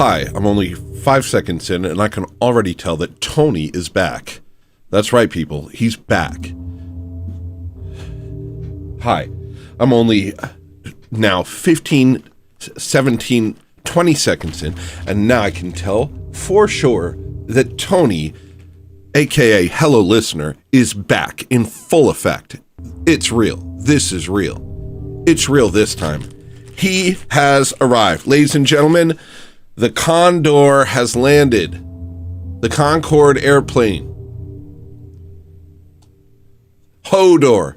Hi, I'm only 5 seconds in, and I can already tell that Tony is back. That's right, people. He's back. Hi, I'm only now 15, 17, 20 seconds in, and now I can tell for sure that Tony, aka Hello Listener, is back in full effect. It's real. This is real. It's real this time. He has arrived. Ladies and gentlemen, the Condor has landed. The Concorde airplane. Hodor.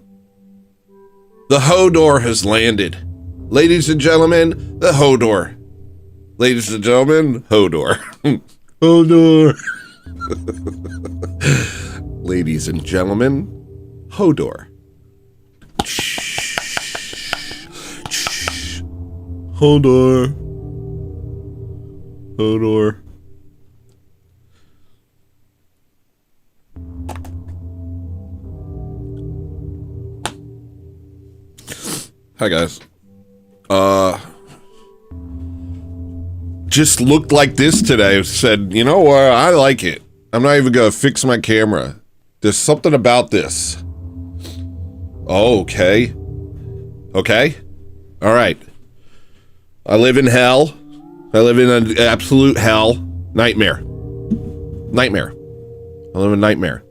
The Hodor has landed. Ladies and gentlemen, the Hodor. Ladies and gentlemen, Hodor. Hodor. Ladies and gentlemen, Hodor. Hodor. Hodor. Hi guys. Just looked like this today. Said, you know what? I like it. I'm not even gonna fix my camera. There's something about this. Oh, okay. Okay. All right. I live in hell. I live in an absolute hell. Nightmare. Nightmare. I live in a nightmare.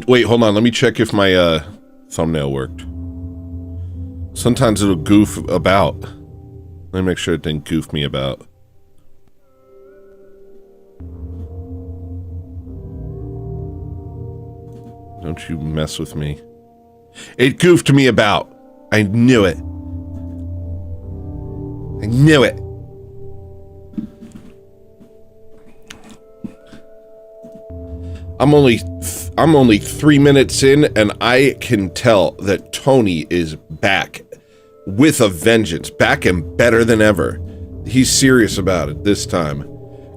Wait, hold on. Let me check if my thumbnail worked. Sometimes it'll goof about. Let me make sure it didn't goof me about. Don't you mess with me. It goofed me about. I knew it. I knew it. I'm only 3 minutes in, and I can tell that Tony is back with a vengeance, back and better than ever. He's serious about it this time.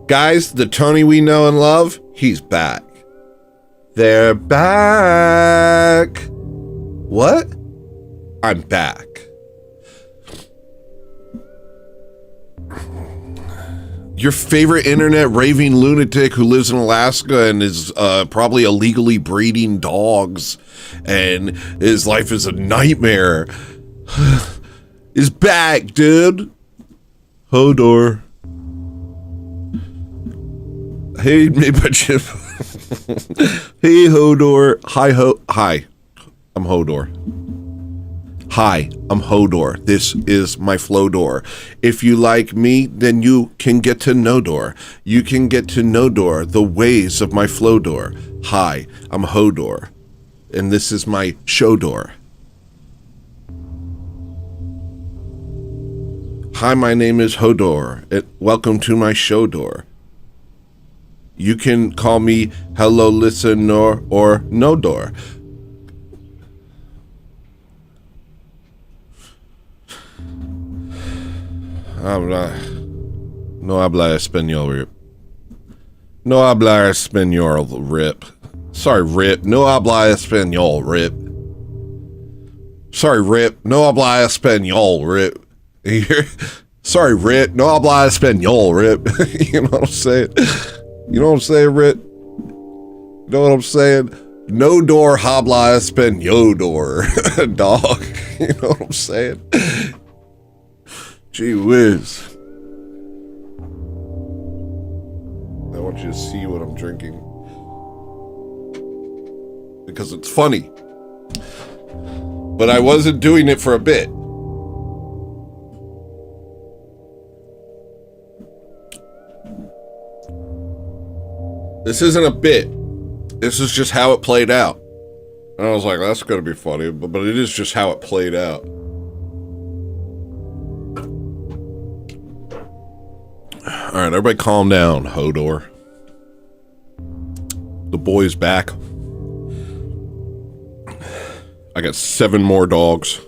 Guys, the Tony we know and love, he's back. They're back. What? I'm back. Your favorite internet raving lunatic who lives in Alaska and is probably illegally breeding dogs and his life is a nightmare is back, dude. Hodor. Hey, Chip. Hey, Hodor. Hi. I'm Hodor. Hi, I'm Hodor. This is my Flodor. If you like me, then you can get to Nodor. You can get to Nodor, the ways of my Flodor. Hi, I'm Hodor. And this is my Shodor. Hi, my name is Hodor. Welcome to my Shodor. You can call me Hello Listener or Nodor. No habla español, Rip. No habla español, Rip. Sorry, Rip. No habla español, Rip. Sorry, Rip. No habla español, Rip. Sorry, Rip. No habla español, Rip. You know what I'm saying? You know what I'm saying, Rip? You know what I'm saying? No door habla español, dog. You know what I'm saying? Gee whiz. I want you to see what I'm drinking. Because it's funny. But I wasn't doing it for a bit. This isn't a bit. This is just how it played out. And I was like, that's gonna be funny, but it is just how it played out. Alright, everybody calm down, Hodor. The boy's back. I got 7 more dogs.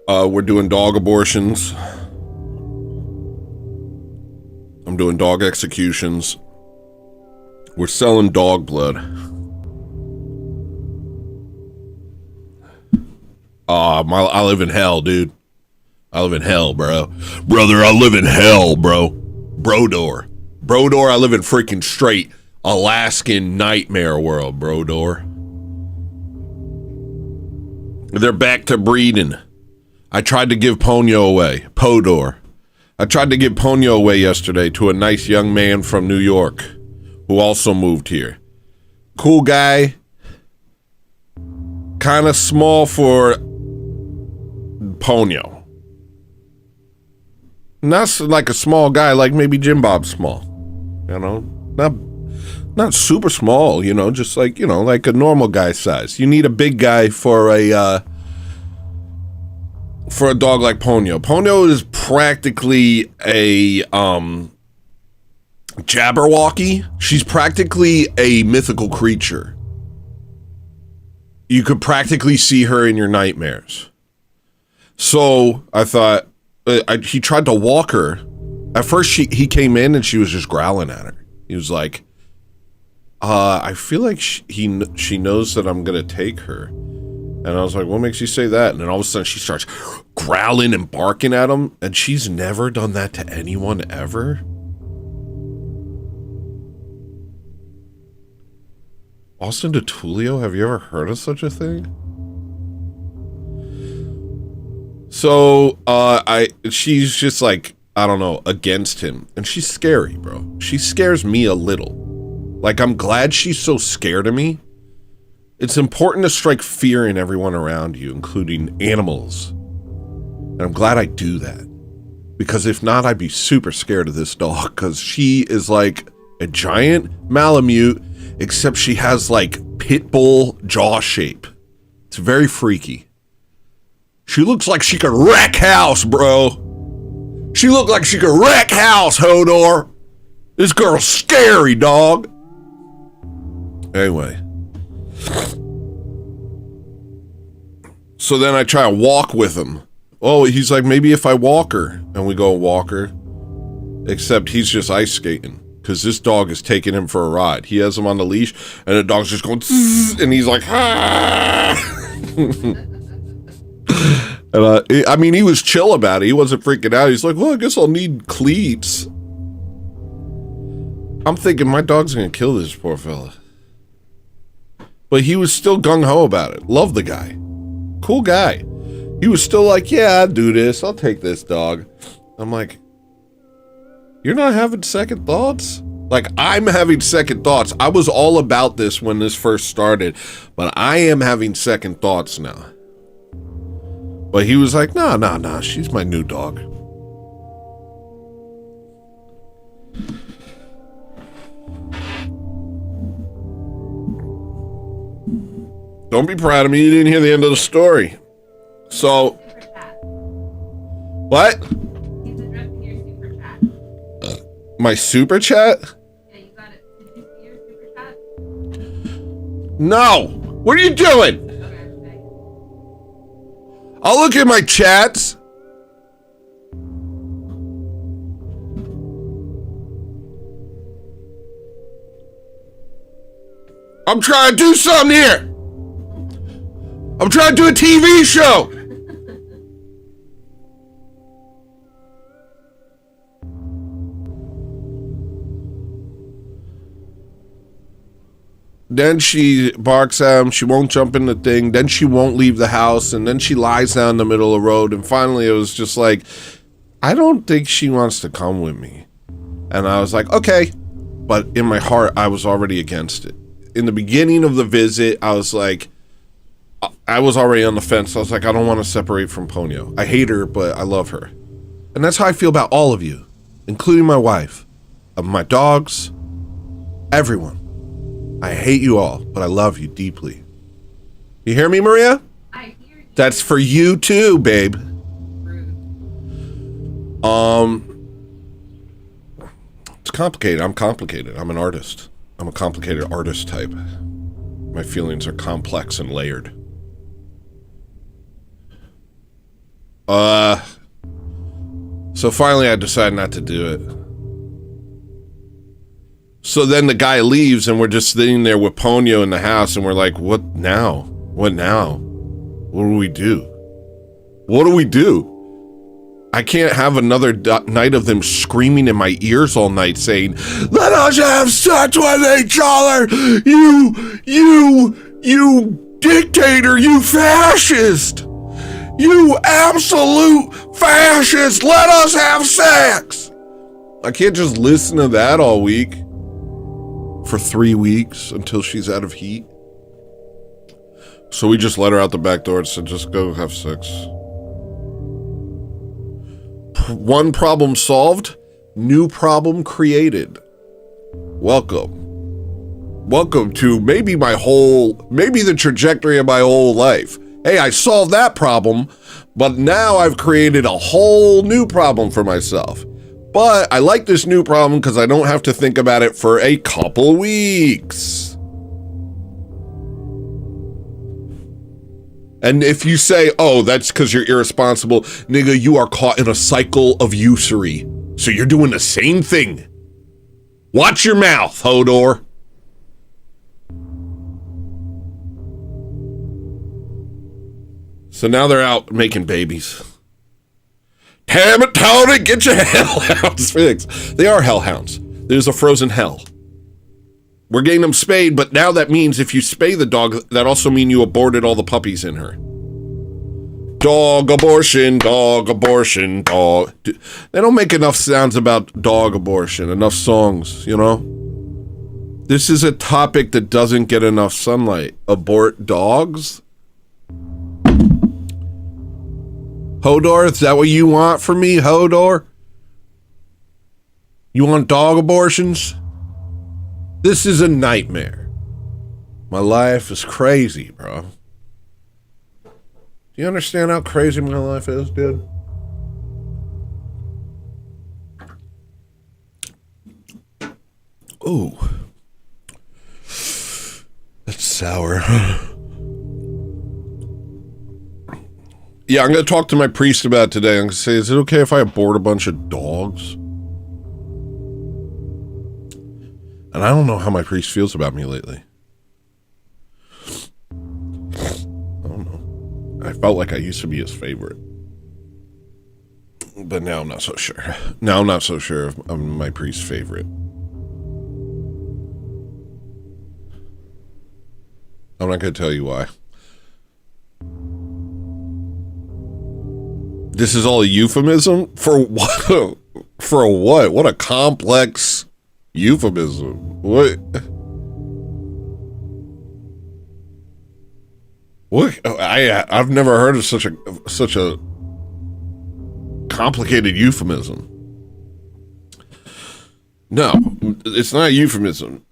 We're doing dog abortions. I'm doing dog executions. We're selling dog blood. I live in hell, dude. I live in hell, bro. Brother, I live in hell, bro. Brodor. Brodor, I live in freaking straight Alaskan nightmare world, Brodor. They're back to breeding. I tried to give Ponyo away. Podor. I tried to give Ponyo away yesterday to a nice young man from New York who also moved here. Cool guy. Kind of small for Ponyo. Not like a small guy, like maybe Jim Bob small. You know? Not super small, you know, just like, you know, like a normal guy size. You need a big guy for a dog like Ponyo. Ponyo is practically a Jabberwocky. She's practically a mythical creature. You could practically see her in your nightmares. So I thought, he tried to walk her. At first he came in and she was just growling at her. He was like, I feel like she knows that I'm gonna take her. And I was like, what makes you say that? And then all of a sudden she starts growling and barking at him. And she's never done that to anyone ever. Austin DeTulio, have you ever heard of such a thing? So, she's just like, I don't know, against him. And she's scary, bro. She scares me a little. Like, I'm glad she's so scared of me. It's important to strike fear in everyone around you, including animals. And I'm glad I do that. Because if not, I'd be super scared of this dog. Because she is like a giant Malamute, except she has like pit bull jaw shape. It's very freaky. She looks like she could wreck house, bro. She looked like she could wreck house, Hodor. This girl's scary, dog. Anyway. So then I try to walk with him. Oh, he's like, maybe if I walk her. And we go walk her. Except he's just ice skating. Because this dog is taking him for a ride. He has him on the leash. And the dog's just going, and he's like, ah. And I mean, he was chill about it. He wasn't freaking out. He's like, well, I guess I'll need cleats. I'm thinking my dog's gonna kill this poor fella. But he was still gung-ho about it. Love the guy. Cool guy. He was still like, yeah, I'll do this. I'll take this dog. I'm like, you're not having second thoughts? Like, I'm having second thoughts. I was all about this when this first started, but I am having second thoughts now. But he was like, nah, she's my new dog. Don't be proud of me, you didn't hear the end of the story. So, what? He's addressing your super chat. My super chat? Yeah, you got it. Did you see your super chat? No! What are you doing? Okay. I'll look at my chats. I'm trying to do something here. I'm trying to do a TV show. Then she barks at him. She won't jump in the thing. Then she won't leave the house. And then she lies down in the middle of the road. And finally, it was just like, I don't think she wants to come with me. And I was like, okay. But in my heart, I was already against it. In the beginning of the visit, I was like, I was already on the fence. I was like, I don't want to separate from Ponyo. I hate her, but I love her. And that's how I feel about all of you, including my wife, my dogs, everyone. I hate you all, but I love you deeply. You hear me, Maria? I hear you. That's for you too, babe. Rude. It's complicated. I'm complicated. I'm an artist. I'm a complicated artist type. My feelings are complex and layered. So finally I decided not to do it. So then the guy leaves and we're just sitting there with Ponyo in the house and we're like, what now? What now? What do we do? What do we do? I can't have another night of them screaming in my ears all night saying, "Let us have sex with each other, you dictator, you fascist, you absolute fascist, let us have sex." I can't just listen to that all week for 3 weeks until she's out of heat. So we just let her out the back door and said, just go have sex. One problem solved, new problem created. Welcome. Welcome to maybe the trajectory of my whole life. Hey, I solved that problem, but now I've created a whole new problem for myself. But I like this new problem because I don't have to think about it for a couple weeks. And if you say, oh, that's because you're irresponsible, nigga, you are caught in a cycle of usury. So you're doing the same thing. Watch your mouth, Hodor. So now they're out making babies. Damn it, Tony, get your hellhounds fixed. They are hellhounds. There's a frozen hell. We're getting them spayed, but now that means if you spay the dog, that also means you aborted all the puppies in her. Dog abortion, dog abortion, dog. They don't make enough sounds about dog abortion, enough songs, you know? This is a topic that doesn't get enough sunlight. Abort dogs? Hodor, is that what you want from me, Hodor? You want dog abortions? This is a nightmare. My life is crazy, bro. Do you understand how crazy my life is, dude? Ooh. That's sour. Yeah, I'm going to talk to my priest about it today. I'm going to say, is it okay if I abort a bunch of dogs? And I don't know how my priest feels about me lately. I don't know. I felt like I used to be his favorite. But now I'm not so sure. Now I'm not so sure if I'm my priest's favorite. I'm not going to tell you why. This is all a euphemism? For what? For what? What a complex euphemism. What? What? I've never heard of such a complicated euphemism. No, it's not a euphemism.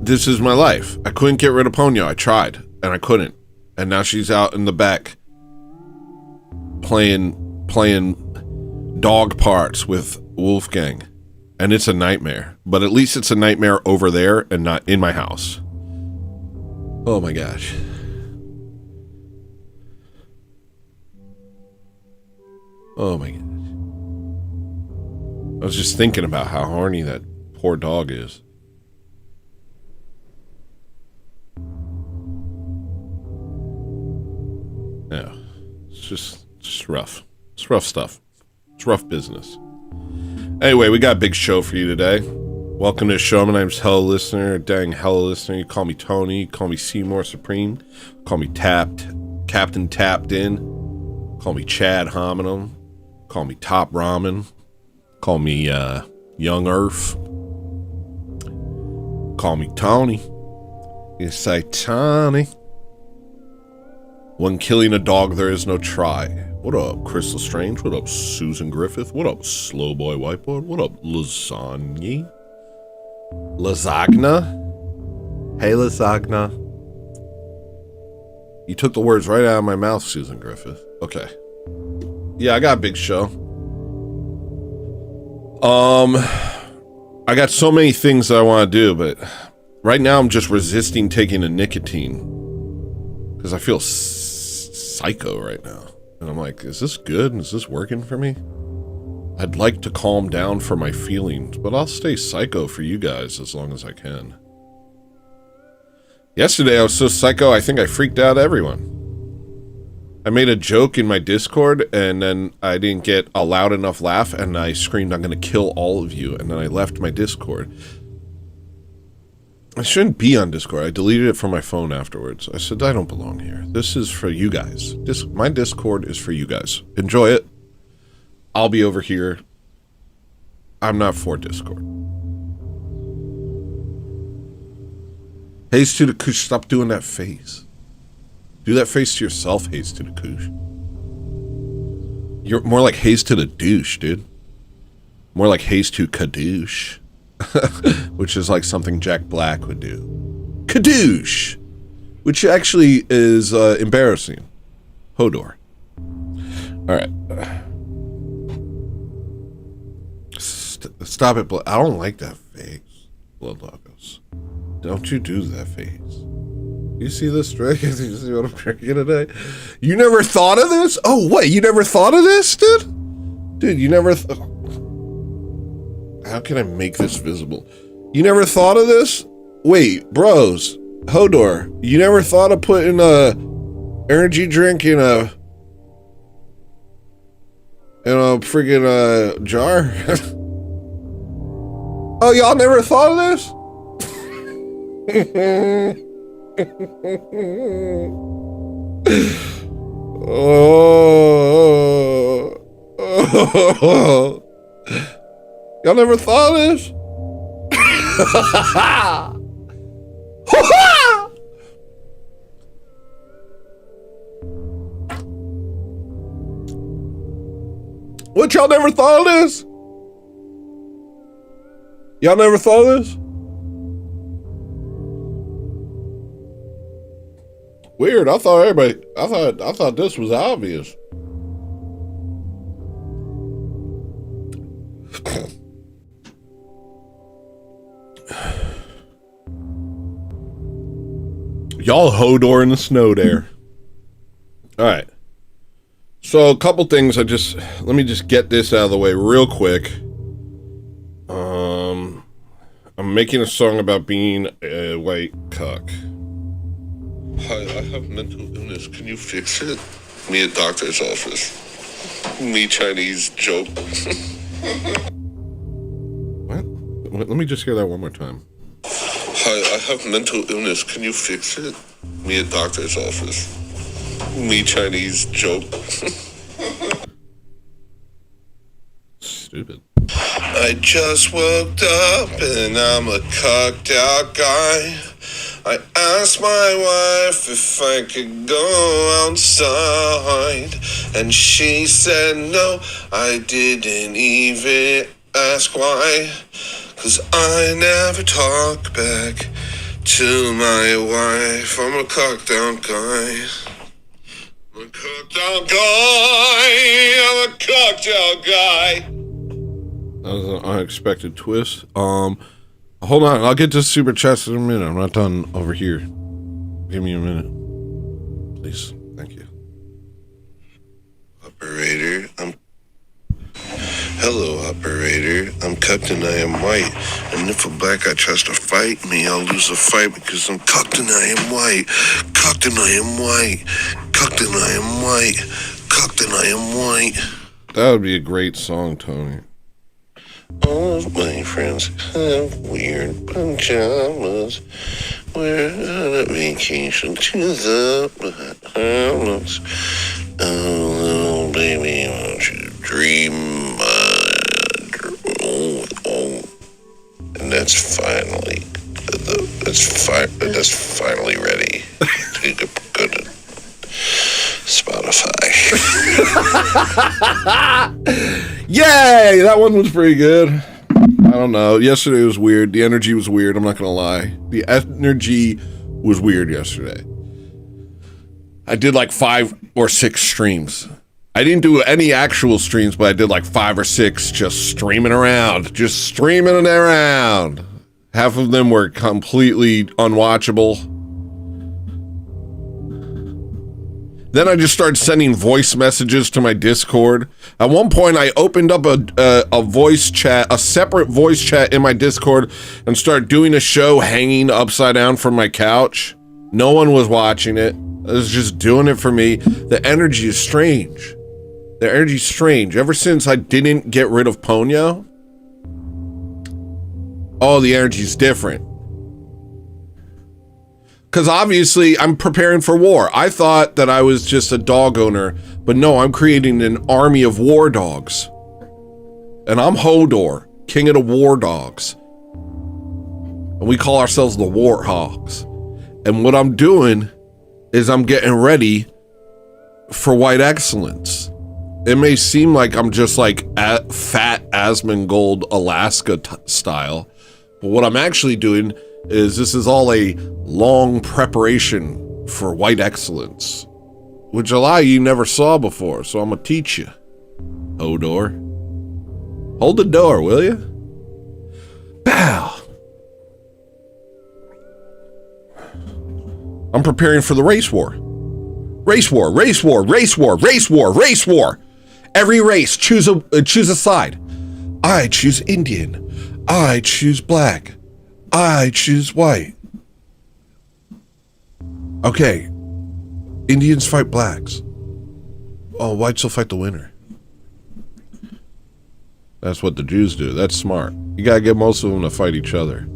This is my life. I couldn't get rid of Ponyo. I tried, and I couldn't. And now she's out in the back playing dog parts with Wolfgang. And it's a nightmare. But at least it's a nightmare over there and not in my house. Oh my gosh. Oh my gosh. I was just thinking about how horny that poor dog is. Yeah. It's just rough. It's rough stuff. It's rough business. Anyway, we got a big show for you today. Welcome to the show. My name's Hello Listener. Dang Hello Listener. You call me Tony. You call me Seymour Supreme. Call me Captain Tapped In. Call me Chad Hominum. Call me Top Ramen. Call me Young Earth. Call me Tony. You say Tony. When killing a dog, there is no try. What up, Crystal Strange? What up, Susan Griffith? What up, Slow Boy Whiteboard? What up, Lasagna? Lasagna? Hey, Lasagna. You took the words right out of my mouth, Susan Griffith. Okay. Yeah, I got a big show. I got so many things that I want to do, but right now I'm just resisting taking a nicotine because I feel psycho right now. And I'm like, is this good? Is this working for me? I'd like to calm down for my feelings, but I'll stay psycho for you guys as long as I can. Yesterday I was so psycho, I think I freaked out everyone. I made a joke in my Discord, and then I didn't get a loud enough laugh, and I screamed, "I'm gonna kill all of you," and then I left my Discord. I shouldn't be on Discord. I deleted it from my phone afterwards. I said, I don't belong here. This is for you guys. My Discord is for you guys. Enjoy it. I'll be over here. I'm not for Discord. Haze to the Kush, stop doing that face. Do that face to yourself, Haze to the Kush. You're more like Haze to the douche, dude. More like Haze to Kadoosh. Which is like something Jack Black would do. Kadoosh! Which actually is embarrassing. Hodor. Alright. Stop it, I don't like that face. Blood Lagos. Don't you do that face. You see this drink? You see what I'm drinking today? You never thought of this? Oh, wait, you never thought of this, dude? Dude, you never how can I make this visible? You never thought of this? Wait, bros, Hodor, you never thought of putting a energy drink in a friggin' jar? Oh, y'all never thought of this? Oh. Y'all never thought of this? What, y'all never thought of this? Y'all never thought of this? Weird, I thought this was obvious. Y'all Hodor in the snow there. Alright. So a couple things let me just get this out of the way real quick. I'm making a song about being a white cuck. Hi, I have mental illness. Can you fix it? Me at doctor's office. Me Chinese joke. What? Let me just hear that one more time. Hi, I have mental illness. Can you fix it? Me at doctor's office. Me Chinese joke. Stupid. I just woke up and I'm a cucked out guy. I asked my wife if I could go outside, and she said no. I didn't even ask why, 'cause I never talk back to my wife. I'm a cucked out guy. I'm a cucked out guy. I'm a cucked out guy. That was an unexpected twist. Hold on, I'll get to super chats in a minute. I'm not done over here. Give me a minute. Please. Thank you. Operator, Hello, operator. I'm cucked and I am white. And if a black guy tries to fight me, I'll lose a fight because I'm cucked and I am white. Cucked and I am white. Cucked and I am white. Cucked and I am white. That would be a great song, Tony. All of my friends have weird pajamas. We're on a vacation to the Bahamas. Oh, little baby, won't you dream and that's finally ready to go to Spotify. Yay! That one was pretty good. I don't know. Yesterday was weird. The energy was weird. I'm not gonna lie. The energy was weird yesterday. I did like 5 or 6 streams. I didn't do any actual streams, but I did like 5 or 6 just streaming around. Just streaming around. Half of them were completely unwatchable. Then I just started sending voice messages to my Discord. At one point, I opened up a voice chat, a separate voice chat in my Discord, and started doing a show hanging upside down from my couch. No one was watching it. It's just doing it for me. The energy is strange. The energy's strange. Ever since I didn't get rid of Ponyo, oh, the energy's different. Because obviously I'm preparing for war. I thought that I was just a dog owner, but no, I'm creating an army of war dogs. And I'm Hodor, king of the war dogs. And we call ourselves the Warthogs. And what I'm doing is I'm getting ready for white excellence. It may seem like I'm just like fat Asmongold Alaska style, but what I'm actually doing is this is all a long preparation for white excellence, which a lot of you never saw before, so I'm gonna teach you. Hodor. Hold the door, will you? Bow. I'm preparing for the race war. Race war, race war, race war, race war, race war. Every race, choose a side. I choose Indian. I choose black. I choose white. Okay. Indians fight blacks. Oh, whites will fight the winner. That's what the Jews do. That's smart. You gotta get most of them to fight each other.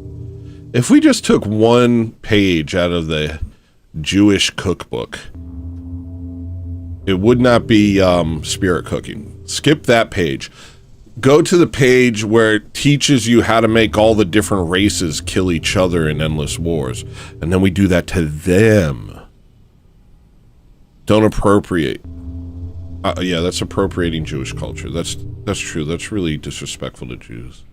If we just took one page out of the Jewish cookbook, it would not be spirit cooking. Skip that page. Go to the page where it teaches you how to make all the different races kill each other in endless wars. And then we do that to them. Don't appropriate. Yeah, that's appropriating Jewish culture. That's true. That's really disrespectful to Jews.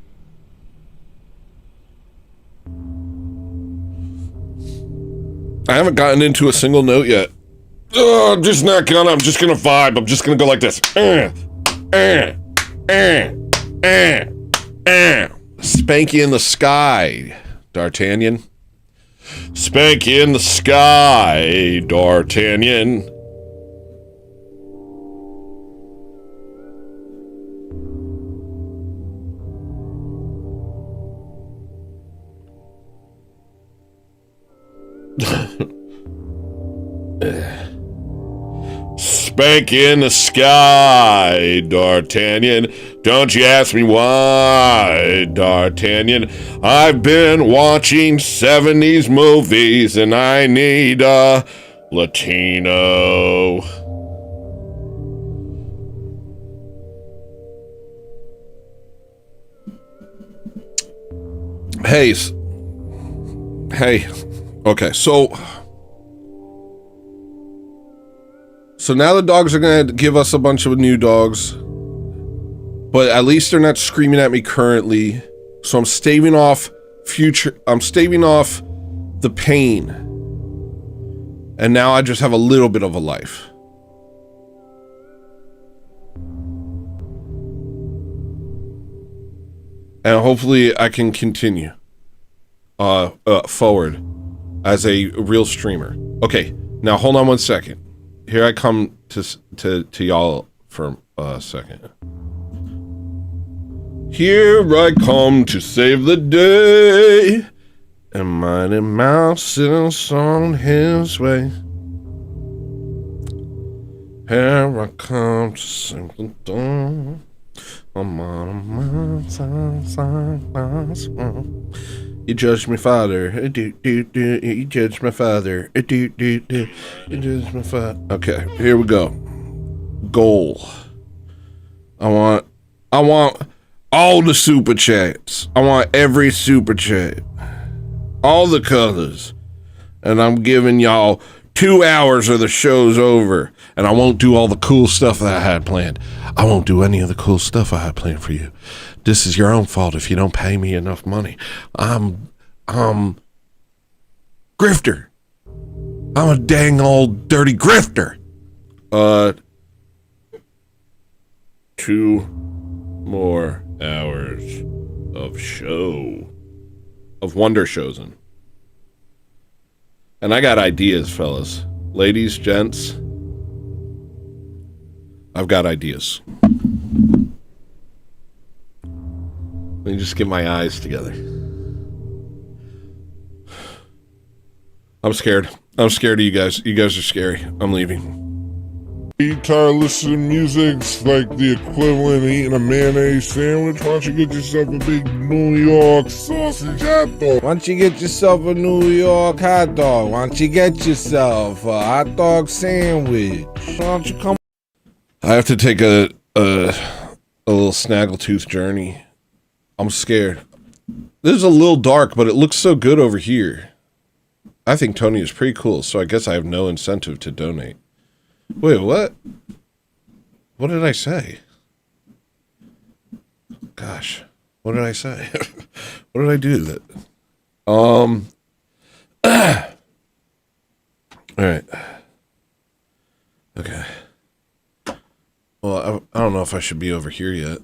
I haven't gotten into a single note yet. Oh, I'm just not gonna. I'm just gonna vibe. I'm just gonna go like this. Spanky in the sky, D'Artagnan. Spanky in the sky, D'Artagnan. Spank in the sky, D'Artagnan. Don't you ask me why, D'Artagnan. I've been watching 70s movies and I need a Latino. Hey. Okay, so now the dogs are gonna give us a bunch of new dogs, but at least they're not screaming at me currently. So I'm staving off the pain, and now I just have a little bit of a life. And hopefully I can continue forward as a real streamer. Okay, now hold on one second. Here I come to y'all for a second. Here I come to save the day, and Mighty Mouse is on his way. Here I come to save the day. I'm on a mountain. You judge my father. You judge my father. You judge my father. Okay, here we go. Goal. I want all the super chats. I want every super chat. All the colors. And I'm giving y'all 2 hours or the show's over. And I won't do all the cool stuff that I had planned. I won't do any of the cool stuff I had planned for you. This is your own fault if you don't pay me enough money. I'm grifter. I'm a dang old dirty grifter. 2 more hours of show. Of Wonder Chosen. And I got ideas, fellas. Ladies, gents. I've got ideas. Let me just get my eyes together. I'm scared. I'm scared of you guys. You guys are scary. I'm leaving. You tired of listening to music's like the equivalent of eating a mayonnaise sandwich? Why don't you get yourself a big New York sausage hot dog? Why don't you get yourself a New York hot dog? Why don't you get yourself a hot dog sandwich? Why don't you come? I have to take a little snaggletooth journey. I'm scared. This is a little dark, but it looks so good over here. I think Tony is pretty cool, so I guess I have no incentive to donate. Wait, what? What did I say? Gosh, what did I say? What did I do that? All right. Okay. Well, I don't know if I should be over here yet.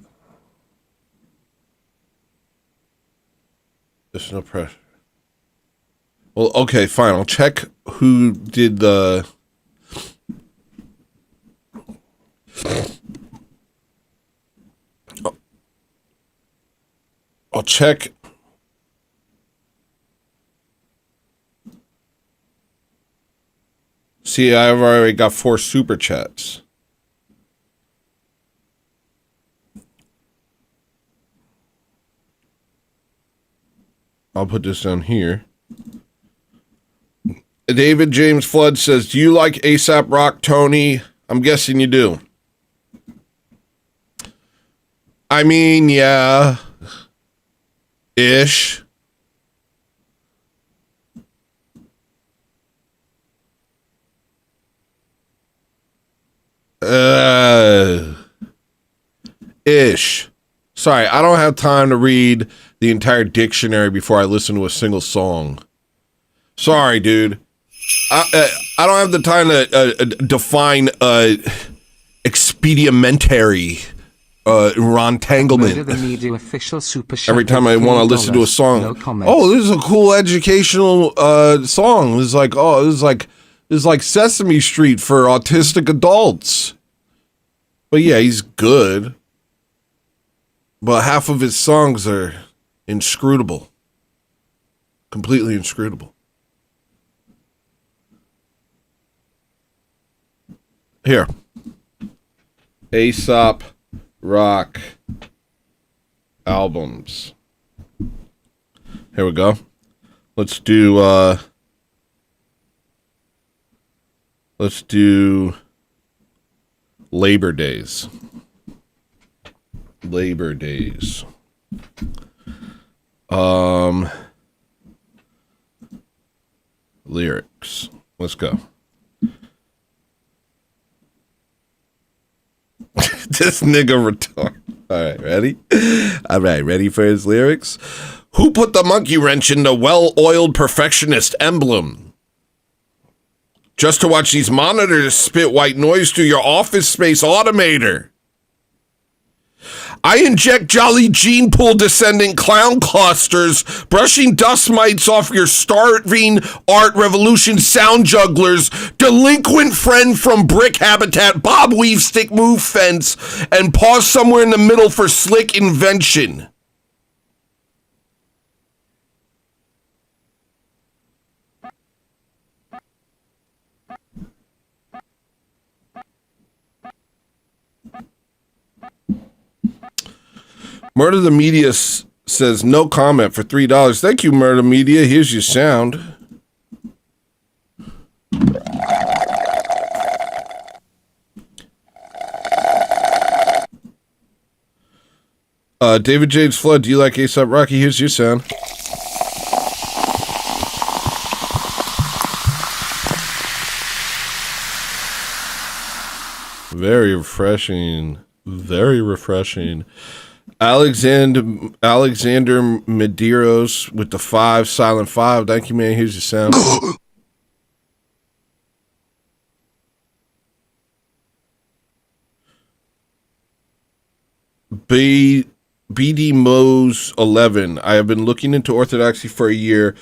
There's no pressure. Well, okay, fine. I'll check who did the... I'll check. See, I've already got 4 super chats. I'll put this down here. David James Flood says, do you like ASAP Rock, Tony? I'm guessing you do. I mean, yeah. Ish. Ish. Sorry, I don't have time to read the entire dictionary before I listen to a single song. Sorry, dude. I don't have the time to define expedimentary entanglement every time I want to listen to a song. Oh, this is a cool educational song. This is like, oh, this is like Sesame Street for autistic adults. But yeah, he's good. But half of his songs are inscrutable. Completely inscrutable. Here. ASAP Rock albums. Here we go. Let's do Labor Days. Labor Days. Lyrics. Let's go. This nigga retard. All right, ready? All right, ready for his lyrics? Who put the monkey wrench in the well-oiled perfectionist emblem? Just to watch these monitors spit white noise through your office space automator. I inject Jolly Gene Pool descending clown clusters, brushing dust mites off your starving art revolution sound jugglers, delinquent friend from brick habitat, bob weave stick move fence, and pause somewhere in the middle for slick invention. Murder the Media says no comment for $3. Thank you, Murder Media. Here's your sound. David James Flood, do you like A$AP Rocky? Here's your sound. Very refreshing. Very refreshing. Alexander Medeiros with the 5, silent 5. Thank you, man. Here's your sound. BD Mose 11. I have been looking into orthodoxy for a year.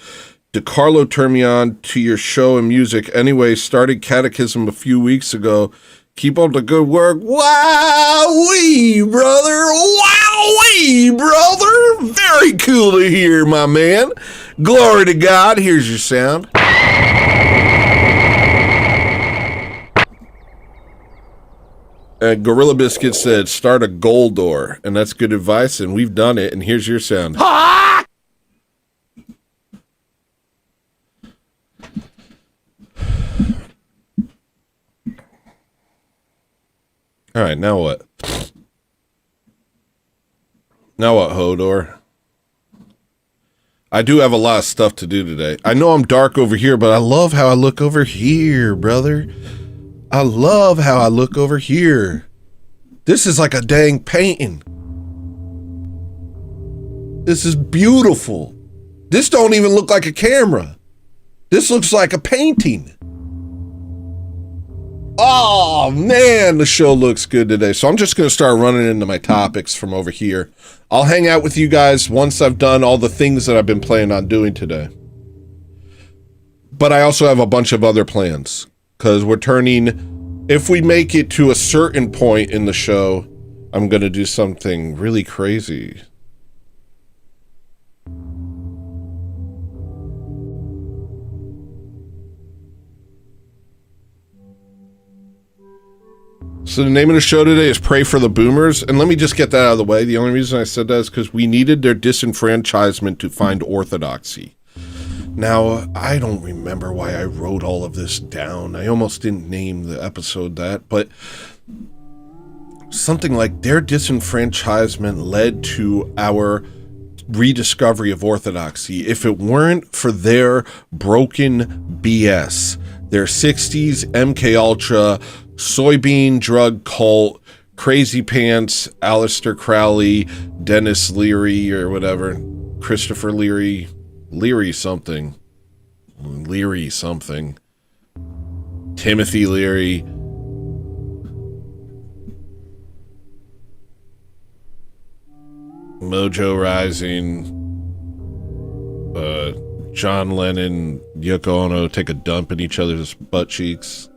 DeCarlo turned me on to your show and music. Anyway, started catechism a few weeks ago. Keep up the good work. Wow-wee, brother. Wow-wee, brother. Very cool to hear, my man. Glory to God. Here's your sound. Gorilla Biscuit said, start a goal door. And that's good advice, and we've done it. And here's your sound. All right, now what? Now what, Hodor? I do have a lot of stuff to do today. I know I'm dark over here, but I love how I look over here, brother. I love how I look over here. This is like a dang painting. This is beautiful. This don't even look like a camera. This looks like a painting. Oh man, the show looks good today. So I'm just going to start running into my topics from over here. I'll hang out with you guys once I've done all the things that I've been planning on doing today. But I also have a bunch of other plans because we're turning, if we make it to a certain point in the show, I'm going to do something really crazy. So the name of the show today is Pray for the Boomers. And let me just get that out of the way. The only reason I said that is because we needed their disenfranchisement to find orthodoxy. Now, I don't remember why I wrote all of this down. I almost didn't name the episode that, but something like their disenfranchisement led to our rediscovery of orthodoxy. If it weren't for their broken BS, their 60s MK Ultra soybean drug cult, Crazy Pants, Aleister Crowley, Dennis Leary or whatever, Christopher Leary something, Timothy Leary, Mojo Rising, John Lennon, Yoko Ono take a dump in each other's butt cheeks.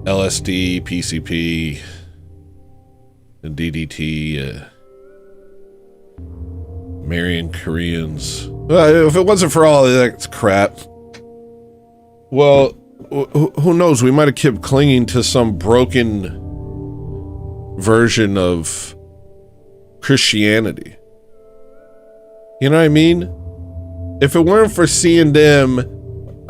LSD, PCP, and DDT, marrying Koreans. If it wasn't for all of that crap, well, who knows? We might have kept clinging to some broken version of Christianity. You know what I mean? If it weren't for seeing them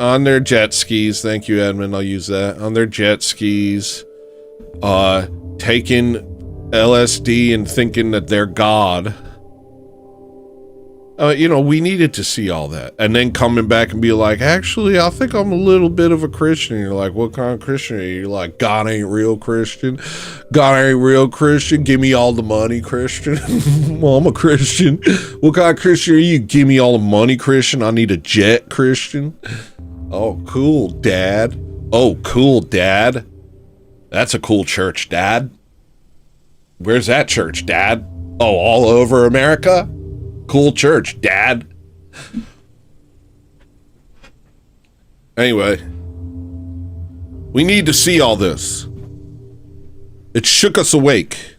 on their jet skis, thank you, Edmund, I'll use that, on their jet skis, taking LSD and thinking that they're God. You know, we needed to see all that. And then coming back and be like, actually, I think I'm a little bit of a Christian. And you're like, what kind of Christian are you? You're like, God ain't real Christian. God ain't real Christian. Give me all the money, Christian. Well, I'm a Christian. What kind of Christian are you? Give me all the money, Christian. I need a jet, Christian. Oh, cool, Dad. Oh, cool, Dad. That's a cool church, Dad. Where's that church, Dad? Oh, all over America? Cool church, Dad. Anyway, we need to see all this. It shook us awake.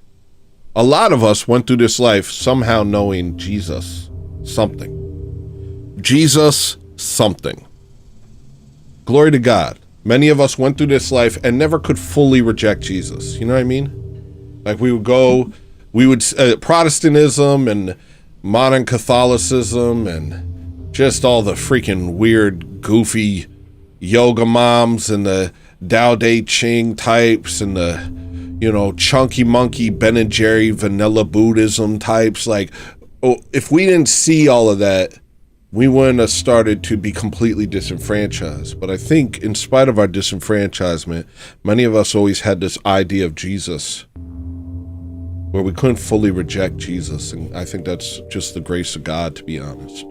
A lot of us went through this life somehow knowing Jesus something. Jesus something. Glory to God. Many of us went through this life and never could fully reject Jesus. You know what I mean? Like Protestantism and modern Catholicism and just all the freaking weird, goofy yoga moms and the Tao Te Ching types and the, you know, chunky monkey Ben and Jerry vanilla Buddhism types. Like, if we didn't see all of that, we wouldn't have started to be completely disenfranchised. But I think in spite of our disenfranchisement, many of us always had this idea of Jesus where we couldn't fully reject Jesus. And I think that's just the grace of God, to be honest.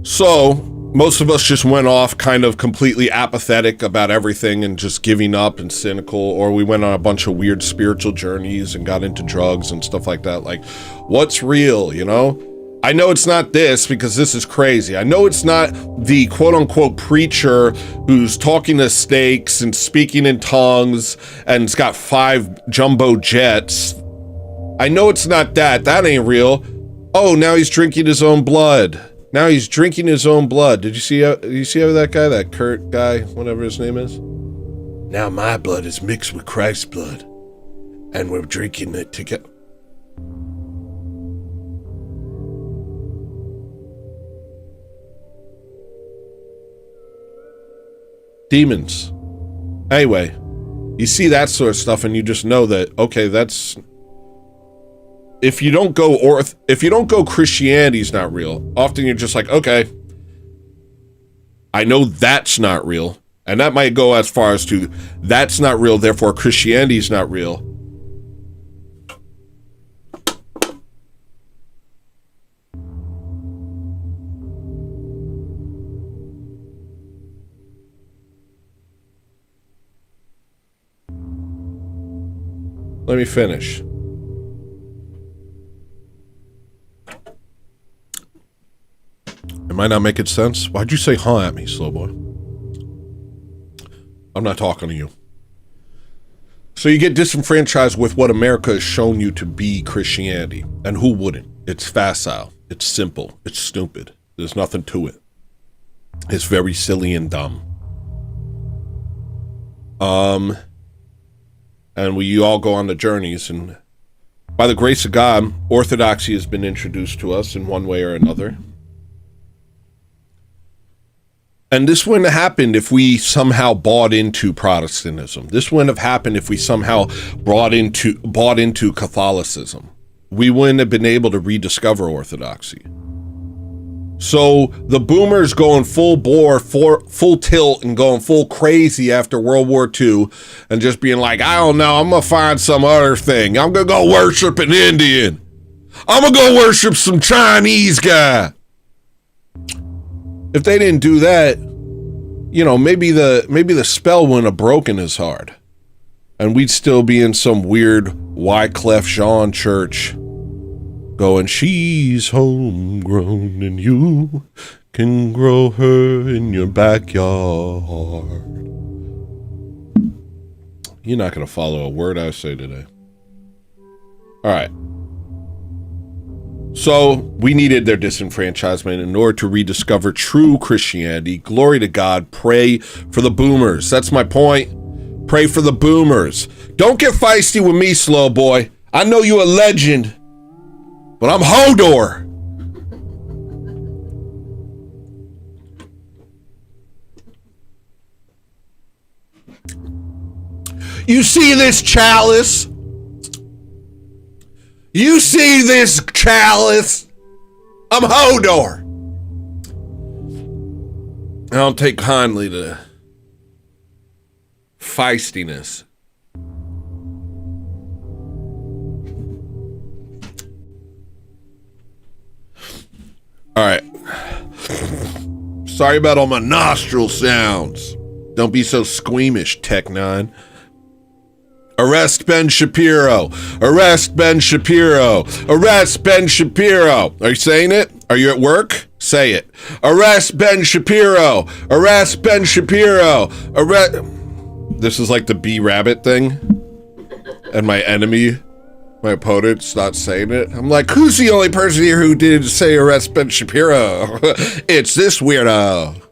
So most of us just went off kind of completely apathetic about everything and just giving up and cynical, or we went on a bunch of weird spiritual journeys and got into drugs and stuff like that. Like, what's real, you know? I know it's not this because this is crazy. I know it's not the quote-unquote preacher who's talking to snakes and speaking in tongues and it's got 5 jumbo jets. I know it's not that. That ain't real. Oh, now he's drinking his own blood. Now he's drinking his own blood. Did you see how that guy, that Kurt guy, whatever his name is? Now my blood is mixed with Christ's blood, and we're drinking it together. Demons. Anyway, you see that sort of stuff and you just know that, okay, that's... If you don't go Christianity's not real, often you're just like, okay, I know that's not real. And that might go as far as to, that's not real, therefore Christianity's not real. Let me finish. Am I not making sense? Why'd you say huh at me, slow boy? I'm not talking to you. So you get disenfranchised with what America has shown you to be Christianity. And who wouldn't? It's facile. It's simple. It's stupid. There's nothing to it. It's very silly and dumb. And we all go on the journeys, and by the grace of God, orthodoxy has been introduced to us in one way or another. And this wouldn't have happened if we somehow bought into Protestantism. This wouldn't have happened if we somehow bought into Catholicism. We wouldn't have been able to rediscover orthodoxy. So the boomers going full bore, full tilt and going full crazy after World War II and just being like, I don't know, I'm going to find some other thing. I'm going to go worship an Indian. I'm going to go worship some Chinese guy. If they didn't do that, you know, maybe the spell wouldn't have broken as hard. And we'd still be in some weird Wyclef Jean church going, she's homegrown and you can grow her in your backyard. You're not going to follow a word I say today. All right. So we needed their disenfranchisement in order to rediscover true Christianity. Glory to God. Pray for the boomers. That's my point. Pray for the boomers. Don't get feisty with me, slow boy. I know you a legend, but I'm Hodor. You see this chalice? You see this chalice? I'm Hodor. I don't take kindly to feistiness. All right. Sorry about all my nostril sounds. Don't be so squeamish, Tech 9. Arrest Ben Shapiro. Arrest Ben Shapiro. Arrest Ben Shapiro. Are you saying it? Are you at work? Say it. Arrest Ben Shapiro. Arrest Ben Shapiro. Arrest. This is like the B Rabbit thing. And my enemy, my opponent's not saying it. I'm like, who's the only person here who did say arrest Ben Shapiro? It's this weirdo.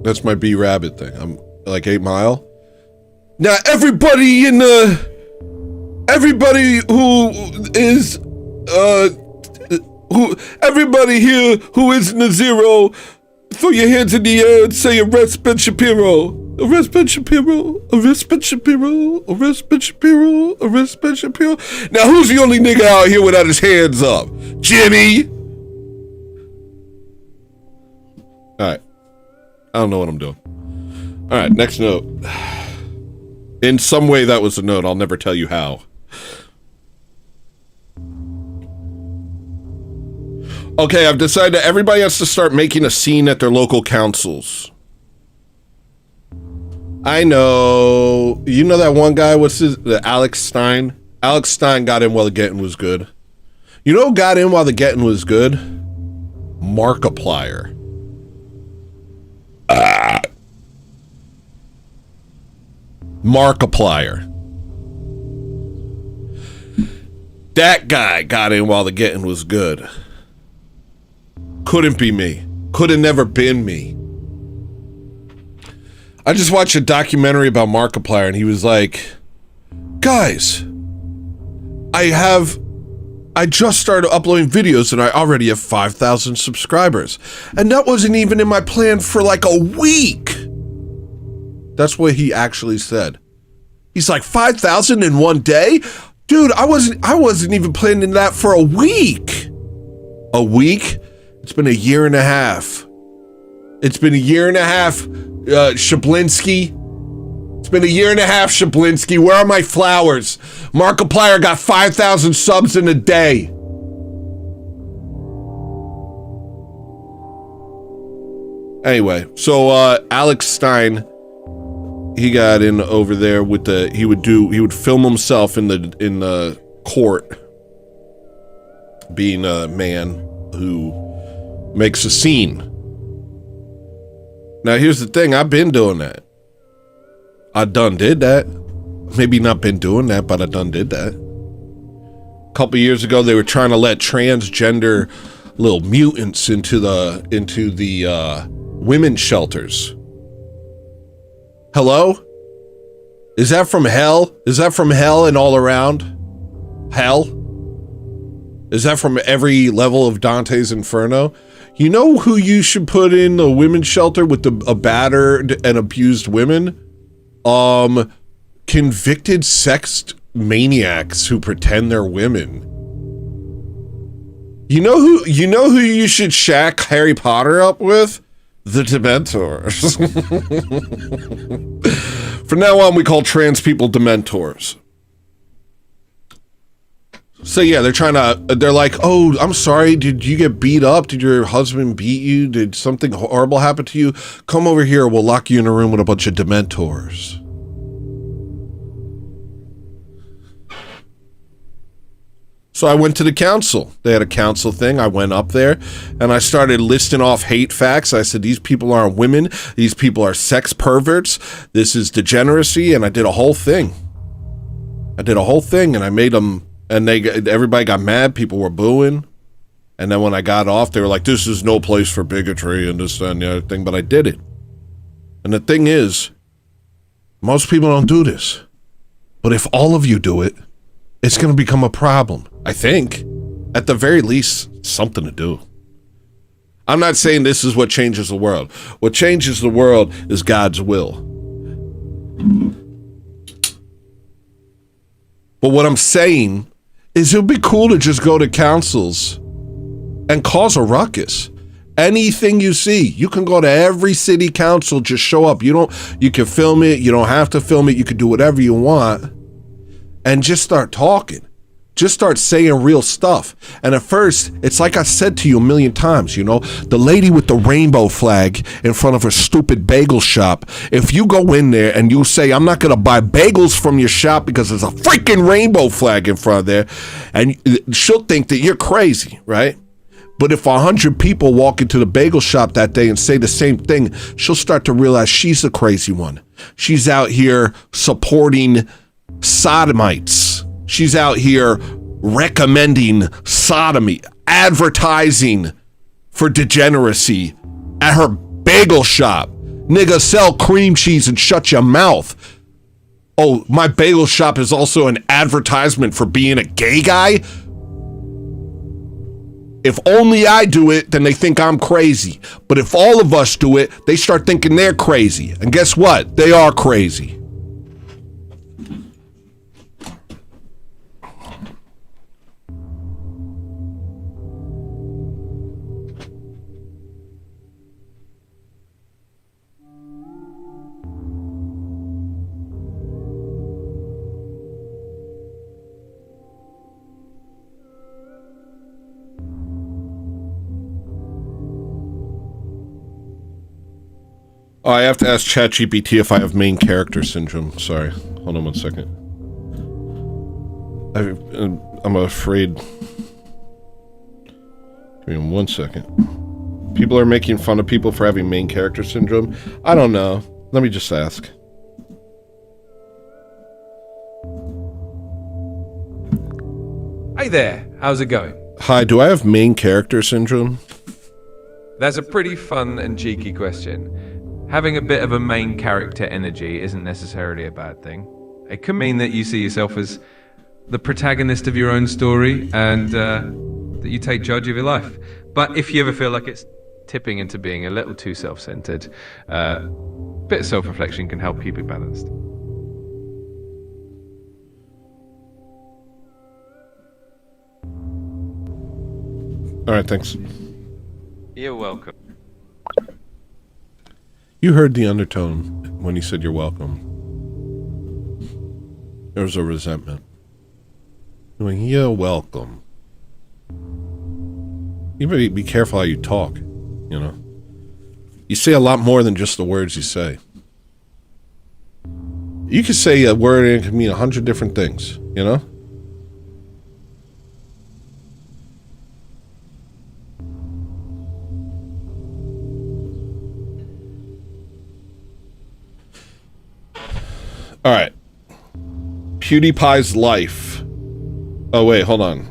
That's my B Rabbit thing. I'm like 8 Mile. Now everybody everybody here who isn't a zero, throw your hands in the air and say arrest Ben Shapiro. Arrest Ben Shapiro. Arrest Ben Shapiro. Arrest Ben Shapiro. Arrest Ben Shapiro. Now who's the only nigga out here without his hands up? Jimmy. All right. I don't know what I'm doing. All right, next note. In some way, that was a note. I'll never tell you how. Okay, I've decided that everybody has to start making a scene at their local councils. I know. You know that one guy? What's his? Alex Stein? Alex Stein got in while the getting was good. You know who got in while the getting was good? Markiplier. Markiplier. That guy got in while the getting was good. Couldn't be me. Could have never been me. I just watched a documentary about Markiplier, and he was like, guys, I just started uploading videos and I already have 5,000 subscribers. And that wasn't even in my plan for like a week. That's what he actually said. He's like, 5,000 in one day? Dude, I wasn't even planning that for a week. A week? It's been a year and a half. It's been a year and a half, Shablinsky. It's been a year and a half, Shablinsky. Where are my flowers? Markiplier got 5,000 subs in a day. Anyway, so Alex Stein, he got in over there with he would film himself in the court being a man who makes a scene. Now here's the thing, I've been doing that. I done did that. Maybe not been doing that, but I done did that. A couple years ago, they were trying to let transgender little mutants into the women's shelters. Hello? Is that from hell? Is that from hell and all around? Hell? Is that from every level of Dante's Inferno? You know who you should put in the women's shelter with a battered and abused women? Convicted sex maniacs who pretend they're women. You know who you should shack Harry Potter up with? The Dementors. From now on, we call trans people Dementors. So yeah, they're like, oh, I'm sorry, did you get beat up? Did your husband beat you? Did something horrible happen to you? Come over here, we'll lock you in a room with a bunch of Dementors. So I went to the council. They had a council thing. I went up there and I started listing off hate facts. I said, these people aren't women. These people are sex perverts. This is degeneracy. And I did a whole thing. And I made them, and everybody got mad. People were booing. And then when I got off, they were like, this is no place for bigotry and this and the other thing. But I did it. And the thing is, most people don't do this. But if all of you do it, it's going to become a problem. I think. At the very least, something to do. I'm not saying this is what changes the world. What changes the world is God's will. But what I'm saying is it would be cool to just go to councils and cause a ruckus. Anything you see, you can go to every city council, just show up. You can film it, you don't have to film it, you can do whatever you want. And just start talking. Just start saying real stuff. And at first, it's like I said to you a million times, the lady with the rainbow flag in front of her stupid bagel shop. If you go in there and you say, I'm not going to buy bagels from your shop because there's a freaking rainbow flag in front of there, and she'll think that you're crazy, right? But if 100 people walk into the bagel shop that day and say the same thing, she'll start to realize she's the crazy one. She's out here supporting sodomites. She's out here recommending sodomy, advertising for degeneracy at her bagel shop. Nigga, sell cream cheese and shut your mouth. Oh, my bagel shop is also an advertisement for being a gay guy? If only I do it, then they think I'm crazy. But if all of us do it, they start thinking they're crazy. And guess what? They are crazy. Oh, I have to ask ChatGPT if I have main character syndrome. Sorry. Hold on one second. I'm afraid. Give me 1 second. People are making fun of people for having main character syndrome. I don't know. Let me just ask. Hi there, how's it going? Hi, do I have main character syndrome? That's a pretty fun and cheeky question. Having a bit of a main character energy isn't necessarily a bad thing. It can mean that you see yourself as the protagonist of your own story and that you take charge of your life. But if you ever feel like it's tipping into being a little too self-centered, a bit of self-reflection can help keep it balanced. All right, thanks. You're welcome. You heard the undertone when he said you're welcome. There was a resentment. Going, you're welcome. You better be careful how you talk, you know? You say a lot more than just the words you say. You could say a word and it could mean 100 different things, you know? All right. PewDiePie's life. Oh, wait, hold on.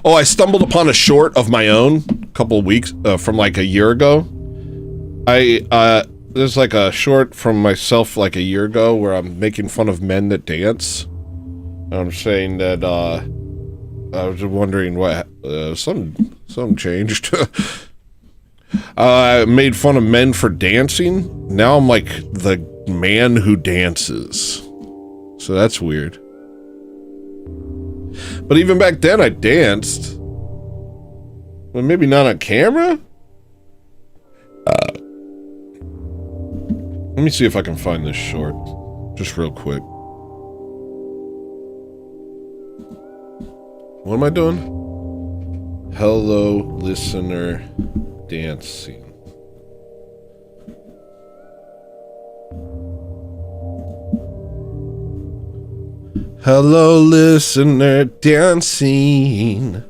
Oh, I stumbled upon a short of my own a couple of weeks, from like a year ago. There's like a short from myself like a year ago where I'm making fun of men that dance. I'm saying that, I was wondering what, something changed. I made fun of men for dancing. Now I'm like the man who dances. So that's weird. But even back then I danced. Well, maybe not on camera? Let me see if I can find this short. Just real quick. What am I doing? Hello, listener. Dancing. Hello, listener, dancing.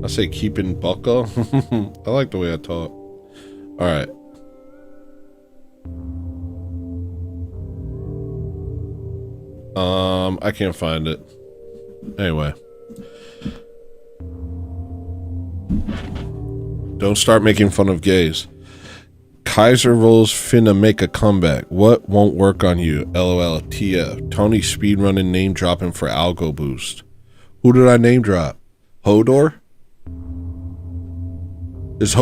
I say keeping bucko. I like the way I talk. All right. I can't find it. Anyway. Don't start making fun of gays. Kaiser rolls finna make a comeback. What won't work on you? LOL. TF. Tony speedrunning name dropping for algo boost. Who did I name drop? Hodor? Is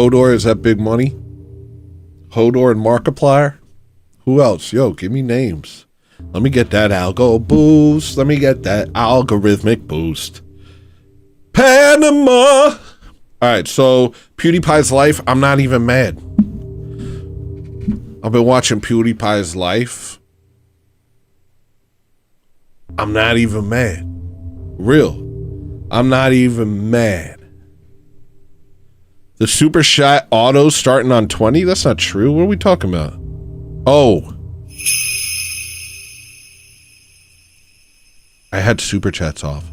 that big money? Hodor and Markiplier? Who else? Yo, give me names. Let me get that algo boost. Let me get that algorithmic boost. Panama! Alright, so PewDiePie's life, I'm not even mad. I've been watching PewDiePie's life. I'm not even mad. Real. I'm not even mad. The super chat auto starting on 20? That's not true. What are we talking about? Oh. I had super chats off.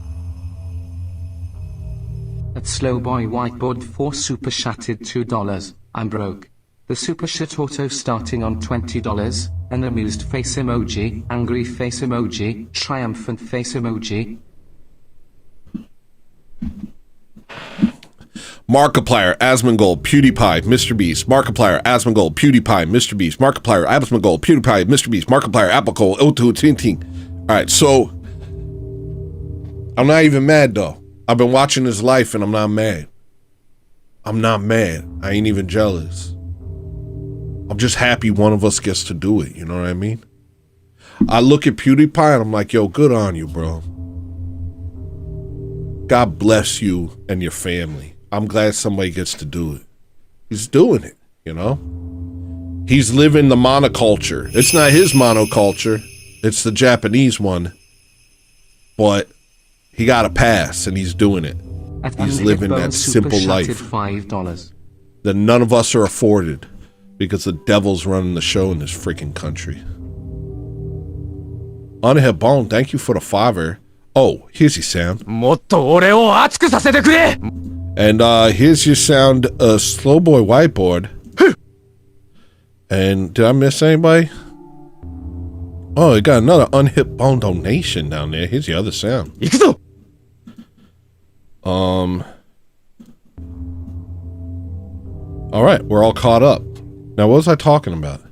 At Slowboy Whiteboard 4 super chatted $2. I'm broke. The super chat auto starting on $20. An amused face emoji, angry face emoji, triumphant face emoji. Markiplier, Asmongold, PewDiePie, MrBeast, Markiplier, Asmongold, PewDiePie, MrBeast, Markiplier, Asmongold, PewDiePie, MrBeast, Markiplier, Applecole, O2, Tinting. Alright, so I'm not even mad though. I've been watching his life and I'm not mad. I'm not mad. I ain't even jealous. I'm just happy one of us gets to do it, you know what I mean? I look at PewDiePie and I'm like, yo, good on you, bro. God bless you and your family. I'm glad somebody gets to do it. He's doing it, you know? He's living the monoculture. It's not his monoculture. It's the Japanese one. But he got a pass and he's doing it. He's living that simple life $5. that none of us are afforded because the devil's running the show in this freaking country. Unhead thank you for the $5. Oh, here's your sound. And here's your sound, Slowboy Whiteboard. And did I miss anybody? Oh, we got another unhip bone donation down there. Here's the other sound. All right, we're all caught up. Now, what was I talking about?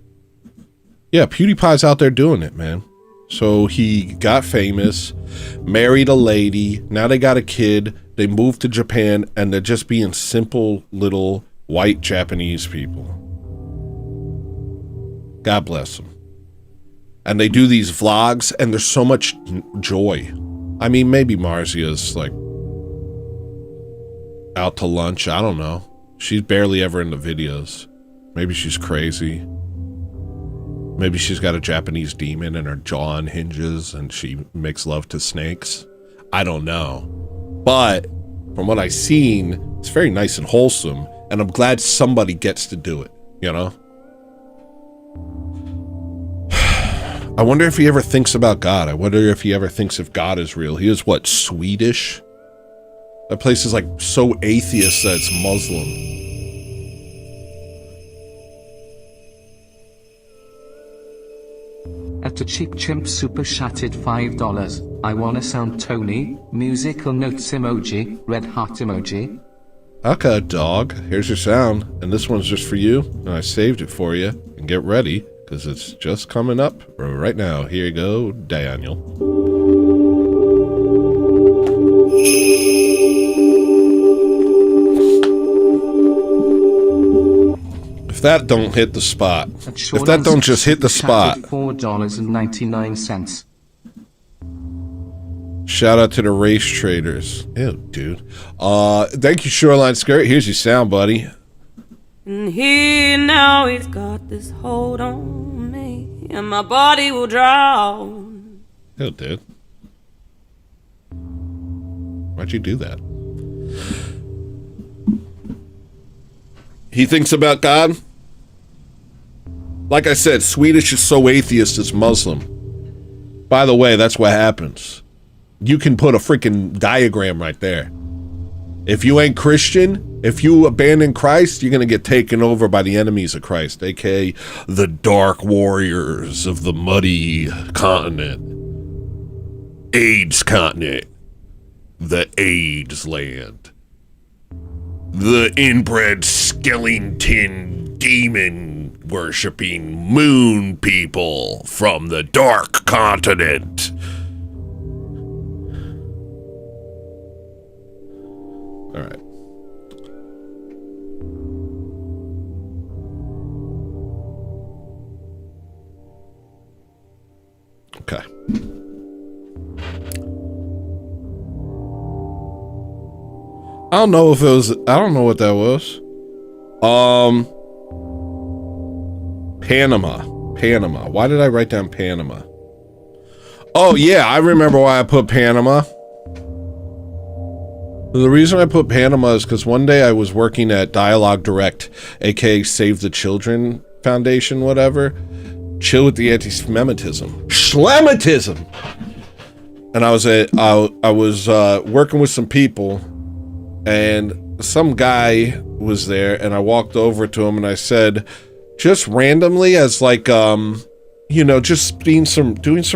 Yeah, PewDiePie's out there doing it, man. So he got famous, married a lady, now they got a kid, they moved to Japan, and they're just being simple little white Japanese people. God bless them. And they do these vlogs, and there's so much joy. I mean, maybe Marzia's like out to lunch, I don't know. She's barely ever in the videos. Maybe she's crazy. Maybe she's got a Japanese demon and her jaw unhinges and she makes love to snakes. I don't know. But from what I've seen, it's very nice and wholesome. And I'm glad somebody gets to do it, you know? I wonder if he ever thinks about God. I wonder if he ever thinks if God is real. He is what, Swedish? That place is like so atheist that it's Muslim. At a cheap chimp super chatted $5. I wanna sound Tony, musical notes emoji, red heart emoji. Okay, dog, here's your sound. And this one's just for you. And I saved it for you. And get ready, because it's just coming up right now. Here you go, Daniel. If that don't hit the spot, if that don't just hit the spot. $4.99. Shout out to the race traders. Ew, dude. Thank you, Shoreline Skirt. Here's your sound, buddy. And here now he's got this hold on me, and my body will drown. Ew, dude. Why'd you do that? He thinks about God? Like I said, Swedish is so atheist it's Muslim. By the way, that's what happens. You can put a freaking diagram right there. If you ain't Christian, if you abandon Christ, you're going to get taken over by the enemies of Christ, aka the dark warriors of the muddy continent. AIDS continent. The AIDS land. The inbred skeleton demon worshipping moon people from the dark continent. All right. Okay. I don't know if it was, I don't know what that was. Panama. Why did I write down Panama? Oh yeah, I remember why I put Panama. The reason I put Panama is because one day I was working at Dialogue Direct, aka Save the Children Foundation, whatever. Chill with the anti-Semitism. Schlemitism! And I was working with some people, and some guy was there, and I walked over to him and I said, just randomly, as like, you know, just doing some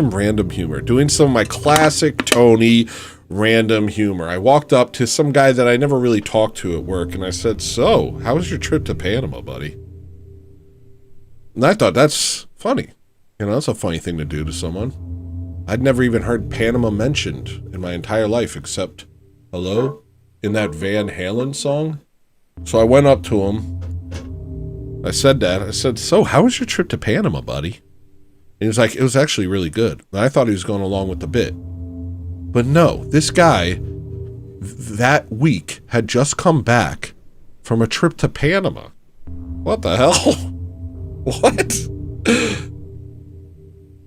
random humor, doing some of my classic Tony random humor. I walked up to some guy that I never really talked to at work, and I said, so, how was your trip to Panama, buddy? And I thought, that's funny. You know, that's a funny thing to do to someone. I'd never even heard Panama mentioned in my entire life, except, hello? In that Van Halen song? So I went up to him. I said that. I said, so how was your trip to Panama, buddy? And he was like, it was actually really good. And I thought he was going along with the bit. But no, this guy that week had just come back from a trip to Panama. What the hell? What?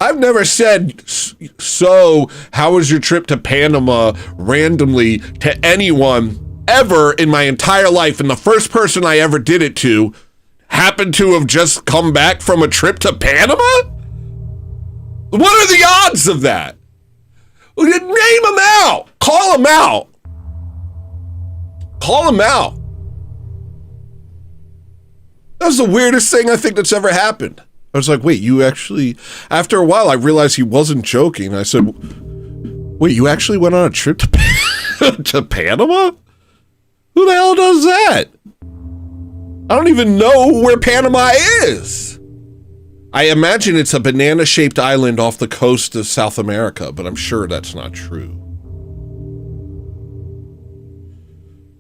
I've never said, so how was your trip to Panama randomly to anyone ever in my entire life. And the first person I ever did it to happened to have just come back from a trip to Panama? What are the odds of that? Name him out. Call him out. Call him out. That was the weirdest thing I think that's ever happened. I was like, wait, you actually... After a while, I realized he wasn't joking. I said, wait, you actually went on a trip to, to Panama? Who the hell does that? I don't even know where Panama is. I imagine it's a banana-shaped island off the coast of South America, but I'm sure that's not true.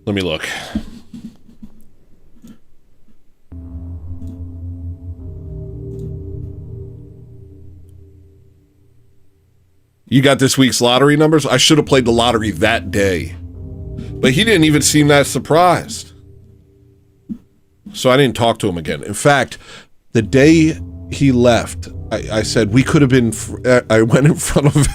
Let me look. You got this week's lottery numbers? I should have played the lottery that day. But he didn't even seem that surprised. So I didn't talk to him again. In fact, the day he left, I said, we could have been... I went in front of him.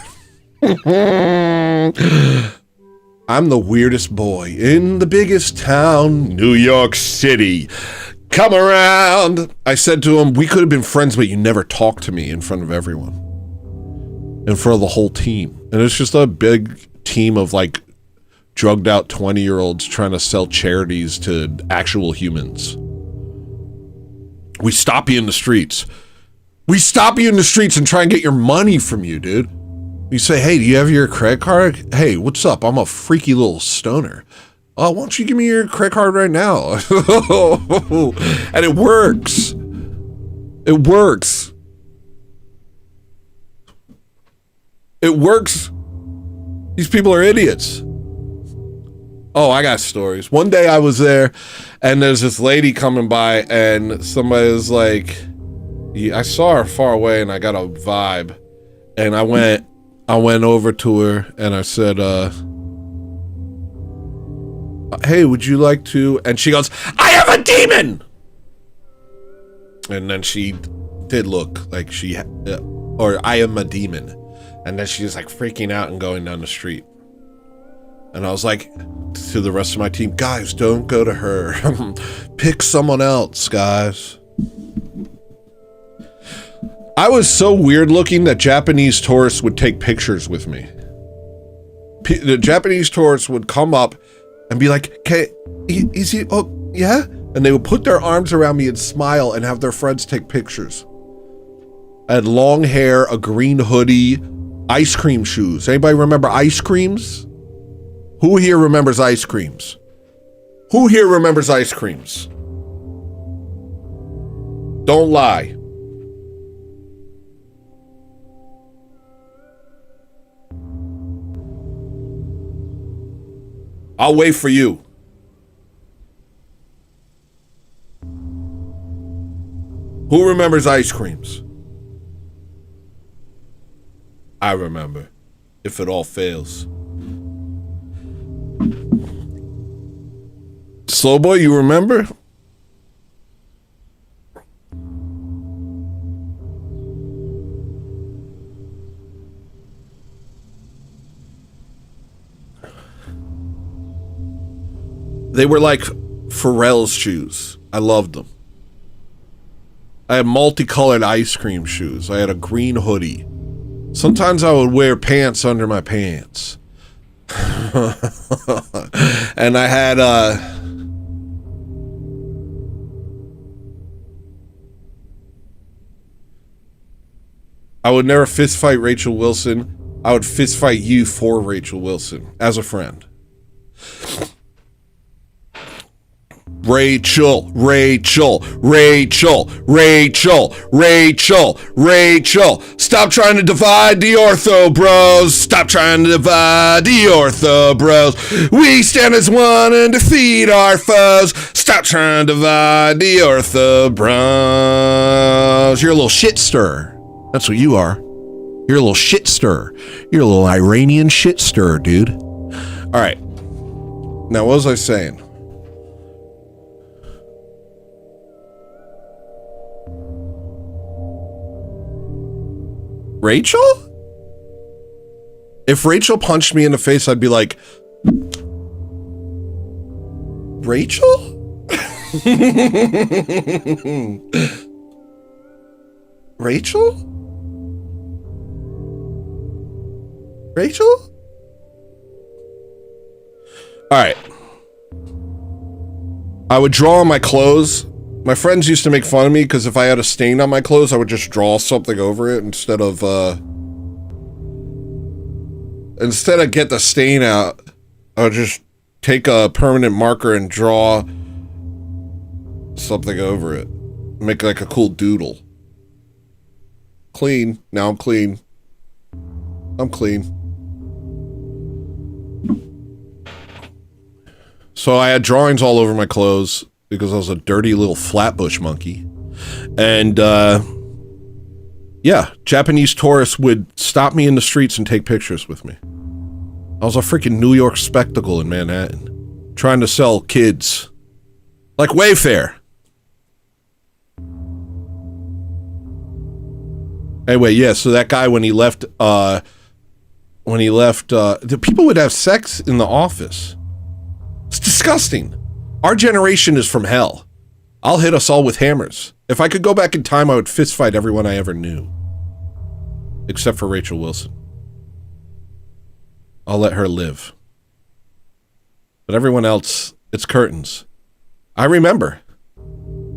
I'm the weirdest boy in the biggest town, New York City. Come around. I said to him, we could have been friends, but you never talked to me in front of everyone. In front of the whole team. And it's just a big team of like drugged out 20-year-olds trying to sell charities to actual humans. We stop you in the streets. We stop you in the streets and try and get your money from you, dude. You say, hey, do you have your credit card? Hey, what's up? I'm a freaky little stoner. Oh, why don't you give me your credit card right now? And it works. It works. It works. These people are idiots. Oh, I got stories. One day I was there and there's this lady coming by and somebody was like, I saw her far away and I got a vibe. And I went over to her and I said, hey, would you like to? And she goes, I have a demon! And then she did look like she, or I am a demon. And then she was like freaking out and going down the street. And I was like to the rest of my team, guys, don't go to her. Pick someone else, guys. I was so weird looking that Japanese tourists would take pictures with me. The Japanese tourists would come up and be like, okay, is he, oh, yeah? And they would put their arms around me and smile and have their friends take pictures. I had long hair, a green hoodie, ice cream shoes. Anybody remember ice creams? Who here remembers ice creams? Who here remembers ice creams? Don't lie. I'll wait for you. Who remembers ice creams? I remember. If it all fails. Slow boy, you remember? They were like Pharrell's shoes. I loved them. I had multicolored ice cream shoes. I had a green hoodie. Sometimes I would wear pants under my pants. And I had I would never fist fight Rachel Wilson. I would fist fight you for Rachel Wilson as a friend. Rachel, Rachel, Rachel, Rachel, Rachel, Rachel. Stop trying to divide the ortho bros. Stop trying to divide the ortho bros. We stand as one and defeat our foes. Stop trying to divide the ortho bros. You're a little shit stir. That's what you are. You're a little shit stir. You're a little Iranian shit stir, dude. All right. Now, what was I saying? Rachel? If Rachel punched me in the face, I'd be like, Rachel? Rachel? Rachel? All right. I would draw on my clothes My friends used to make fun of me because if I had a stain on my clothes, I would just draw something over it instead of get the stain out. I would just take a permanent marker and draw something over it. Make like a cool doodle. Clean. Now I'm clean. I'm clean. So I had drawings all over my clothes because I was a dirty little flatbush monkey. And, yeah, Japanese tourists would stop me in the streets and take pictures with me. I was a freaking New York spectacle in Manhattan, trying to sell kids. Like Wayfair. Anyway, yeah, so that guy, when he left, the people would have sex in the office. It's disgusting. Our generation is from hell. I'll hit us all with hammers. If I could go back in time, I would fist fight everyone I ever knew. Except for Rachel Wilson. I'll let her live. But everyone else, it's curtains. I remember.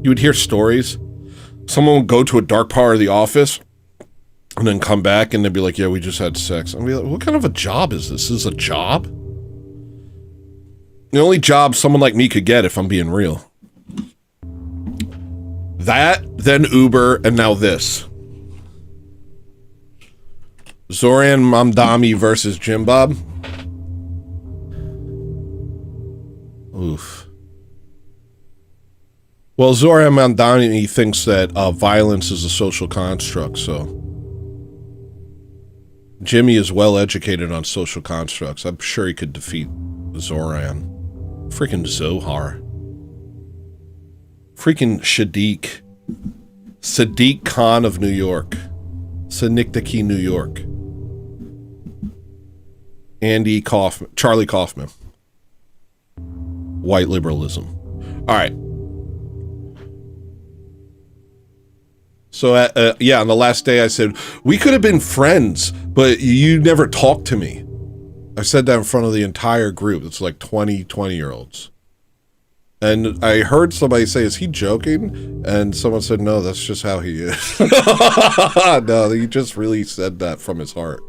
You would hear stories. Someone would go to a dark part of the office and then come back and they'd be like, yeah, we just had sex. I'd be like, what kind of a job is this? Is this a job? The only job someone like me could get, if I'm being real. That, then Uber, and now this. Zoran Mamdani versus Jim Bob. Oof. Well, Zoran Mamdani thinks that violence is a social construct, so... Jimmy is well educated on social constructs. I'm sure he could defeat Zoran. Freaking Zohar. Freaking Sadiq. Sadiq Khan of New York. Synecdoche, New York. Andy Kaufman. Charlie Kaufman. White liberalism. Alright. So, yeah, on the last day I said, we could have been friends, but you never talked to me. I said that in front of the entire group. It's like 20-year-olds. And I heard somebody say, is he joking? And someone said, no, that's just how he is. No, he just really said that from his heart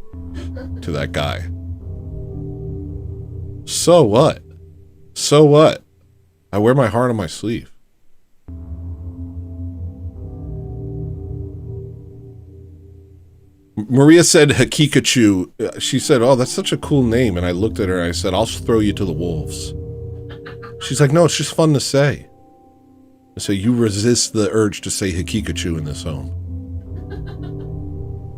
to that guy. So what? So what? I wear my heart on my sleeve. Maria said Hakikachu. She said, oh, that's such a cool name. And I looked at her and I said, I'll throw you to the wolves. She's like, no, it's just fun to say. So you resist the urge to say Hakikachu in this home.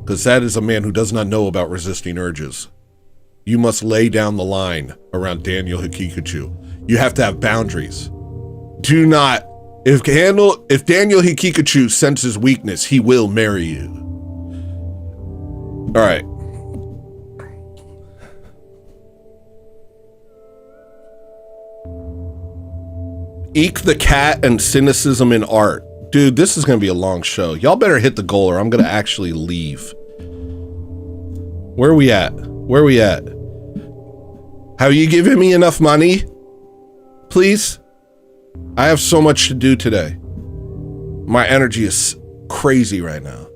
Because that is a man who does not know about resisting urges. You must lay down the line around Daniel Hakikachu. You have to have boundaries. Do not, if Daniel Hakikachu senses weakness, he will marry you. All right. Eek the cat and cynicism in art. Dude, this is going to be a long show. Y'all better hit the goal or I'm going to actually leave. Where are we at? Where are we at? Have you given me enough money? Please? I have so much to do today. My energy is crazy right now.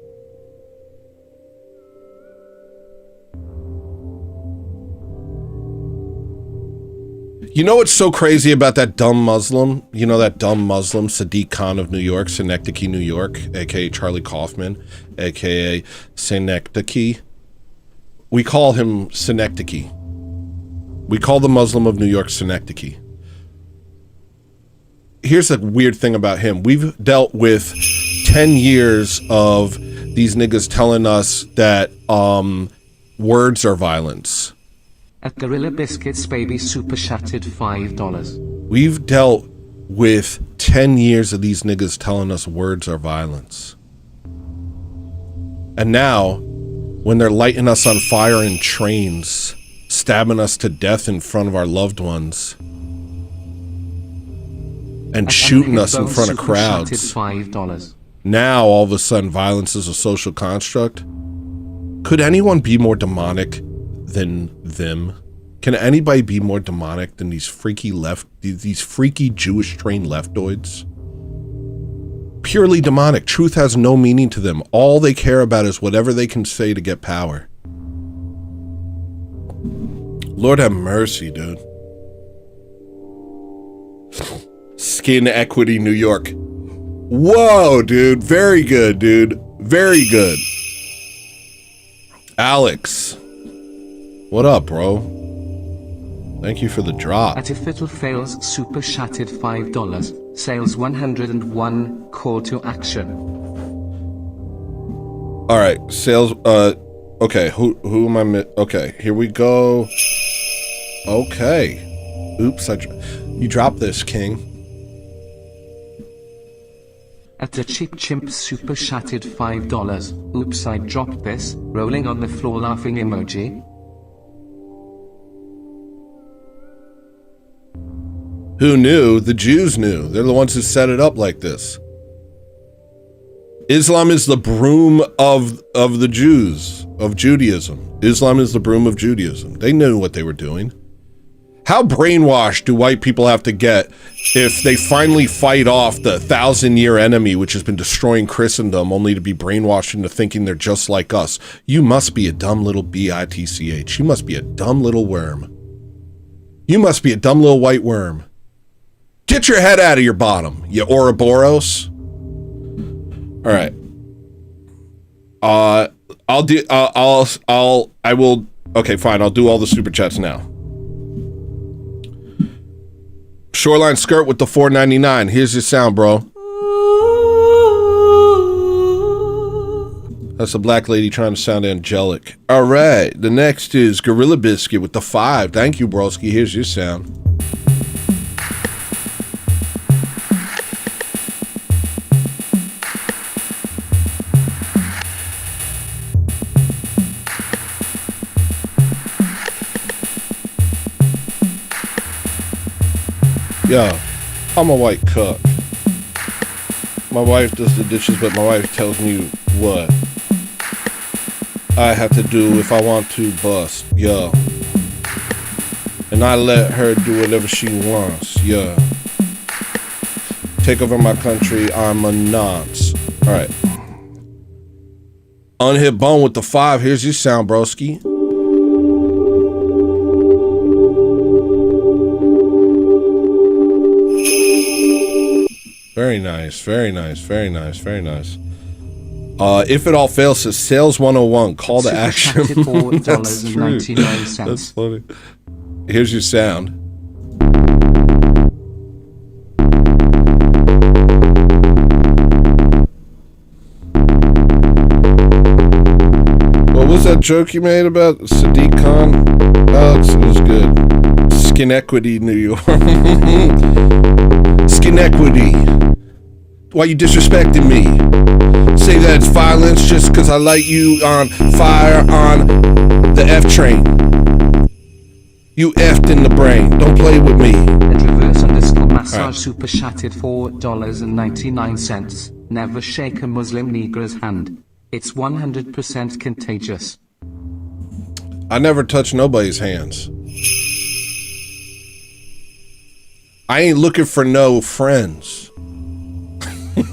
You know what's so crazy about that dumb Muslim? You know that dumb Muslim, Sadiq Khan of New York, Synecdoche, New York, aka Charlie Kaufman, aka Synecdoche. We call him Synecdoche. We call the Muslim of New York Synecdoche. Here's the weird thing about him. We've dealt with 10 years of these niggas telling us that words are violence. At Gorilla Biscuits Baby Super Shattered $5. We've dealt with 10 years of these niggas telling us words are violence. And now, when they're lighting us on fire in trains, stabbing us to death in front of our loved ones, and shooting us in front of crowds, $5. now all of a sudden violence is a social construct. Could anyone be more demonic than them? Can anybody be more demonic than these freaky Jewish trained leftoids? Purely demonic. Truth has no meaning to them. All they care about is whatever they can say to get power. Lord have mercy, dude. Skin Equity, New York. Whoa, dude. Very good, dude. Very good. Alex. What up, bro? Thank you for the drop. At If It'll Fails super chatted $5. Sales 101. Call to action. All right, sales. Okay. Who am I? Okay, here we go. Okay. Oops, you dropped this, King. At the Cheap Chimp super chatted $5. Oops, I dropped this. Rolling on the floor laughing emoji. Who knew? The Jews knew. They're the ones who set it up like this. Islam is the broom of the Jews, of Judaism. Islam is the broom of Judaism. They knew what they were doing. How brainwashed do white people have to get if they finally fight off the 1,000-year enemy which has been destroying Christendom only to be brainwashed into thinking they're just like us? You must be a dumb little bitch. You must be a dumb little worm. You must be a dumb little white worm. Get your head out of your bottom, you Ouroboros. All right. I will. Okay, fine. I'll do all the super chats now. Shoreline skirt with the $4.99. Here's your sound, bro. That's a black lady trying to sound angelic. All right. The next is Gorilla Biscuit with the 5. Thank you, broski. Here's your sound. Yo, I'm a white cook. My wife does the dishes, but my wife tells me what I have to do if I want to bust. Yo. And I let her do whatever she wants. Yeah. Take over my country, I'm a nonce. Alright. Unhit Bone with the 5. Here's your sound, broski. Very nice, very nice, very nice, very nice. If it all fails, says Sales 101, call to action. That's true. That's funny. Here's your sound. What was that joke you made about Sadiq Khan? Alex, it was good. Skin Equity, New York. Skin Equity. Why you disrespecting me? Say that it's violence just because I light you on fire on the F train. You effed in the brain. Don't play with me. At reverse_massage super chatted $4.99. Never shake a Muslim Negro's hand. It's 100% contagious. I never touch nobody's hands. I ain't looking for no friends.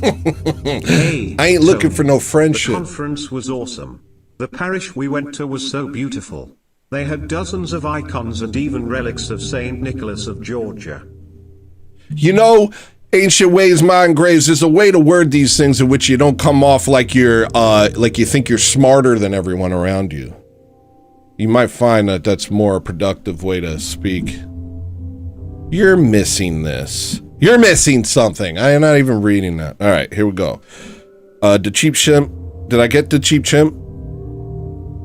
Hey, I ain't looking for no friendship. The conference was awesome. The parish we went to was so beautiful. They had dozens of icons and even relics of Saint Nicholas of Georgia. You know, Ancient Ways, Modern Graves, there's a way to word these things in which you don't come off like you're, like you think you're smarter than everyone around you. You might find that that's more a productive way to speak. You're missing this. You're missing something. I am not even reading that. All right, here we go. The Cheap Chimp. Did I get the Cheap Chimp?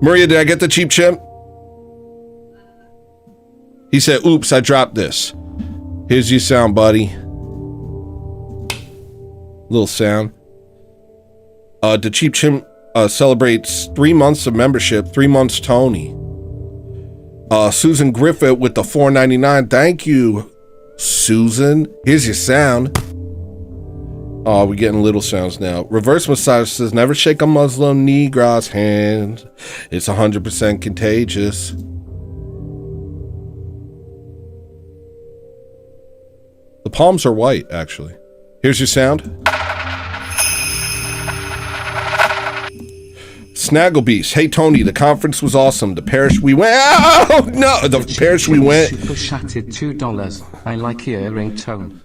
Maria, did I get the Cheap Chimp? He said, oops, I dropped this. Here's your sound, buddy. Little sound. The Cheap Chimp celebrates 3 months of membership. 3 months, Tony. Susan Griffith with the $4.99. Thank you, Susan. Here's your sound. Oh, we're getting little sounds now. Reverse Massage says, never shake a Muslim Negro's hand. It's 100% contagious. The palms are white, actually. Here's your sound. Snagglebeast. Hey, Tony, the conference was awesome. The parish we went... Oh, no! The parish we went... Super chatted $2. I like your ringtone.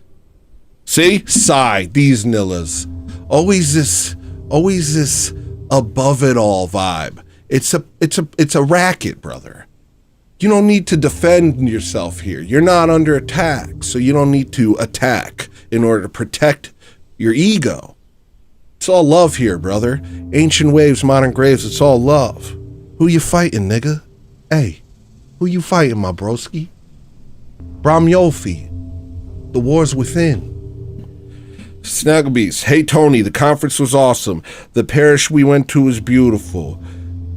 See? Sigh. These nillas. Always this above it all vibe. It's a racket, brother. You don't need to defend yourself here. You're not under attack, so you don't need to attack in order to protect your ego. It's all love here, brother. Ancient waves, modern graves, it's all love. Who you fighting, nigga? Hey, who you fighting, my broski? Bram Yofi. The war's within. Snagglebeast. Hey, Tony, the conference was awesome. The parish we went to was beautiful.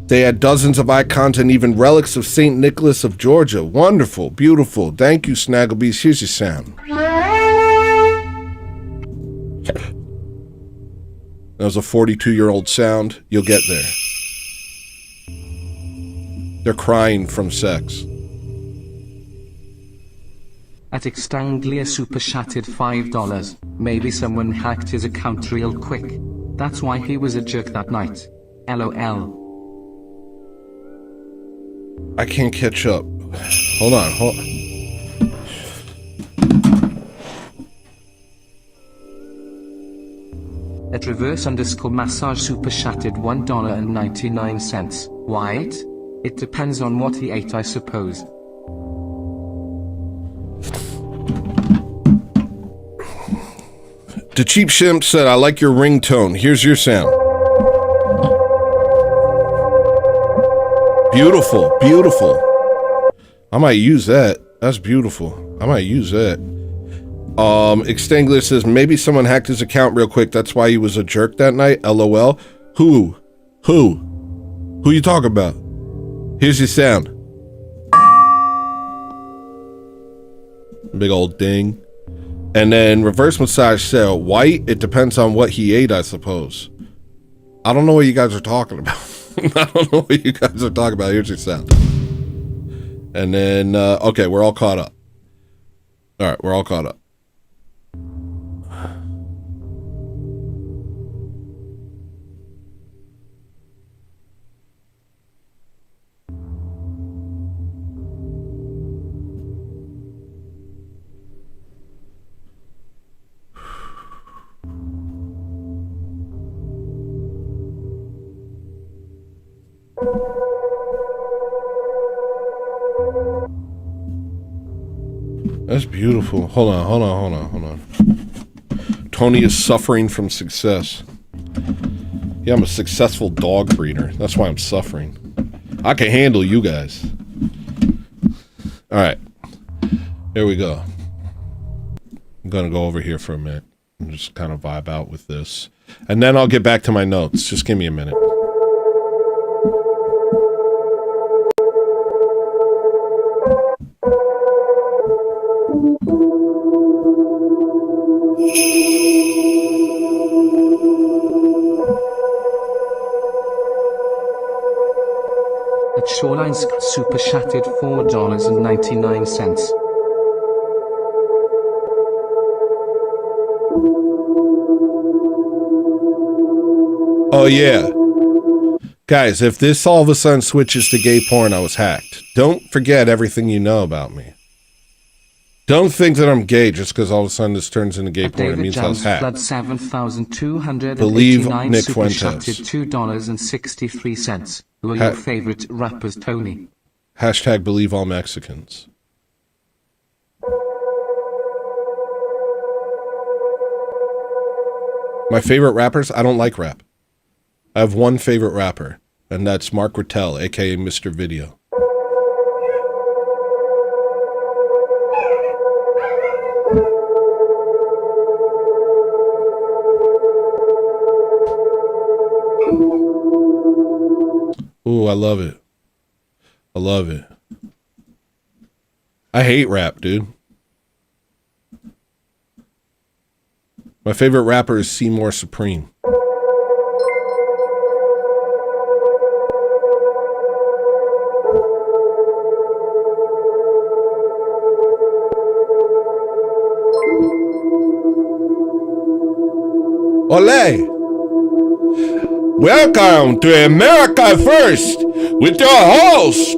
They had dozens of icons and even relics of St. Nicholas of Georgia. Wonderful, beautiful. Thank you, Snagglebeast. Here's your sound. That was a 42-year-old sound. You'll get there. They're crying from sex. At Extanglia super chatted $5. Maybe someone hacked his account real quick. That's why he was a jerk that night. LOL. I can't catch up. Hold on. At reverse_massage super chatted $1.99. White? It depends on what he ate, I suppose. The Cheap Shimp said, I like your ringtone. Here's your sound. Beautiful, beautiful. I might use that. That's beautiful. I might use that. Extangler says, maybe someone hacked his account real quick. That's why he was a jerk that night. LOL. Who? Who you talking about? Here's your sound. Big old ding. And then Reverse Massage said, white, it depends on what he ate, I suppose. I don't know what you guys are talking about. I don't know what you guys are talking about. Here's your sound. And then, okay, we're all caught up. All right, we're all caught up. That's beautiful. Hold on. Tony is suffering from success. Yeah, I'm a successful dog breeder. That's why I'm suffering. I can handle you guys. All right. Here we go. I'm going to go over here for a minute and just kind of vibe out with this. And then I'll get back to my notes. Just give me a minute. At Shoreline's super chatted $4.99. Oh, yeah. Guys, if this all of a sudden switches to gay porn, I was hacked. Don't forget everything you know about me. Don't think that I'm gay just because all of a sudden this turns into gay porn. It means I was hacked. Flood 7,289 Believe Nick super Fuentes. chatted $2.63. Who are your favorite rappers, Tony? Hashtag believe all Mexicans. My favorite rappers? I don't like rap. I have one favorite rapper, and that's Mark Rattel, aka Mr. Video. Ooh, I love it. I love it. I hate rap, dude. My favorite rapper is Seymour Supreme. Olé! Welcome to America First with your host,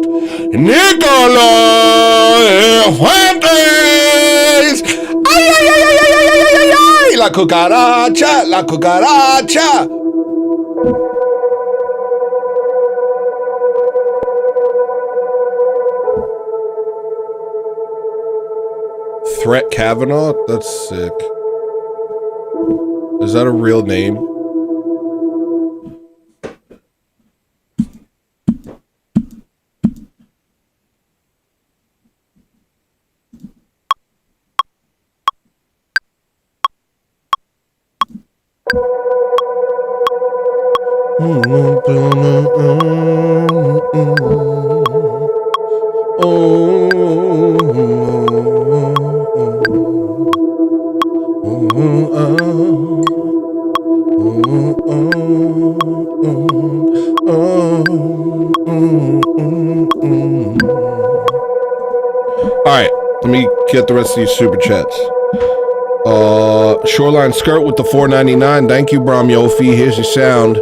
Nicola Fuentes. Ay, ay, ay, ay, ay, ay, ay, ay, ay, la cucaracha, la cucaracha. Threat Kavanaugh? That's sick. Is that a real name? Alright, let me get the rest of these super chats. Shoreline Skirt with the $4.99. Thank you, Bram Yofi. Here's your sound.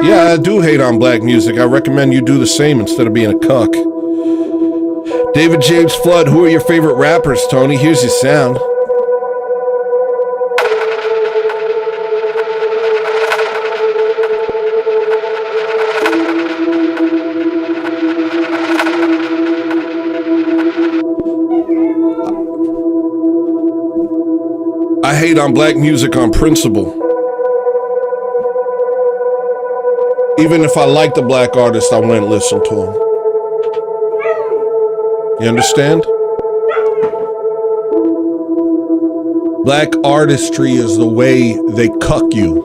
Yeah, I do hate on black music. I recommend you do the same instead of being a cuck. David James Flood, who are your favorite rappers, Tony? Here's your sound. I hate on black music on principle. Even if I like the black artist, I wouldn't listen to him. You understand? Black artistry is the way they cuck you.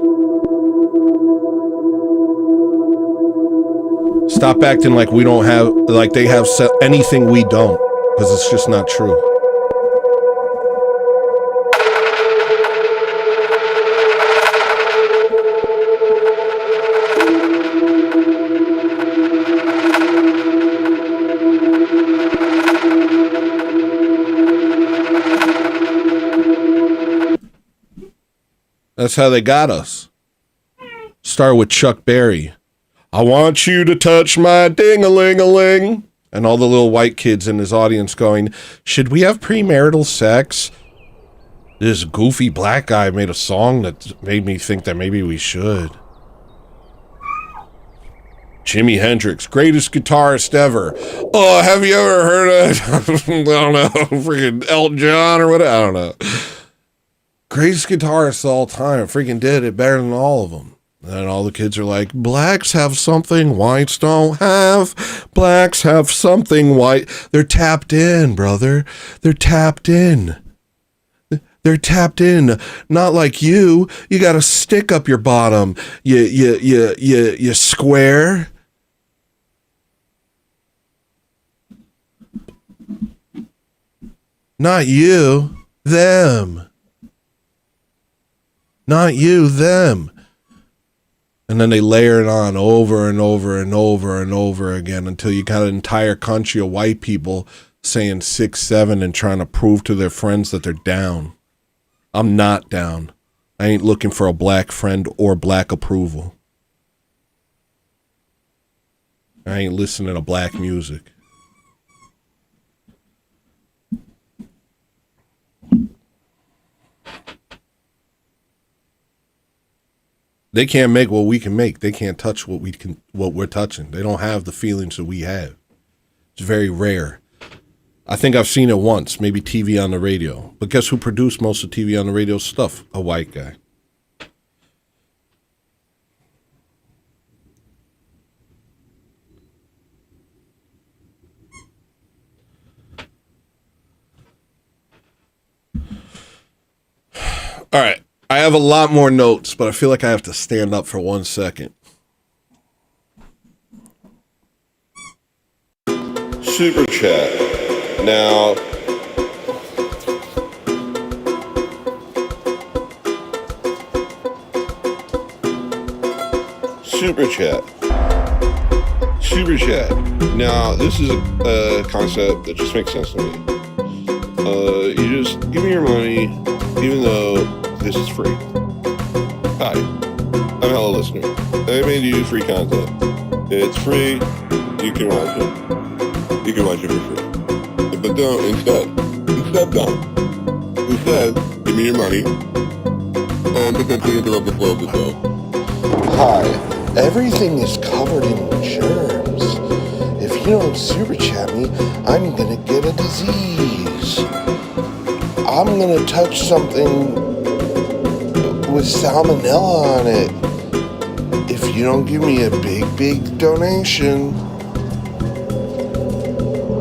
Stop acting like we don't have, like they have anything we don't, because it's just not true. That's how they got us. Start with Chuck Berry. I want you to touch my ding-a-ling-a-ling. And all the little white kids in his audience going, should we have premarital sex? This goofy black guy made a song that made me think that maybe we should. Jimi Hendrix, greatest guitarist ever. Oh, have you ever heard of, I don't know, freaking Elton John or what? I don't know. Greatest guitarist of all time, freaking did it better than all of them. And then all the kids are like, blacks have something whites don't have. Blacks have something white. They're tapped in, brother. They're tapped in. They're tapped in. Not like you. You got a stick up your bottom. You square. Not you. Them. Not you, them. And then they layer it on over and over and over and over again until you got an entire country of white people saying 6'7" and trying to prove to their friends that they're down. I'm not down. I ain't looking for a black friend or black approval. I ain't listening to black music. They can't make what we can make. They can't touch what we're touching. They don't have the feelings that we have. It's very rare. I think I've seen it once, maybe TV on the radio. But guess who produced most of TV on the radio stuff? A white guy. All right. I have a lot more notes, but I feel like I have to stand up for 1 second. Super chat. Now, super chat. Super chat. Now, this is a concept that just makes sense to me. You just give me your money, even though this is free. Hi, I'm Hello Listener. I made you free content. It's free. You can watch it. You can watch it for free. But don't, instead don't. Instead, give me your money and potentially interrupt the flow of the show. Hi, everything is covered in germs. If you don't super chat me, I'm gonna get a disease. I'm gonna touch something with salmonella on it. If you don't give me a big donation.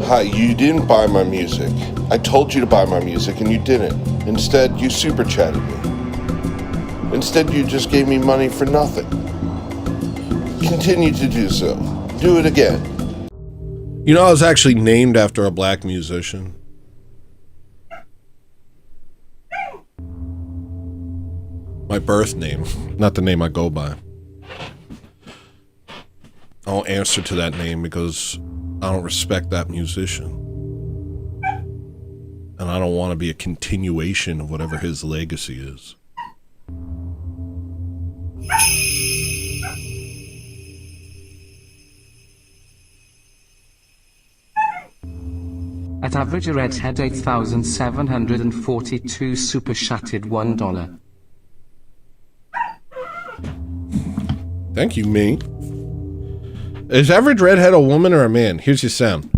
Hi, you didn't buy my music. I told you to buy my music and you didn't. Instead, you super chatted me. Instead, you just gave me money for nothing. Continue to do so. Do it again. You know, I was actually named after a black musician. My birth name, not the name I go by. I don't answer to that name because I don't respect that musician. And I don't want to be a continuation of whatever his legacy is. At average redhead 8,742 super chatted $1. Thank you, me. Is average redhead a woman or a man? Here's your sound.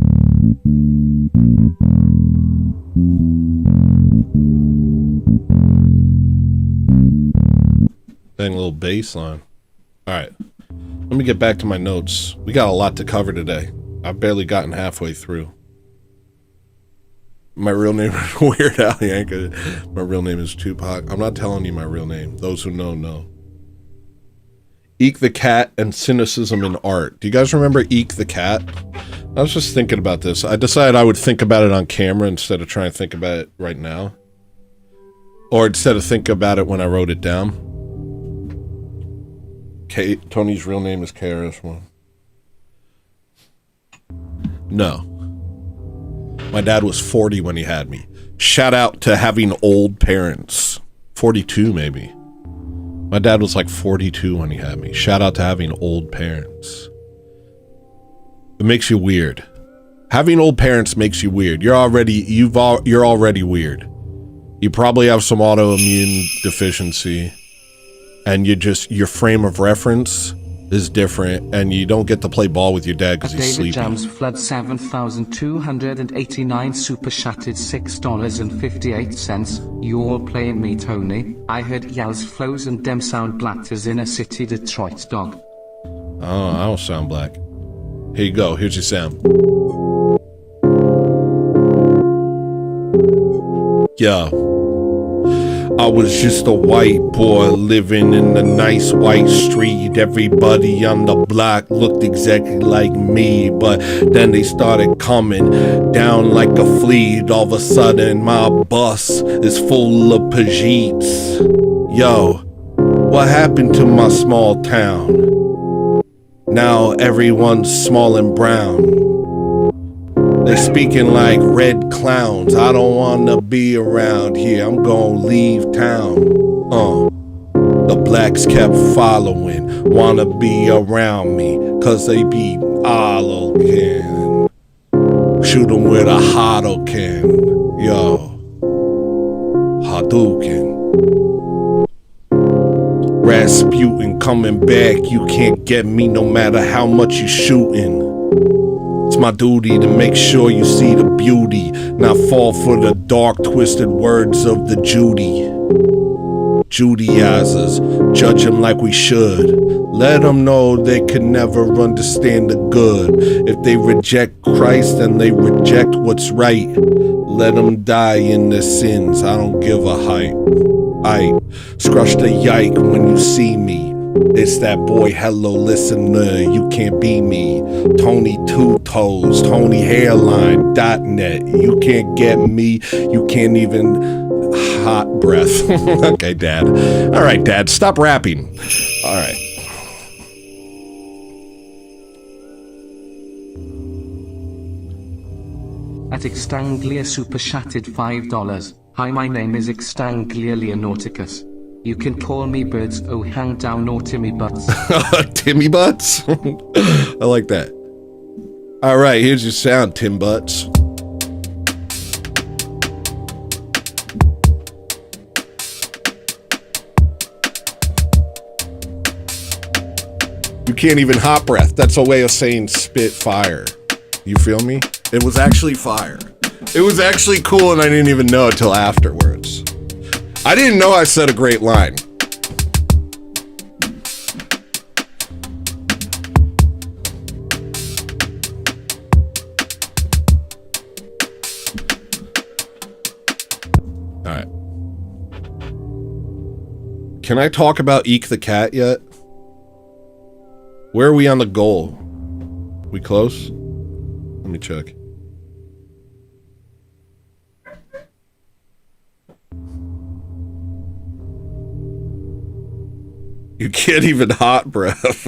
Dang, little bass line. Alright. Let me get back to my notes. We got a lot to cover today. I've barely gotten halfway through. My real name is Weird Al Yankovic. My real name is Tupac. I'm not telling you my real name. Those who know, know. Eek the Cat and Cynicism in Art. Do you guys remember Eek the Cat? I was just thinking about this. I decided I would think about it on camera instead of trying to think about it right now. Or instead of think about it when I wrote it down. Tony's real name is KRS-One. No. My dad was 40 when he had me. Shout out to having old parents. 42 maybe. My dad was like 42 when he had me. Shout out to having old parents. It makes you weird. Having old parents makes you weird. You're already weird. You probably have some autoimmune deficiency, and your frame of reference is different, and you don't get to play ball with your dad because he's sleeping. David Jams Flood 7,289 super chatted $6.58. You all playing me, Tony. I heard yells, flows, and dem sound black as inner city Detroit dog. Oh, I don't sound black. Here you go. Here's your sound. Yo. I was just a white boy living in a nice white street. Everybody on the block looked exactly like me, but then they started coming down like a fleet. All of a sudden my bus is full of Pajeets. Yo, what happened to my small town? Now everyone's small and brown. They speaking like red clowns. I don't wanna be around here. I'm gonna leave town. The blacks kept following, wanna be around me, cause they be Alocan. Shoot 'em with a Hadoken. Yo, Hadouken. Rasputin coming back. You can't get me no matter how much you shooting. It's my duty to make sure you see the beauty, not fall for the dark, twisted words of the Judaizers. Judge them like we should. Let them know they could never understand the good. If they reject Christ, then they reject what's right. Let them die in their sins. I don't give a hype. Scrush the yike when you see me. It's that boy, hello listener, you can't be me. Tony Two Toes, Tony Hairline.net. You can't get me, you can't even hot breath. Okay, Dad. All right, Dad, stop rapping. All right. at Extanglia Super Chatted $5. Hi, my name is Extanglia Leonauticus. You can call me Birds. Oh, hang down or Timmy Butts. Timmy Butts? I like that. All right, here's your sound, Tim Butts. You can't even hot breath. That's a way of saying spit fire. You feel me? It was actually fire. It was actually cool, and I didn't even know it till afterwards. I didn't know I said a great line. All right. Can I talk about Eek the Cat yet? Where are we on the goal? We close? Let me check. You can't even hot breath.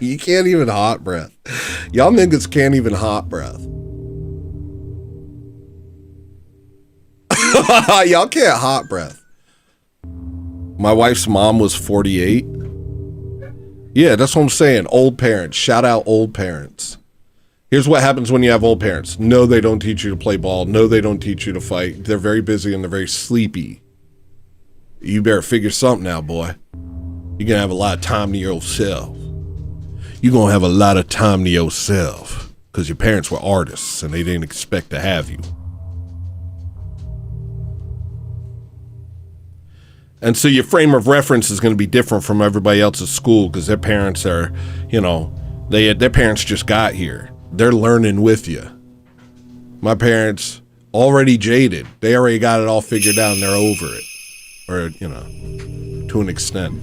You can't even hot breath. Y'all niggas can't even hot breath. Y'all can't hot breath. My wife's mom was 48. Yeah, that's what I'm saying. Old parents. Shout out old parents. Here's what happens when you have old parents. No, they don't teach you to play ball. No, they don't teach you to fight. They're very busy and they're very sleepy. You better figure something out, boy. You're going to have a lot of time to yourself. You're going to have a lot of time to yourself. Because your parents were artists and they didn't expect to have you. And so your frame of reference is going to be different from everybody else at school because their parents are, you know, their parents just got here. They're learning with you. My parents, already jaded. They already got it all figured out and they're over it. Or, you know, to an extent.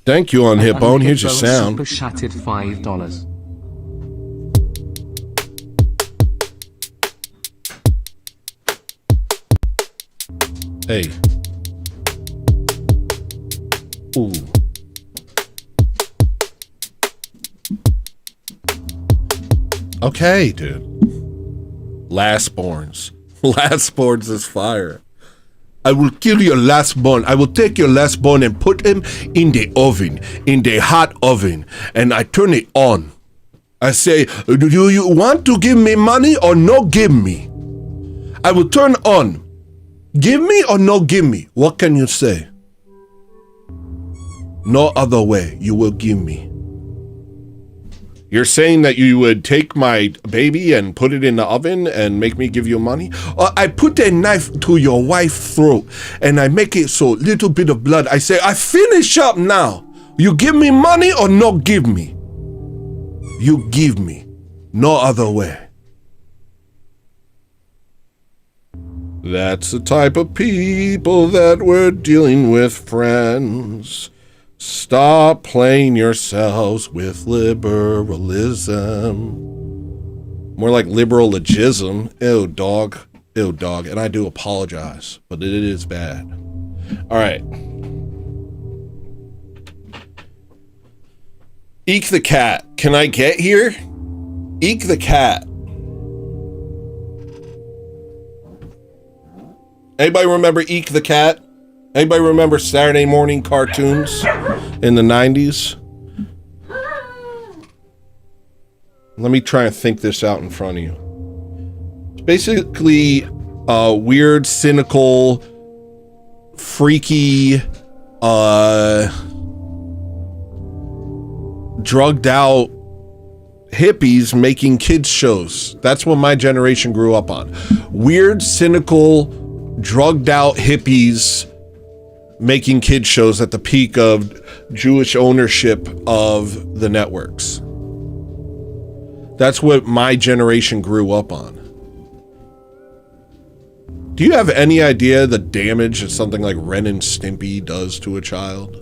Thank you, on Hitbone. Here's your sound. Super Chatted $5. Hey. Ooh. Okay, dude. Lastborns. Lastborns is fire. I will kill your lastborn. I will take your lastborn and put him in the oven, in the hot oven, and I turn it on. I say, do you want to give me money or no give me? I will turn on. Give me or no give me? What can you say? No other way. You will give me. You're saying that you would take my baby and put it in the oven and make me give you money? Or I put a knife to your wife's throat and I make it so little bit of blood. I say, I finish up now. You give me money or no give me? You give me. No other way. That's the type of people that we're dealing with, friends. Stop playing yourselves with liberalism. More like liberalism. Ew, dog. Ew, dog. And I do apologize, but it is bad. All right. Eek the cat. Can I get here? Eek the cat. Anybody remember Eek the cat? Anybody remember Saturday morning cartoons in the 90s? Let me try and think this out in front of you. It's basically weird, cynical, freaky, drugged out hippies making kids shows. That's what my generation grew up on. Weird, cynical, drugged out hippies making kids shows at the peak of Jewish ownership of the networks. That's what my generation grew up on. Do you have any idea the damage that something like Ren and Stimpy does to a child?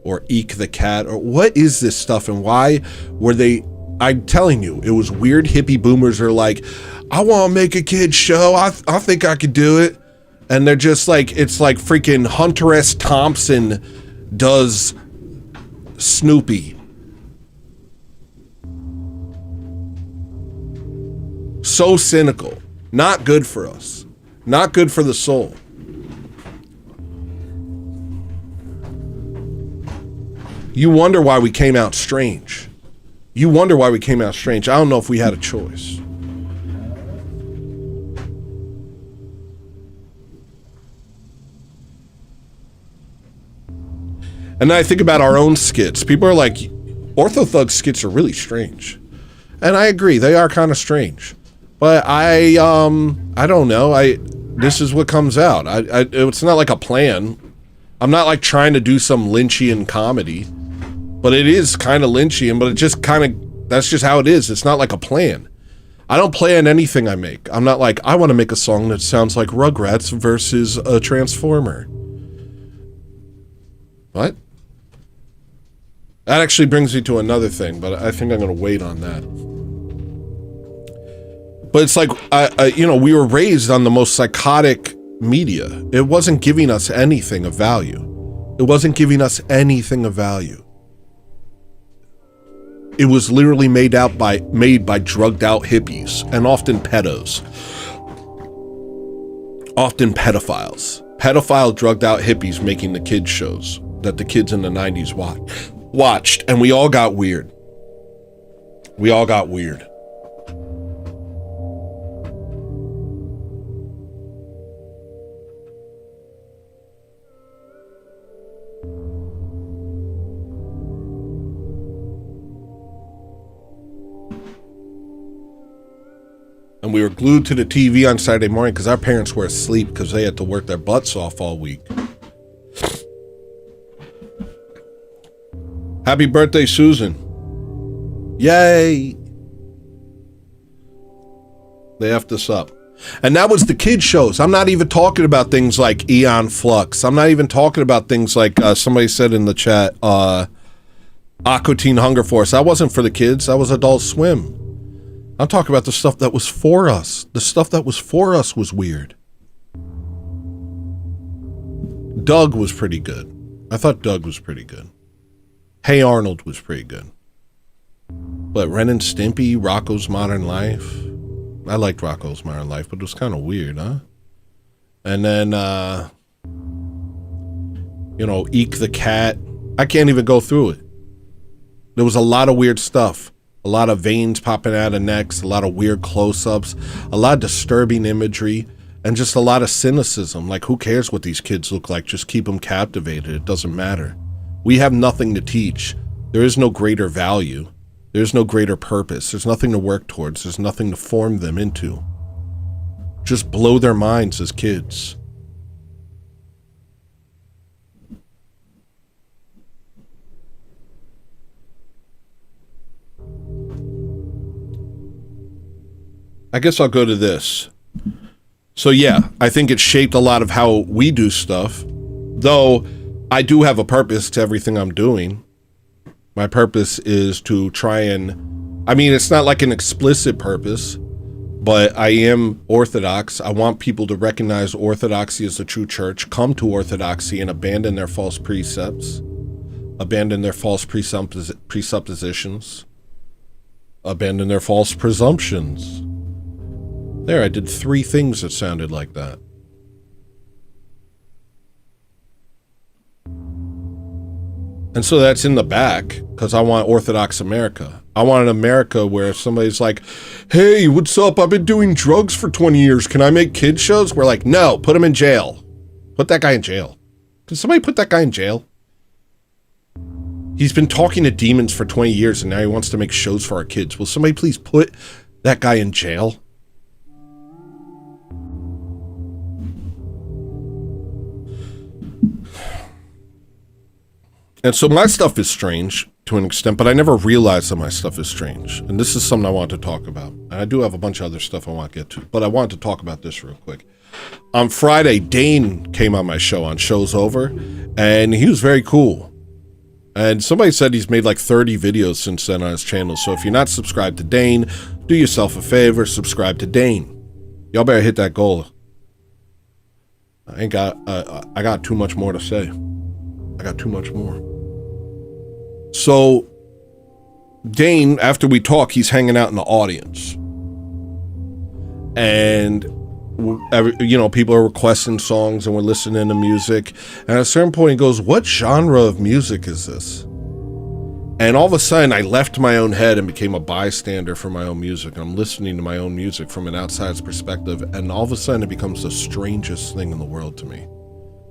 Or Eek the cat? Or what is this stuff and why were they... I'm telling you, it was weird hippie boomers are like, I want to make a kid's show. I think I could do it. And they're just like, it's like freaking Hunter S. Thompson does Snoopy. So cynical. Not good for us. Not good for the soul. You wonder why we came out strange. You wonder why we came out strange. I don't know if we had a choice. And then I think about our own skits. People are like, Orthothug skits are really strange. And I agree, they are kind of strange. But I don't know. This is what comes out. It's not like a plan. I'm not like trying to do some Lynchian comedy. But it is kind of Lynchian, but it just kind of, that's just how it is. It's not like a plan. I don't plan anything I make. I'm not like, I want to make a song that sounds like Rugrats versus a Transformer. What? That actually brings me to another thing, but I think I'm going to wait on that. But it's like, you know, we were raised on the most psychotic media. It wasn't giving us anything of value. It wasn't giving us anything of value. It was literally made by drugged out hippies and often pedos. Often pedophiles. Pedophile drugged out hippies making the kids shows that the kids in the 90s watched, and we all got weird. We all got weird. And we were glued to the TV on Saturday morning because our parents were asleep because they had to work their butts off all week. Happy birthday, Susan. Yay. They effed us up. And that was the kid shows. I'm not even talking about things like Eon Flux. I'm not even talking about things like somebody said in the chat, Aqua Teen Hunger Force. That wasn't for the kids. That was Adult Swim. I'm talking about the stuff that was for us. The stuff that was for us was weird. Doug was pretty good. I thought Doug was pretty good. Hey Arnold was pretty good. But Ren and Stimpy, Rocko's Modern Life. I liked Rocko's Modern Life, but it was kind of weird, huh? And then, you know, Eek the Cat. I can't even go through it. There was a lot of weird stuff. A lot of veins popping out of necks, a lot of weird close-ups, a lot of disturbing imagery, and just a lot of cynicism. Like, who cares what these kids look like? Just keep them captivated. It doesn't matter. We have nothing to teach. There is no greater value. There's no greater purpose. There's nothing to work towards. There's nothing to form them into. Just blow their minds as kids. I guess I'll go to this. So yeah, I think it shaped a lot of how we do stuff, though I do have a purpose to everything I'm doing. My purpose is to try and, I mean, it's not like an explicit purpose, but I am Orthodox. I want people to recognize Orthodoxy as the true church, come to Orthodoxy and abandon their false precepts, abandon their false presuppositions, abandon their false presumptions. There, I did 3 things that sounded like that. And so that's in the back, because I want Orthodox America. I want an America where if somebody's like, hey, what's up? I've been doing drugs for 20 years. Can I make kid shows? We're like, no, put him in jail. Put that guy in jail. Can somebody put that guy in jail? He's been talking to demons for 20 years and now he wants to make shows for our kids. Will somebody please put that guy in jail? And so my stuff is strange to an extent, but I never realized that my stuff is strange. And this is something I want to talk about. And I do have a bunch of other stuff I want to get to, but I wanted to talk about this real quick. On Friday, Dane came on my show on Show's Over, and he was very cool. And somebody said he's made like 30 videos since then on his channel. So if you're not subscribed to Dane, do yourself a favor, subscribe to Dane. Y'all better hit that goal. I got too much more to say. I got too much more. So, Dane, after we talk, he's hanging out in the audience. and people are requesting songs and we're listening to music. And at a certain point, he goes, "What genre of music is this?" And all of a sudden, I left my own head and became a bystander for my own music. I'm listening to my own music from an outside's perspective, and all of a sudden, it becomes the strangest thing in the world to me.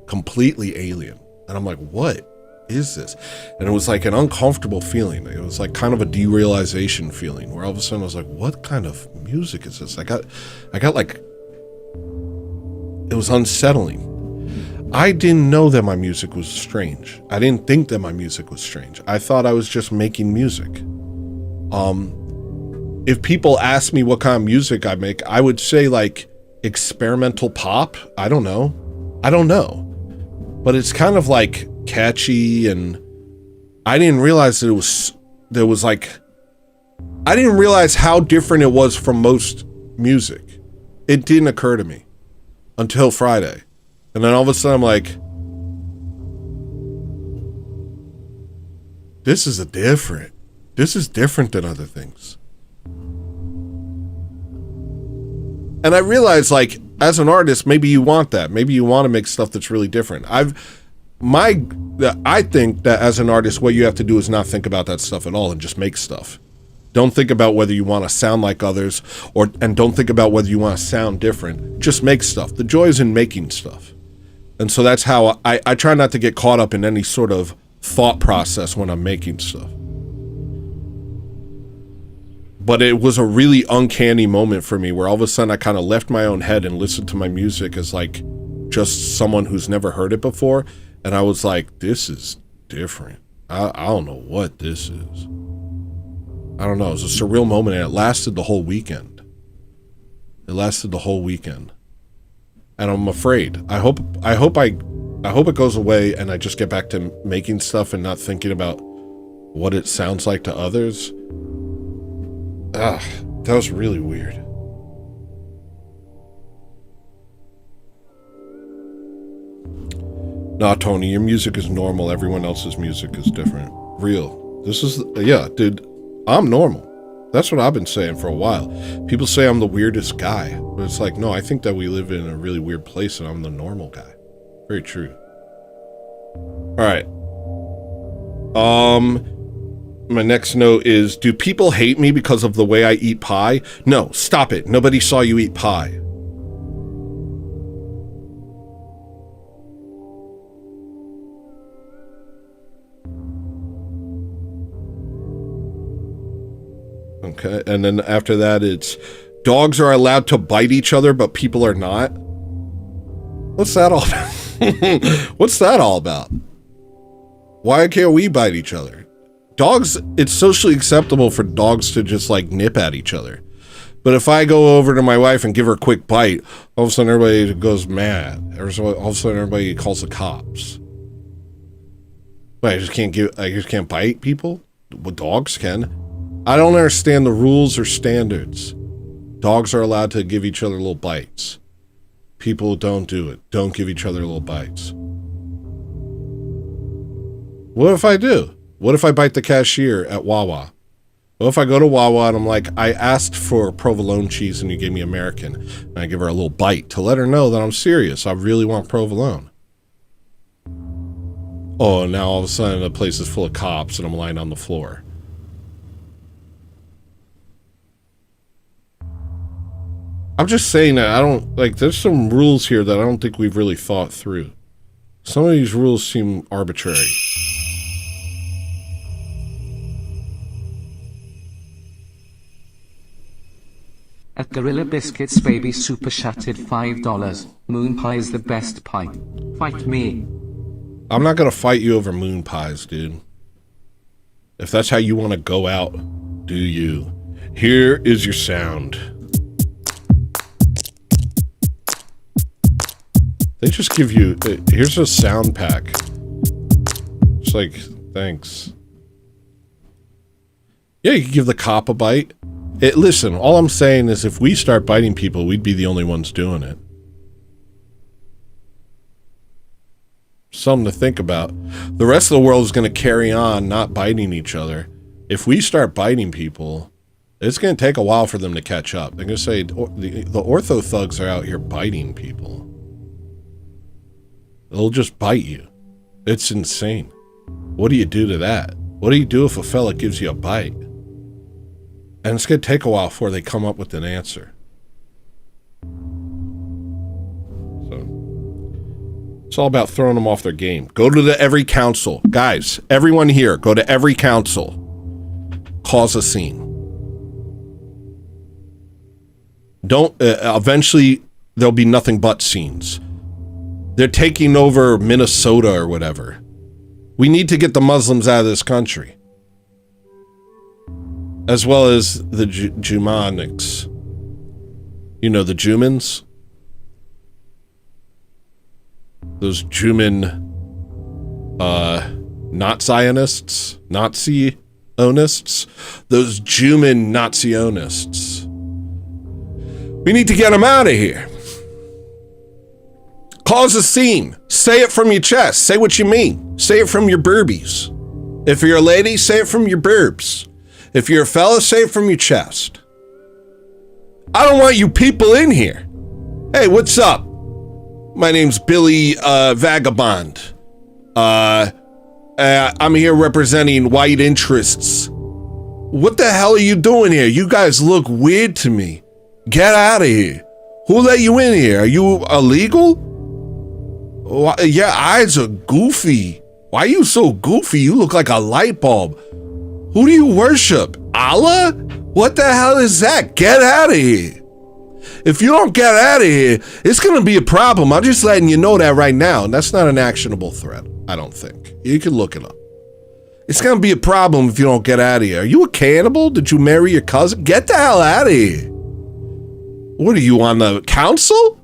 Completely alien. And I'm like, what is this? And it was like an uncomfortable feeling. It was like kind of a derealization feeling, where all of a sudden I was like, what kind of music is this? I got like, it was unsettling. I didn't know that my music was strange. I didn't think that my music was strange. I thought I was just making music. If people ask me what kind of music I make, I would say like experimental pop. I don't know. But it's kind of like catchy, and I didn't realize that I didn't realize how different it was from most music. It didn't occur to me until Friday. And then all of a sudden I'm like, this is different than other things. And I realized, like, as an artist, maybe you want that. Maybe you want to make stuff that's really different. I think that as an artist, what you have to do is not think about that stuff at all and just make stuff. Don't think about whether you want to sound like others, and don't think about whether you want to sound different. Just make stuff. The joy is in making stuff. And so that's how I try not to get caught up in any sort of thought process when I'm making stuff. But it was a really uncanny moment for me, where all of a sudden I kind of left my own head and listened to my music as like just someone who's never heard it before. And I was like, this is different. I don't know what this is. I don't know. It was a surreal moment, and it lasted the whole weekend. And I'm afraid. I hope it goes away and I just get back to making stuff and not thinking about what it sounds like to others. That was really weird. Nah, Tony, your music is normal. Everyone else's music is different. Real. Yeah, dude, I'm normal. That's what I've been saying for a while. People say I'm the weirdest guy, but it's like, no, I think that we live in a really weird place and I'm the normal guy. Very true. All right. My next note is, do people hate me because of the way I eat pie? No, stop it. Nobody saw you eat pie. Okay, and then after that, it's dogs are allowed to bite each other, but people are not. What's that all about? What's that all about? Why can't we bite each other? Dogs, it's socially acceptable for dogs to just like nip at each other. But if I go over to my wife and give her a quick bite, all of a sudden everybody goes mad. All of a sudden everybody calls the cops. Wait, I just can't bite people? Well, dogs can. I don't understand the rules or standards. Dogs are allowed to give each other little bites. People don't do it. Don't give each other little bites. What if I do? What if I bite the cashier at Wawa? What if I go to Wawa and I'm like, I asked for provolone cheese and you gave me American, and I give her a little bite to let her know that I'm serious. I really want provolone. Oh, now all of a sudden the place is full of cops and I'm lying on the floor. I'm just saying that I don't, like, there's some rules here that I don't think we've really thought through. Some of these rules seem arbitrary. At Gorilla Biscuits Baby Super Shattered $5. Moon pie is the best pie. Fight me. I'm not gonna fight you over moon pies, dude. If that's how you want to go out, do you. Here is your sound. They just give you, here's a sound pack. It's like, thanks. Yeah, you can give the cop a bite. Listen, all I'm saying is if we start biting people, we'd be the only ones doing it. Something to think about. The rest of the world is going to carry on not biting each other. If we start biting people, It's going to take a while for them to catch up. They're going to say the ortho thugs are out here biting people. They'll just bite you. It's insane. What do you do to that? What do you do if a fella gives you a bite? And it's going to take a while before they come up with an answer. So, it's all about throwing them off their game. Go to every council. Guys, everyone here, go to every council. Cause a scene. Don't, eventually, there'll be nothing but scenes. They're taking over Minnesota or whatever. We need to get the Muslims out of this country. As well as the Jumanics. You know, the Jumans? Those Juman, not Zionists? Nazi-onists? Those Juman Nazi-onists. We need to get them out of here. Cause a scene. Say it from your chest. Say what you mean. Say it from your burbies. If you're a lady, say it from your burbs. If you're a fella, say it from your chest. I don't want you people in here. Hey, what's up? My name's Billy Vagabond. I'm here representing white interests. What the hell are you doing here? You guys look weird to me. Get out of here. Who let you in here? Are you illegal? Your eyes are goofy. Why are you so goofy? You look like a light bulb. Who do you worship? Allah? What the hell is that? Get out of here. If you don't get out of here, it's going to be a problem. I'm just letting you know that right now. And that's not an actionable threat, I don't think. You can look it up. It's going to be a problem if you don't get out of here. Are you a cannibal? Did you marry your cousin? Get the hell out of here. What are you, on the council?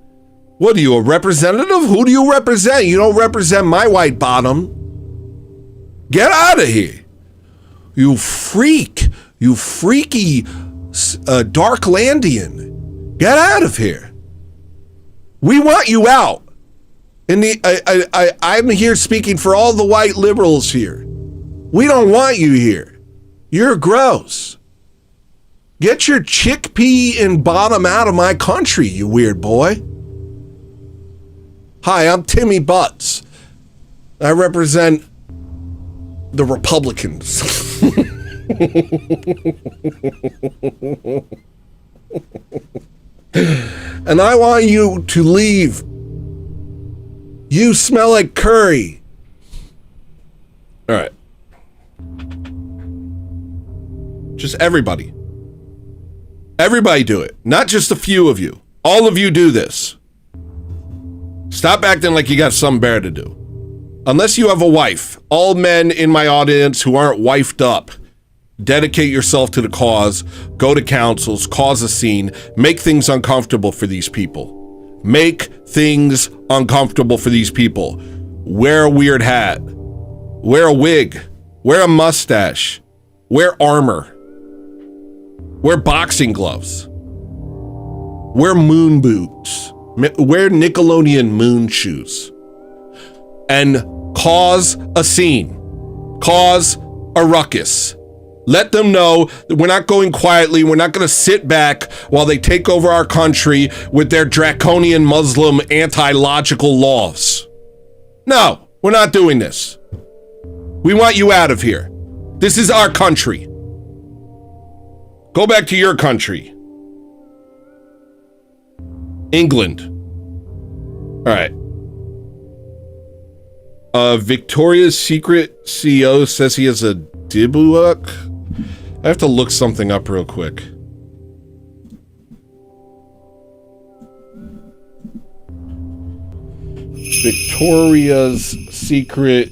What are you, a representative? Who do you represent? You don't represent my white bottom. Get out of here. You freak. You freaky Darklandian. Get out of here. We want you out. And I'm here speaking for all the white liberals here. We don't want you here. You're gross. Get your chickpea and bottom out of my country, you weird boy. Hi, I'm Timmy Butts. I represent the Republicans. And I want you to leave. You smell like curry. All right. Just everybody. Everybody do it. Not just a few of you. All of you do this. Stop acting like you got something better to do. Unless you have a wife. All men in my audience who aren't wifed up, dedicate yourself to the cause. Go to councils. Cause a scene. Make things uncomfortable for these people. Make things uncomfortable for these people. Wear a weird hat. Wear a wig. Wear a mustache. Wear armor. Wear boxing gloves. Wear moon boots. Wear Nickelodeon moon shoes. And cause a scene. Cause a ruckus. Let them know that we're not going quietly. We're not going to sit back while they take over our country with their draconian Muslim anti-logical laws. No, we're not doing this. We want you out of here. This is our country. Go back to your country. England. All right. Victoria's Secret CEO says he has a Dibuak. I have to look something up real quick. Victoria's Secret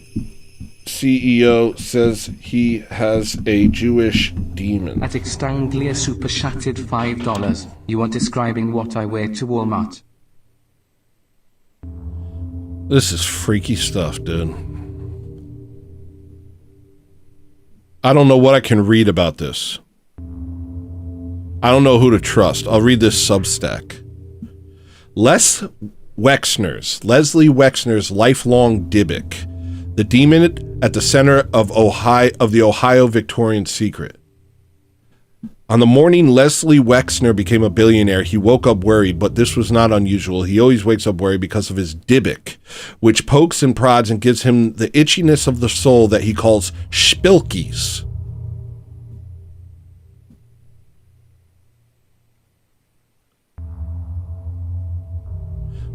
CEO says he has a Jewish demon. At Extanglia Super Chatted $5. You are describing what I wear to Walmart. This is freaky stuff, dude. I don't know what I can read about this. I don't know who to trust. I'll read this Substack. Leslie Wexner's lifelong Dybbuk. The demon at the center of the Ohio Victorian secret. On the morning Leslie Wexner became a billionaire, he woke up worried, but this was not unusual. He always wakes up worried because of his Dybbuk, which pokes and prods and gives him the itchiness of the soul that he calls spilkies.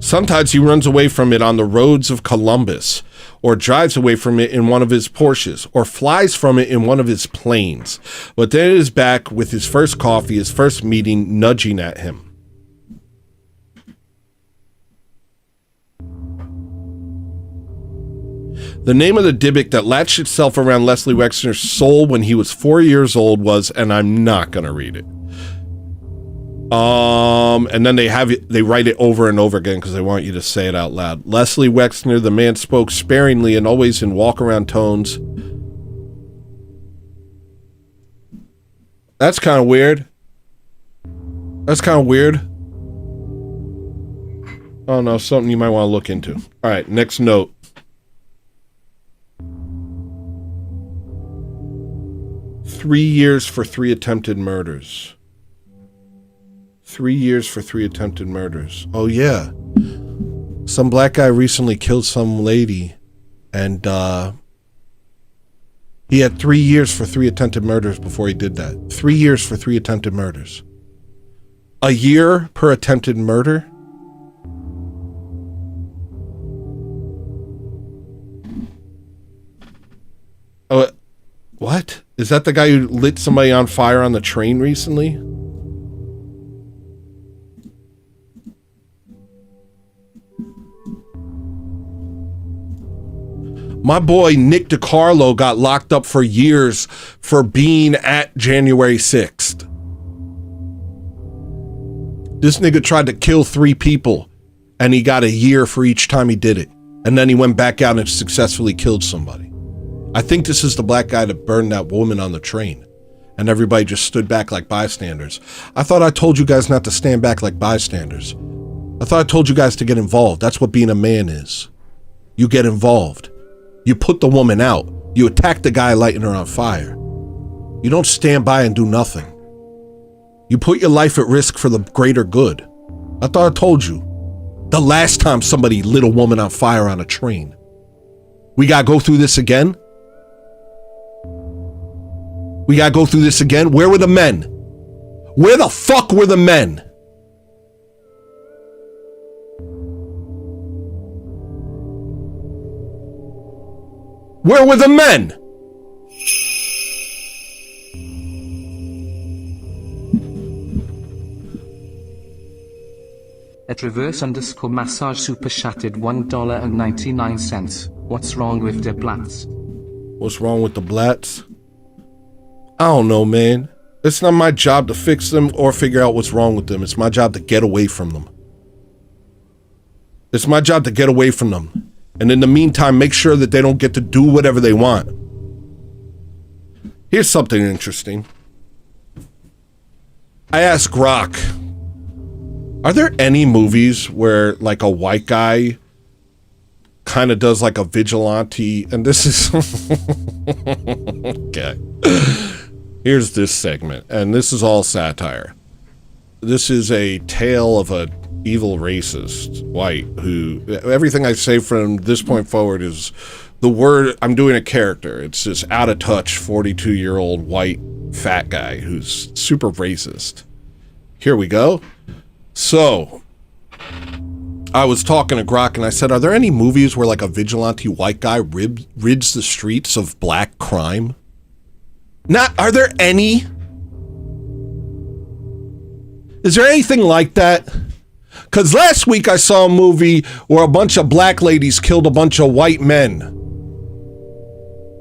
Sometimes he runs away from it on the roads of Columbus, or drives away from it in one of his Porsches, or flies from it in one of his planes. But then it is back with his first coffee, his first meeting, nudging at him. The name of the Dybbuk that latched itself around Leslie Wexner's soul when he was 4 years old was, and I'm not going to read it. And then they write it over and over again because they want you to say it out loud. Leslie Wexner, the man, spoke sparingly and always in walk-around tones. That's kind of weird. That's kind of weird. Oh no, something you might want to look into. All right, next note. Three years for 3 attempted murders. 3 years for 3 attempted murders. Oh yeah. Some black guy recently killed some lady, and he had 3 years for 3 attempted murders before he did that. 3 years for 3 attempted murders. A year per attempted murder? Oh, what? Is that the guy who lit somebody on fire on the train recently? My boy Nick DiCarlo got locked up for years for being at January 6th. This nigga tried to kill 3 people, and he got a year for each time he did it. And then he went back out and successfully killed somebody. I think this is the black guy that burned that woman on the train, and everybody just stood back like bystanders. I thought I told you guys not to stand back like bystanders. I thought I told you guys to get involved. That's what being a man is. You get involved. You put the woman out. You attack the guy lighting her on fire. You don't stand by and do nothing. You put your life at risk for the greater good. I thought I told you. The last time somebody lit a woman on fire on a train. We gotta go through this again? We gotta go through this again? Where were the men? Where the fuck were the men? Where were the men? At reverse_massage super chatted $1.99. What's wrong with the Blats? What's wrong with the Blats? I don't know, man. It's not my job to fix them or figure out what's wrong with them. It's my job to get away from them. It's my job to get away from them. And in the meantime, make sure that they don't get to do whatever they want. Here's something interesting. I asked Grok, are there any movies where like a white guy kind of does like a vigilante? And this is... Okay. Here's this segment, and this is all satire. This is a tale of a evil racist white who, everything I say from this point forward is the word, I'm doing a character. It's this out of touch 42-year-old white fat guy who's super racist. Here we go. So I was talking to Grok and I said, are there any movies where like a vigilante white guy rids the streets of black crime? Are there any? Is there anything like that? Because last week I saw a movie where a bunch of black ladies killed a bunch of white men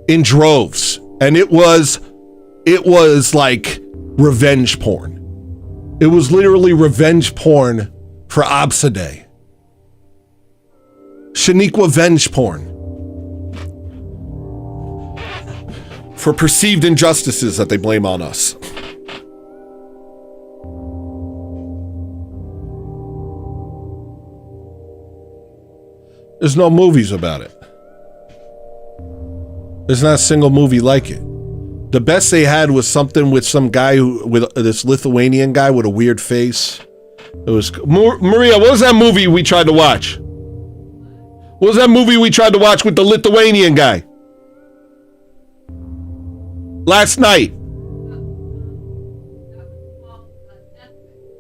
in droves. And it was like revenge porn. It was literally revenge porn for Absade. Shaniqua venge porn. For perceived injustices that they blame on us. There's no movies about it. There's not a single movie like it. The best they had was something with some guy with this Lithuanian guy with a weird face. It was Maria. What was that movie we tried to watch? What was that movie we tried to watch with the Lithuanian guy? Last night.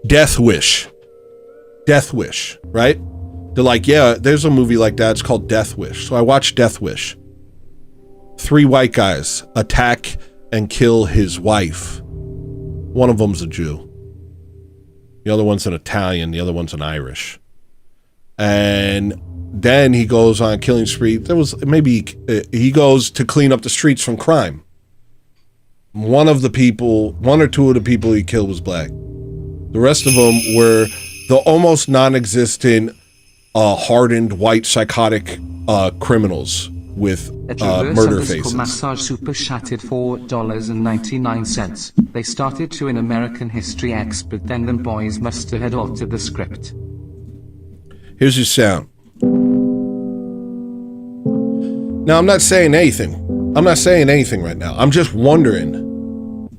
Death Wish. Death Wish, right? They're like, yeah, there's a movie like that. It's called Death Wish. So I watched Death Wish. 3 white guys attack and kill his wife. One of them's a Jew. The other one's an Italian. The other one's an Irish. And then he goes on a killing spree. There was maybe he goes to clean up the streets from crime. One or two of the people he killed was black. The rest of them were the almost non-existent, hardened white psychotic criminals with murder faces. Massage super chatted $4.99. They started to an American History X, but then them boys must have had altered the script. Here's your sound. Now, I'm not saying anything. I'm not saying anything right now. I'm just wondering,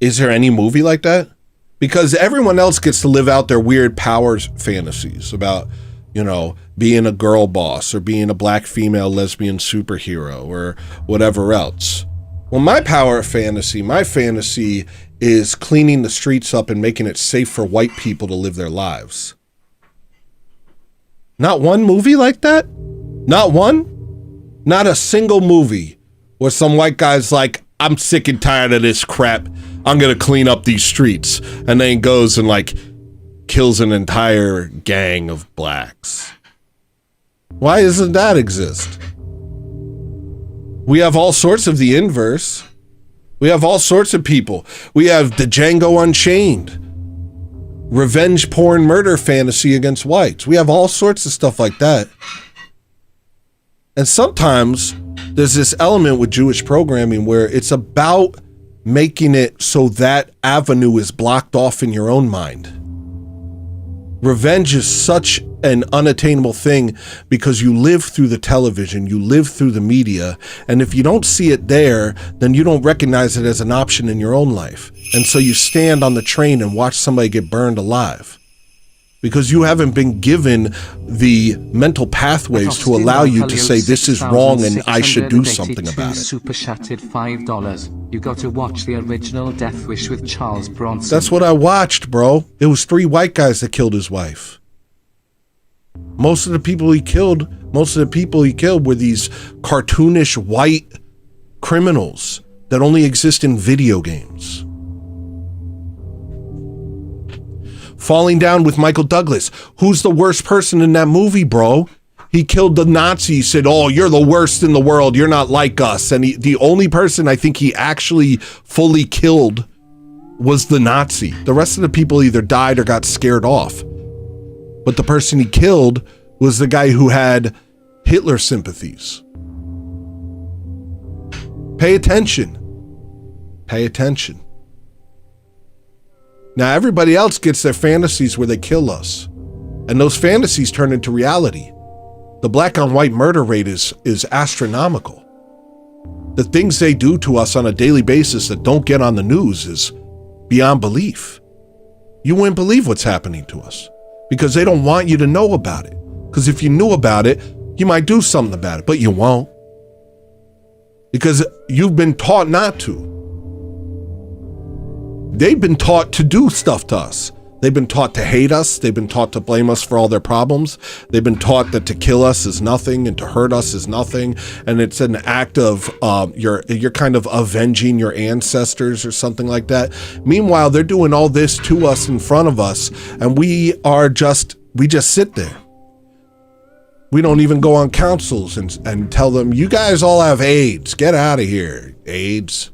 is there any movie like that? Because everyone else gets to live out their weird powers fantasies about, you know, being a girl boss or being a black female lesbian superhero or whatever else. Well, my fantasy is cleaning the streets up and making it safe for white people to live their lives. Not one movie like that? Not one? Not a single movie where some white guy's like, I'm sick and tired of this crap. I'm going to clean up these streets. And then goes and like kills an entire gang of blacks. Why doesn't that exist? We have all sorts of the inverse. We have all sorts of people. We have the Django Unchained. Revenge porn murder fantasy against whites. We have all sorts of stuff like that. And sometimes there's this element with Jewish programming where it's about making it so that avenue is blocked off in your own mind. Revenge is such an unattainable thing because you live through the television, you live through the media, and if you don't see it there, then you don't recognize it as an option in your own life. And so you stand on the train and watch somebody get burned alive. Because you haven't been given the mental pathways to allow you to say this is wrong and I should do something about it. Super chatted $5. You got to watch the original Death Wish with Charles Bronson. That's what I watched, bro. It was 3 white guys that killed his wife. Most of the people he killed were these cartoonish white criminals that only exist in video games. Falling Down with Michael Douglas. Who's the worst person in that movie, bro? He killed the Nazi, said, oh, you're the worst in the world. You're not like us. And the only person I think he actually fully killed was the Nazi. The rest of the people either died or got scared off. But the person he killed was the guy who had Hitler sympathies. Pay attention. Pay attention. Now, everybody else gets their fantasies where they kill us. And those fantasies turn into reality. The black on white murder rate is astronomical. The things they do to us on a daily basis that don't get on the news is beyond belief. You wouldn't believe what's happening to us because they don't want you to know about it. Because if you knew about it, you might do something about it, but you won't. Because you've been taught not to. They've been taught to do stuff to us. They've been taught to hate us. They've been taught to blame us for all their problems. They've been taught that to kill us is nothing and to hurt us is nothing. And it's an act of you're kind of avenging your ancestors or something like that. Meanwhile, they're doing all this to us in front of us, and we just sit there. We don't even go on councils and tell them, you guys all have AIDS. Get out of here, AIDS.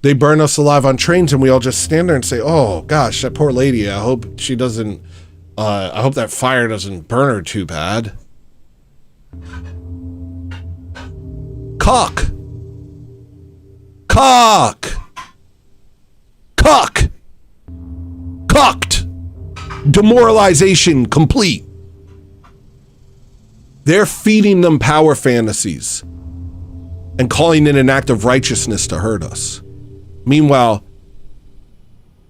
They burn us alive on trains and we all just stand there and say, oh gosh, that poor lady, I hope she doesn't, I hope that fire doesn't burn her too bad. Cock. Cock. Cock. Cocked. Demoralization complete. They're feeding them power fantasies. and calling it an act of righteousness to hurt us. Meanwhile,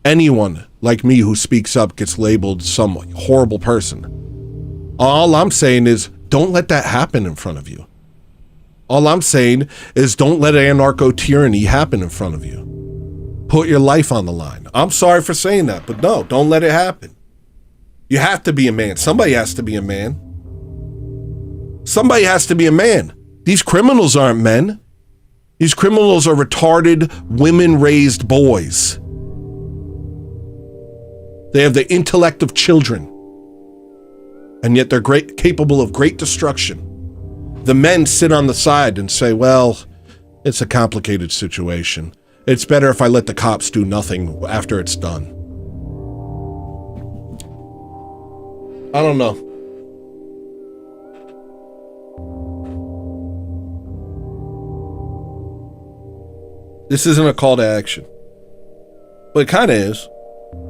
anyone like me who speaks up gets labeled some horrible person. All I'm saying is don't let that happen in front of you. All I'm saying is don't let anarcho-tyranny happen in front of you. Put your life on the line. I'm sorry for saying that, but no, don't let it happen. You have to be a man. Somebody has to be a man. Somebody has to be a man. These criminals aren't men. These criminals are retarded, women-raised boys. They have the intellect of children. And yet they're capable of great destruction. The men sit on the side and say, well, it's a complicated situation. It's better if I let the cops do nothing after it's done. I don't know. This isn't a call to action. But it kind of is.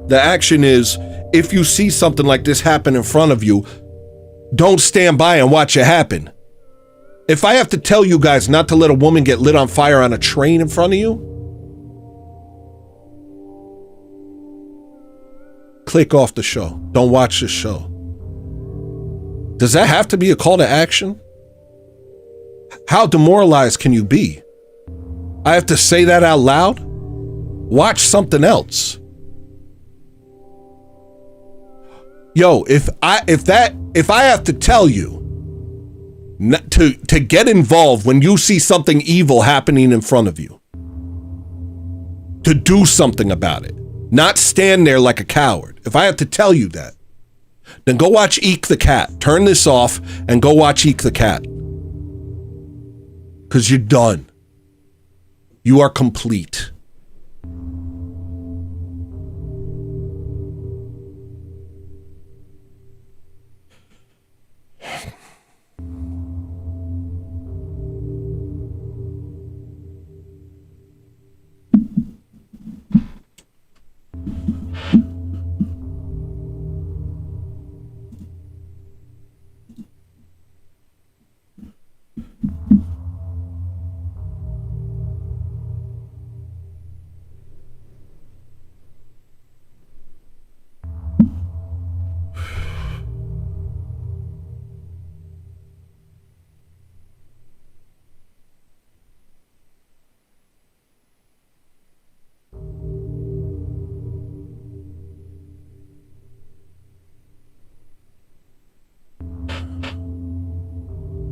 The action is, if you see something like this happen in front of you, don't stand by and watch it happen. If I have to tell you guys not to let a woman get lit on fire on a train in front of you, click off the show. Don't watch this show. Does that have to be a call to action? How demoralized can you be? I have to say that out loud? Watch something else. Yo, if I have to tell you to get involved when you see something evil happening in front of you, to do something about it, not stand there like a coward. If I have to tell you that, then go watch Eek the Cat. Turn this off and go watch Eek the Cat. Because you're done. You are complete.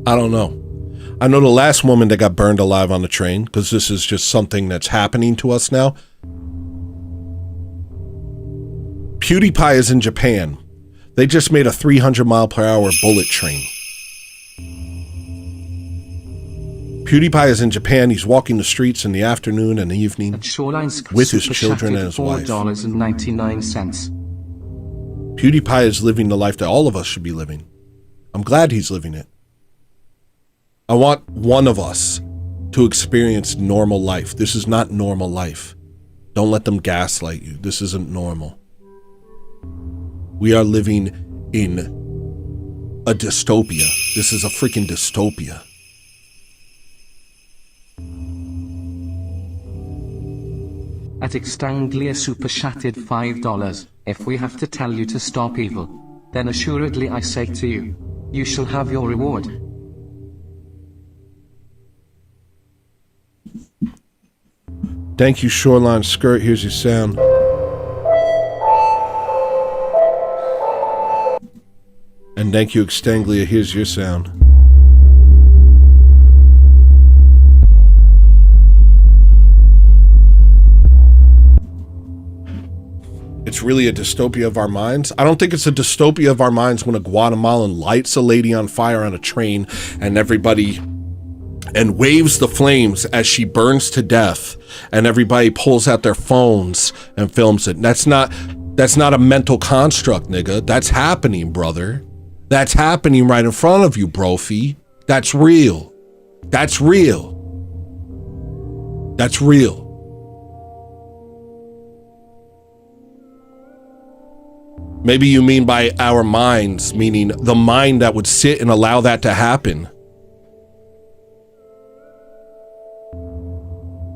I don't know. I know the last woman that got burned alive on the train, because this is just something that's happening to us now. PewDiePie is in Japan. They just made a 300-mile-per-hour bullet train. PewDiePie is in Japan. He's walking the streets in the afternoon and evening with his children and his wife. $4.99. PewDiePie is living the life that all of us should be living. I'm glad he's living it. I want one of us to experience normal life. This is not normal life. Don't let them gaslight you. This isn't normal. We are living in a dystopia. This is a freaking dystopia. At Extanglia super chatted $5. If we have to tell you to stop evil, then assuredly I say to you, you shall have your reward. Thank you, Shoreline Skirt. Here's your sound. And thank you, Extanglia. Here's your sound. It's really a dystopia of our minds. I don't think it's a dystopia of our minds when a Guatemalan lights a lady on fire on a train and everybody and waves the flames as she burns to death and everybody pulls out their phones and films it. That's not a mental construct, nigga. That's happening, brother. That's happening right in front of you, brophy. That's real. That's real. That's real. Maybe you mean by our minds, meaning the mind that would sit and allow that to happen.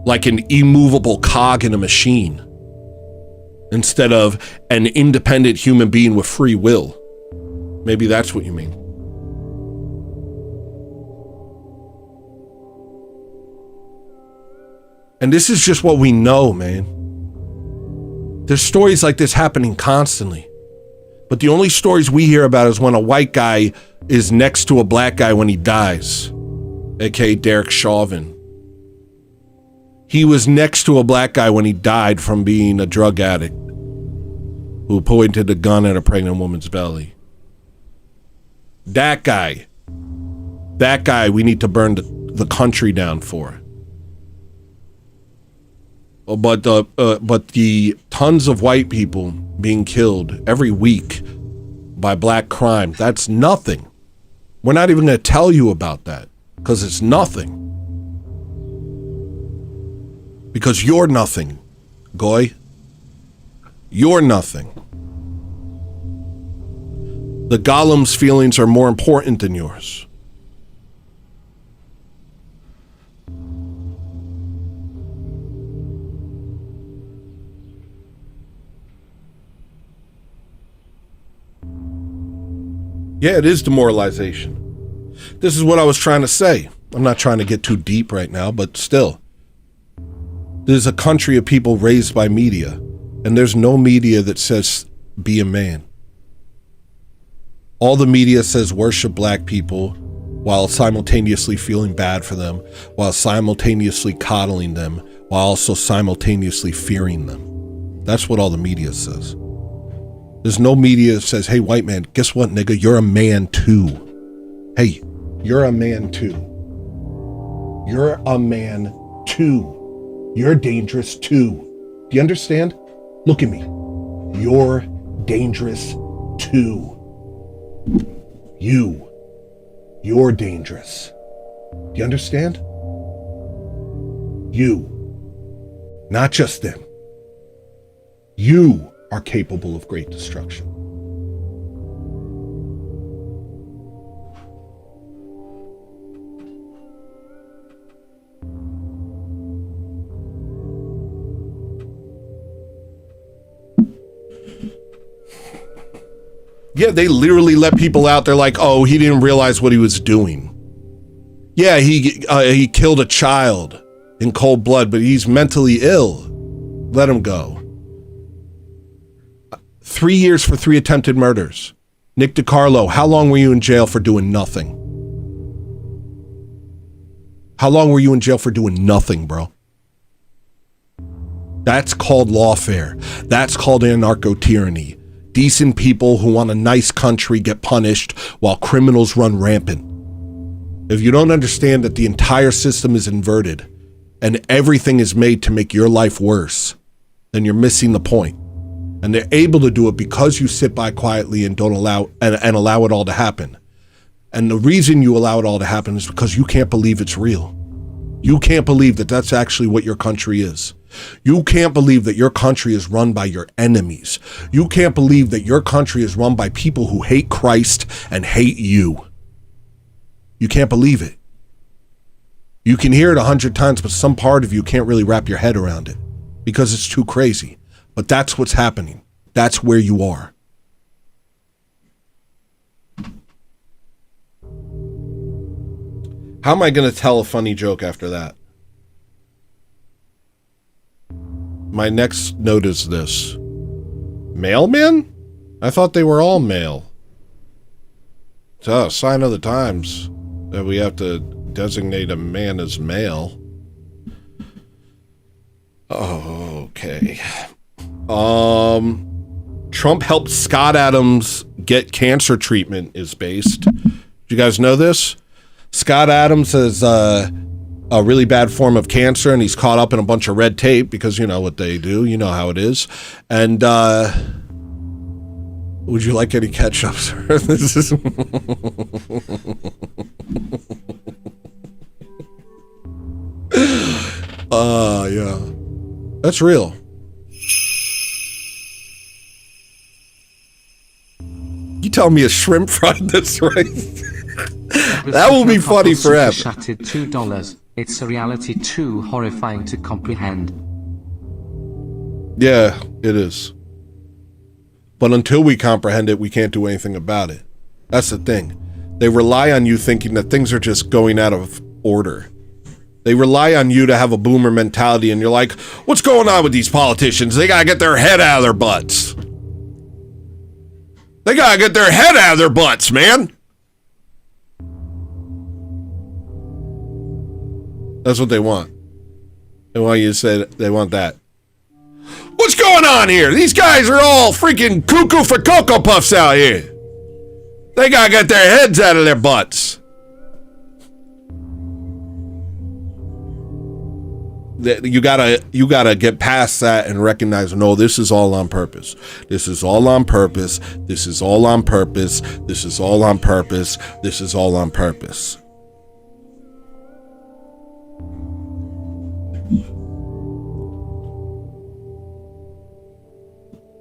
like an immovable cog in a machine, instead of an independent human being with free will. Maybe that's what you mean. And this is just what we know, man. There's stories like this happening constantly. But the only stories we hear about is when a white guy is next to a black guy when he dies, aka Derek Chauvin. He was next to a black guy when he died from being a drug addict who pointed a gun at a pregnant woman's belly. That guy we need to burn the country down for. But the tons of white people being killed every week by black crime, that's nothing. We're not even going to tell you about that because it's nothing. Because you're nothing, Goy. You're nothing. The golem's feelings are more important than yours. Yeah, it is demoralization. This is what I was trying to say. I'm not trying to get too deep right now, but still. There's a country of people raised by media, and there's no media that says, be a man. All the media says worship black people while simultaneously feeling bad for them, while simultaneously coddling them, while also simultaneously fearing them. That's what all the media says. There's no media that says, hey, white man, guess what, nigga? You're a man too. Hey, you're a man too. You're a man too. You're dangerous too. Do you understand? Look at me. You're dangerous too. You're dangerous. Do you understand? You. Not just them. You are capable of great destruction. Yeah, they literally let people out there like, oh, he didn't realize what he was doing. Yeah, he killed a child in cold blood, but he's mentally ill. Let him go. 3 years for 3 attempted murders. Nick DiCarlo, how long were you in jail for doing nothing? How long were you in jail for doing nothing, bro? That's called lawfare. That's called anarcho-tyranny. Decent people who want a nice country get punished while criminals run rampant. If you don't understand that the entire system is inverted and everything is made to make your life worse, then you're missing the point. And they're able to do it because you sit by quietly and don't allow allow it all to happen. And the reason you allow it all to happen is because you can't believe it's real. You can't believe that that's actually what your country is. You can't believe that your country is run by your enemies. You can't believe that your country is run by people who hate Christ and hate you. You can't believe it. You can hear it 100 times, but some part of you can't really wrap your head around it because it's too crazy. But that's what's happening. That's where you are. How am I going to tell a funny joke after that? My next note is this. Mailmen? I thought they were all male. It's a sign of the times that we have to designate a man as male. Okay. Trump helped Scott Adams get cancer treatment is based. Did you guys know this? Scott Adams has a really bad form of cancer, and he's caught up in a bunch of red tape because you know what they do. You know how it is. And would you like any ketchup, sir? This is yeah. That's real. You tell me a shrimp fried this right. That will be funny forever. Shattered $2. It's a reality too horrifying to comprehend. Yeah, it is. But until we comprehend it, we can't do anything about it. That's the thing. They rely on you thinking that things are just going out of order. They rely on you to have a boomer mentality, and you're like, what's going on with these politicians? They gotta get their head out of their butts. They gotta get their head out of their butts, man. That's what they want. They want you to say they want that. What's going on here? These guys are all freaking cuckoo for Cocoa Puffs out here. They gotta get their heads out of their butts. You gotta get past that and recognize, no, this is all on purpose. This is all on purpose. This is all on purpose. This is all on purpose. This is all on purpose.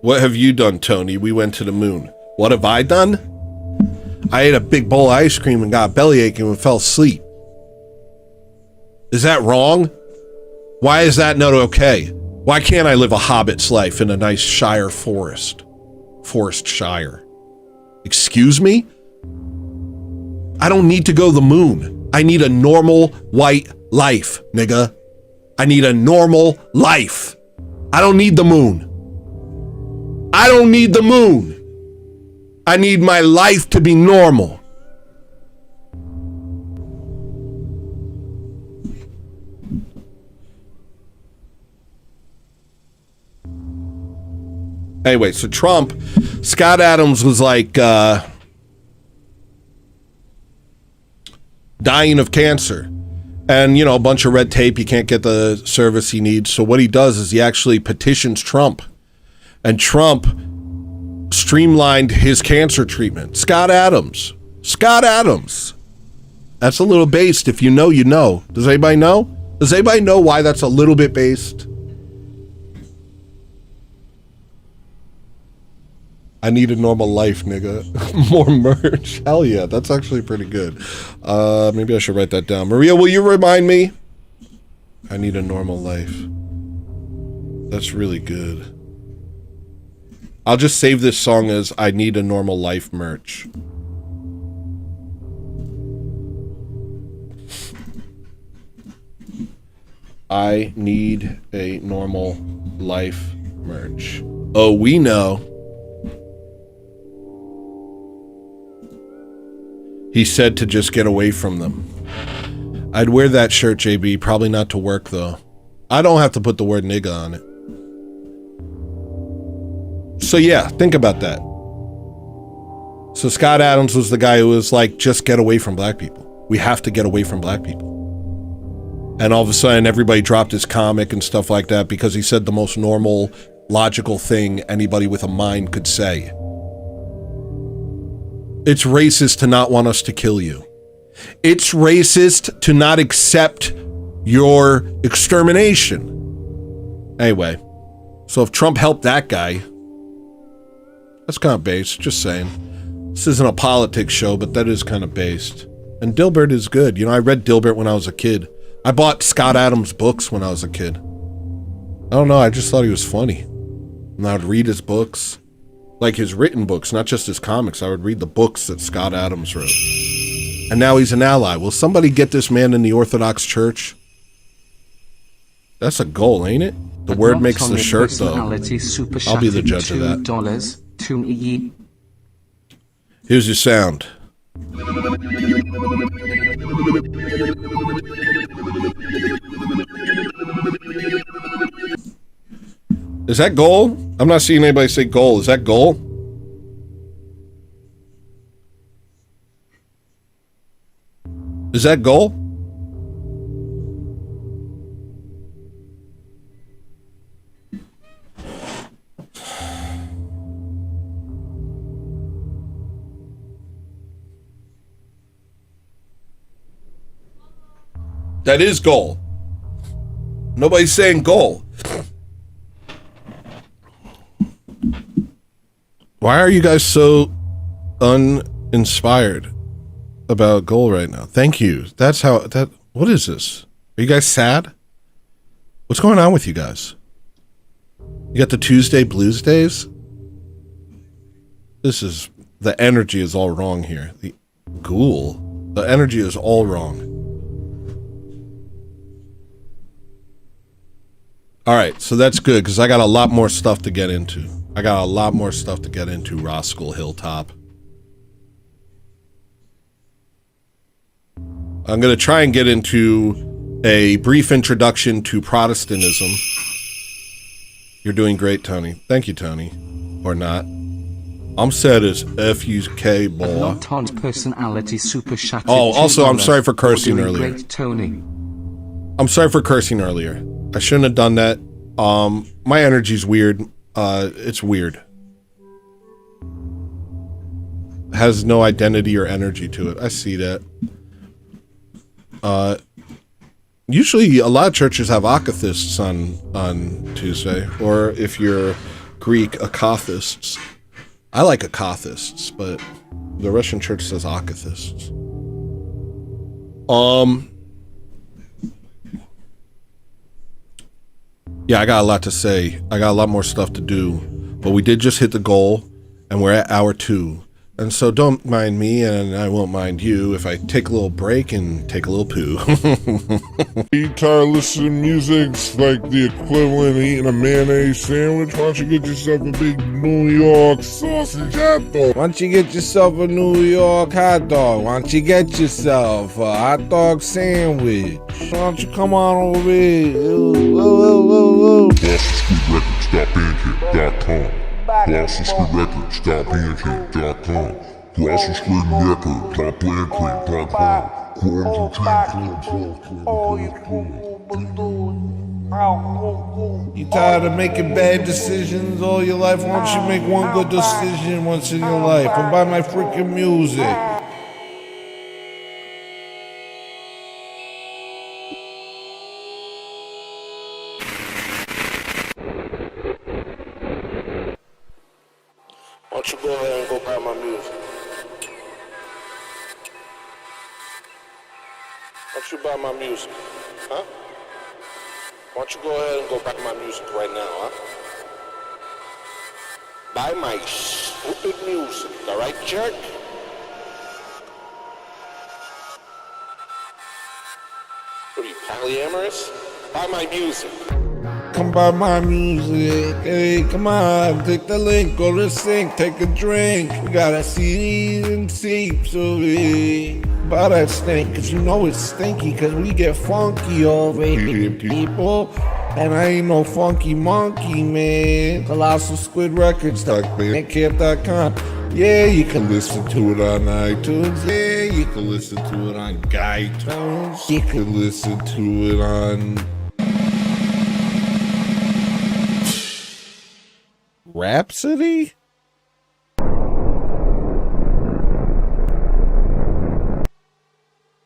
What have you done, Tony? We went to the moon. What have I done? I ate a big bowl of ice cream and got bellyache and fell asleep. Is that wrong? Why is that not okay? Why can't I live a hobbit's life in a nice shire forest? Forest Shire. Excuse me? I don't need to go to the moon. I need a normal white life, nigga. I need a normal life. I don't need the moon. I don't need the moon. I need my life to be normal. Anyway, so Trump, Scott Adams was like dying of cancer. And, you know, a bunch of red tape. He can't get the service he needs. So what he does is he actually petitions Trump. And Trump streamlined his cancer treatment. Scott Adams. Scott Adams. That's a little based. If you know, you know. Does anybody know? Does anybody know why that's a little bit based? I need a normal life, nigga. More merch. Hell yeah, that's actually pretty good. Maybe I should write that down. Maria, will you remind me? I need a normal life. That's really good. I'll just save this song as I need a normal life merch. I need a normal life merch. Oh, we know. He said to just get away from them. I'd wear that shirt, JB. Probably not to work, though. I don't have to put the word nigga on it. So yeah, think about that. So Scott Adams was the guy who was like, just get away from black people. We have to get away from black people. And all of a sudden, everybody dropped his comic and stuff like that because he said the most normal, logical thing anybody with a mind could say. It's racist to not want us to kill you. It's racist to not accept your extermination. Anyway, so if Trump helped that guy, that's kind of based, just saying. This isn't a politics show, but that is kind of based. And Dilbert is good. You know, I read Dilbert when I was a kid. I bought Scott Adams books when I was a kid. I don't know, I just thought he was funny. And I would read his books. Like his written books, not just his comics. I would read the books that Scott Adams wrote. And now he's an ally. Will somebody get this man in the Orthodox Church? That's a goal, ain't it? The word makes the shirt, though. I'll be the judge of that. Here's your sound. Is that goal? I'm not seeing anybody say goal. Is that goal? Is that goal? That is goal. Nobody's saying goal. Why are you guys so uninspired about goal right now? Thank you. That's how that. What is this? Are you guys sad? What's going on with you guys? You got the Tuesday blues days? The energy is all wrong here. The energy is all wrong. All right, so that's good because I got a lot more stuff to get into. Roscoe Hilltop. I'm going to try and get into a brief introduction to Protestantism. You're doing great, Tony. Thank you, Tony. Or not. I'm sad as F-U-K, boy. Not personality super chat. Oh, also, I'm sorry for cursing earlier. Great, Tony. I'm sorry for cursing earlier. I shouldn't have done that. My energy's weird. It's weird. It has no identity or energy to it. I see that. Usually a lot of churches have akathists on Tuesday, or if you're Greek, akathists. I like akathists, but the Russian church says akathists. Yeah, I got a lot to say. I got a lot more stuff to do, but we did just hit the goal, and we're at hour 2. And so don't mind me, and I won't mind you if I take a little break and take a little poo. You tired of listening to music's like the equivalent of eating a mayonnaise sandwich? Why don't you get yourself a big New York sausage hot dog? Why don't you get yourself a New York hot dog? Why don't you get yourself a hot dog sandwich? Why don't you come on over here? BlossoMSquidRecords.bandcamp.com BlossoMSquidRecords.bandcamp.com BlossoMSquidRecords.bandcamp.com. You tired of making bad decisions all your life? Why don't you make one good decision once in your life and buy my freaking music? Why don't you go ahead and go buy my music? Why don't you buy my music? Huh? Why don't you go ahead and go buy my music right now, huh? Buy my stupid music, alright, jerk? What are you, polyamorous? Buy my music. Come buy my music, hey, come on, click the link, go to the sink, take a drink. We got a CDs and tapes of it. Buy that stink, cause you know it's stinky, cause we get funky over here, people. And I ain't no funky monkey, man. Colossal Squid Records, bandcamp.com. Yeah, you can listen to it on iTunes. Yeah, you can listen to it on GuyTunes. You can listen to it on Rhapsody?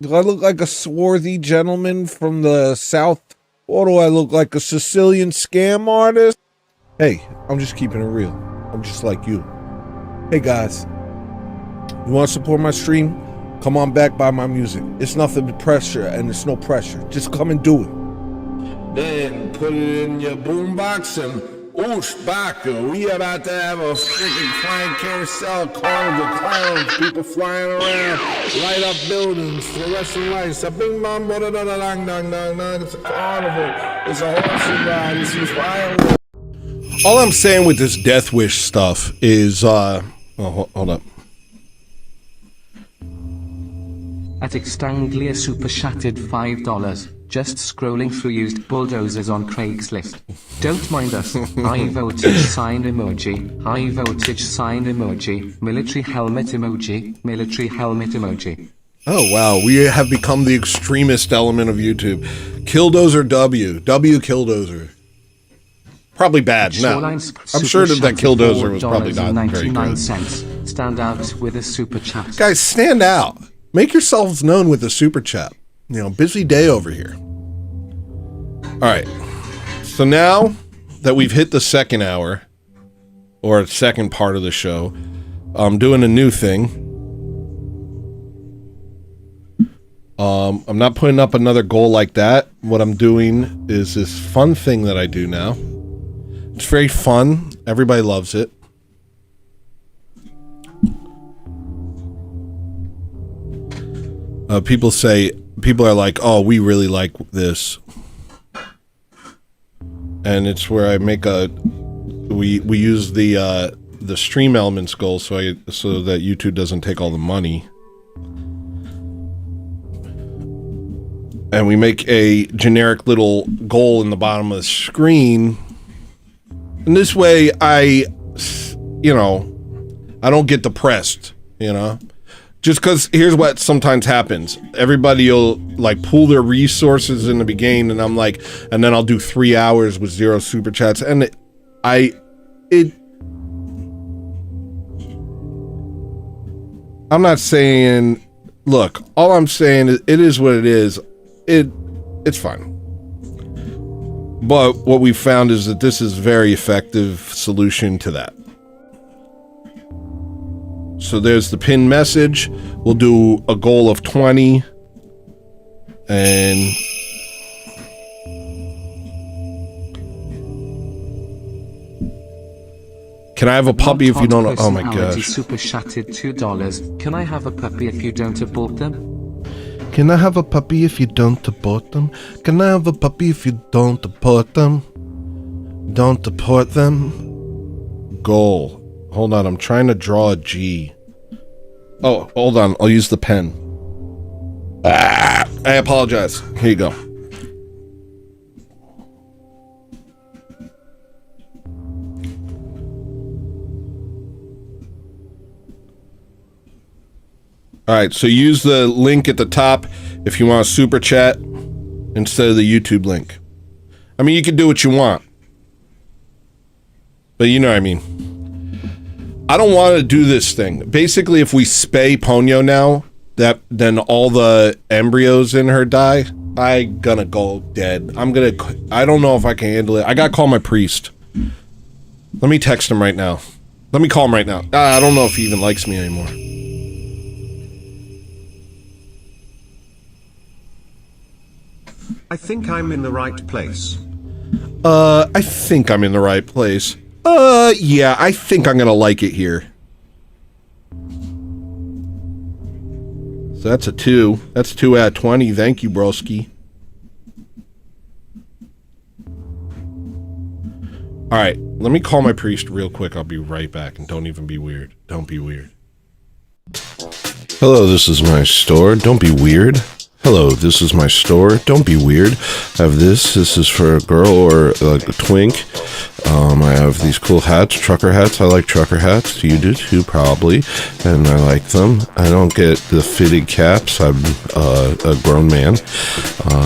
Do I look like a swarthy gentleman from the South? Or do I look like a Sicilian scam artist? Hey, I'm just keeping it real. I'm just like you. Hey guys, you want to support my stream? Come on back, buy my music. It's nothing but pressure, and it's no pressure. Just come and do it. Then put it in your boombox and oosh, baka. We about to have a freaking flying carousel, carnival, clowns, people flying around, light up buildings, fluorescent lights, a bing bong, da da da dang dang dang dang. It's a carnival. It's a horse ride. It's a fireworks. All I'm saying with this Death Wish stuff is, hold up. At Extanglia super chatted $5. Just scrolling through used bulldozers on Craigslist. Don't mind us. High voltage sign emoji. High voltage sign emoji. Military helmet emoji. Military helmet emoji. Oh wow, we have become the extremist element of YouTube. Killdozer W. W Killdozer. Probably bad. No, I'm sure that Killdozer was probably not very good. Stand out with a super chat. Guys, stand out. Make yourselves known with a super chat. You know, busy day over here. All right. So now that we've hit the second hour, or second part of the show, I'm doing a new thing. I'm not putting up another goal like that. What I'm doing is this fun thing that I do now. It's very fun. Everybody loves it. People are like, oh, we really like this. And it's where I make we use the stream elements goal so that YouTube doesn't take all the money. And we make a generic little goal in the bottom of the screen. And this way I don't get depressed, Just because here's what sometimes happens. Everybody will like pool their resources in the beginning, and I'm like, and then I'll do 3 hours with 0 super chats, and I'm not saying, look, all I'm saying is it is what it is. It's fine. But what we found is that this is a very effective solution to that. So there's the pin message. We'll do a goal of 20. And can I have a puppy if you don't know? Oh my gosh. Super chatted $2. Can I have a puppy if you don't abort them? Can I have a puppy if you don't abort them? Can I have a puppy if you don't abort them? Don't deport them? Goal. Hold on, I'm trying to draw a G. Oh, hold on, I'll use the pen. I apologize. Here you go. Alright, so use the link at the top if you want a super chat instead of the YouTube link. I mean, you can do what you want. But you know what I mean. I don't want to do this thing. Basically, if we spay Ponyo now, then all the embryos in her die, I'm gonna go dead. I don't know if I can handle it. I gotta call my priest. Let me text him right now. Let me call him right now. I don't know if he even likes me anymore. I think I'm in the right place. I think I'm in the right place. Yeah, I think I'm gonna like it here. So that's a 2. That's 2 out of 20. Thank you, broski. Alright, let me call my priest real quick. I'll be right back, and don't even be weird. Don't be weird. Hello, this is my store. Don't be weird. Hello, this is my store. Don't be weird. I have this. This is for a girl or like a twink. I have these cool hats, trucker hats. I like trucker hats. You do too, probably. And I like them. I don't get the fitted caps. I'm a grown man.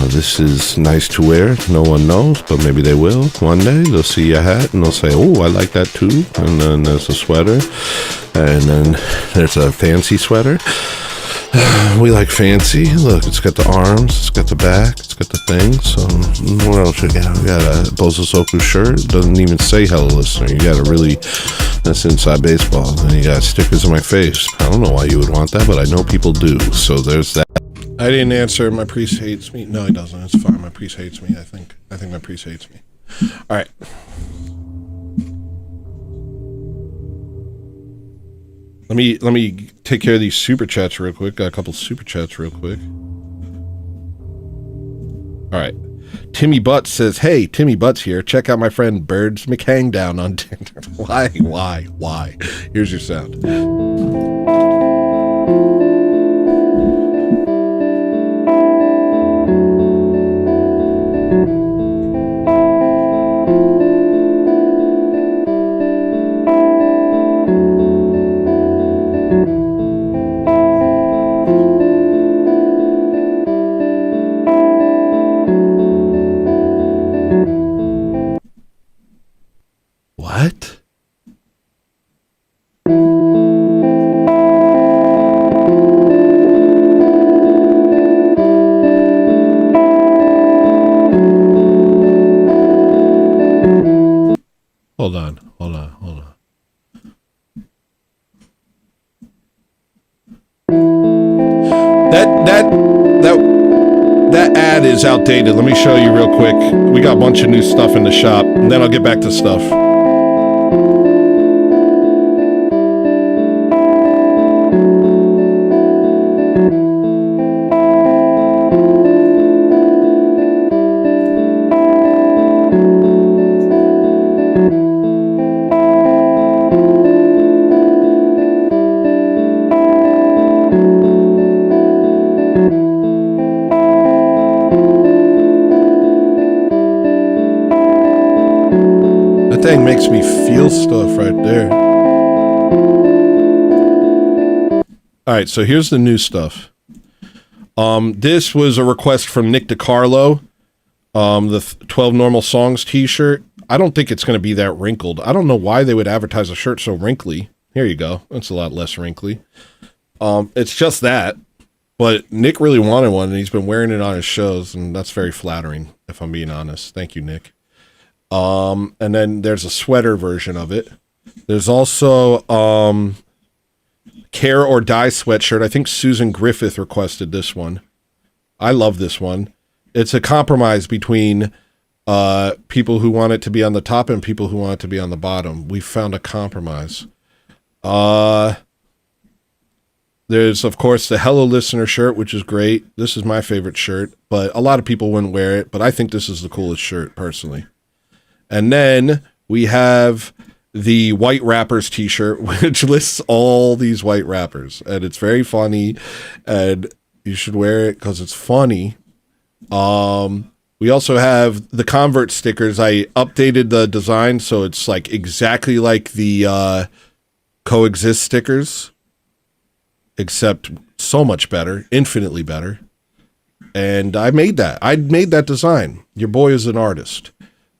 This is nice to wear. No one knows, but maybe they will. One day they'll see a hat and they'll say, oh, I like that too. And then there's a sweater. And then there's a fancy sweater. We like fancy. Look, it's got the arms, it's got the back, it's got the thing. So, what else you got? We got a Bozosoku shirt. It doesn't even say hello, listener. You got a really, that's inside baseball. And you got stickers on my face. I don't know why you would want that, but I know people do. So, there's that. I didn't answer. My priest hates me. No, he doesn't. It's fine. My priest hates me, I think. I think my priest hates me. All right. Let me take care of these super chats real quick. Got a couple super chats real quick. All right. Timmy Butts says, "Hey, Timmy Butts here. Check out my friend Birds McHangdown on Tinder." Why? Here's your sound. What? Hold on. That that is outdated. Let me show you real quick. We got a bunch of new stuff in the shop, and then I'll get back to stuff. That thing makes me feel stuff right there. All right, so here's the new stuff. This was a request from Nick DiCarlo. The 12 Normal Songs t-shirt. I don't think it's going to be that wrinkled. I don't know why they would advertise a shirt so wrinkly. Here you go. It's a lot less wrinkly. It's just that. But Nick really wanted one, and he's been wearing it on his shows, and that's very flattering, if I'm being honest. Thank you, Nick. And then there's a sweater version of it. There's also Care or Die sweatshirt. I think Susan Griffith requested this one. I love this one. It's a compromise between people who want it to be on the top and people who want it to be on the bottom. We found a compromise. There's, of course, the Hello Listener shirt, which is great. This is my favorite shirt, but a lot of people wouldn't wear it, but I think this is the coolest shirt, personally. And then we have the White Rappers t-shirt, which lists all these white rappers, and it's very funny, and you should wear it because it's funny. We also have the Convert stickers. I updated the design, so it's like exactly like the Coexist stickers, except so much better, infinitely better. And I made that. I made that design. Your boy is an artist.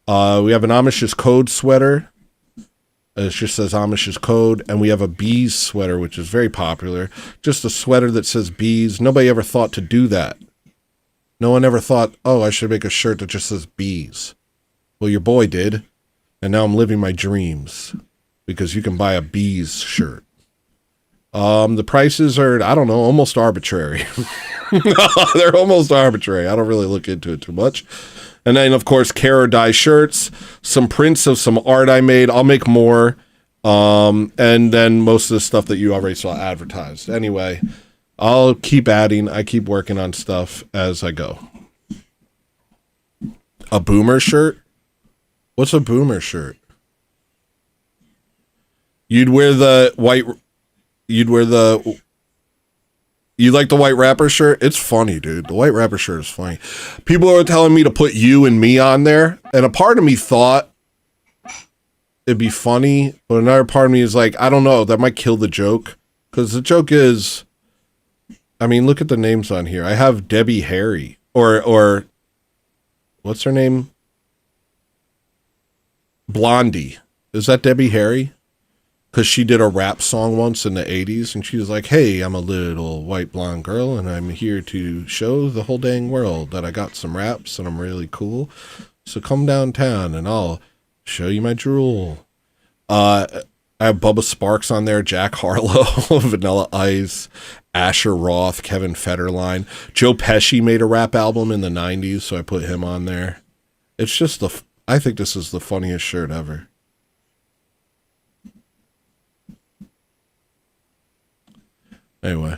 We have an Amish's Code sweater. It just says Amish's Code. And we have a Bees sweater, which is very popular. Just a sweater that says Bees. Nobody ever thought to do that. No one ever thought, oh, I should make a shirt that just says Bees. Well, your boy did. And now I'm living my dreams. Because you can buy a Bees shirt. The prices are, I don't know, almost arbitrary. They're almost arbitrary. I don't really look into it too much. And then, of course, Care or Die shirts, some prints of some art I made. I'll make more. And then most of the stuff that you already saw advertised. Anyway, I'll keep adding. I keep working on stuff as I go. A Boomer shirt? What's a Boomer shirt? You'd wear the white... You like the White Rapper shirt? It's funny, dude. The White Rapper shirt is funny. People are telling me to put you and me on there, and a part of me thought it'd be funny, but another part of me is like, I don't know, that might kill the joke. Because the joke is, I mean, look at the names on here. I have Debbie Harry, or what's her name? Blondie. Is that Debbie Harry? Because she did a rap song once in the 80s, and she was like, hey, I'm a little white blonde girl, and I'm here to show the whole dang world that I got some raps, and I'm really cool. So come downtown, and I'll show you my drool. I have Bubba Sparks on there, Jack Harlow, Vanilla Ice, Asher Roth, Kevin Federline. Joe Pesci made a rap album in the 90s, so I put him on there. It's just I think this is the funniest shirt ever. Anyway.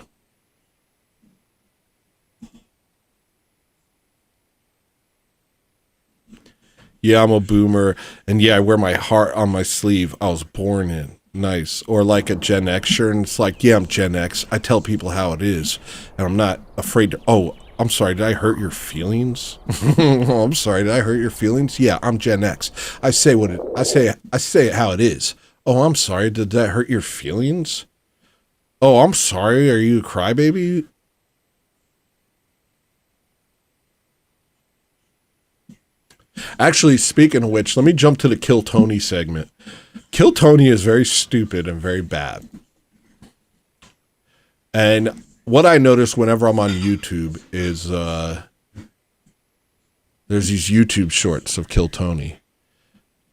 Yeah, I'm a boomer. And yeah, I wear my heart on my sleeve. I was born in. Nice. Or like a Gen X shirt. And it's like, yeah, I'm Gen X. I tell people how it is. And I'm not afraid to... Oh, I'm sorry. Did I hurt your feelings? Oh, I'm sorry. Did I hurt your feelings? Yeah, I'm Gen X. I say it how it is. Oh, I'm sorry. Did that hurt your feelings? Oh, I'm sorry. Are you a crybaby? Actually, speaking of which, let me jump to the Kill Tony segment. Kill Tony is very stupid and very bad. And what I notice whenever I'm on YouTube is there's these YouTube shorts of Kill Tony.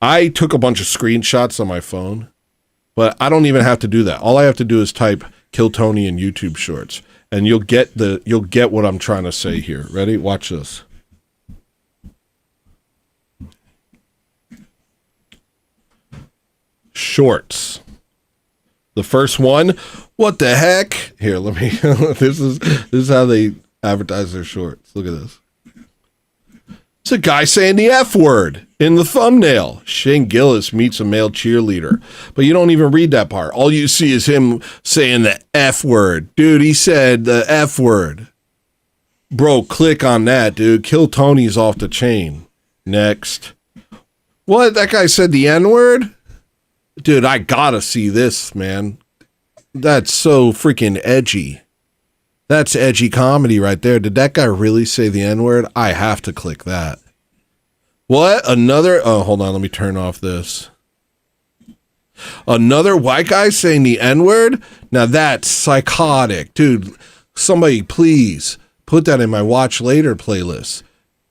I took a bunch of screenshots on my phone, but I don't even have to do that. All I have to do is type Kill Tony in YouTube shorts, and you'll get what I'm trying to say here. Ready? Watch this. shorts. The first one, what the heck? Here, let me. This is how they advertise their shorts. Look at this. It's a guy saying the F word in the thumbnail. Shane Gillis meets a male cheerleader. But you don't even read that part. All you see is him saying the F word. Dude, he said the F word. Bro, click on that, dude. Kill Tony's off the chain. Next. What? That guy said the N word? Dude, I gotta see this, man. That's so freaking edgy. That's edgy comedy right there. Did that guy really say the N-word? I have to click that. What? Another... Oh, hold on. Let me turn off this. Another white guy saying the N-word? Now that's psychotic. Dude, somebody please put that in my watch later playlist.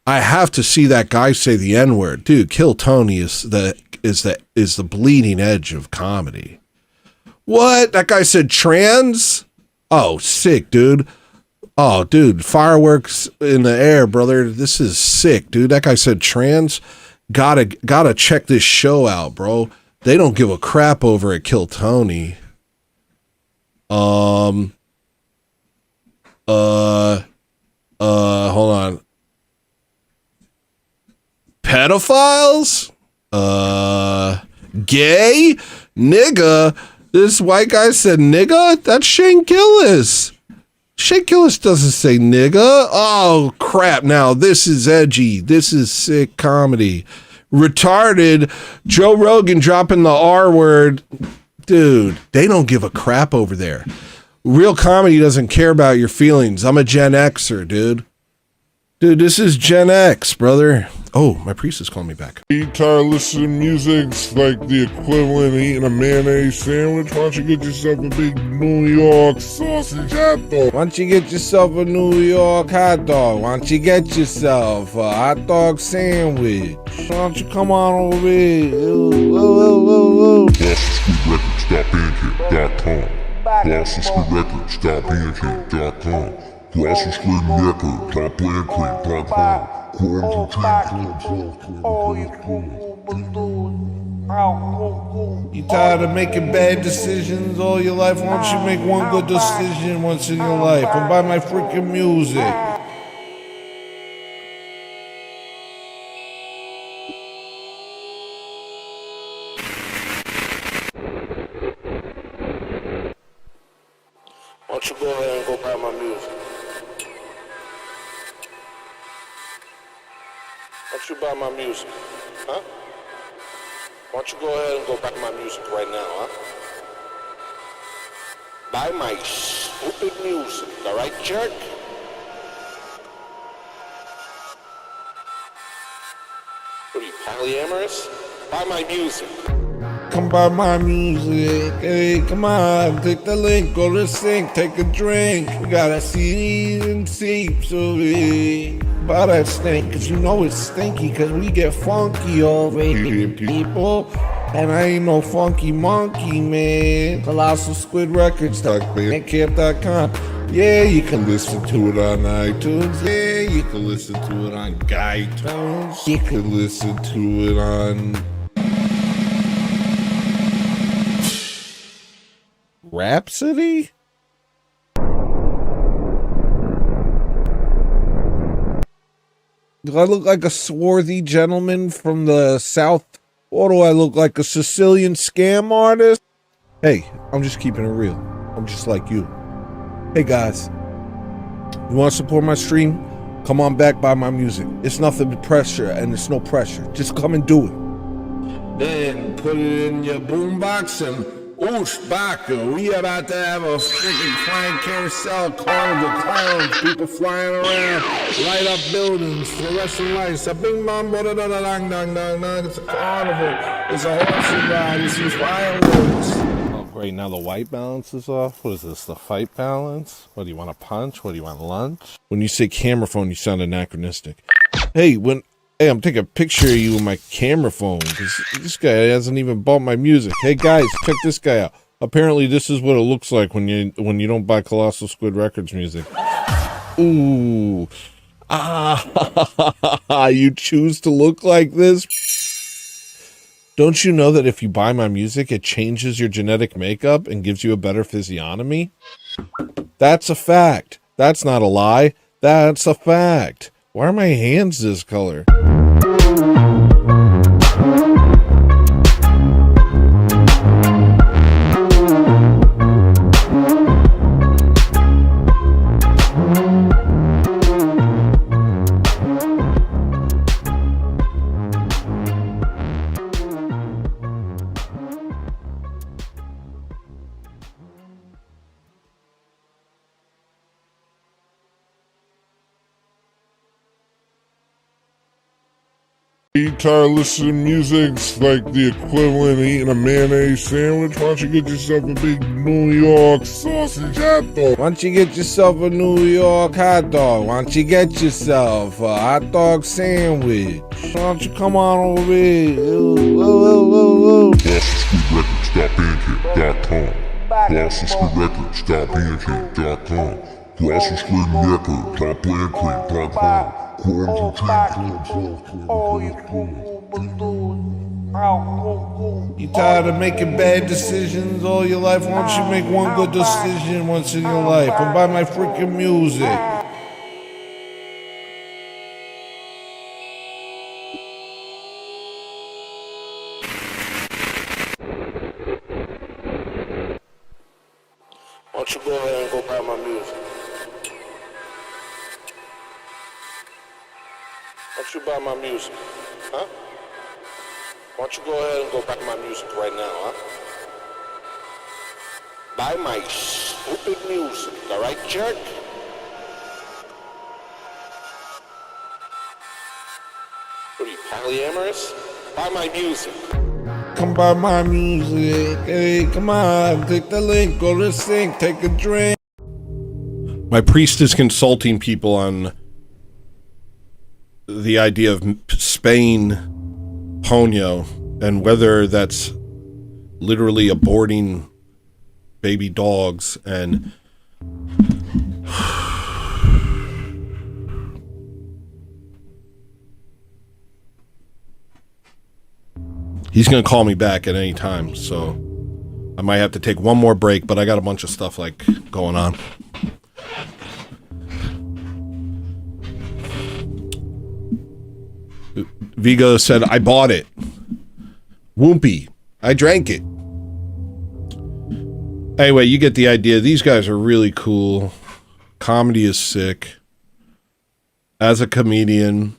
I have to see that guy say the N-word. Dude, Kill Tony is the bleeding edge of comedy. What? That guy said trans? Oh, sick, dude. Oh, dude, fireworks in the air, brother. This is sick, dude. That guy said trans. Gotta check this show out, bro. They don't give a crap over at Kill Tony. Hold on. Pedophiles? Gay? Nigga? This white guy said nigga? That's Shane Gillis. Shane Gillis doesn't say nigga. Oh, crap. Now, this is edgy. This is sick comedy. Retarded. Joe Rogan dropping the R word. Dude, they don't give a crap over there. Real comedy doesn't care about your feelings. I'm a Gen Xer, dude. Dude, this is Gen X, brother. Oh, my priest is calling me back. You tired of listening to music's like the equivalent of eating a mayonnaise sandwich? Why don't you get yourself a big New York sausage hot dog? Why don't you get yourself a New York hot dog? Why don't you get yourself a hot dog sandwich? Why don't you come on over here? GlossonSquareRecords.bandcamp.com. GlossonSquareRecords.bandcamp.com. You tired of making bad decisions all your life? Why don't you make one good decision once in your life and buy my freaking music? Why don't you go ahead and go buy my music? Why don't you buy my music? Huh? Why don't you go ahead and go buy my music right now, huh? Buy my stupid music, alright, jerk? What are you, polyamorous? Buy my music. Come buy my music, hey, come on, click the link, go to the sink, take a drink. We got a CDs and tapes of it. Buy that stink, cause you know it's stinky, cause we get funky over here, people. And I ain't no funky monkey, man. Colossal Squid Records, bandcamp.com. Yeah, you can listen to it on iTunes. Yeah, you can listen to it on iTunes. You can listen to it on Rhapsody? Do I look like a swarthy gentleman from the South? Or do I look like a Sicilian scam artist? Hey, I'm just keeping it real. I'm just like you. Hey guys, you want to support my stream? Come on back, buy my music. It's nothing but pressure, and it's no pressure. Just come and do it. Then put it in your boombox and oosh, baka. We about to have a freaking flying carousel, carnival, clowns, people flying around, light up buildings, fluorescent lights, a bing bong, da da da dang dang dang dang. It's a carnival. It's a horse ride. It's these fireworks. Oh great, now the white balance is off. What is this? The fight balance? What do you want to punch? What do you want lunch? When you say camera phone, you sound anachronistic. Hey, I'm taking a picture of you with my camera phone because this guy hasn't even bought my music. Hey guys, check this guy out. Apparently this is what it looks like when you don't buy Colossal Squid Records music. Ooh. Ah, you choose to look like this? Don't you know that if you buy my music, it changes your genetic makeup and gives you a better physiognomy? That's a fact. That's not a lie. That's a fact. Why are my hands this color? Tired of listening to music's like the equivalent of eating a mayonnaise sandwich. Why don't you get yourself a big New York sausage hot dog? Why don't you get yourself a New York hot dog? Why don't you get yourself a hot dog sandwich? Why don't you come on over here? GlossonStreetRecords.bandcamp.com. GlossonStreetRecords.bandcamp.com. You tired of making bad decisions all your life? Why don't you make one good decision once in your life and buy my freaking music? Why don't you go ahead and go buy my music? Why don't you buy my music? Huh? Why don't you go ahead and go buy my music right now, huh? Buy my stupid music, alright, jerk? What are you, polyamorous? Buy my music. Come buy my music. Hey, come on, click the link, go to the sink, take a drink. My priest is consulting people on the idea of Spain Ponyo and whether that's literally aborting baby dogs and he's gonna call me back at any time, so I might have to take one more break, but I got a bunch of stuff like going on. Vigo said, I bought it. Whoopee. I drank it. Anyway, you get the idea. These guys are really cool. Comedy is sick. As a comedian,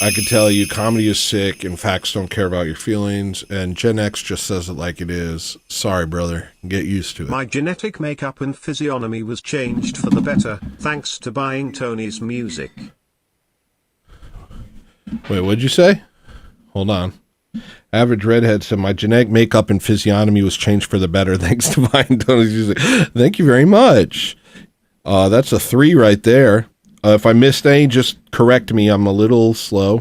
I can tell you comedy is sick and facts don't care about your feelings, and Gen X just says it like it is. Sorry, brother. Get used to it. My genetic makeup and physiognomy was changed for the better, thanks to buying Tony's music. Wait, what'd you say? Hold on. Average Redhead said, my genetic makeup and physiognomy was changed for the better thanks to buying Tony's music. Thank you very much. That's a 3 right there. If I missed any, just correct me. I'm a little slow.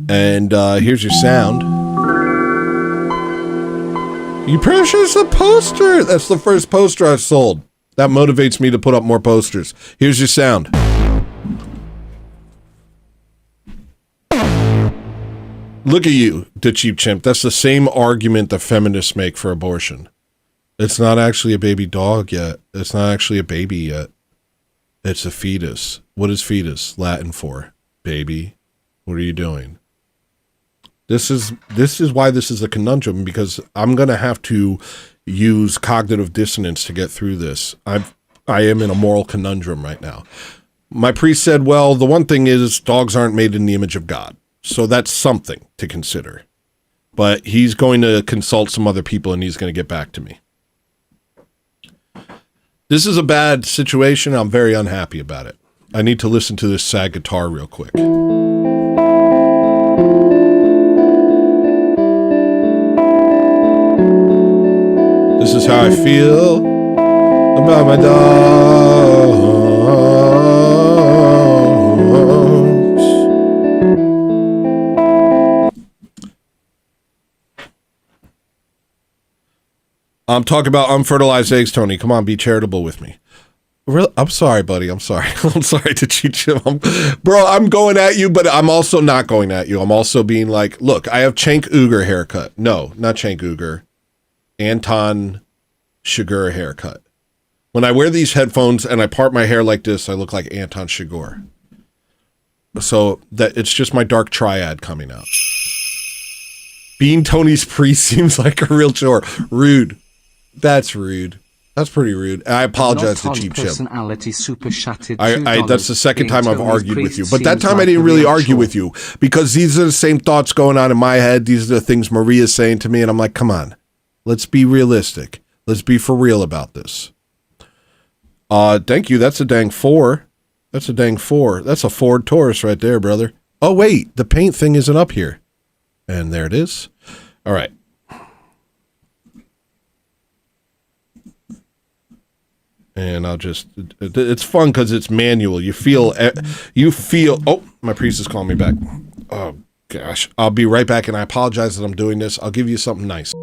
And here's your sound. You purchased a poster. That's the first poster I've sold. That motivates me to put up more posters. Here's your sound. Look at you, the cheap chimp. That's the same argument that feminists make for abortion. It's not actually a baby dog yet. It's not actually a baby yet. It's a fetus. What is fetus Latin for? Baby. What are you doing? This is why this is a conundrum, because I'm going to have to use cognitive dissonance to get through this. I am in a moral conundrum right now. My priest said, well, the one thing is dogs aren't made in the image of God. So that's something to consider. But he's going to consult some other people and he's going to get back to me. This is a bad situation. I'm very unhappy about it. I need to listen to this sad guitar real quick. This is how I feel about my dogs. I'm talking about unfertilized eggs, Tony. Come on, be charitable with me. Really? I'm sorry, buddy. I'm sorry. I'm sorry to cheat you. Bro, I'm going at you, but I'm also not going at you. I'm also being like, look, I have Cenk Uygur haircut. No, not Cenk Uygur. Anton Chigurh haircut. When I wear these headphones and I part my hair like this, I look like Anton Chigurh. So that it's just my dark triad coming out. Being Tony's priest seems like a real chore. Rude. That's rude. That's pretty rude. I apologize to Cheap Chip. Personality super chatted That's the second time I've argued with you. But that time I didn't really argue with you because these are the same thoughts going on in my head. These are the things Maria's saying to me. And I'm like, come on, let's be realistic. Let's be for real about this. Thank you. That's a dang 4. That's a dang 4. That's a Ford Taurus right there, brother. Oh, wait, the paint thing isn't up here. And there it is. All right. And I'll just, it's fun because it's manual. You feel, oh, my priest is calling me back. Oh, gosh. I'll be right back, and I apologize that I'm doing this. I'll give you something nice.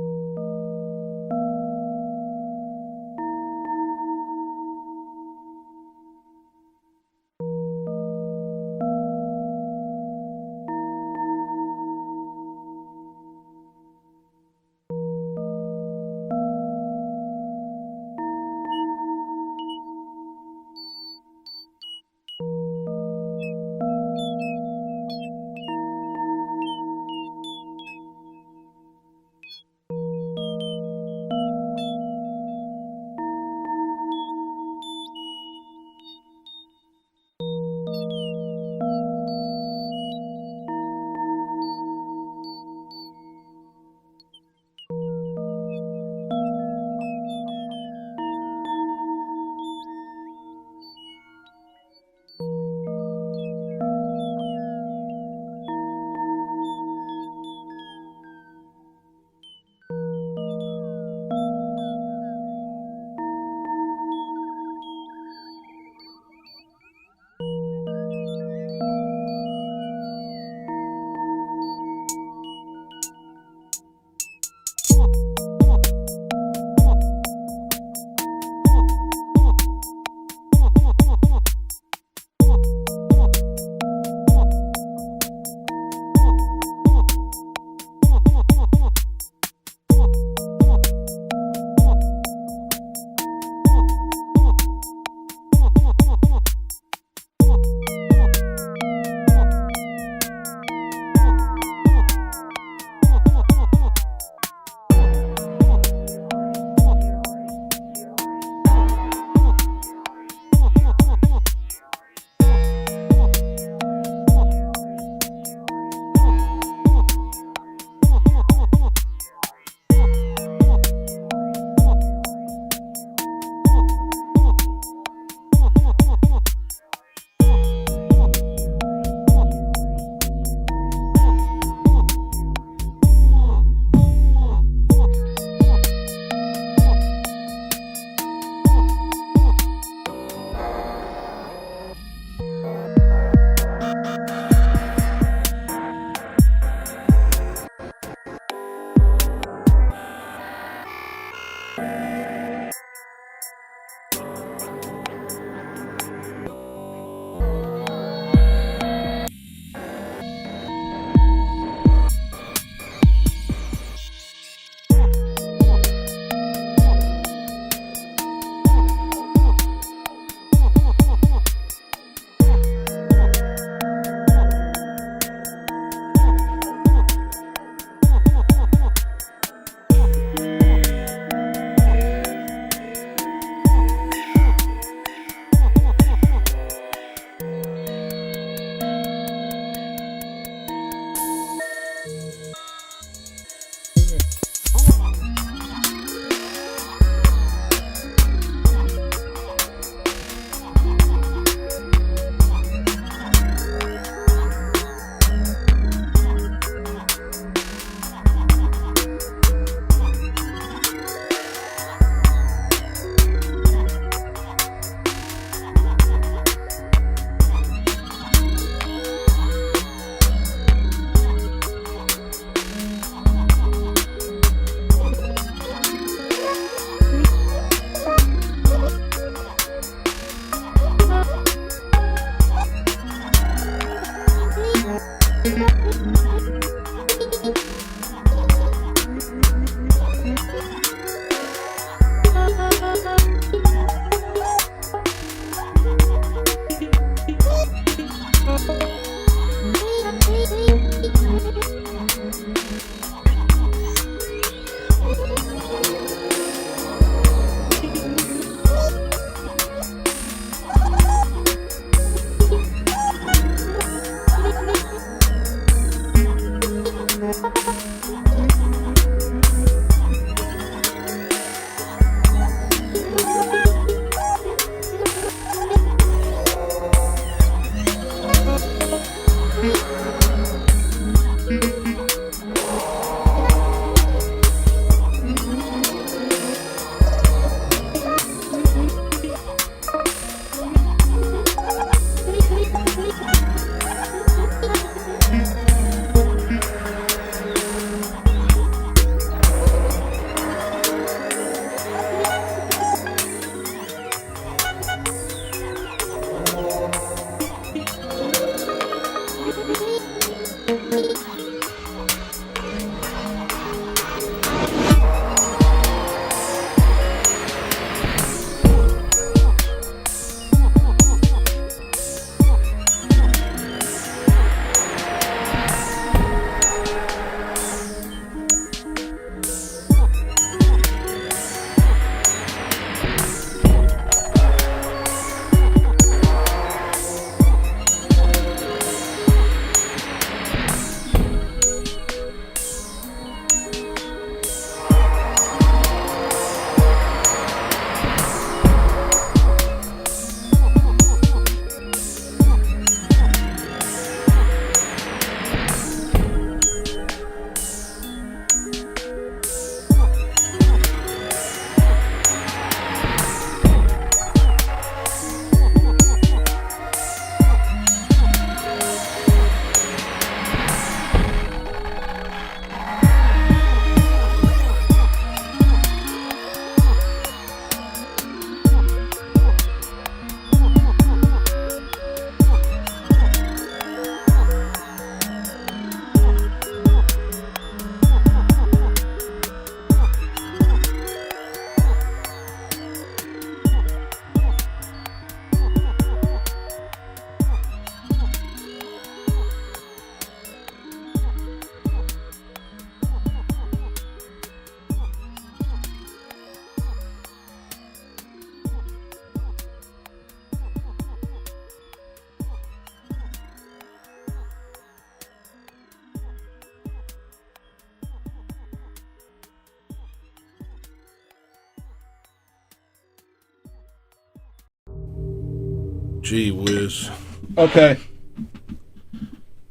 Gee whiz. Okay.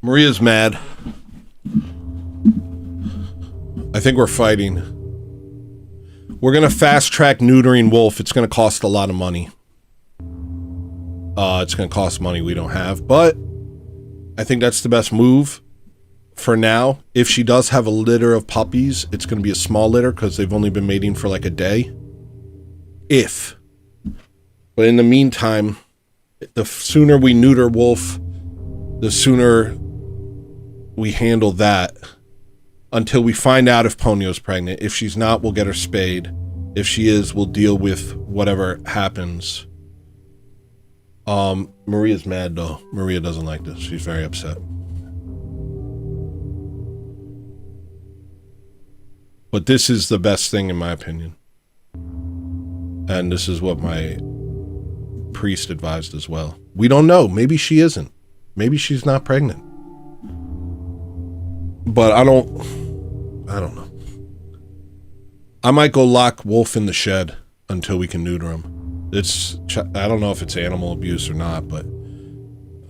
Maria's mad. I think we're fighting. We're gonna fast track neutering Wolf. It's gonna cost a lot of money. It's gonna cost money we don't have, but I think that's the best move for now. If she does have a litter of puppies, it's gonna be a small litter because they've only been mating for like a day. But in the meantime, the sooner we neuter Wolf, the sooner we handle that until we find out if Ponyo's pregnant. If she's not, we'll get her spayed. If she is, we'll deal with whatever happens. Maria's mad though. Maria doesn't like this. She's very upset. But this is the best thing in my opinion. And this is what my priest advised as well. We don't know. Maybe she isn't. Maybe she's not pregnant. But I don't know. I might go lock Wolf in the shed until we can neuter him. I don't know if it's animal abuse or not, but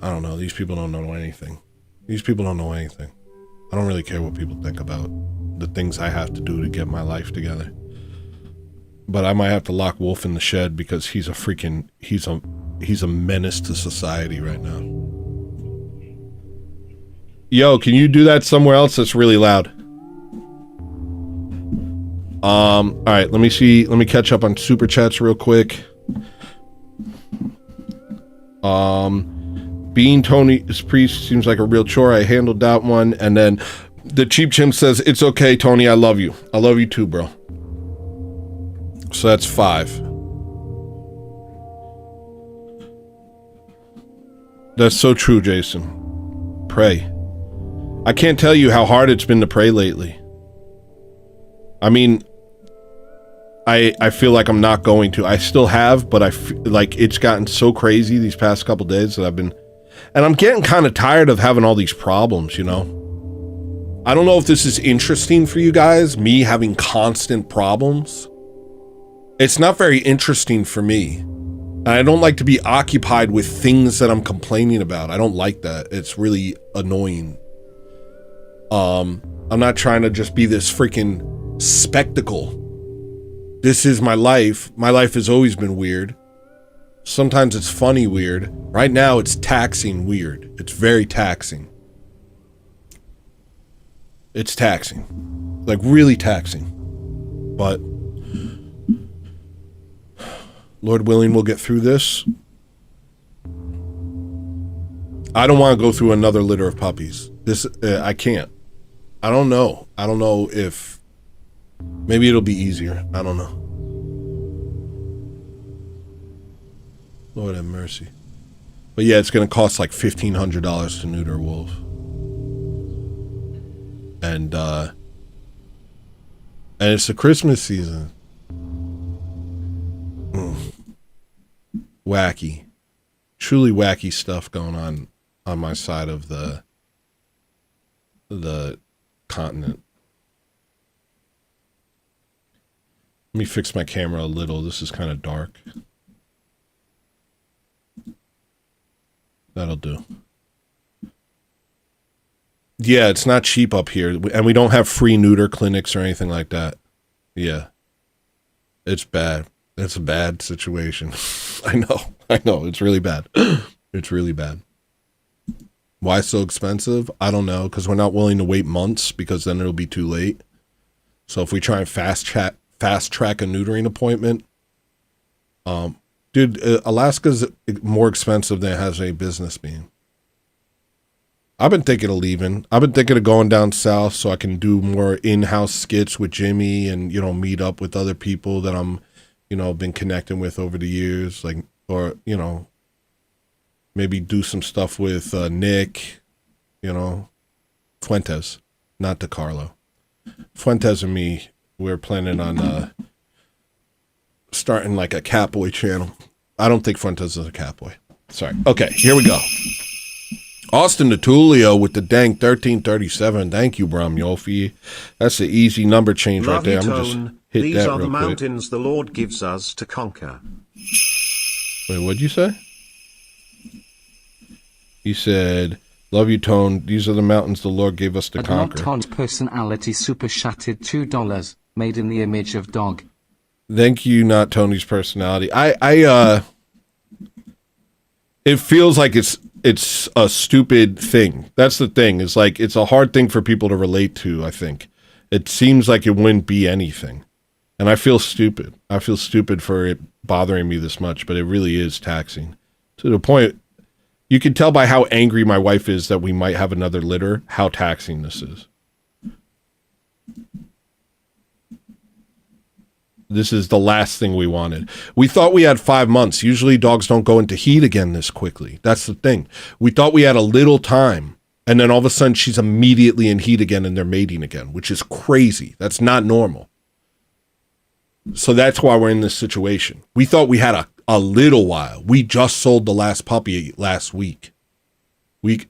I don't know. These people don't know anything. These people don't know anything. I don't really care what people think about the things I have to do to get my life together. But I might have to lock Wolf in the shed because he's a menace to society right now. Yo, can you do that somewhere else that's really loud? All right, let me catch up on super chats real quick. Being Tony's priest seems like a real chore. I handled that one. And then the Cheap Chimp says, it's okay, Tony, I love you. I love you too, bro. So that's 5. That's so true, Jason. Pray. I can't tell you how hard it's been to pray lately. I mean, I feel like I'm not going to. I still have, but I feel like it's gotten so crazy these past couple days that and I'm getting kind of tired of having all these problems, you know? I don't know if this is interesting for you guys, me having constant problems. It's not very interesting for me. And I don't like to be occupied with things that I'm complaining about. I don't like that. It's really annoying. I'm not trying to just be this freaking spectacle. This is my life. My life has always been weird. Sometimes it's funny weird. Right now it's taxing weird. It's very taxing. It's taxing. Like really taxing. But Lord willing, we'll get through this. I don't want to go through another litter of puppies. I can't. I don't know. I don't know if maybe it'll be easier. I don't know. Lord have mercy. But yeah, it's going to cost like $1,500 to neuter Wolf. And it's the Christmas season. Wacky. Truly wacky stuff going on my side of the continent. Let me fix my camera a little. This is kind of dark. That'll do. Yeah, it's not cheap up here. And we don't have free neuter clinics or anything like that. Yeah. It's bad. It's a bad situation. I know. It's really bad. It's really bad. Why so expensive? I don't know. Because we're not willing to wait months because then it'll be too late. So if we try and fast track a neutering appointment, dude, Alaska's more expensive than it has any business being. I've been thinking of leaving. I've been thinking of going down south so I can do more in-house skits with Jimmy and, you know, meet up with other people that I'm, you know, been connecting with over the years. Like, or, you know, maybe do some stuff with Nick, you know, Fuentes, not DeCarlo. Fuentes and me, we're planning on starting like a Catboy channel. I don't think Fuentes is a Catboy. Sorry. Okay, here we go. Austin Natulio with the dang 1337. Thank you, Bram Yofi. That's an easy number change right there. I'm just hit These that are real the quick. mountains the Lord gives us to conquer. Wait, what'd you say? He said, "Love you, Tone. These are the mountains the Lord gave us to conquer." Tone's personality super chatted $2. Made in the image of dog. Thank you, not Tony's personality. It feels like it's a stupid thing. That's the thing. It's like it's a hard thing for people to relate to, I think. It seems like it wouldn't be anything. And I feel stupid. I feel stupid for it bothering me this much, but it really is taxing. To the point, you can tell by how angry my wife is that we might have another litter, how taxing this is. This is the last thing we wanted. We thought we had 5 months. Usually dogs don't go into heat again this quickly. That's the thing. We thought we had a little time, and then all of a sudden she's immediately in heat again and they're mating again, which is crazy. That's not normal. So that's why we're in this situation. We thought we had a little while. We just sold the last puppy last week. We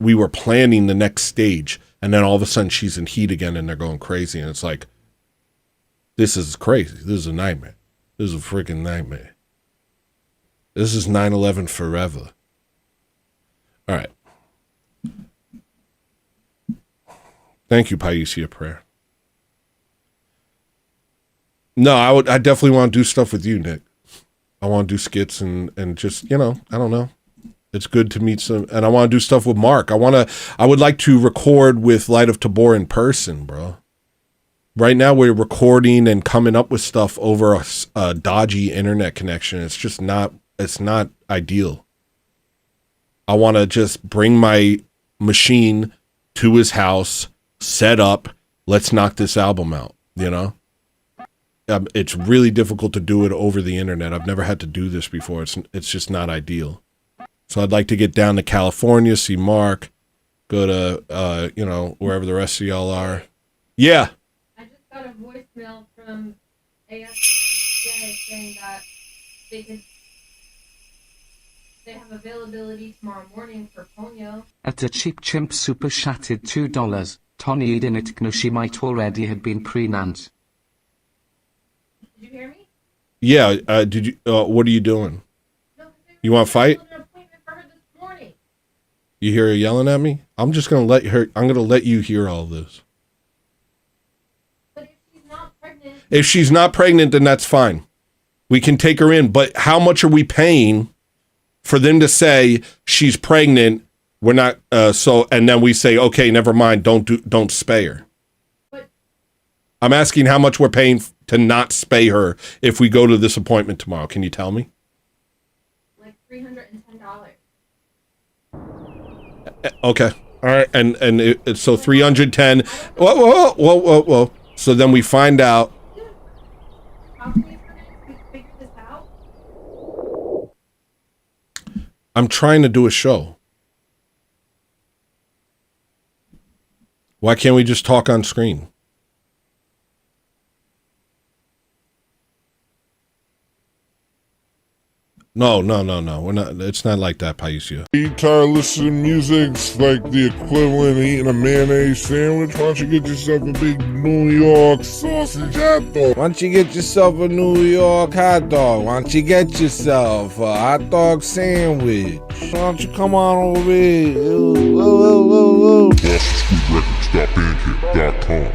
were planning the next stage, and then all of a sudden she's in heat again and they're going crazy, and it's like, this is crazy. This is a nightmare. This is a freaking nightmare. This is 9/11 forever. All right. Thank you, Paisia Prayer. No, I definitely want to do stuff with you, Nick. I want to do skits and just, I don't know. It's good to meet some, and I want to do stuff with Mark. I would like to record with Light of Tabor in person, bro. Right now we're recording and coming up with stuff over a dodgy internet connection. It's just not ideal. I want to just bring my machine to his house, set up, let's knock this album out, It's really difficult to do it over the internet. I've never had to do this before. It's just not ideal. So I'd like to get down to California, see Mark, go to, wherever the rest of y'all are. Yeah. Got a voicemail from ASPCA saying that they have availability tomorrow morning for Ponyo. At a cheap chimp super chatted $2. Tony Idinit she might already had been pre-nant. Did you hear me? Yeah, did you what are you doing? No, you want to fight? An appointment for her this morning. You hear her yelling at me? I'm going to let you hear all this. If she's not pregnant, then that's fine. We can take her in. But how much are we paying for them to say she's pregnant? We're not. And then we say, okay, never mind. Don't spay her. But I'm asking how much we're paying to not spay her if we go to this appointment tomorrow. Can you tell me? Like $310. Okay. All right. And so 310. Whoa. So then we find out. I'm trying to do a show. Why can't we just talk on screen? No. We're not. It's not like that, Paisia. You tired of listening to music's like the equivalent of eating a mayonnaise sandwich? Why don't you get yourself a big New York sausage hot dog? Why don't you get yourself a New York hot dog? Why don't you get yourself a hot dog sandwich? Why don't you come on over here? Whoa. BostonStreetRecords.bandcamp.com.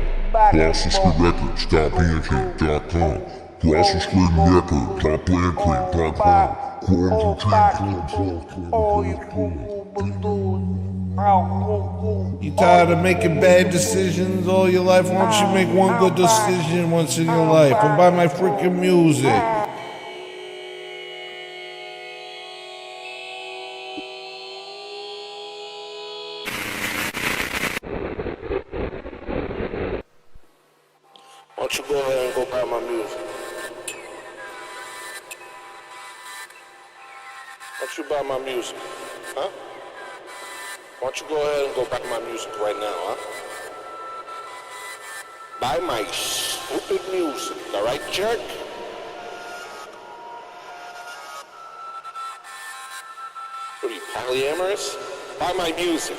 BostonStreetRecords.bandcamp.com. You tired of making bad decisions all your life? Why don't you make one good decision once in your life and buy my freaking music? Why don't you go ahead and go buy my music? Why don't you buy my music? Huh? Why don't you go ahead and go buy my music right now, huh? Buy my stupid music, alright, jerk? What are you, polyamorous? Buy my music.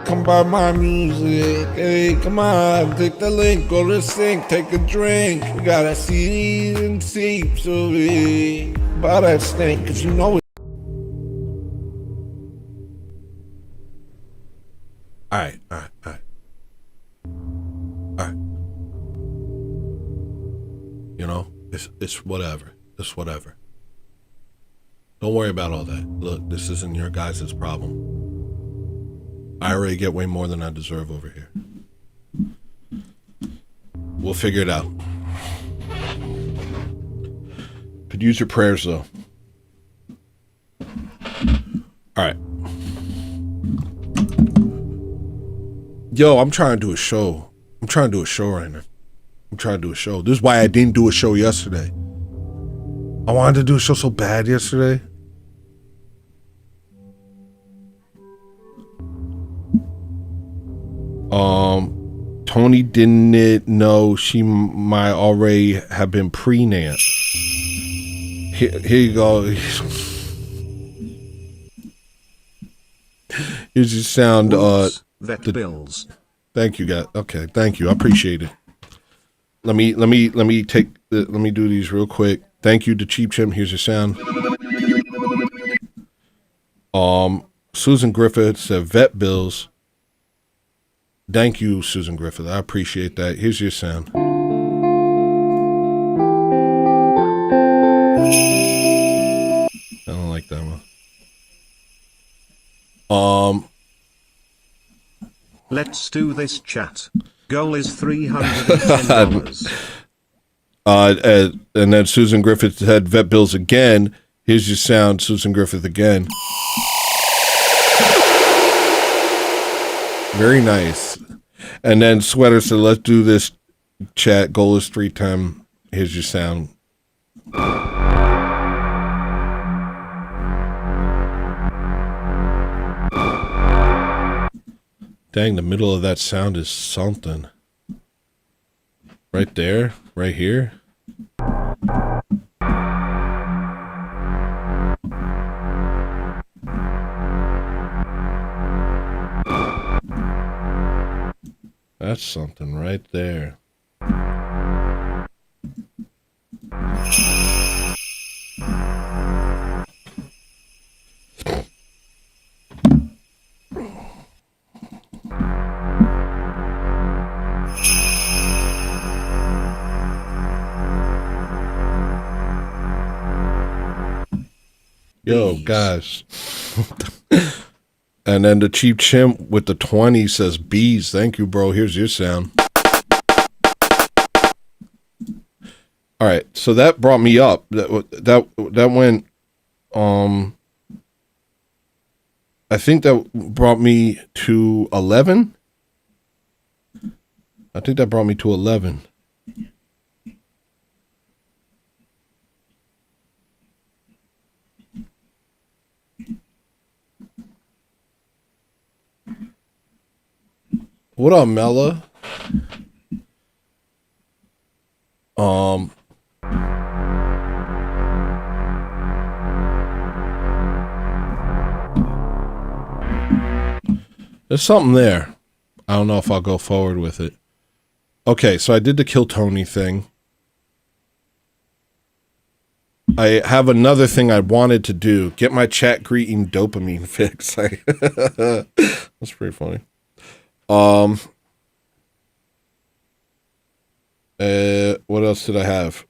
Come buy my music, hey, come on, take the link, go to the sink, take a drink. We got a CDs and tapes of it. Buy that stink, cause you know it. All right. You know, it's whatever. It's whatever. Don't worry about all that. Look, this isn't your guys' problem. I already get way more than I deserve over here. We'll figure it out. Could use your prayers, though. All right. Yo, I'm trying to do a show. I'm trying to do a show right now. This is why I didn't do a show yesterday. I wanted to do a show so bad yesterday. Tony didn't know she might already have been pre-nant. Here you go. Here's your sound. Vet bills. Thank you, guys. Okay, thank you. I appreciate it. Let me do these real quick. Thank you to Cheap Chimp. Here's your sound. Susan Griffith said vet bills. Thank you, Susan Griffith. I appreciate that. Here's your sound. I don't like that one. Let's do this, chat. Goal is $310. And then Susan Griffith said vet bills again. Here's your sound, Susan Griffith again. Very nice. And then Sweater said, let's do this, chat. Goal is 310. Here's your sound. Dang, the middle of that sound is something. Right there, right here. That's something right there. Yo, guys. And then the Cheap Chimp with the 20 says bees. Thank you, bro. Here's your sound. All right, so that brought me up. That went. I think that brought me to 11. I think that brought me to 11. What up, Mella? There's something there. I don't know if I'll go forward with it. Okay, so I did the Kill Tony thing. I have another thing I wanted to do. Get my chat greeting dopamine fix. That's pretty funny. What else did I have?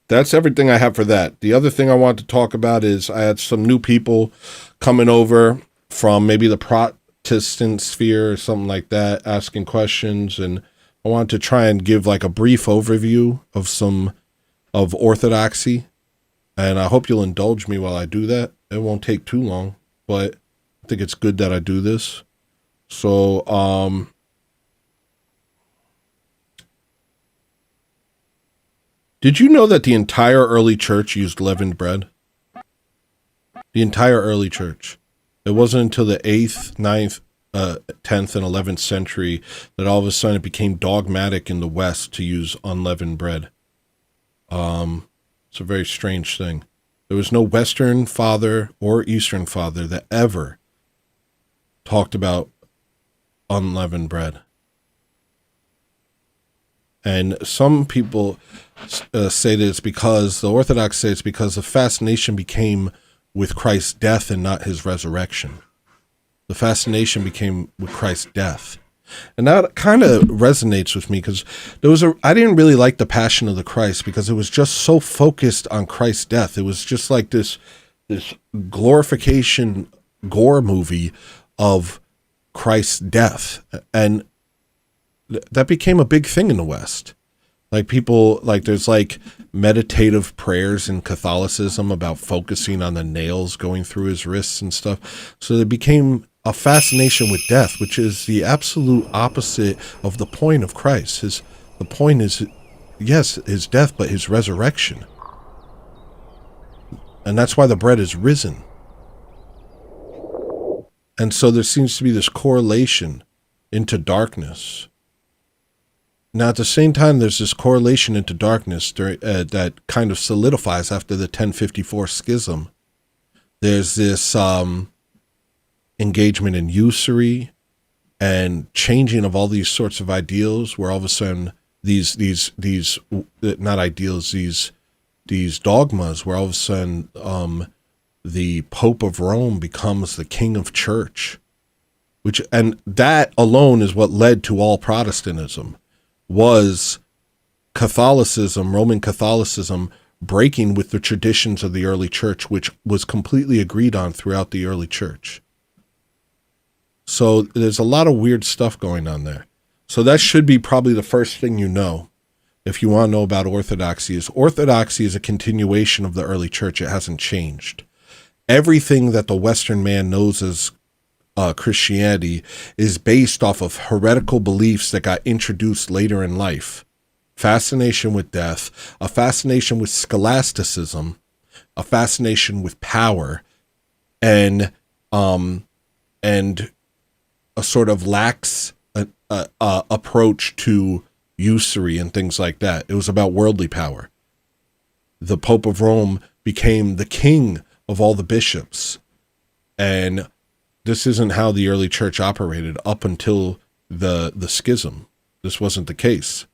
That's everything I have for that. The other thing I want to talk about is I had some new people coming over from maybe the Protestant sphere or something like that, asking questions, and I wanted to try and give like a brief overview of orthodoxy, and I hope you'll indulge me while I do that. It won't take too long, but I think it's good that I do this. So, did you know that the entire early church used leavened bread? The entire early church. It wasn't until the 8th, 9th, 10th, and 11th century that all of a sudden it became dogmatic in the West to use unleavened bread. It's a very strange thing. There was no Western father or Eastern father that ever talked about unleavened bread. And some people say that it's because, the Orthodox say it's because the fascination became with Christ's death and not his resurrection. The fascination became with Christ's death. And that kind of resonates with me because I didn't really like the Passion of the Christ because it was just so focused on Christ's death. It was just like this glorification gore movie of Christ's death. And that became a big thing in the West. Like people, like there's like meditative prayers in Catholicism about focusing on the nails going through his wrists and stuff. So it became a fascination with death, which is the absolute opposite of the point of Christ. The point is, yes, his death, but his resurrection. And that's why the bread is risen. And so there seems to be this correlation into darkness. Now, at the same time, there's this correlation into darkness that kind of solidifies after the 1054 schism. There's this engagement in usury and changing of all these sorts of ideals, where all of a sudden these not ideals, these dogmas, where all of a sudden the Pope of Rome becomes the king of church, and that alone is what led to all Protestantism. Was Catholicism, Roman Catholicism, breaking with the traditions of the early church, which was completely agreed on throughout the early church. So there's a lot of weird stuff going on there. So that should be probably the first thing you know if you want to know about Orthodoxy. Orthodoxy is a continuation of the early church. It hasn't changed. Everything that the Western man knows as Christianity is based off of heretical beliefs that got introduced later in life. Fascination with death, a fascination with scholasticism, a fascination with power, and a sort of lax approach to usury and things like that. It was about worldly power. The Pope of Rome became the king of all the bishops, and this isn't how the early church operated up until the schism. This wasn't the case.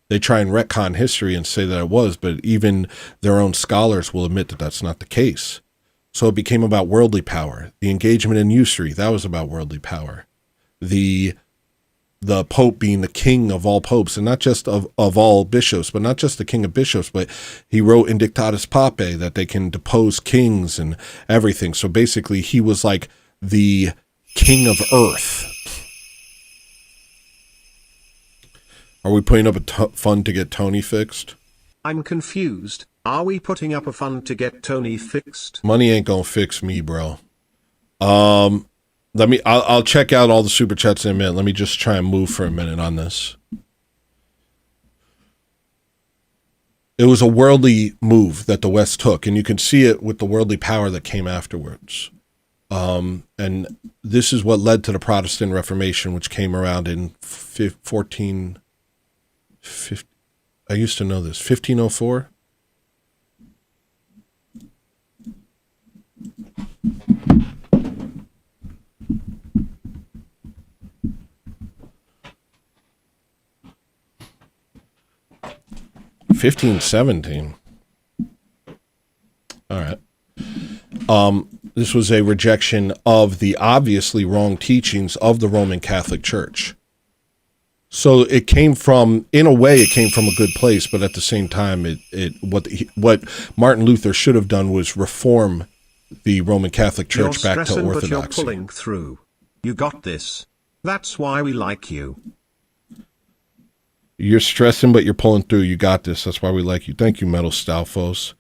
They try and retcon history and say that it was, but even their own scholars will admit that that's not the case. So it became about worldly power. The engagement in usury, that was about worldly power. The Pope being the king of all popes, and not just of all bishops, but not just the king of bishops, but he wrote in Dictatus Papae that they can depose kings and everything. So basically he was like the king of earth. Are we putting up a fund to get Tony fixed? I'm confused. Are we putting up a fund to get Tony fixed? Money ain't gonna fix me, bro. I'll check out all the super chats in a minute. Let me just try and move for a minute on this. It was a worldly move that the West took, and you can see it with the worldly power that came afterwards. And this is what led to the Protestant Reformation, which came around in 1450. I used to know this. 1504. $1517. All right. This was a rejection of the obviously wrong teachings of the Roman Catholic Church. So it came from, in a way, it came from a good place, but at the same time, what Martin Luther should have done was reform the Roman Catholic Church back to orthodoxy. But you're pulling through. You got this. That's why we like you. You're stressing, but you're pulling through. You got this. That's why we like you. Thank you, Metal Stalfos.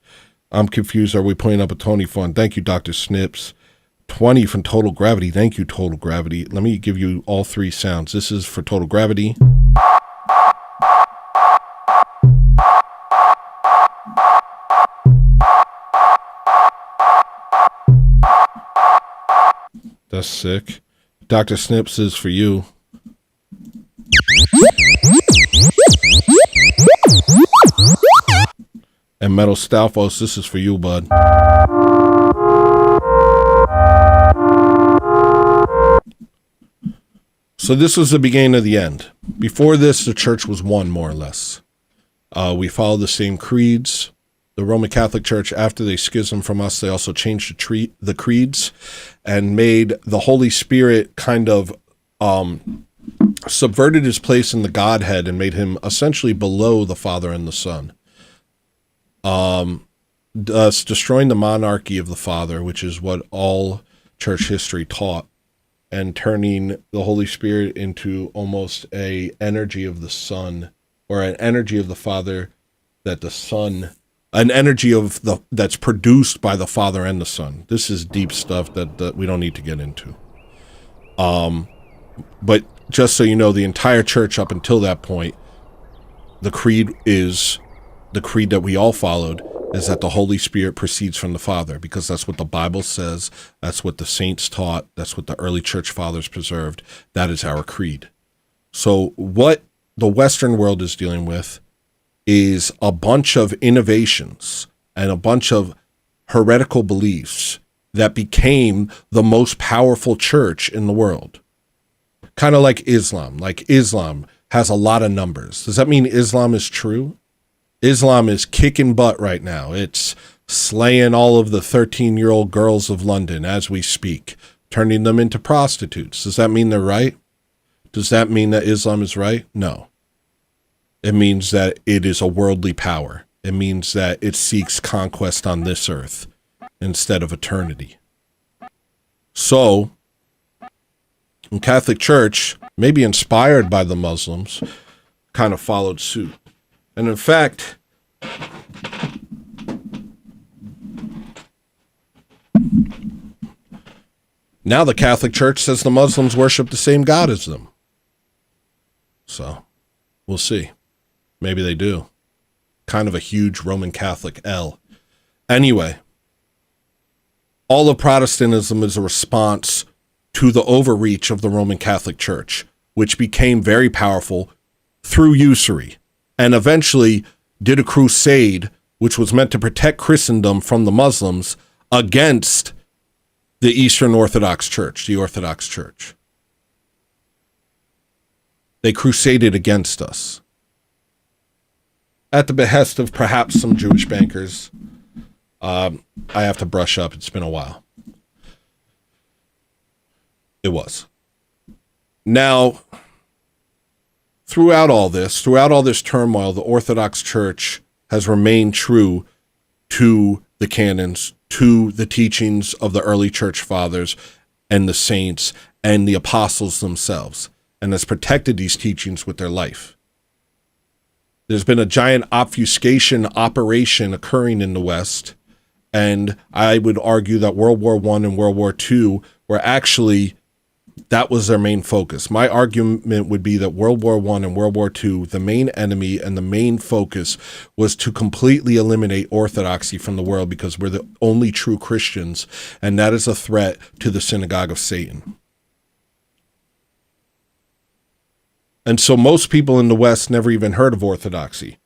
I'm confused. Are we putting up a Tony fund? Thank you, Dr. Snips. 20 from Total Gravity. Thank you, Total Gravity. Let me give you all three sounds. This is for Total Gravity. That's sick. Dr. Snips is for you. And Metal Stalfos, this is for you, bud. So this was the beginning of the end. Before this, the church was one, more or less. We followed the same creeds. The Roman Catholic Church, after they schismed from us, they also changed the creeds and made the Holy Spirit kind of subverted his place in the Godhead and made him essentially below the Father and the Son. Thus destroying the monarchy of the Father, which is what all church history taught, and turning the Holy Spirit into almost a energy of the Son, or an energy of the Father that the Son, an energy of that's produced by the Father and the Son. This is deep stuff that we don't need to get into. But just so you know, the entire church up until that point, the creed that we all followed is that the Holy Spirit proceeds from the Father, because that's what the Bible says, that's what the saints taught, that's what the early church fathers preserved. That is our creed. So what the Western world is dealing with is a bunch of innovations and a bunch of heretical beliefs that became the most powerful church in the world. Kind of like Islam. Like Islam has a lot of numbers. Does that mean Islam is true? Islam is kicking butt right now. It's slaying all of the 13-year-old girls of London as we speak, turning them into prostitutes. Does that mean they're right? Does that mean that Islam is right? No. It means that it is a worldly power. It means that it seeks conquest on this earth instead of eternity. So, the Catholic Church, maybe inspired by the Muslims, kind of followed suit. And in fact, now the Catholic Church says the Muslims worship the same God as them. So, we'll see. Maybe they do. Kind of a huge Roman Catholic L. Anyway, all of Protestantism is a response to the overreach of the Roman Catholic Church, which became very powerful through usury, and eventually did a crusade which was meant to protect Christendom from the Muslims against the Eastern Orthodox Church, the Orthodox Church. They crusaded against us at the behest of perhaps some Jewish bankers. I have to brush up. It's been a while. It was. Now, throughout all this turmoil, the Orthodox Church has remained true to the canons, to the teachings of the early church fathers and the saints and the apostles themselves, and has protected these teachings with their life. There's been a giant obfuscation operation occurring in the West, and I would argue that World War I and World War II were actually, that was their main focus. My argument would be that World War I and World War II, the main enemy and the main focus was to completely eliminate orthodoxy from the world, because we're the only true Christians, and that is a threat to the synagogue of Satan. And so most people in the West never even heard of orthodoxy.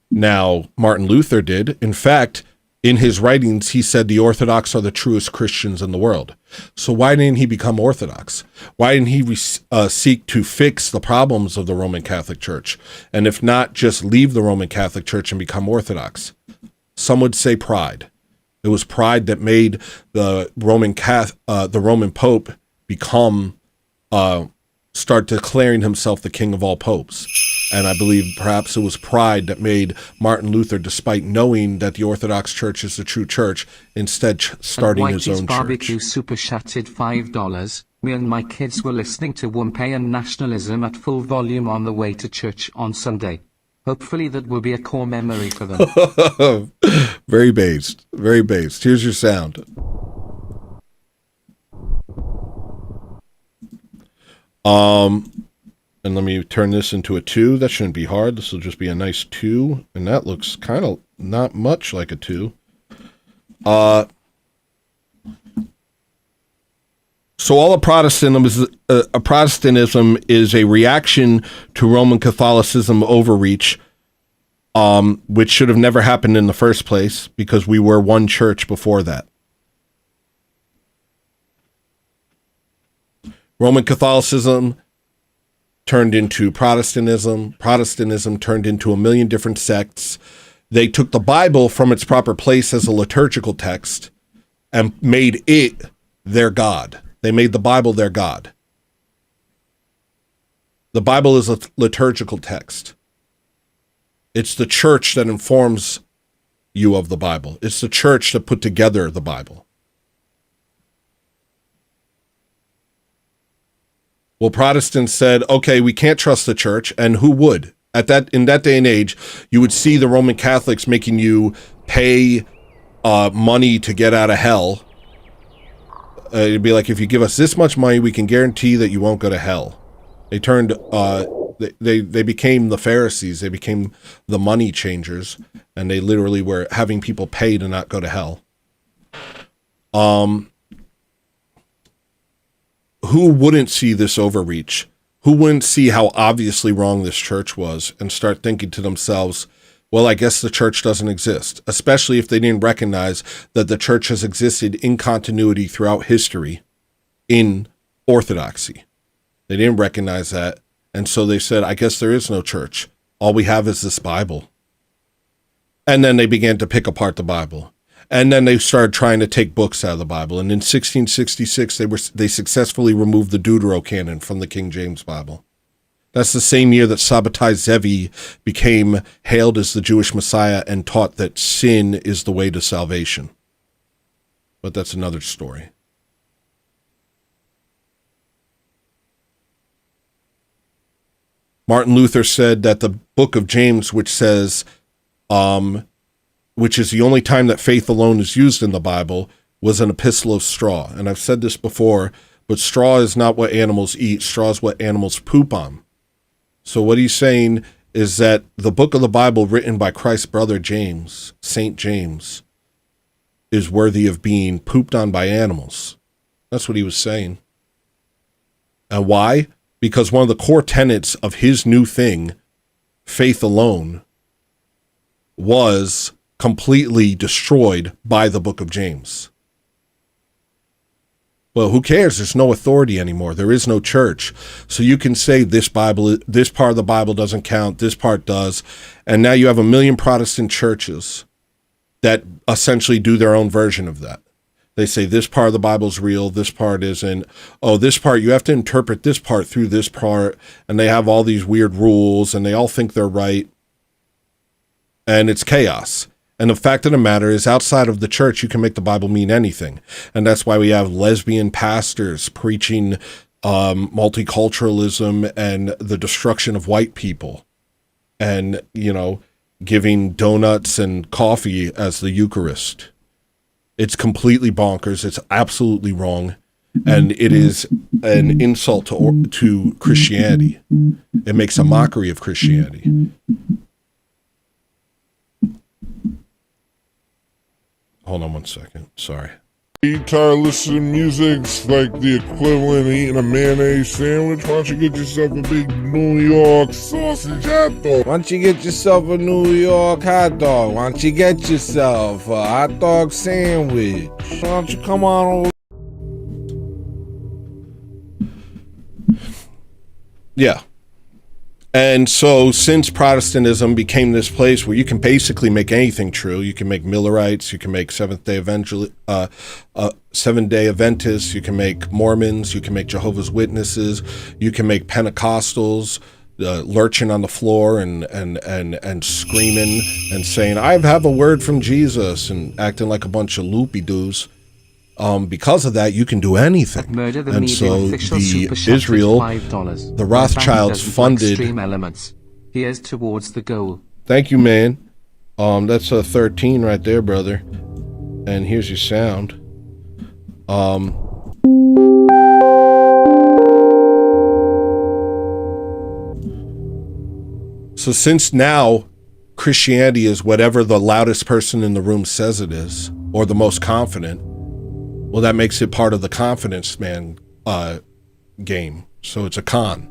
Now, Martin Luther did. In fact, in his writings, he said the Orthodox are the truest Christians in the world. So why didn't he become Orthodox? Why didn't he seek to fix the problems of the Roman Catholic Church? And if not, just leave the Roman Catholic Church and become Orthodox? Some would say pride. It was pride that made the Roman Pope become, start declaring himself the king of all popes. And I believe perhaps it was pride that made Martin Luther, despite knowing that the Orthodox Church is the true church, instead starting his own Barbecue church. super chatted $5. Me and my kids were listening to Wampay nationalism at full volume on the way to church on Sunday. Hopefully that will be a core memory for them. Very based. Very based. Here's your sound. And let me turn this into a 2. That shouldn't be hard. This will just be a nice 2. And that looks kind of not much like a 2. So all of Protestantism is a reaction to Roman Catholicism overreach, which should have never happened in the first place, because we were one church before that. Roman Catholicism turned into Protestantism. Protestantism turned into a million different sects. They took the Bible from its proper place as a liturgical text and made it their God. They made the Bible their God. The Bible is a liturgical text. It's the church that informs you of the Bible. It's the church that put together the Bible. Well, Protestants said, okay, we can't trust the church, and who would? In that day and age, you would see the Roman Catholics making you pay money to get out of hell. It'd be like, if you give us this much money, we can guarantee that you won't go to hell. They turned, they became the Pharisees. They became the money changers, and they literally were having people pay to not go to hell. Who wouldn't see this overreach? Who wouldn't see how obviously wrong this church was and start thinking to themselves, well, I guess the church doesn't exist, especially if they didn't recognize that the church has existed in continuity throughout history in orthodoxy. They didn't recognize that, and so they said, I guess there is no church. All we have is this Bible. And then they began to pick apart the Bible. And then they started trying to take books out of the Bible. And in 1666, they successfully removed the Deuterocanon from the King James Bible. That's the same year that Sabbatai Zevi became hailed as the Jewish Messiah and taught that sin is the way to salvation. But that's another story. Martin Luther said that the book of James, which says, which is the only time that faith alone is used in the Bible, was an epistle of straw. And I've said this before, but straw is not what animals eat. Straw is what animals poop on. So what he's saying is that the book of the Bible written by Christ's brother James, St. James, is worthy of being pooped on by animals. That's what he was saying. And why? Because one of the core tenets of his new thing, faith alone, was completely destroyed by the book of James. Well, who cares? There's no authority anymore. There is no church. So you can say this part of the Bible doesn't count, this part does. And now you have 1 million Protestant churches that essentially do their own version of that. They say this part of the Bible's real, this part isn't. Oh, this part, you have to interpret this part through this part. And they have all these weird rules, and they all think they're right. And it's chaos. And the fact of the matter is, outside of the church, you can make the Bible mean anything. And that's why we have lesbian pastors preaching multiculturalism and the destruction of white people. And, giving donuts and coffee as the Eucharist. It's completely bonkers. It's absolutely wrong. And it is an insult to Christianity. It makes a mockery of Christianity. Hold on one second. Sorry. Tired of listening to music's like the equivalent of eating a mayonnaise sandwich. Why don't you get yourself a big New York sausage hot dog? Why don't you get yourself a New York hot dog? Why don't you get yourself a hot dog sandwich? Why don't you come on over? Yeah. And so since Protestantism became this place where you can basically make anything true, you can make Millerites, you can make Seventh-day Adventists, you can make Mormons, you can make Jehovah's Witnesses, you can make Pentecostals, lurching on the floor and screaming and saying, I have a word from Jesus, and acting like a bunch of loopy-doos. Because of that, you can do anything. And so the Israel, the Rothschilds funded. Elements. Here's towards the goal. Thank you, man. That's a 13 right there, brother. And here's your sound. So since now Christianity is whatever the loudest person in the room says it is, or the most confident, well, that makes it part of the confidence man game. So it's a con.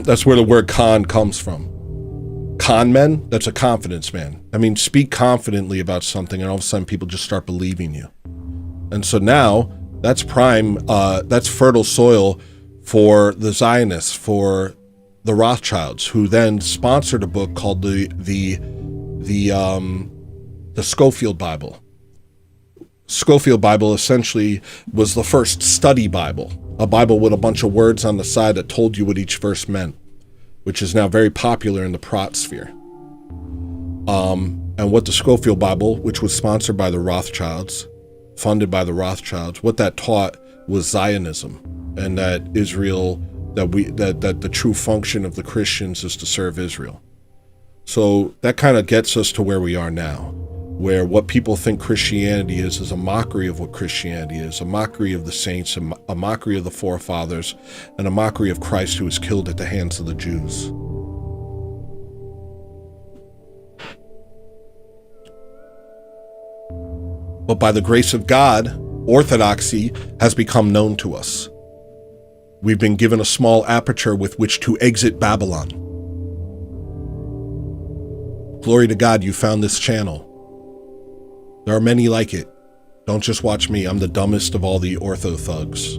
That's where the word con comes from. Con men, that's a confidence man. I mean, speak confidently about something and all of a sudden people just start believing you. And so now that's that's fertile soil for the Zionists, for the Rothschilds, who then sponsored a book called the the Schofield Bible. Schofield Bible essentially was the first study Bible, a Bible with a bunch of words on the side that told you what each verse meant, which is now very popular in the Prot sphere. And what the Schofield Bible, which was sponsored by the Rothschilds, funded by the Rothschilds, what that taught was Zionism, and that Israel, that the true function of the Christians is to serve Israel. So that kind of gets us to where we are now, where what people think Christianity is a mockery of what Christianity is, a mockery of the saints, a mockery of the forefathers, and a mockery of Christ who was killed at the hands of the Jews. But by the grace of God, orthodoxy has become known to us. We've been given a small aperture with which to exit Babylon. Glory to God, you found this channel. There are many like it. Don't just watch me. I'm the dumbest of all the ortho thugs.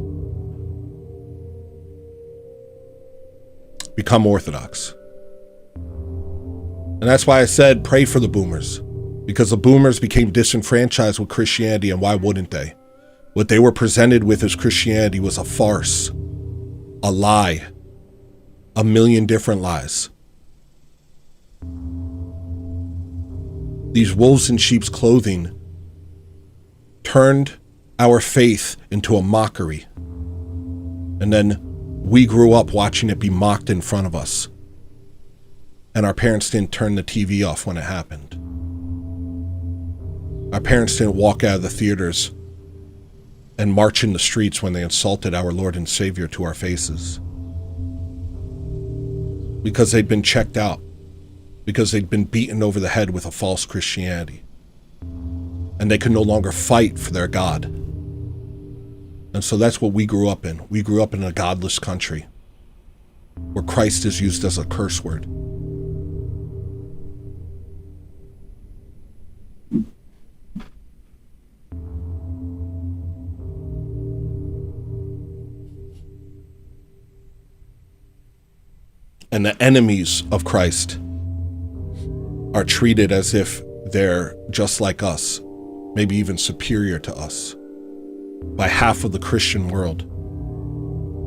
Become orthodox. And that's why I said pray for the boomers. Because the boomers became disenfranchised with Christianity, and why wouldn't they? What they were presented with as Christianity was a farce, a lie, a million different lies. These wolves in sheep's clothing turned our faith into a mockery. And then we grew up watching it be mocked in front of us. And our parents didn't turn the TV off when it happened. Our parents didn't walk out of the theaters and march in the streets when they insulted our Lord and Savior to our faces. Because they'd been checked out. Because they'd been beaten over the head with a false Christianity. And they could no longer fight for their God. And so that's what we grew up in. We grew up in a godless country where Christ is used as a curse word. And the enemies of Christ are treated as if they're just like us, maybe even superior to us, by half of the Christian world,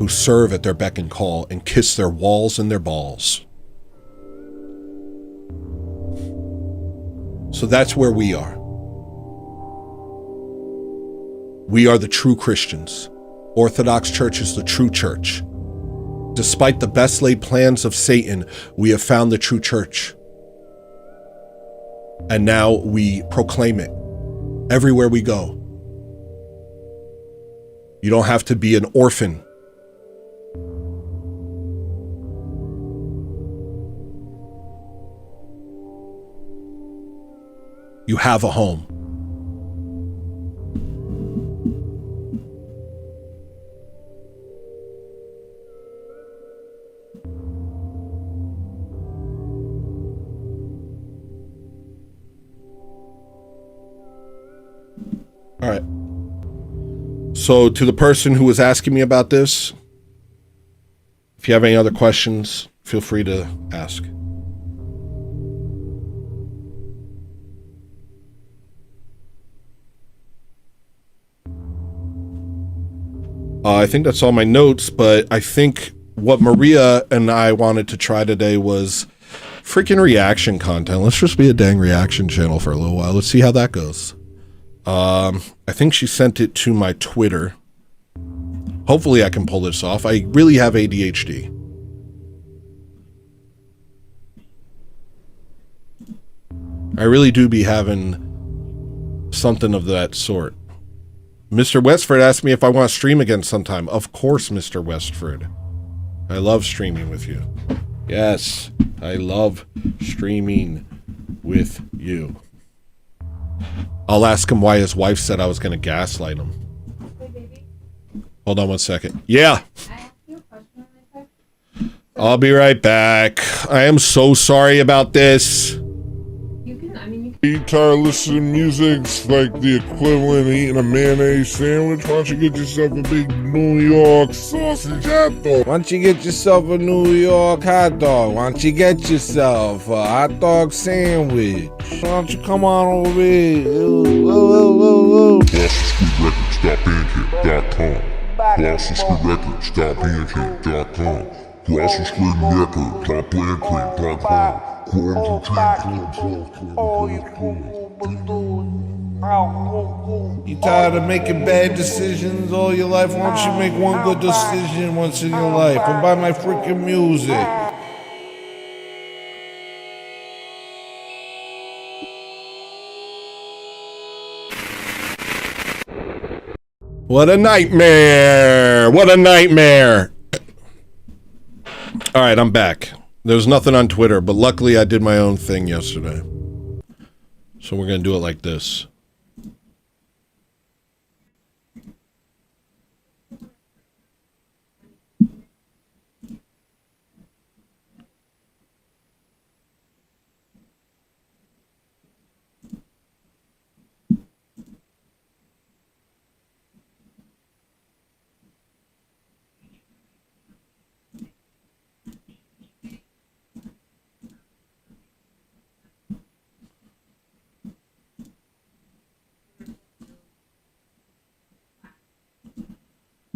who serve at their beck and call and kiss their walls and their balls. So that's where we are. We are the true Christians. Orthodox Church is the true church. Despite the best laid plans of Satan, we have found the true church. And now we proclaim it everywhere we go. You don't have to be an orphan. You have a home. All right. So to the person who was asking me about this, if you have any other questions, feel free to ask. I think that's all my notes, but I think what Maria and I wanted to try today was freaking reaction content. Let's just be a dang reaction channel for a little while. Let's see how that goes. I think she sent it to my Twitter. Hopefully I can pull this off. I really have ADHD. I really do be having something of that sort. Mr. Westford asked me if I want to stream again sometime. Of course, Mr. Westford. I love streaming with you. Yes, I love streaming with you. I'll ask him why his wife said I was going to gaslight him. Hey, baby. Hold on 1 second. Yeah. I asked you a question on my text. I'll be right back. I am so sorry about this. You can You tired of listening to music's like the equivalent of eating a mayonnaise sandwich? Why don't you get yourself a big New York sausage hot dog? Why don't you get yourself a New York hot dog? Why don't you get yourself a hot dog sandwich? Why don't you come on over here? GlossonStreetRecords.bandcamp.com. GlossonStreetRecords.bandcamp.com. You tired of making bad decisions all your life? Why don't you make one good decision once in your life and buy my freaking music? What a nightmare! What a nightmare! All right, I'm back. There was nothing on Twitter, but luckily I did my own thing yesterday. So we're going to do it like this.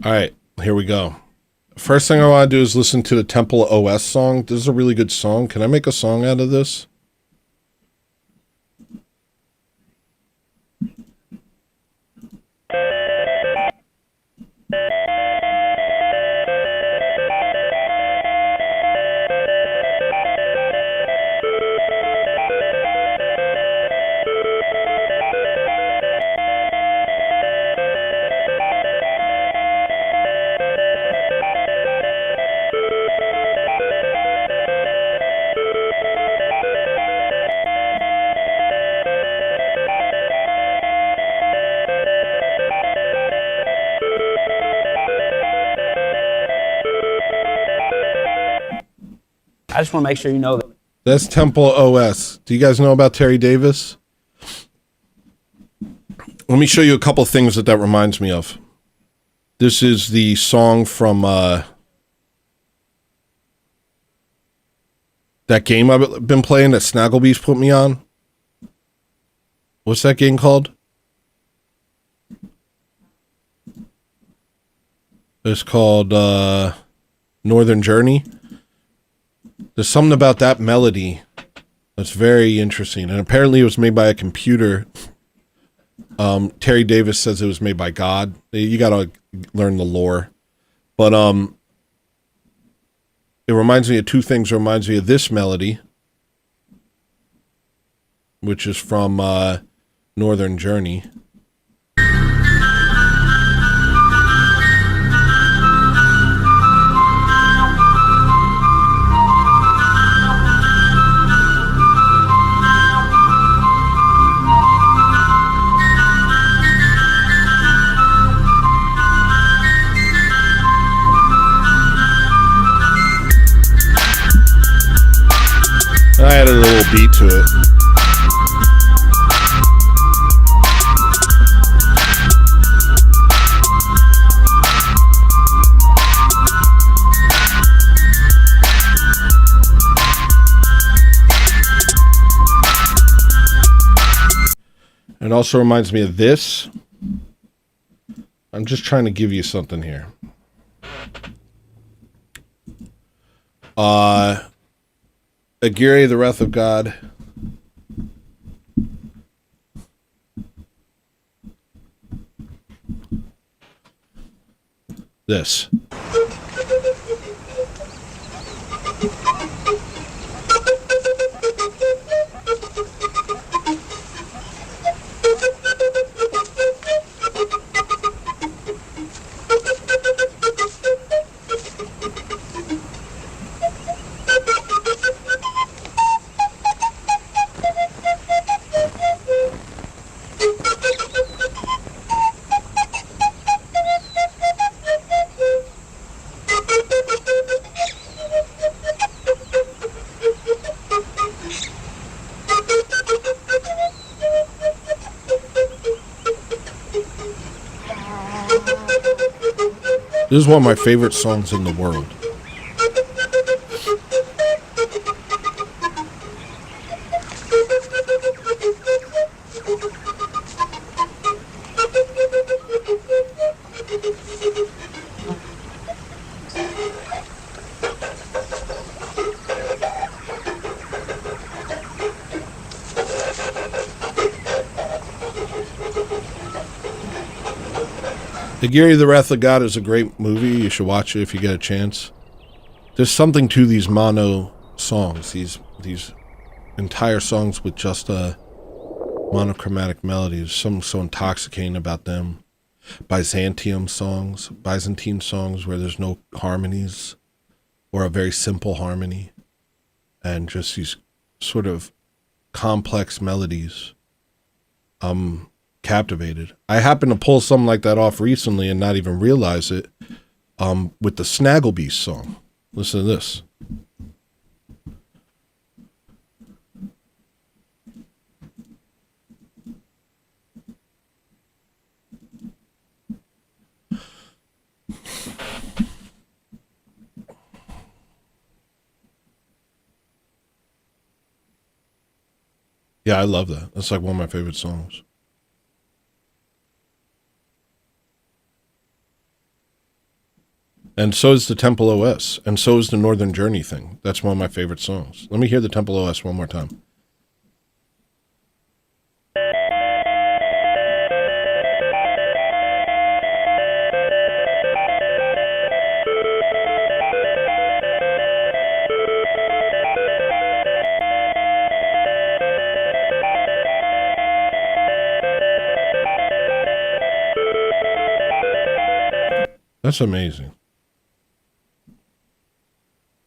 All right, here we go. First thing I want to do is listen to the Temple OS song. This is a really good song. Can I make a song out of this? I just want to make sure you know that. That's Temple OS. Do you guys know about Terry Davis? Let me show you a couple things that reminds me of. This is the song from that game I've been playing that Snagglebeast put me on. What's that game called? It's called Northern Journey. There's something about that melody that's very interesting. And apparently it was made by a computer. Terry Davis says it was made by God. You got to learn the lore. But it reminds me of two things. It reminds me of this melody, which is from Northern Journey. I added a little beat to it. It also reminds me of this. I'm just trying to give you something here. Aguirre, the Wrath of God. This. This is one of my favorite songs in the world. The Gary the Wrath of God is a great movie. You should watch it if you get a chance. There's something to these mono songs, these entire songs with just monochromatic melodies. Something so intoxicating about them. Byzantine songs where there's no harmonies or a very simple harmony, and just these sort of complex melodies. Captivated. I happened to pull something like that off recently and not even realize it with the Snagglebeast song. Listen to this. Yeah, I love that. That's like one of my favorite songs. And so is the Temple OS. And so is the Northern Journey thing. That's one of my favorite songs. Let me hear the Temple OS one more time. That's amazing.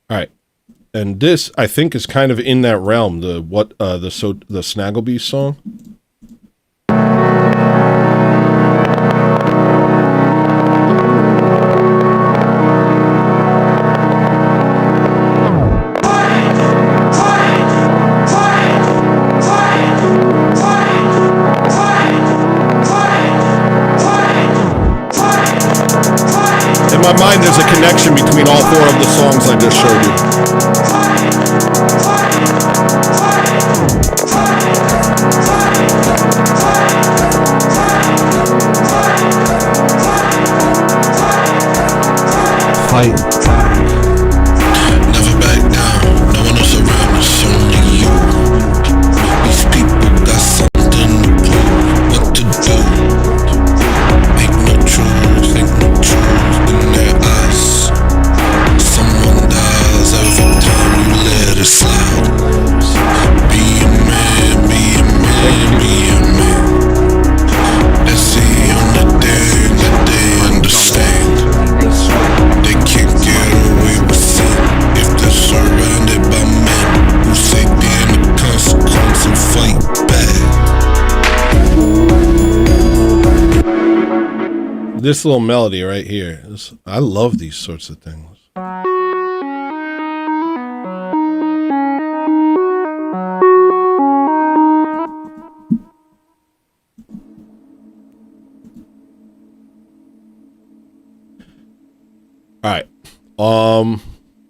All right, and this I think is kind of in that realm. The Snagglebeast song. In my mind, there's a connection between all four of the songs I just showed you. Fight. Never back down, no one else around, it's only you. These people got something to prove, what to do. Ain't no truth in their eyes. Someone dies every time you let it slide. Be a man, be a man, be a man. That's the only thing that they understand. They can't get away with sin if they're surrounded by men who say they're in the consequence and fight back. This little melody right here. I love these sorts of things.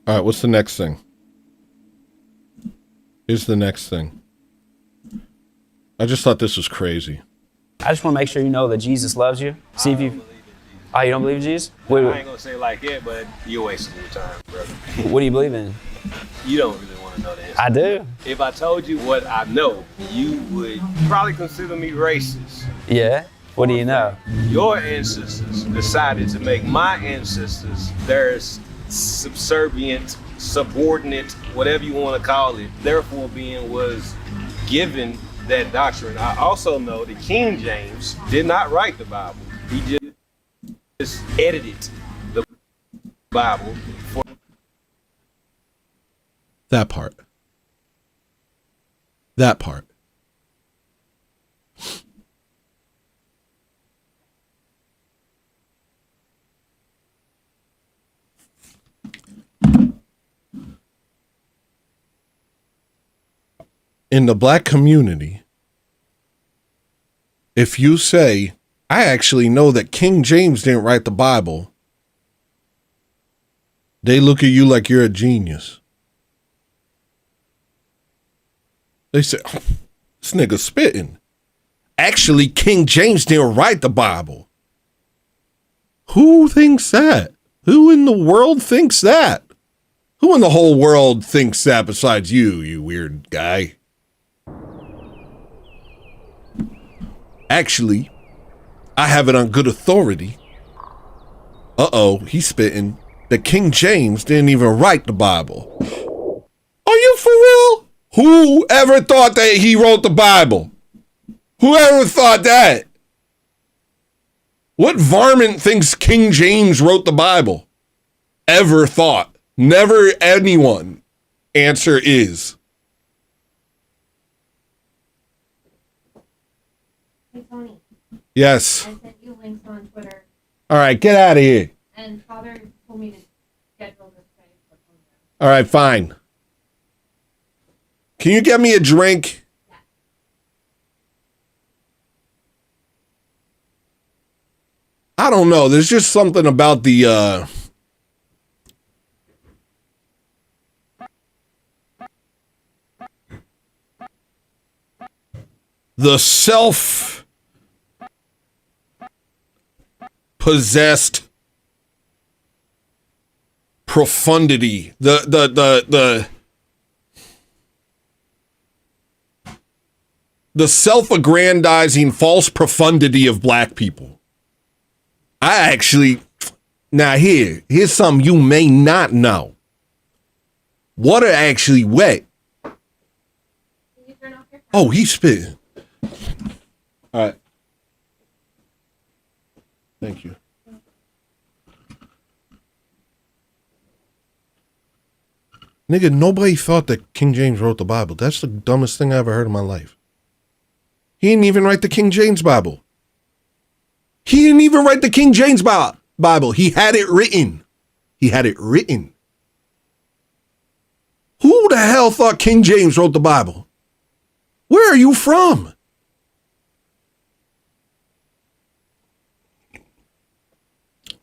All right, what's the next thing? Here's the next thing. I just thought this was crazy. I just want to make sure you know that Jesus loves you. See if you. Oh, you don't believe in Jesus? Wait. I ain't gonna say like it, but you're wasting your time, brother. What do you believe in? You don't really want to know the answer. I do. If I told you what I know, you would probably consider me racist. Yeah? What do you know? Your ancestors decided to make my ancestors their subservient, subordinate, whatever you want to call it. Therefore, being was given that doctrine. I also know that King James did not write the Bible. He just edited the Bible for That part. That part. In the black community, if you say, I actually know that King James didn't write the Bible, They look at you like you're a genius. They say, oh, this nigga spitting. Actually, King James didn't write the Bible. Who thinks that? Who in the world thinks that? Who in the whole world thinks that besides you, you weird guy? Actually, I have it on good authority. Uh-oh, he's spitting. That King James didn't even write the Bible. Are you for real? Who ever thought that he wrote the Bible? Whoever thought that? What varmint thinks King James wrote the Bible? Ever thought? Never anyone. Answer is. Hey, Tony. Yes. I sent you links on Twitter, All right, get out of here. and Father told me to schedule this Facebook program. All right, fine. Can you get me a drink? I don't know. There's just something about the self-possessed profundity, the self-aggrandizing false profundity of black people. I actually, now here's something you may not know. Water actually wet. Oh, he's spitting. All right. Thank you. Nigga, nobody thought that King James wrote the Bible. That's the dumbest thing I ever heard in my life. He didn't even write the King James Bible. He didn't even write the King James Bible. He had it written. He had it written. Who the hell thought King James wrote the Bible? Where are you from?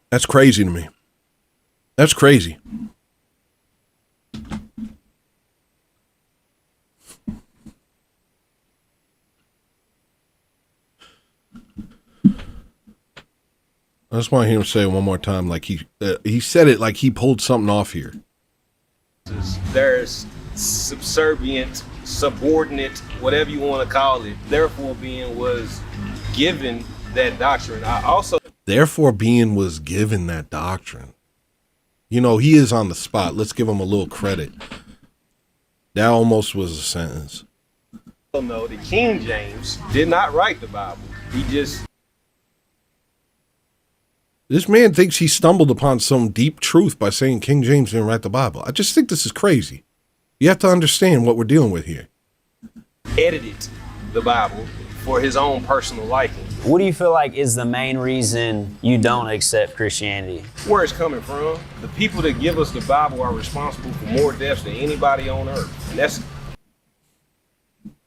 That's crazy to me. That's crazy. I just want to hear him say it one more time, like he said it like he pulled something off here. There's subservient, subordinate, whatever you want to call it. Therefore, being was given that doctrine. Therefore, being was given that doctrine. You know, he is on the spot. Let's give him a little credit. That almost was a sentence. No, the King James did not write the Bible. He just. This man thinks he stumbled upon some deep truth by saying King James didn't write the Bible. I just think this is crazy. You have to understand what we're dealing with here. Edited the Bible for his own personal liking. What do you feel like is the main reason you don't accept Christianity? Where it's coming from, the people that give us the Bible are responsible for more deaths than anybody on earth. And that's.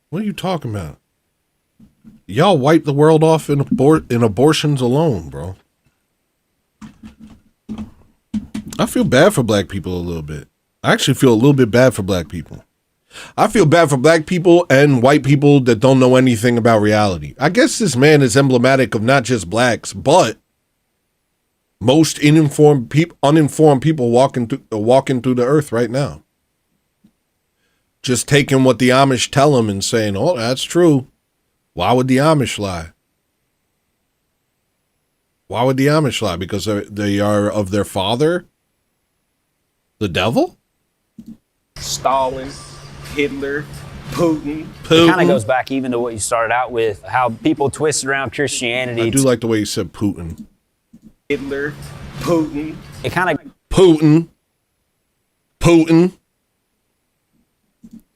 What are you talking about? Y'all wipe the world off in abortions alone, bro. I feel bad for black people a little bit. I actually feel a little bit bad for black people. I feel bad for black people and white people that don't know anything about reality. I guess this man is emblematic of not just blacks, but most uninformed people walking through the earth right now. Just taking what the Amish tell them and saying, oh, that's true. Why would the Amish lie? Why would the Amish lie? Because they are of their father, the devil? Stalin, Hitler, Putin. It kind of goes back even to what you started out with, how people twist around Christianity. I do like the way you said Putin. Hitler, Putin. It kind of Putin.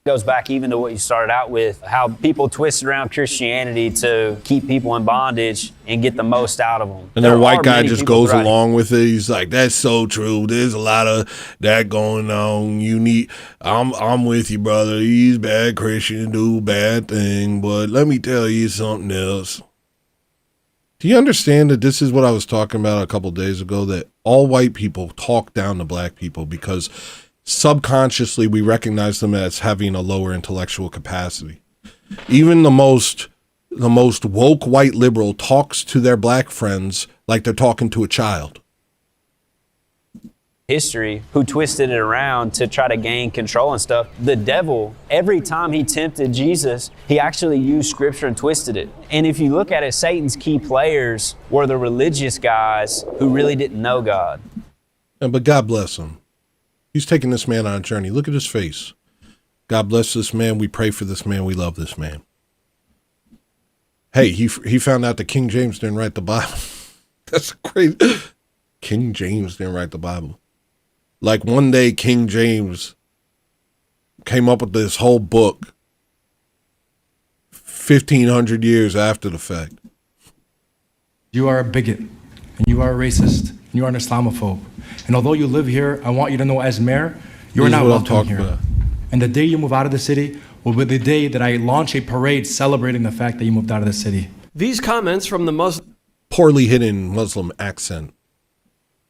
goes back even to what you started out with, how people twist around Christianity to keep people in bondage and get the most out of them. And then white guy just goes along with it. He's like, that's so true. There's a lot of that going on. I'm with you, brother. He's bad Christian, do bad thing, but let me tell you something else. Do you understand that this is what I was talking about a couple days ago, that all white people talk down to black people because subconsciously we recognize them as having a lower intellectual capacity. Even the most woke white liberal talks to their black friends like they're talking to a child. History who twisted it around to try to gain control and stuff. The devil, every time he tempted Jesus, he actually used scripture and twisted it. And if you look at it, Satan's key players were the religious guys who really didn't know God. But God bless him. He's taking this man on a journey. Look at his face. God bless this man. We pray for this man. We love this man. Hey, he found out that King James didn't write the Bible. That's crazy. King James didn't write the Bible. Like one day King James came up with this whole book 1,500 years after the fact. You are a bigot, and you are a racist, and you are an Islamophobe. And although you live here, I want you to know as mayor, you are not welcome here. About. And the day you move out of the city will be the day that I launch a parade celebrating the fact that you moved out of the city. These comments from the Muslim... Poorly hidden Muslim accent.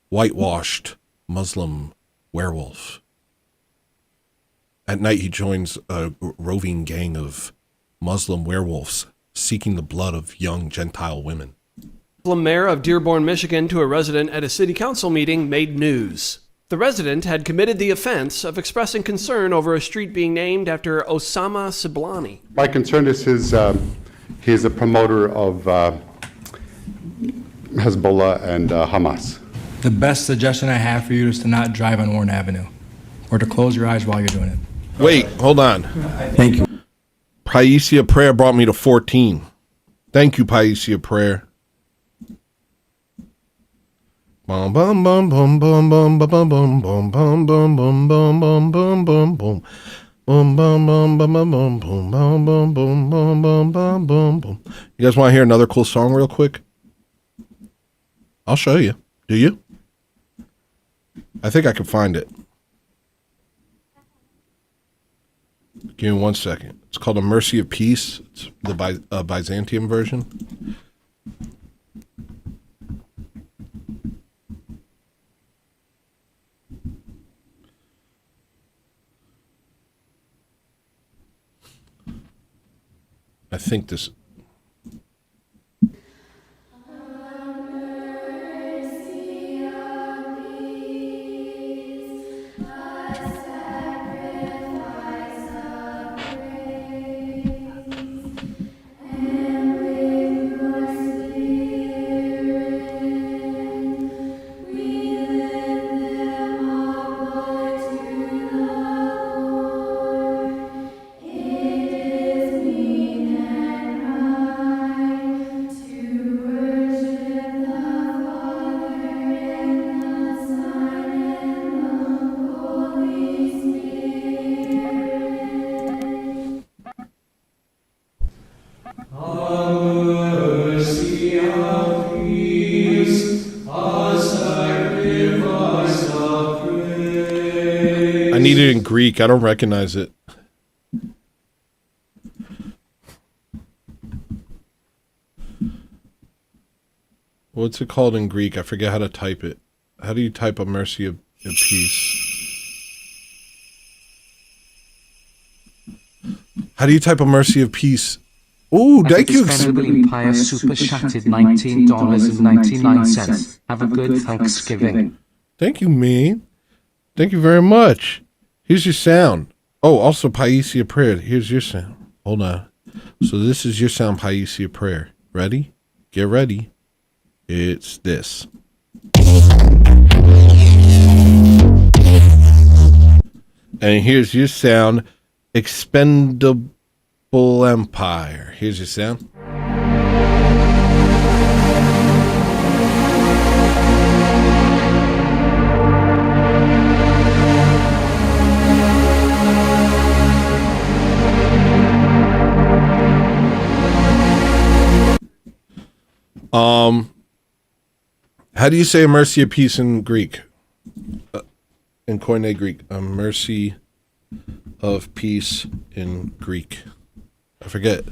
Whitewashed Muslim werewolf. At night, he joins a roving gang of Muslim werewolves seeking the blood of young Gentile women. Muslim mayor of Dearborn, Michigan, to a resident at a city council meeting made news. The resident had committed the offense of expressing concern over a street being named after Osama Siblani. My concern is he's a promoter of Hezbollah and Hamas. The best suggestion I have for you is to not drive on Warren Avenue, or to close your eyes while you're doing it. Wait, hold on. Thank you. Paisia Prayer brought me to 14. Thank you, Paisia Prayer. Bum bum bum bum bum bum bum bum bum bum bum bum bum bum bum bum bum. Boom, boom, boom, boom, boom, boom, boom, boom, boom, boom, boom, boom, boom, boom, boom. You guys want to hear another cool song real quick? I'll show you. Do you? I think I can find it. Give me 1 second. It's called A Mercy of Peace. It's the Byzantium version. I think this... I need it in Greek. I don't recognize it. What's it called in Greek? I forget how to type it. How do you type A Mercy of Peace? How do you type A Mercy of Peace? Ooh, thank you. Empire Super Chatted $19.99. Have a good Thanksgiving. Thank you, man. Thank you very much. Here's your sound. Oh, also Paisia Prayer. Here's your sound. Hold on. So this is your sound, Paisia Prayer. Ready? Get ready. It's this. And here's your sound, Expendable Empire. Here's your sound. How do you say A Mercy of Peace in Greek? In Koine Greek. A Mercy of Peace in Greek. I forget.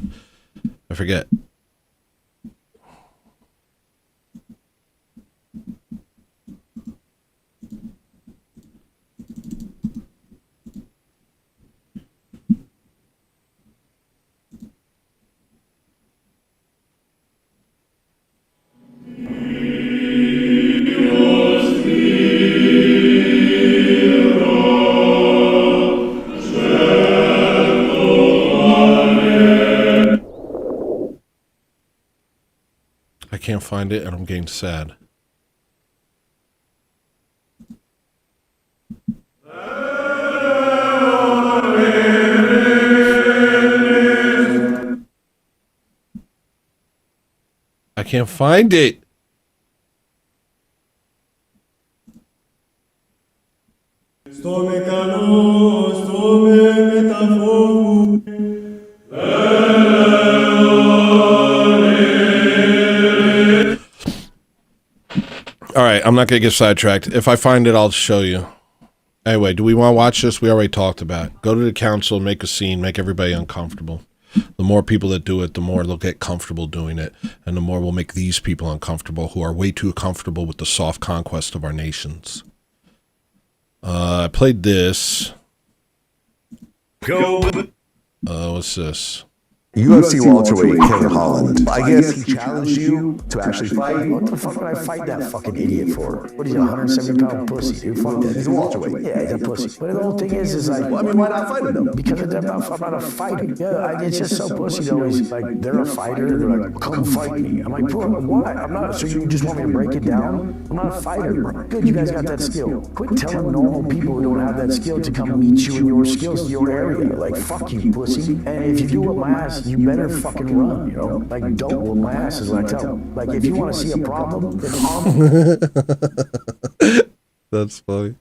can't find it, and I'm getting sad. I can't find it. All right, I'm not going to get sidetracked. If I find it, I'll show you. Anyway, do we want to watch this? We already talked about it. Go to the council, make a scene, make everybody uncomfortable. The more people that do it, the more they'll get comfortable doing it. And the more we'll make these people uncomfortable who are way too comfortable with the soft conquest of our nations. I played this. Go. What's this? UFC welterweight King Holland. I guess he challenged you to actually fight. What the fuck would I fight that fucking idiot for? What is he, a 170-pound pussy, dude? Fuck that. He's a welterweight. Yeah, he's a pussy. But the whole thing is like, well, I mean, why not fight him though? Because I'm not a fighter. Yeah, it's just so pussy to always, like, they're a fighter. They're like, come fight me. I'm like, bro, why? I'm not. So you just want me to break it down? I'm not a fighter, bro. Good, you guys got that skill. Quit telling normal people who don't have that skill to come meet you in your skills, your area. Like, fuck you, pussy. And if you do what my ass, you better fucking run, you know? Like, don't whoop my ass is what I tell them. Like, if you want to see a problem, then That's funny.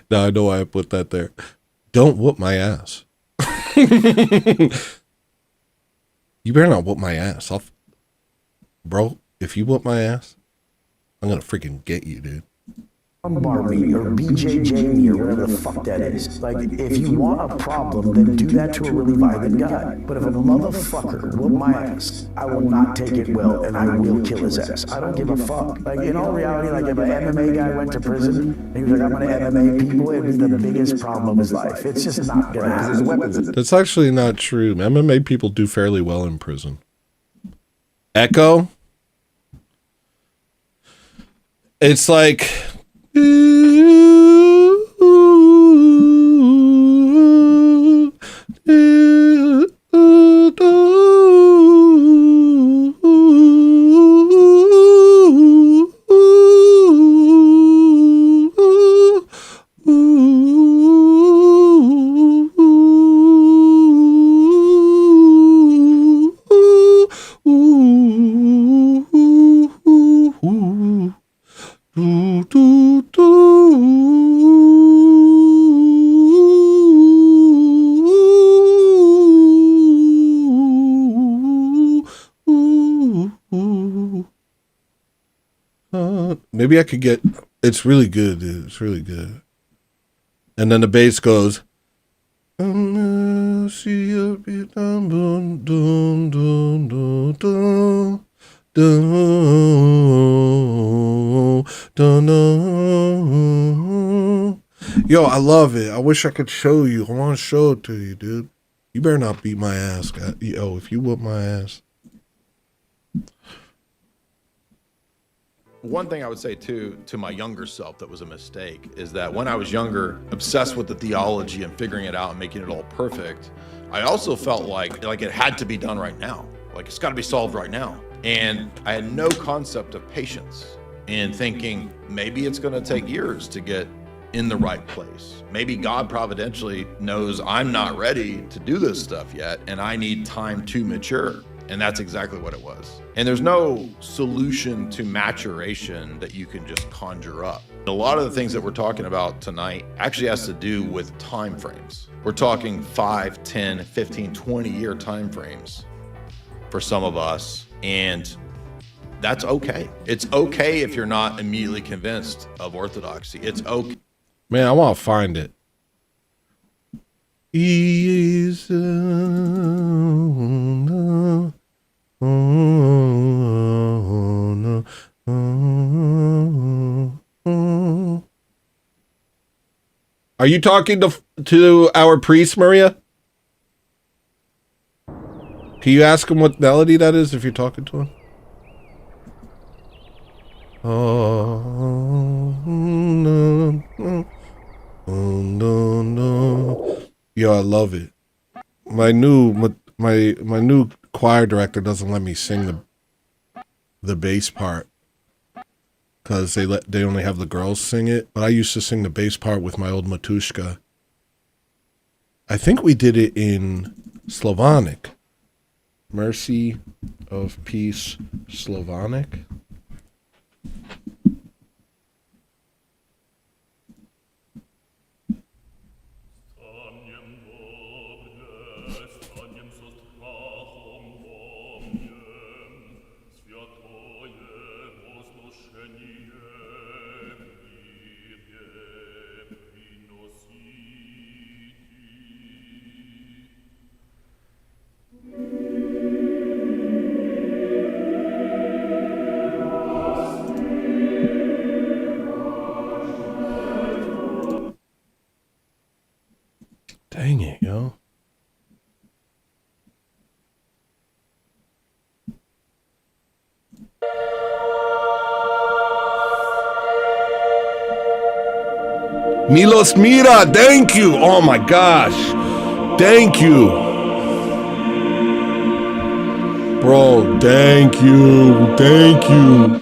Now I know why I put that there. Don't whoop my ass. You better not whoop my ass. Bro, if you whoop my ass, I'm going to freaking get you, dude. bar me or BJJ me or whatever the fuck that is. Like, if you want a problem, then do that to a really violent guy. But if a motherfucker whoop my ass, I will not take it well and I will kill his ass. I don't give a fuck. Like, in all reality, like, if an MMA guy went to prison and he was like, I'm gonna MMA people, it'd be the biggest problem of his life. It's just not gonna happen. That's actually not true. MMA people do fairly well in prison. Echo? It's like... Maybe I could get... It's really good, dude. It's really good. And then the bass goes... Yo, I love it. I wish I could show you. I want to show it to you, dude. You better not beat my ass, guy. Yo, if you whoop my ass... One thing I would say too to my younger self that was a mistake is that when I was younger, obsessed with the theology and figuring it out and making it all perfect, I also felt like it had to be done right now. Like, it's got to be solved right now. And I had no concept of patience and thinking maybe it's going to take years to get in the right place. Maybe God providentially knows I'm not ready to do this stuff yet and I need time to mature. And that's exactly what it was. And there's no solution to maturation that you can just conjure up. A lot of the things that we're talking about tonight actually has to do with time frames. We're talking 5, 10, 15, 20-year time frames for some of us. And that's okay. It's okay if you're not immediately convinced of orthodoxy. It's okay. Man, I want to find it. Are you talking to our priest, Maria? Can you ask him what melody that is if you're talking to him? Yo, I love it. My new choir director doesn't let me sing the bass part because they only have the girls sing it. But I used to sing the bass part with my old Matushka. I think we did it in Slavonic. Mercy of Peace Slavonic. Dang it, yo. Milos Mira, thank you. Oh my gosh. Thank you. Bro, thank you. Thank you.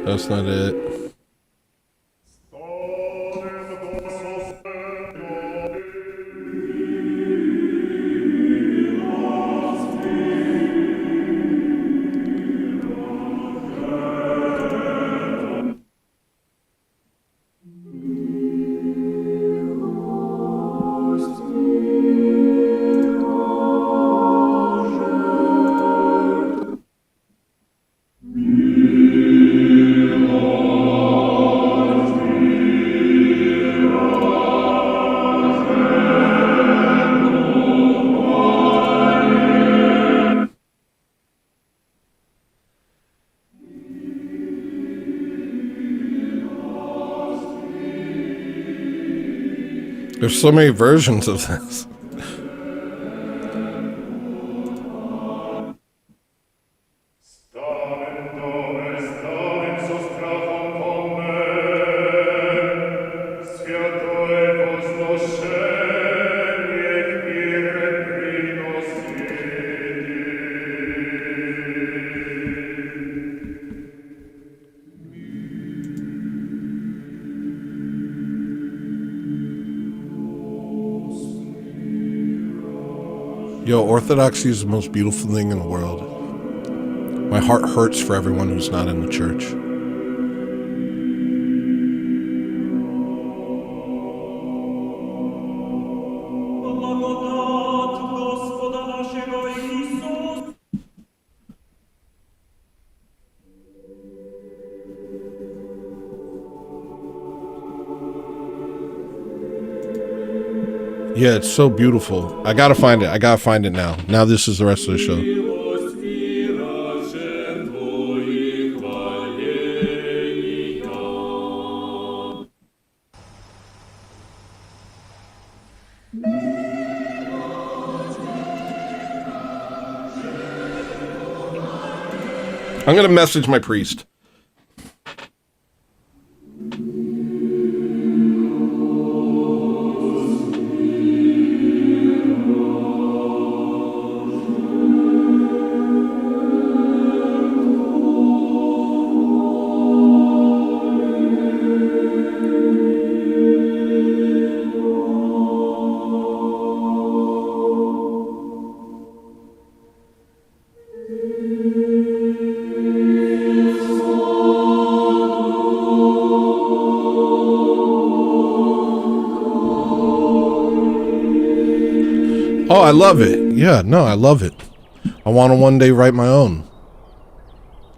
That's not it. There's so many versions of this. Yo, Orthodoxy is the most beautiful thing in the world. My heart hurts for everyone who's not in the church. Yeah, it's so beautiful. I gotta find it. I gotta find it now. Now this is the rest of the show. I'm gonna message my priest. Oh, I love it. Yeah, no, I love it. I want to one day write my own.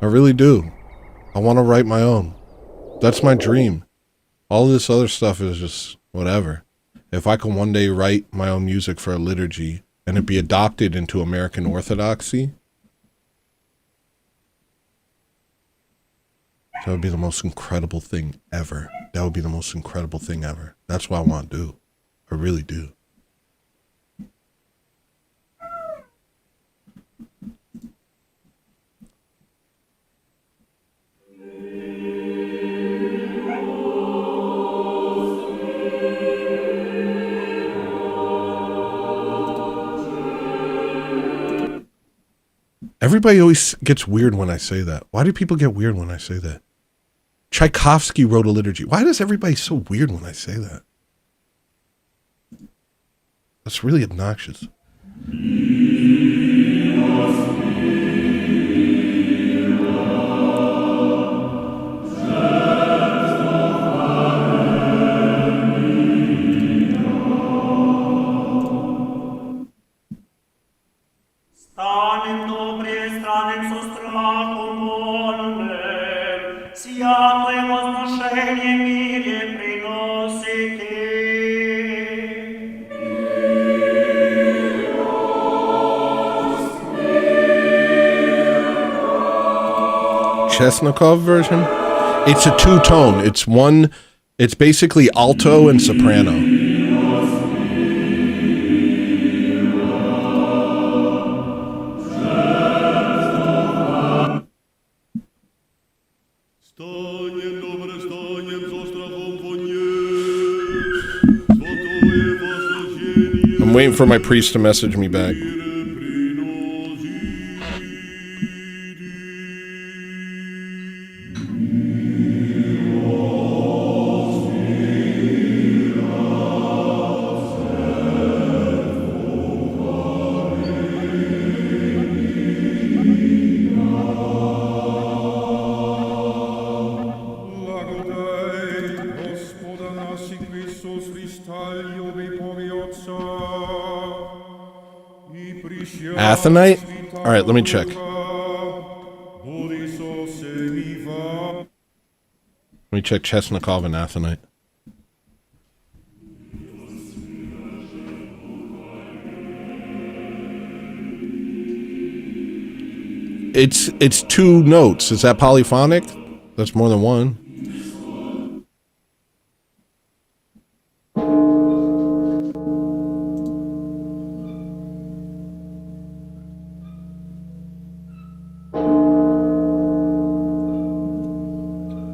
I really do. I want to write my own. That's my dream. All this other stuff is just whatever. If I can one day write my own music for a liturgy and it be adopted into American Orthodoxy, That would be the most incredible thing ever. That would be the most incredible thing ever. That's what I want to do. I really do. Everybody always gets weird when I say that. Why do people get weird when I say that? Tchaikovsky wrote a liturgy. Why does everybody so weird when I say that? That's really obnoxious. Станем добре, станем со страхом вольным, светлое возношение мире приносите. Chesnikov version? It's a two-tone. It's basically alto and soprano. I'm waiting for my priest to message me back. Athonite? All right, let me check. Let me check Chesnikov and Athonite. It's two notes. Is that polyphonic? That's more than one.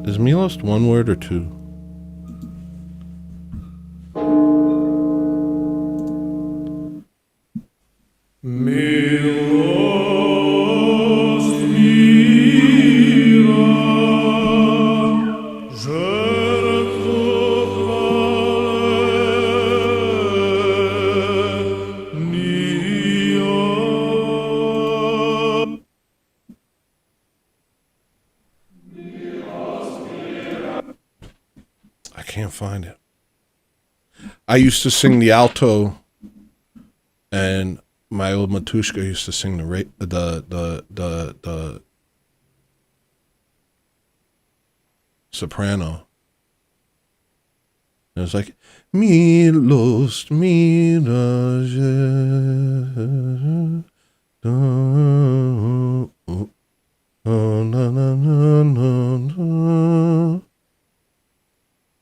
Is Milos one word or two? Find it. I used to sing the alto, and my old Matushka used to sing the soprano. It was like Milos Mirage.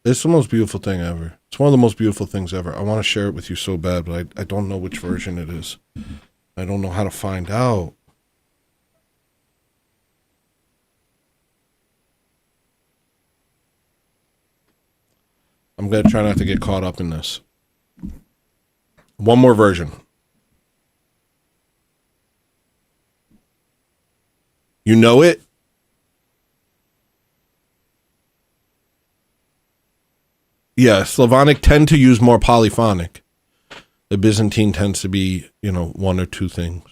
It's the most beautiful thing ever. It's one of the most beautiful things ever. I want to share it with you so bad, but I don't know which version it is. I don't know how to find out. I'm going to try not to get caught up in this. One more version. You know it? Yeah, Slavonic tend to use more polyphonic. The Byzantine tends to be, one or two things.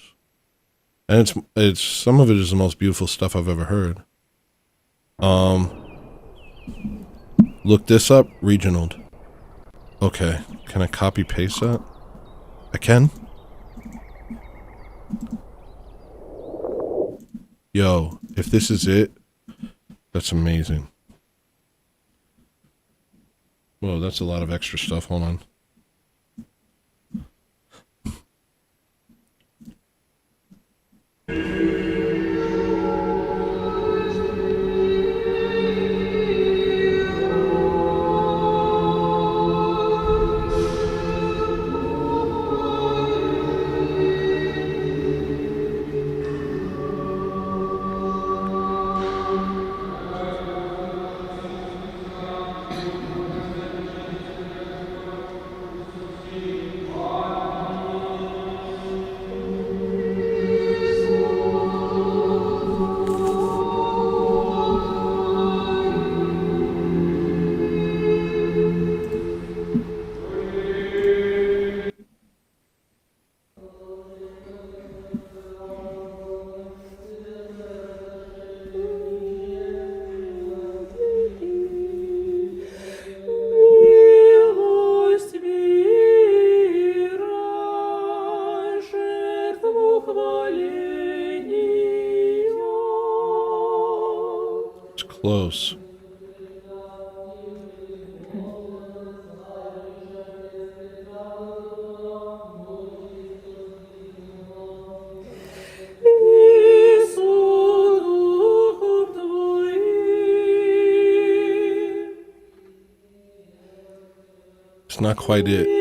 And it's some of it is the most beautiful stuff I've ever heard. Look this up, Regional. Okay, can I copy paste that? I can? Yo, if this is it, that's amazing. Whoa, that's a lot of extra stuff. Hold on. close. It's not quite it.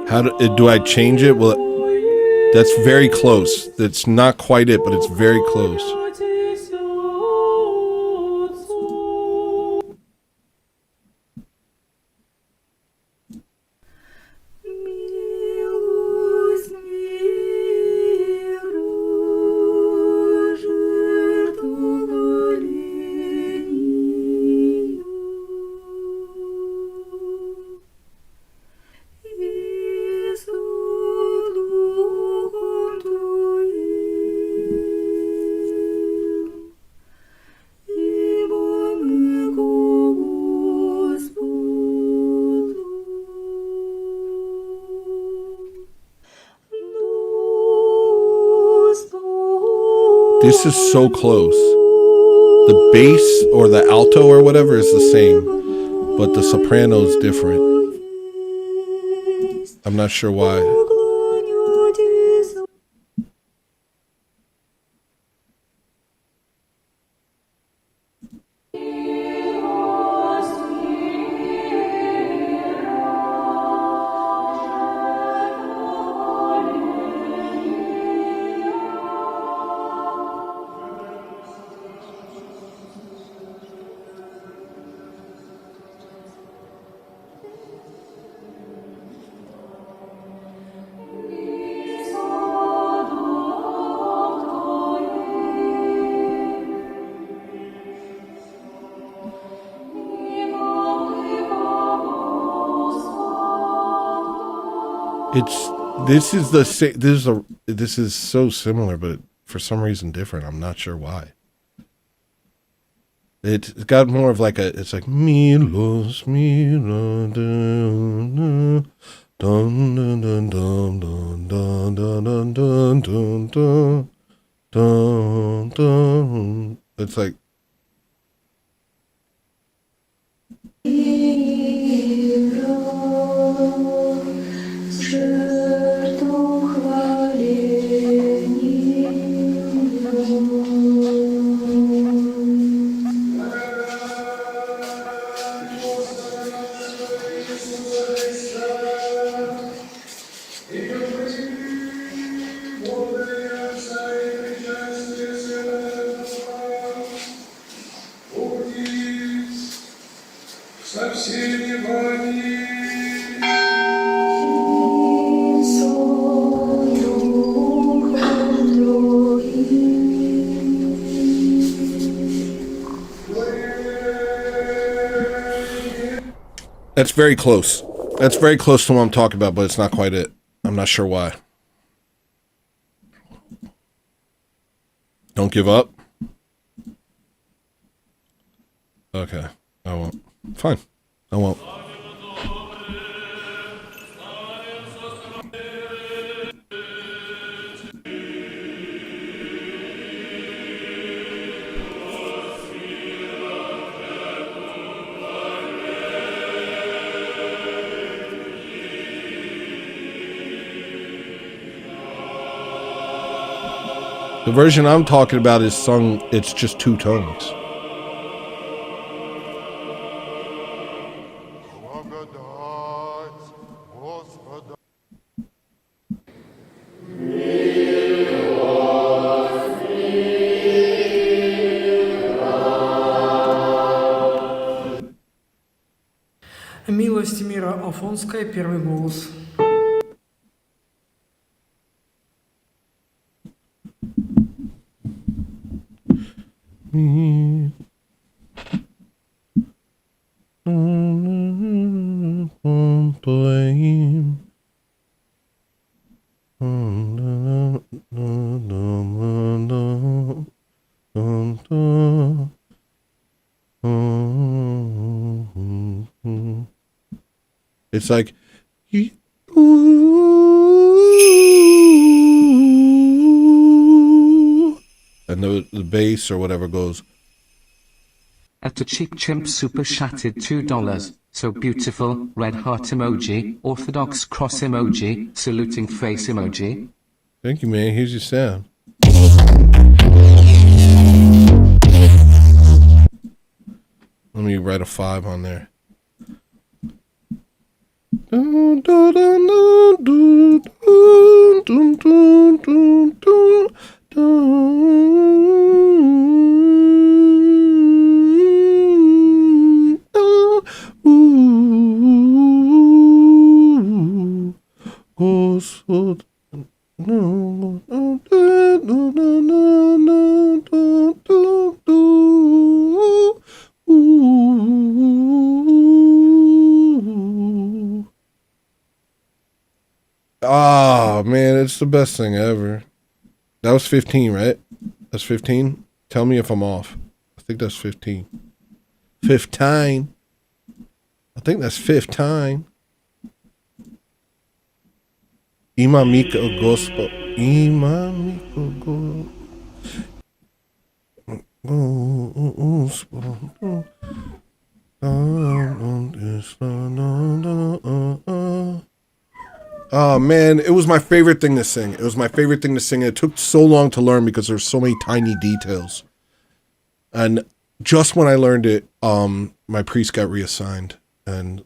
How do I change it? Well, that's very close. That's not quite it, but it's very close. This is so close. The bass or the alto or whatever is the same, but the soprano is different. I'm not sure why. This is so similar, but for some reason different. I'm not sure why. It's got more of like it's like Milos, Milo, dun dun dun dun dun dun dun dun dun dun dun dun. It's like that's very close. That's very close to what I'm talking about, but it's not quite it. I'm not sure why. Don't give up. Okay, I won't. Fine, I won't. The version I'm talking about is sung, it's just two tones. Милостимира Афонская, первый голос. It's like, and the bass or whatever goes. At a cheap chimp super chatted $2. So beautiful, red heart emoji, orthodox cross emoji, saluting face emoji. Thank you, man. Here's your sound. Let me write a 5 on there. Oh, man, it's the best thing ever. That was 15, right? That's 15? Tell me if I'm off. I think that's 15. 15. I think that's 15. Imamika gospel. Imamika gospel. Oh, man, it was my favorite thing to sing. It was my favorite thing to sing. It took so long to learn because there's so many tiny details. And just when I learned it, my priest got reassigned. And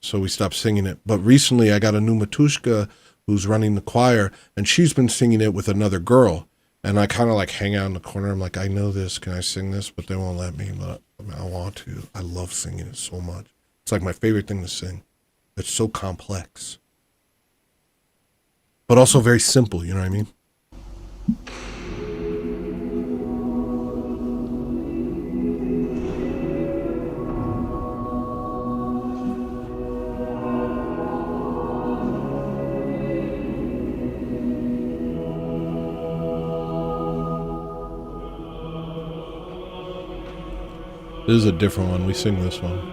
so we stopped singing it. But recently I got a new Matushka who's running the choir, and she's been singing it with another girl. And I kind of like hang out in the corner. I'm like, I know this. Can I sing this? But they won't let me. But I want to. I love singing it so much. It's like my favorite thing to sing. It's so complex. But also very simple, you know what I mean? This is a different one. We sing this one.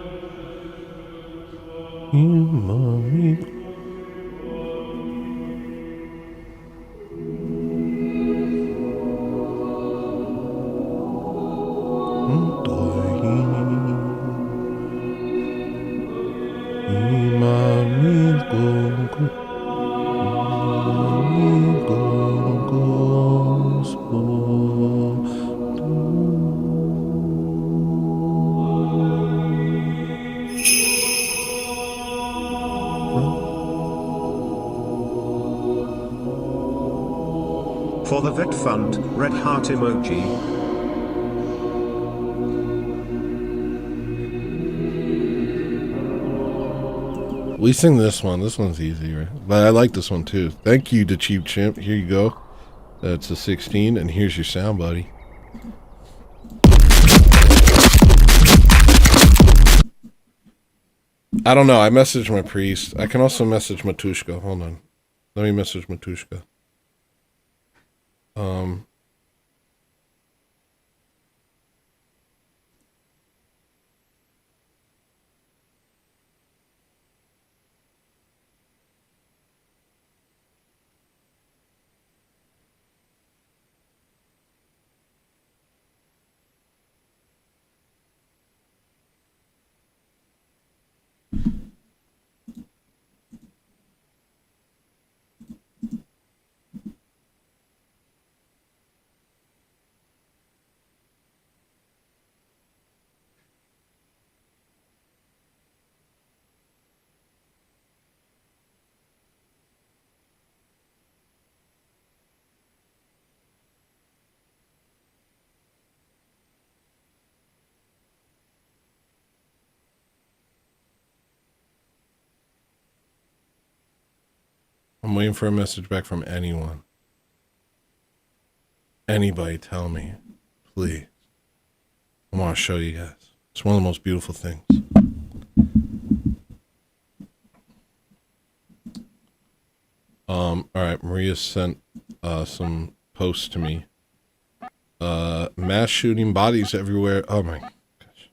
For the vet fund, red heart emoji. We sing this one. This one's easy, right? But I like this one too. Thank you to Cheap Chimp. Here you go. That's a 16, and here's your sound, buddy. I don't know. I messaged my priest. I can also message Matushka. Hold on. Let me message Matushka. I'm waiting for a message back from anyone. Anybody tell me, please. I want to show you guys. It's one of the most beautiful things. All right, Maria sent some posts to me. Mass shooting, bodies everywhere. Oh my gosh.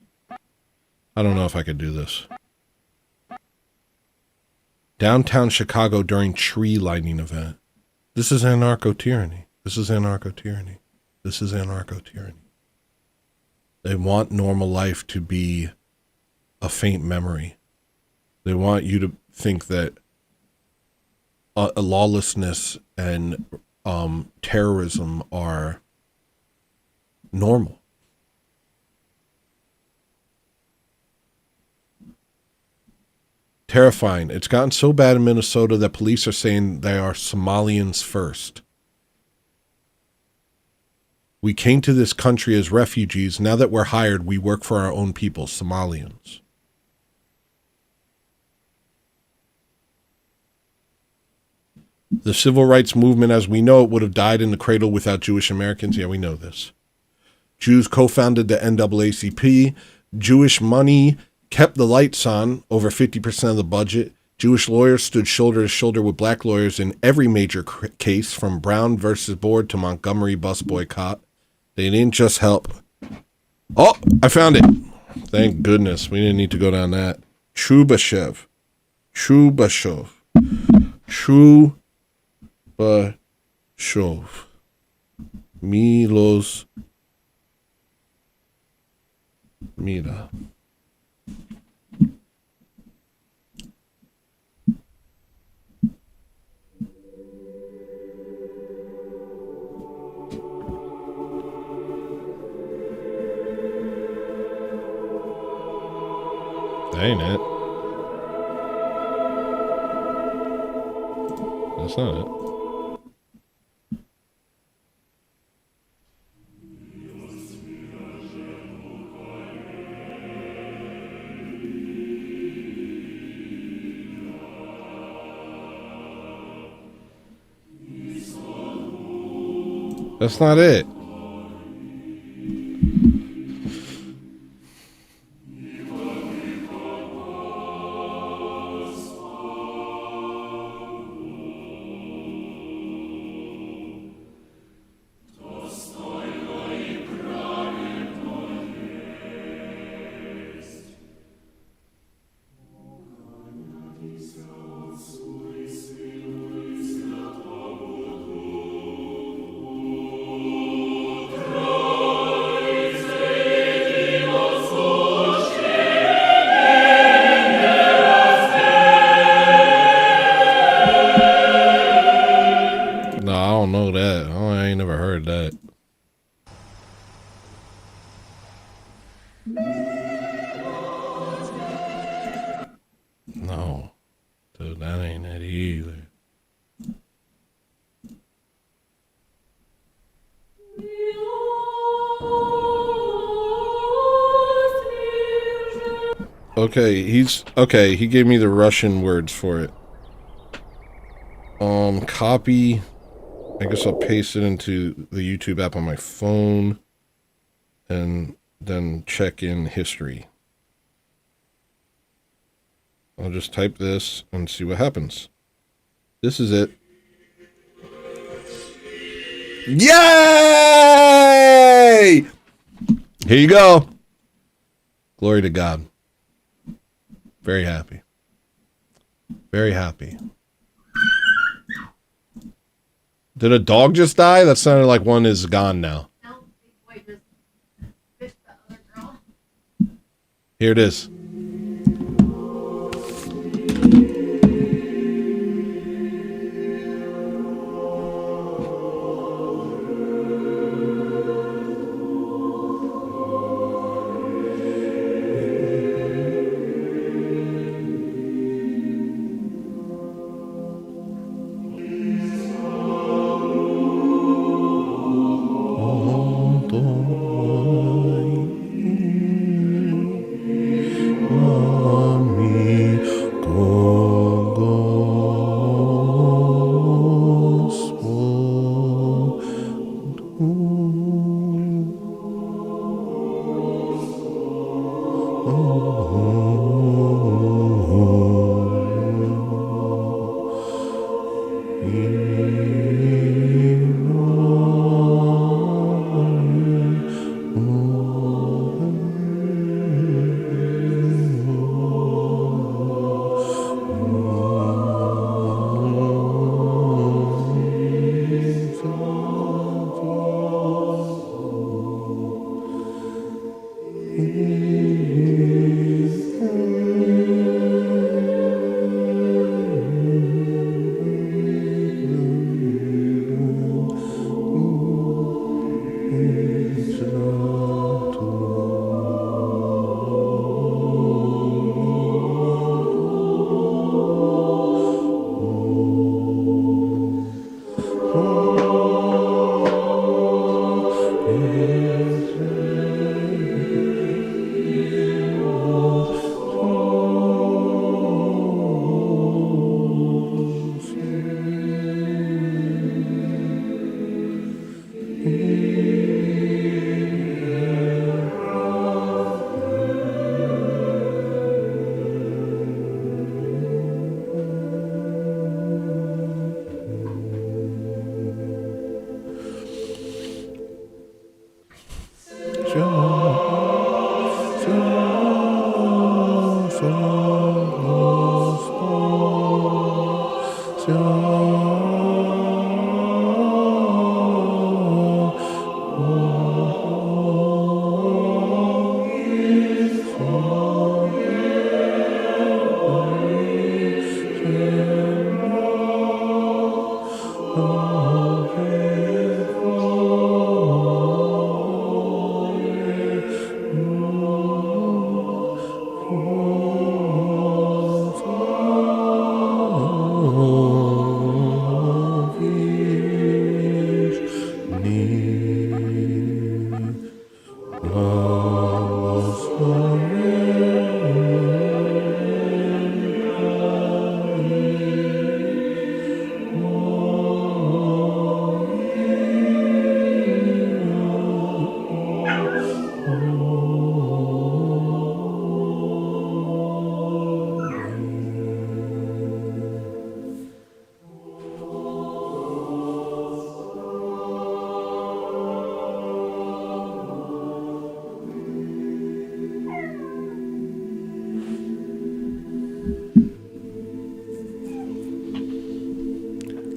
I don't know if I could do this. Downtown Chicago during tree lighting event. This is anarcho-tyranny. This is anarcho-tyranny. This is anarcho-tyranny. They want normal life to be a faint memory. They want you to think that lawlessness and terrorism are normal. Terrifying. It's gotten so bad in Minnesota that police are saying they are Somalians first. We came to this country as refugees. Now that we're hired, we work for our own people, Somalians. The civil rights movement, as we know it, would have died in the cradle without Jewish Americans. Yeah, we know this. Jews co-founded the NAACP. Jewish money kept the lights on, over 50% of the budget. Jewish lawyers stood shoulder to shoulder with black lawyers in every major case, from Brown versus Board to Montgomery bus boycott. They didn't just help. Oh, I found it. Thank goodness. We didn't need to go down that. Chubashev. Milos Mira. That ain't it. That's not it. That's not it. No, dude, that ain't it either. Okay, he gave me the Russian words for it. Copy. I guess I'll paste it into the YouTube app on my phone and then check in history. I'll just type this and see what happens. This is it. Yay! Here you go. Glory to God. Very happy. Very happy. Did a dog just die? That sounded like one is gone now. Here it is.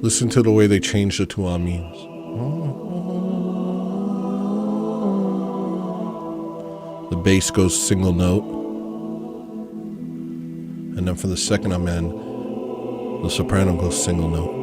Listen to the way they changed it to amens. The bass goes single note. And then for the second amen, the soprano goes single note.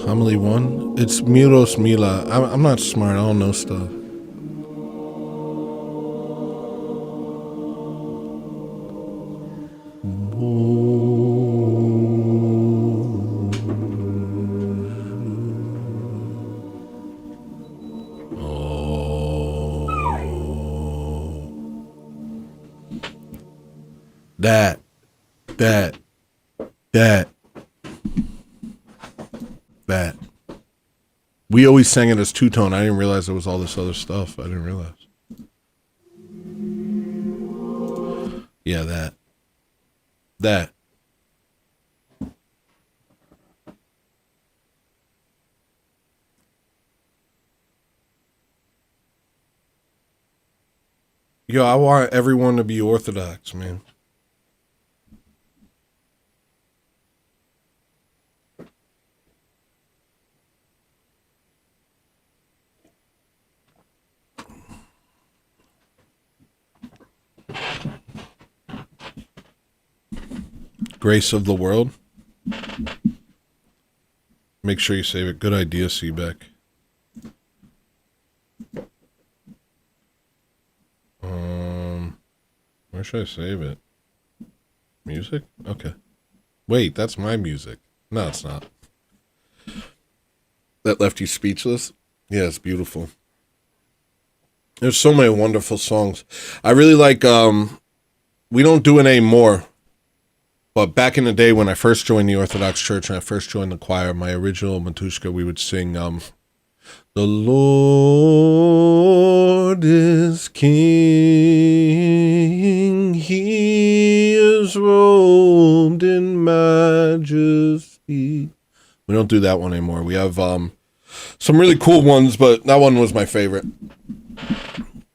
Homily 1? It's Miros Mila. I'm not smart. I don't know stuff. That. We always sang it as two-tone. I didn't realize there was all this other stuff. I didn't realize. Yeah, that. Yo, I want everyone to be Orthodox, man. Grace of the World. Make sure you save it. Good idea, Seebeck. Where should I save it? Music? Okay. Wait, that's my music. No, it's not. That left you speechless? Yeah, it's beautiful. There's so many wonderful songs. I really like we don't do it anymore. But back in the day when I first joined the Orthodox Church and I first joined the choir, my original Matushka, we would sing, the Lord is King, he is robed in majesty. We don't do that one anymore. We have some really cool ones, but that one was my favorite.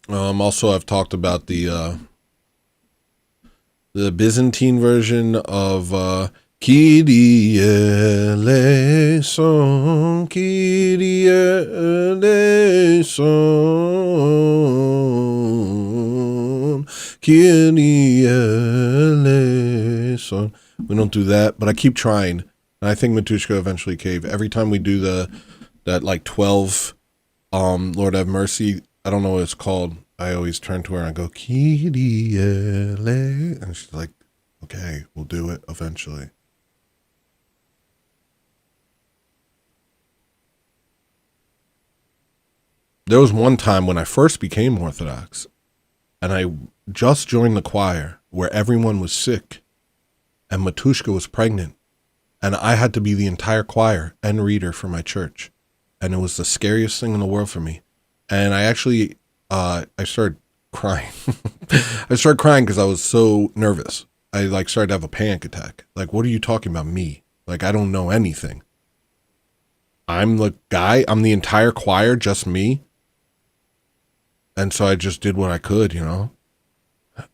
Also, I've talked about the Byzantine version of Kyrie eleison, Kyrie eleison, Kyrie eleison. We don't do that, but I keep trying. And I think Matushka eventually cave. Every time we do that like 12 Lord have mercy, I don't know what it's called. I always turn to her and I go, Kyrie eleison. And she's like, okay, we'll do it eventually. There was one time when I first became Orthodox and I just joined the choir where everyone was sick and Matushka was pregnant and I had to be the entire choir and reader for my church. And it was the scariest thing in the world for me. And I actually, I started crying. I started crying because I was so nervous. I like started to have a panic attack. Like, what are you talking about, me? Like, I don't know anything. I'm the guy, I'm the entire choir, just me. And so I just did what I could, you know?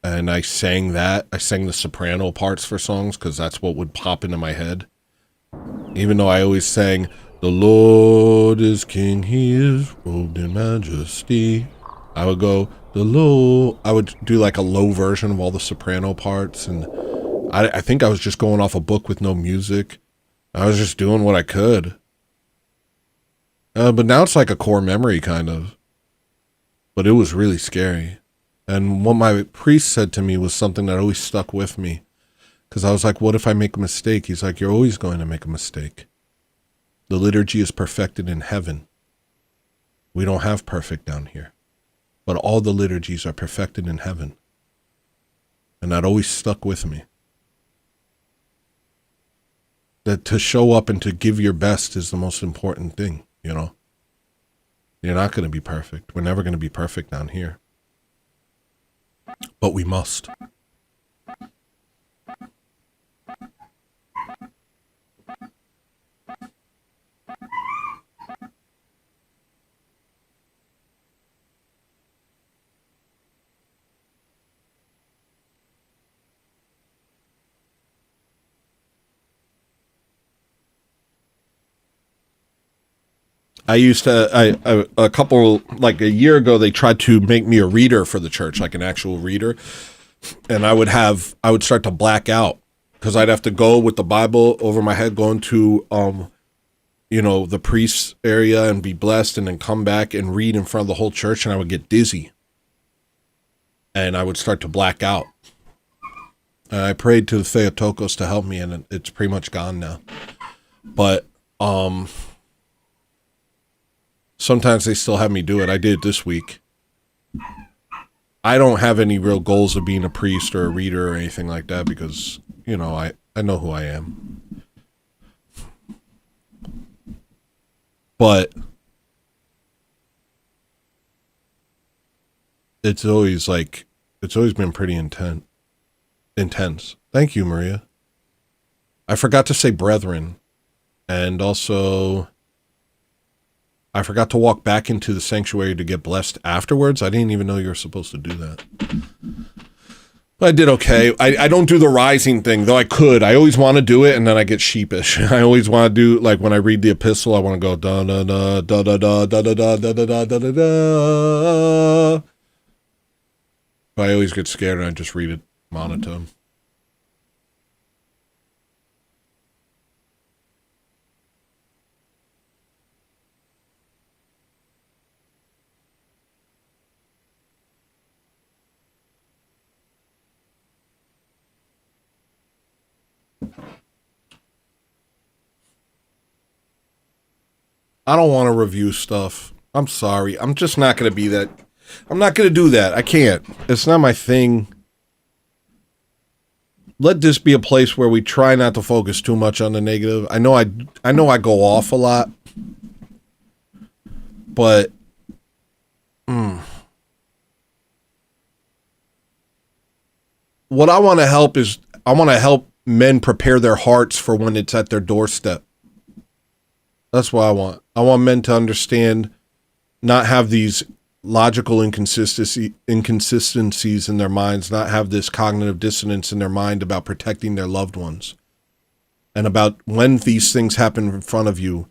And I sang that. I sang the soprano parts for songs because that's what would pop into my head. Even though I always sang, the Lord is King, he is robed in majesty. I would go, the low. I would do like a low version of all the soprano parts. And I think I was just going off a book with no music. I was just doing what I could. But now it's like a core memory, kind of. But it was really scary. And what my priest said to me was something that always stuck with me. Because I was like, what if I make a mistake? He's like, you're always going to make a mistake. The liturgy is perfected in heaven. We don't have perfect down here. But all the liturgies are perfected in heaven. And that always stuck with me. That to show up and to give your best is the most important thing, you know? You're not going to be perfect. We're never going to be perfect down here. But we must. I used to, a year ago, they tried to make me a reader for the church, like an actual reader. And I would start to black out because I'd have to go with the Bible over my head, going to, the priest's area and be blessed and then come back and read in front of the whole church. And I would get dizzy and I would start to black out. And I prayed to the Theotokos to help me and it's pretty much gone now. But, sometimes they still have me do it. I did it this week. I don't have any real goals of being a priest or a reader or anything like that because, I know who I am. But it's always been pretty intense. Thank you, Maria. I forgot to say brethren. And also, I forgot to walk back into the sanctuary to get blessed afterwards. I didn't even know you were supposed to do that. But I did okay. I don't do the rising thing, though I could. I always want to do it, and then I get sheepish. I always want to do, like, when I read the epistle, I want to go da-da-da, da-da-da, da-da-da, da-da-da, da-da-da. But I always get scared, and I just read it monotone. I don't want to review stuff. I'm sorry. I'm just not going to be that. I'm not going to do that. I can't. It's not my thing. let this be a place where we try not to focus too much on the negative. I know I go off a lot, but what I want to help is I want to help men prepare their hearts for when it's at their doorstep. That's what I want. I want men to understand, not have these logical inconsistencies in their minds, not have this cognitive dissonance in their mind about protecting their loved ones. And about when these things happen in front of you,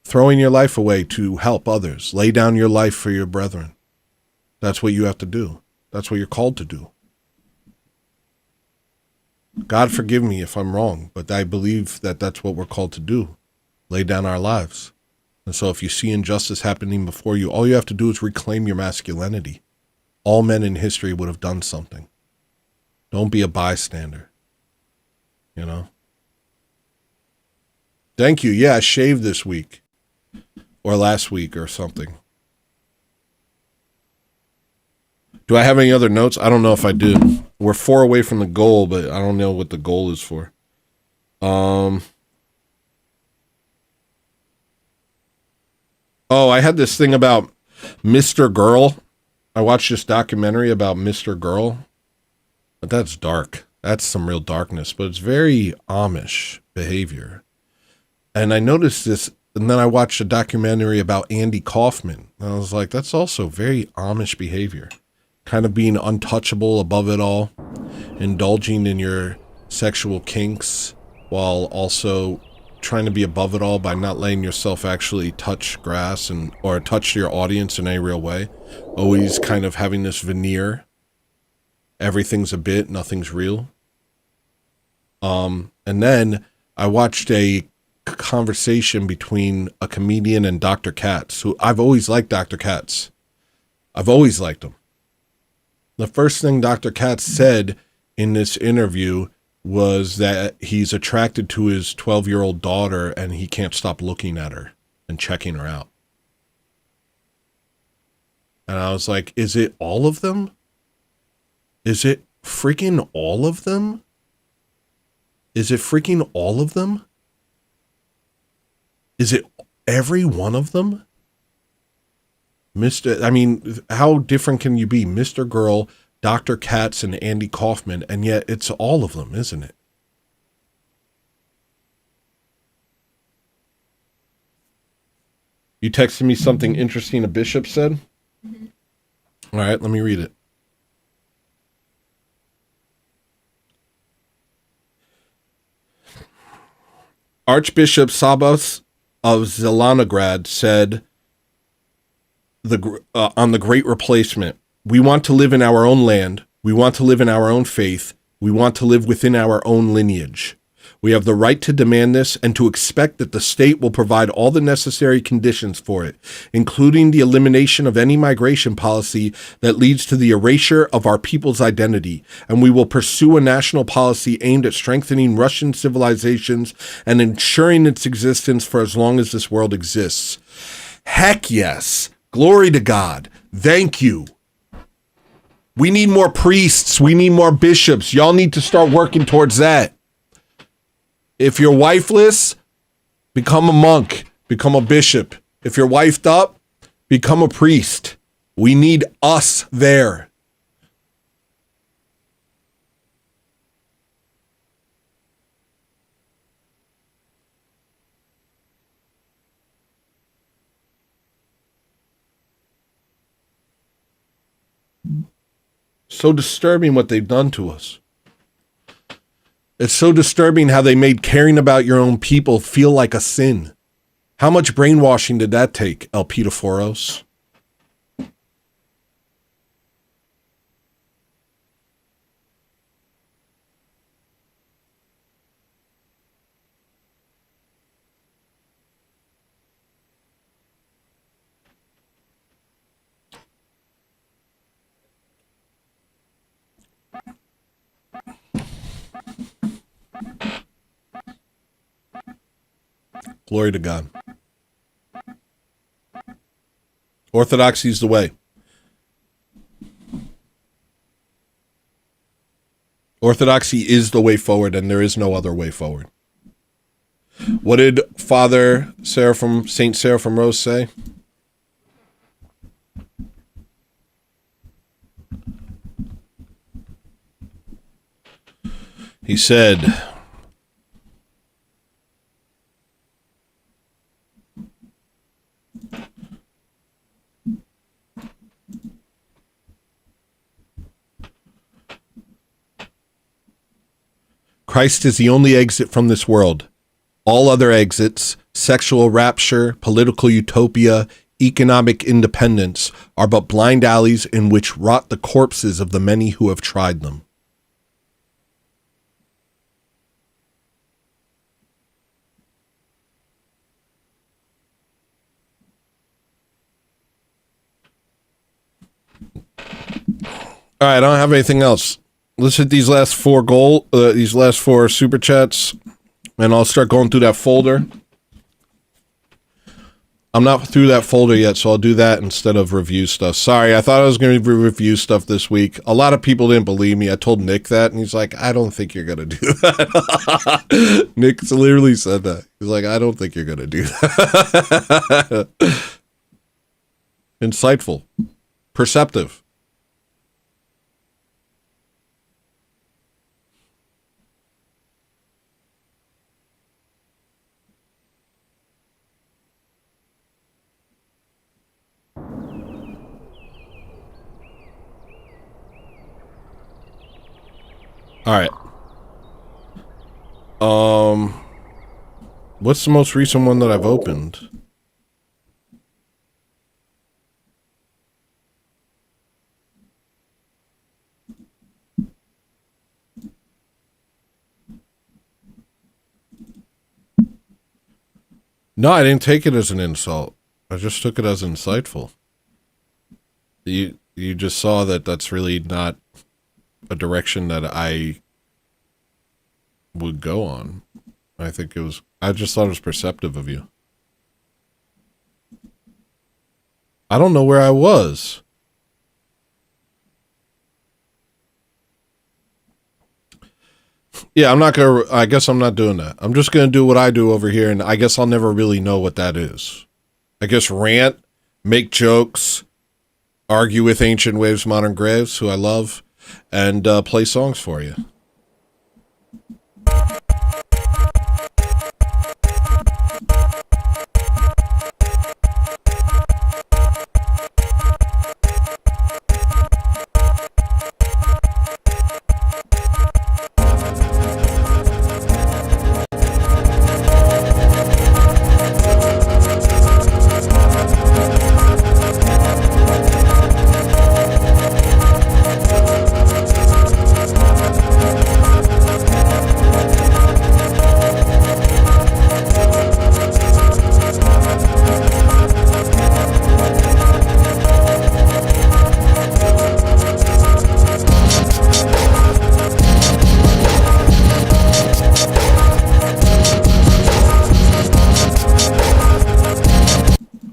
throwing your life away to help others. Lay down your life for your brethren. That's what you have to do. That's what you're called to do. God forgive me if I'm wrong, but I believe that that's what we're called to do. Lay down our lives. And so if you see injustice happening before you, all you have to do is reclaim your masculinity. All men in history would have done something. Don't be a bystander. You know? Thank you. Yeah, I shaved this week. Or last week or something. Do I have any other notes? I don't know if I do. We're 4 away from the goal, but I don't know what the goal is for. Oh, I had this thing about Mr. Girl. I watched this documentary about Mr. Girl. But that's dark. That's some real darkness, but it's very Amish behavior. And I noticed this, and then I watched a documentary about Andy Kaufman. And I was like, that's also very Amish behavior. Kind of being untouchable above it all, indulging in your sexual kinks while also trying to be above it all by not letting yourself actually touch grass or touch your audience in any real way. Always kind of having this veneer. Everything's a bit, nothing's real. And then I watched a conversation between a comedian and Dr. Katz, who I've always liked Dr. Katz. I've always liked him. The first thing Dr. Katz said in this interview was that he's attracted to his 12-year-old daughter and he can't stop looking at her and checking her out. And I was like, is it all of them? Is it freaking all of them? Is it freaking all of them? Is it every one of them? How different can you be? Mr. Girl, Dr. Katz, and Andy Kaufman, and yet it's all of them, isn't it? You texted me something interesting a bishop said? Mm-hmm. All right, let me read it. Archbishop Sabas of Zelenograd said, on the Great Replacement, we want to live in our own land. We want to live in our own faith. We want to live within our own lineage. We have the right to demand this and to expect that the state will provide all the necessary conditions for it, including the elimination of any migration policy that leads to the erasure of our people's identity. And we will pursue a national policy aimed at strengthening Russian civilizations and ensuring its existence for as long as this world exists. Heck yes. Glory to God. Thank you. We need more priests. We need more bishops. Y'all need to start working towards that. If you're wifeless, become a monk. Become a bishop. If you're wifed up, become a priest. We need us there. So disturbing what they've done to us. It's so disturbing how they made caring about your own people feel like a sin. How much brainwashing did that take, Elpidophoros? Glory to God. Orthodoxy is the way. Orthodoxy is the way forward, and there is no other way forward. What did Father Saint Seraphim Rose say? He said, Christ is the only exit from this world. All other exits, sexual rapture, political utopia, economic independence, are but blind alleys in which rot the corpses of the many who have tried them. All right, I don't have anything else. Let's hit these last four super chats, and I'll start going through that folder. I'm not through that folder yet, so I'll do that instead of review stuff. Sorry, I thought I was going to review stuff this week. A lot of people didn't believe me. I told Nick that, and he's like, I don't think you're going to do that. Nick literally said that. He's like, I don't think you're going to do that. Insightful. Perceptive. All right. What's the most recent one that I've opened? No, I didn't take it as an insult. I just took it as insightful. You just saw that that's really not a direction that I would go on. I just thought it was perceptive of you. I don't know where I was. Yeah, I guess I'm not doing that. I'm just gonna do what I do over here, and I guess I'll never really know what that is. I guess rant, make jokes, argue with Ancient Waves, Modern Graves, who I love, and play songs for you.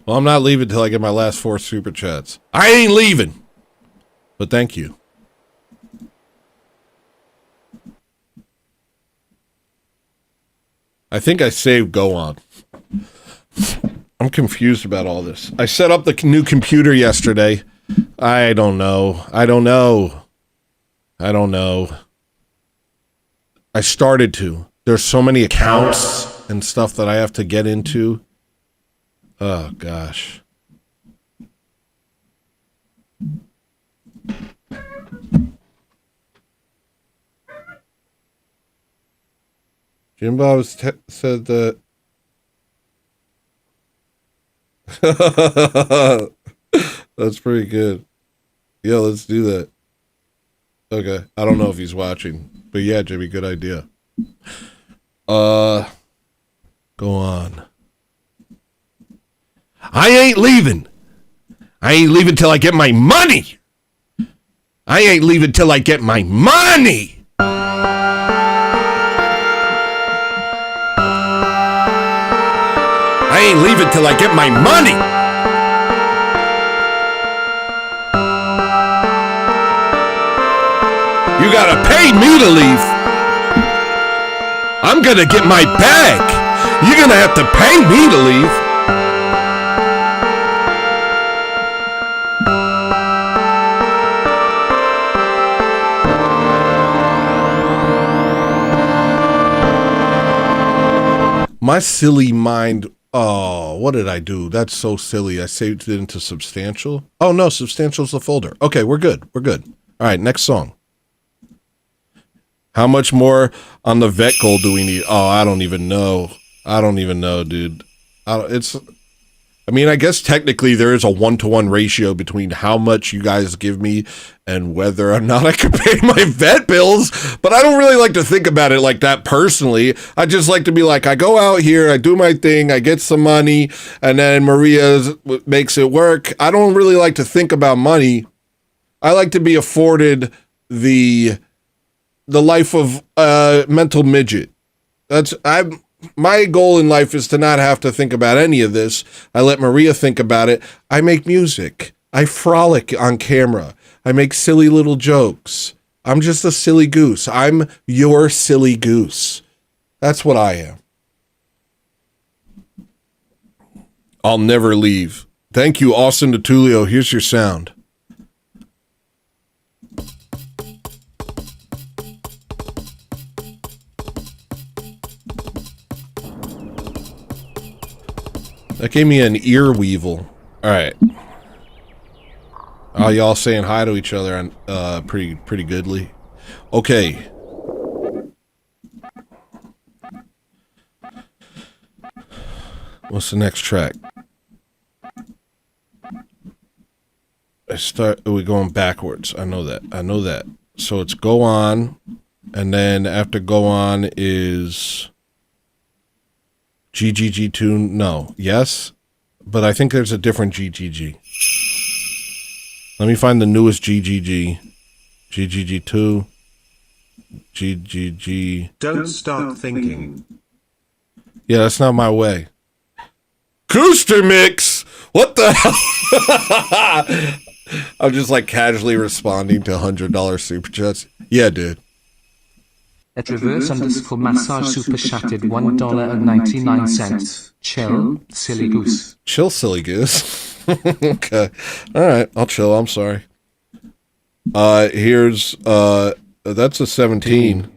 Well, I'm not leaving till I get my last 4 super chats. I ain't leaving. But thank you. I think I saved Go On. I'm confused about all this. I set up the new computer yesterday. I don't know. I started to. There's so many accounts and stuff that I have to get into. Oh, gosh. Jim Bob said that. That's pretty good. Yeah, let's do that. Okay. I don't know if he's watching, but yeah, Jimmy, good idea. Go on. I ain't leaving. I ain't leaving till I get my money. I ain't leaving till I get my money. I ain't leaving till I get my money. You gotta pay me to leave. I'm gonna get my bag. You're gonna have to pay me to leave. My silly mind. Oh, what did I do? That's so silly. I saved it into Substantial. Oh, no, Substantial's the folder. Okay, we're good. We're good. All right, next song. How much more on the vet goal do we need? Oh, I don't even know. I don't even know, dude. I mean, I guess technically there is a 1-to-1 ratio between how much you guys give me and whether or not I can pay my vet bills, but I don't really like to think about it like that personally. I just like to be like, I go out here, I do my thing, I get some money, and then Maria makes it work. I don't really like to think about money. I like to be afforded the life of a mental midget. My goal in life is to not have to think about any of this. I let Maria think about it. I make music. I frolic on camera. I make silly little jokes. I'm just a silly goose. I'm your silly goose. That's what I am. I'll never leave. Thank you, Austin DeTulio. Here's your sound. That gave me an ear weevil. All right. Oh, y'all saying hi to each other and pretty goodly. Okay. What's the next track? We're going backwards. I know that. So it's Go On, and then after Go On is GGG tune. No. Yes. But I think there's a different GGG. Let me find the newest GGG. GGG 2. GGG. Don't start thinking. Yeah, that's not my way. Cooster Mix! What the hell? I'm just like casually responding to $100 super chats. Yeah, dude. At reverse_massage super chatted $1.99. Chill, silly goose. Chill, silly goose. Okay. Alright, I'll chill. I'm sorry. Here's, that's a 17.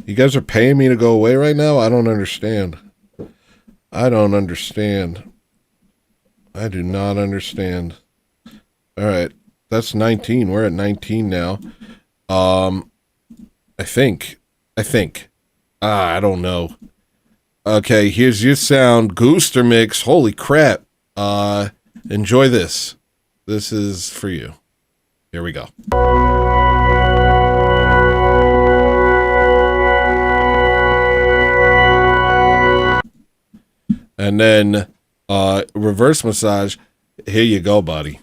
You guys are paying me to go away right now? I don't understand. I don't understand. I do not understand. Alright. That's 19. We're at 19 now. I think. I don't know. Okay, here's your sound. Gooster Mix. Holy crap. Enjoy this. This is for you. Here we go. And then reverse massage. Here you go, buddy.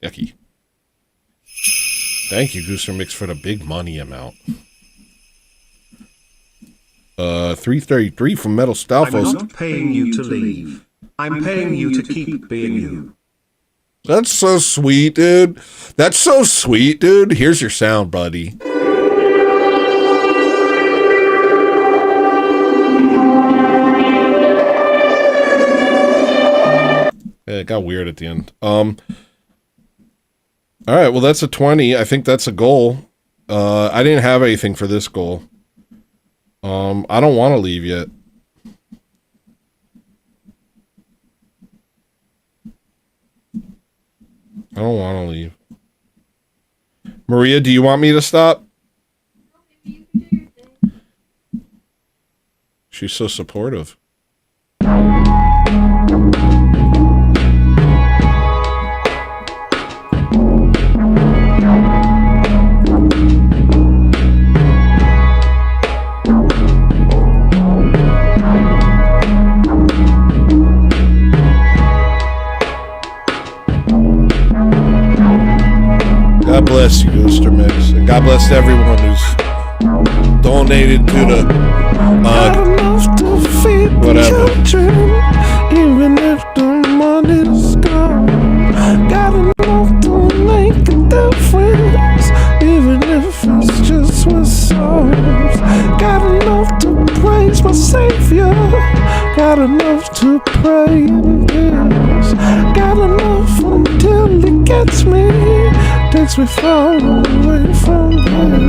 Yucky. Thank you, Gooster Mix, for the big money amount. 333 from Metal Stalfos. I'm not paying you to leave. I'm paying you to keep being you. That's so sweet, dude. That's so sweet, dude. Here's your sound, buddy. Yeah, it got weird at the end. All right, well, that's a 20. I think that's a goal. I didn't have anything for this goal. I don't want to leave yet. I don't want to leave. Maria, do you want me to stop? She's so supportive. God bless you, Gooster Mix, and God bless everyone who's donated to the whatever. to pray in peace. Got enough until it gets me, takes me far away from here.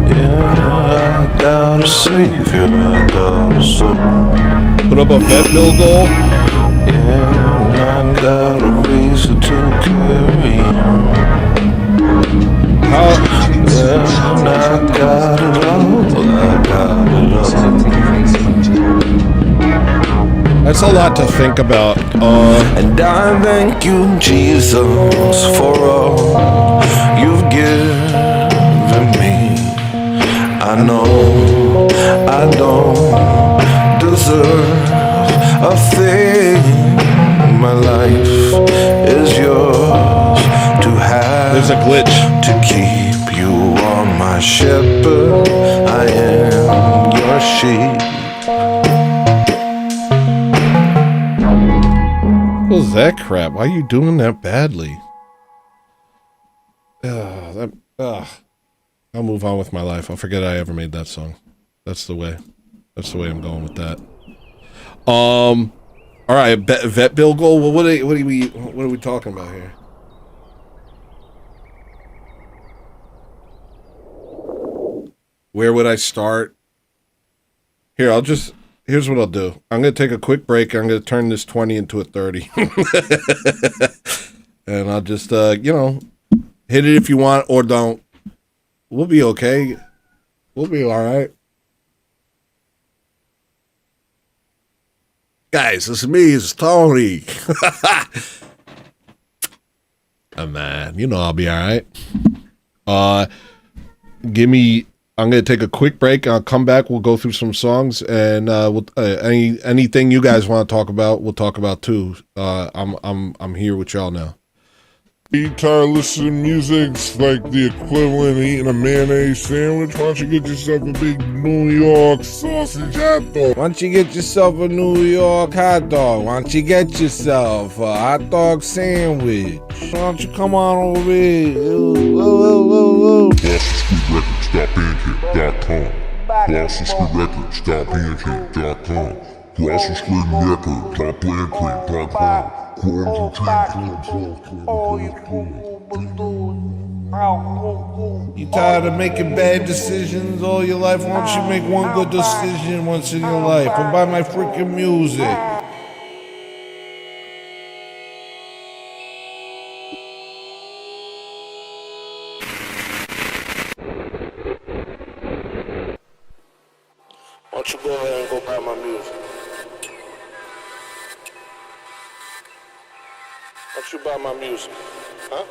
Yeah, I got a savior, I got a soul. Put up a vet bill goal. Yeah, I got a reason to carry on. Well, I got it all, I got it all. That's a lot to think about. And I thank you, Jesus, for all you've given me. I know I don't deserve a thing. My life is yours to have. There's a glitch. To keep you on my shepherd, I am your sheep. What was that crap? Why are you doing that badly? I'll move on with my life. I'll forget I ever made that song. That's the way. That's the way I'm going with that. All right, vet bill goal. Well, what are we talking about here? Where would I start? Here, here's what I'll do. I'm going to take a quick break. I'm going to turn this 20 into a 30. And I'll just, hit it if you want or don't. We'll be okay. We'll be all right. Guys, it's me. It's Tony. Oh, man. I'll be all right. I'm going to take a quick break. I'll come back. We'll go through some songs, and anything you guys want to talk about, we'll talk about too. I'm here with y'all now. Eat tired listening music's like the equivalent of eating a mayonnaise sandwich. Why don't you get yourself a big New York sausage hot dog? Why don't you get yourself a New York hot dog? Why don't you get yourself a hot dog sandwich? Why don't you come on over here? BlossoMscrewRecords.bandcamp.com. BlossoMscrewRecords.bandcamp.com. You tired of making bad decisions all your life? Why don't you make one good decision once in your life and buy my freaking music? Why don't you go ahead and go buy my music? Why don't you buy my music? Huh?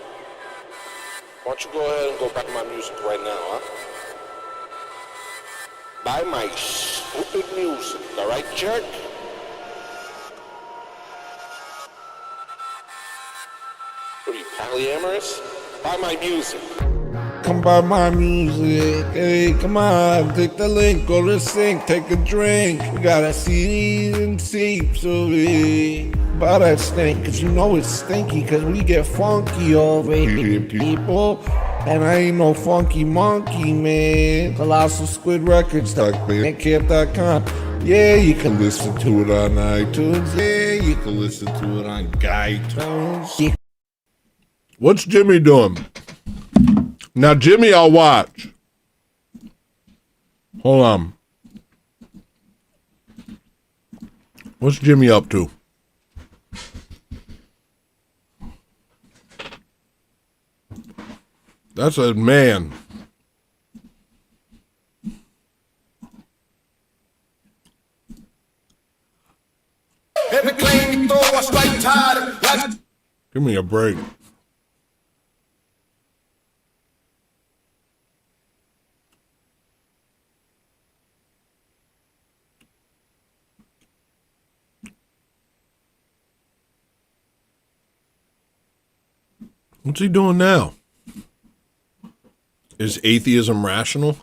Why don't you go ahead and go buy my music right now, huh? Buy my stupid music, alright, jerk? What are you, polyamorous? Buy my music. Come buy my music, hey, come on, click the link, go to the sink, take a drink. We got a CDs and tapes of it. Buy that stink, cause you know it's stinky, cause we get funky over here, people. And I ain't no funky monkey, man. Colossal Squid Records, bandcamp.com. Yeah, you can listen to it on iTunes. Yeah, you can listen to it on iTunes. Yeah. What's Jimmy doing? Now, Jimmy, I'll watch. Hold on. What's Jimmy up to? That's a man. Give me a break. What's he doing now? Is atheism rational?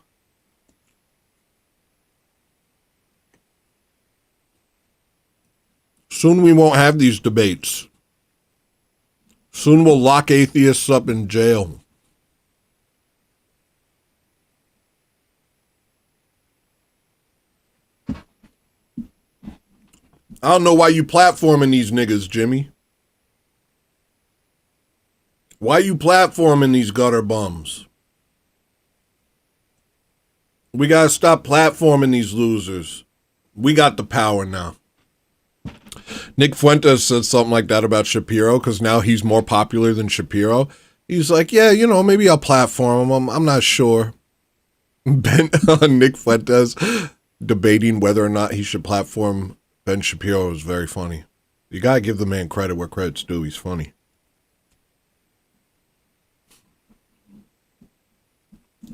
Soon we won't have these debates. Soon we'll lock atheists up in jail. I don't know why you platforming these niggas, Jimmy. Why you platforming these gutter bums? We gotta stop platforming these losers. We got the power now. Nick Fuentes said something like that about Shapiro because now he's more popular than Shapiro. He's like, yeah, you know, maybe I'll platform him. I'm not sure. Nick Fuentes debating whether or not he should platform Ben Shapiro was very funny. You gotta give the man credit where credit's due. He's funny.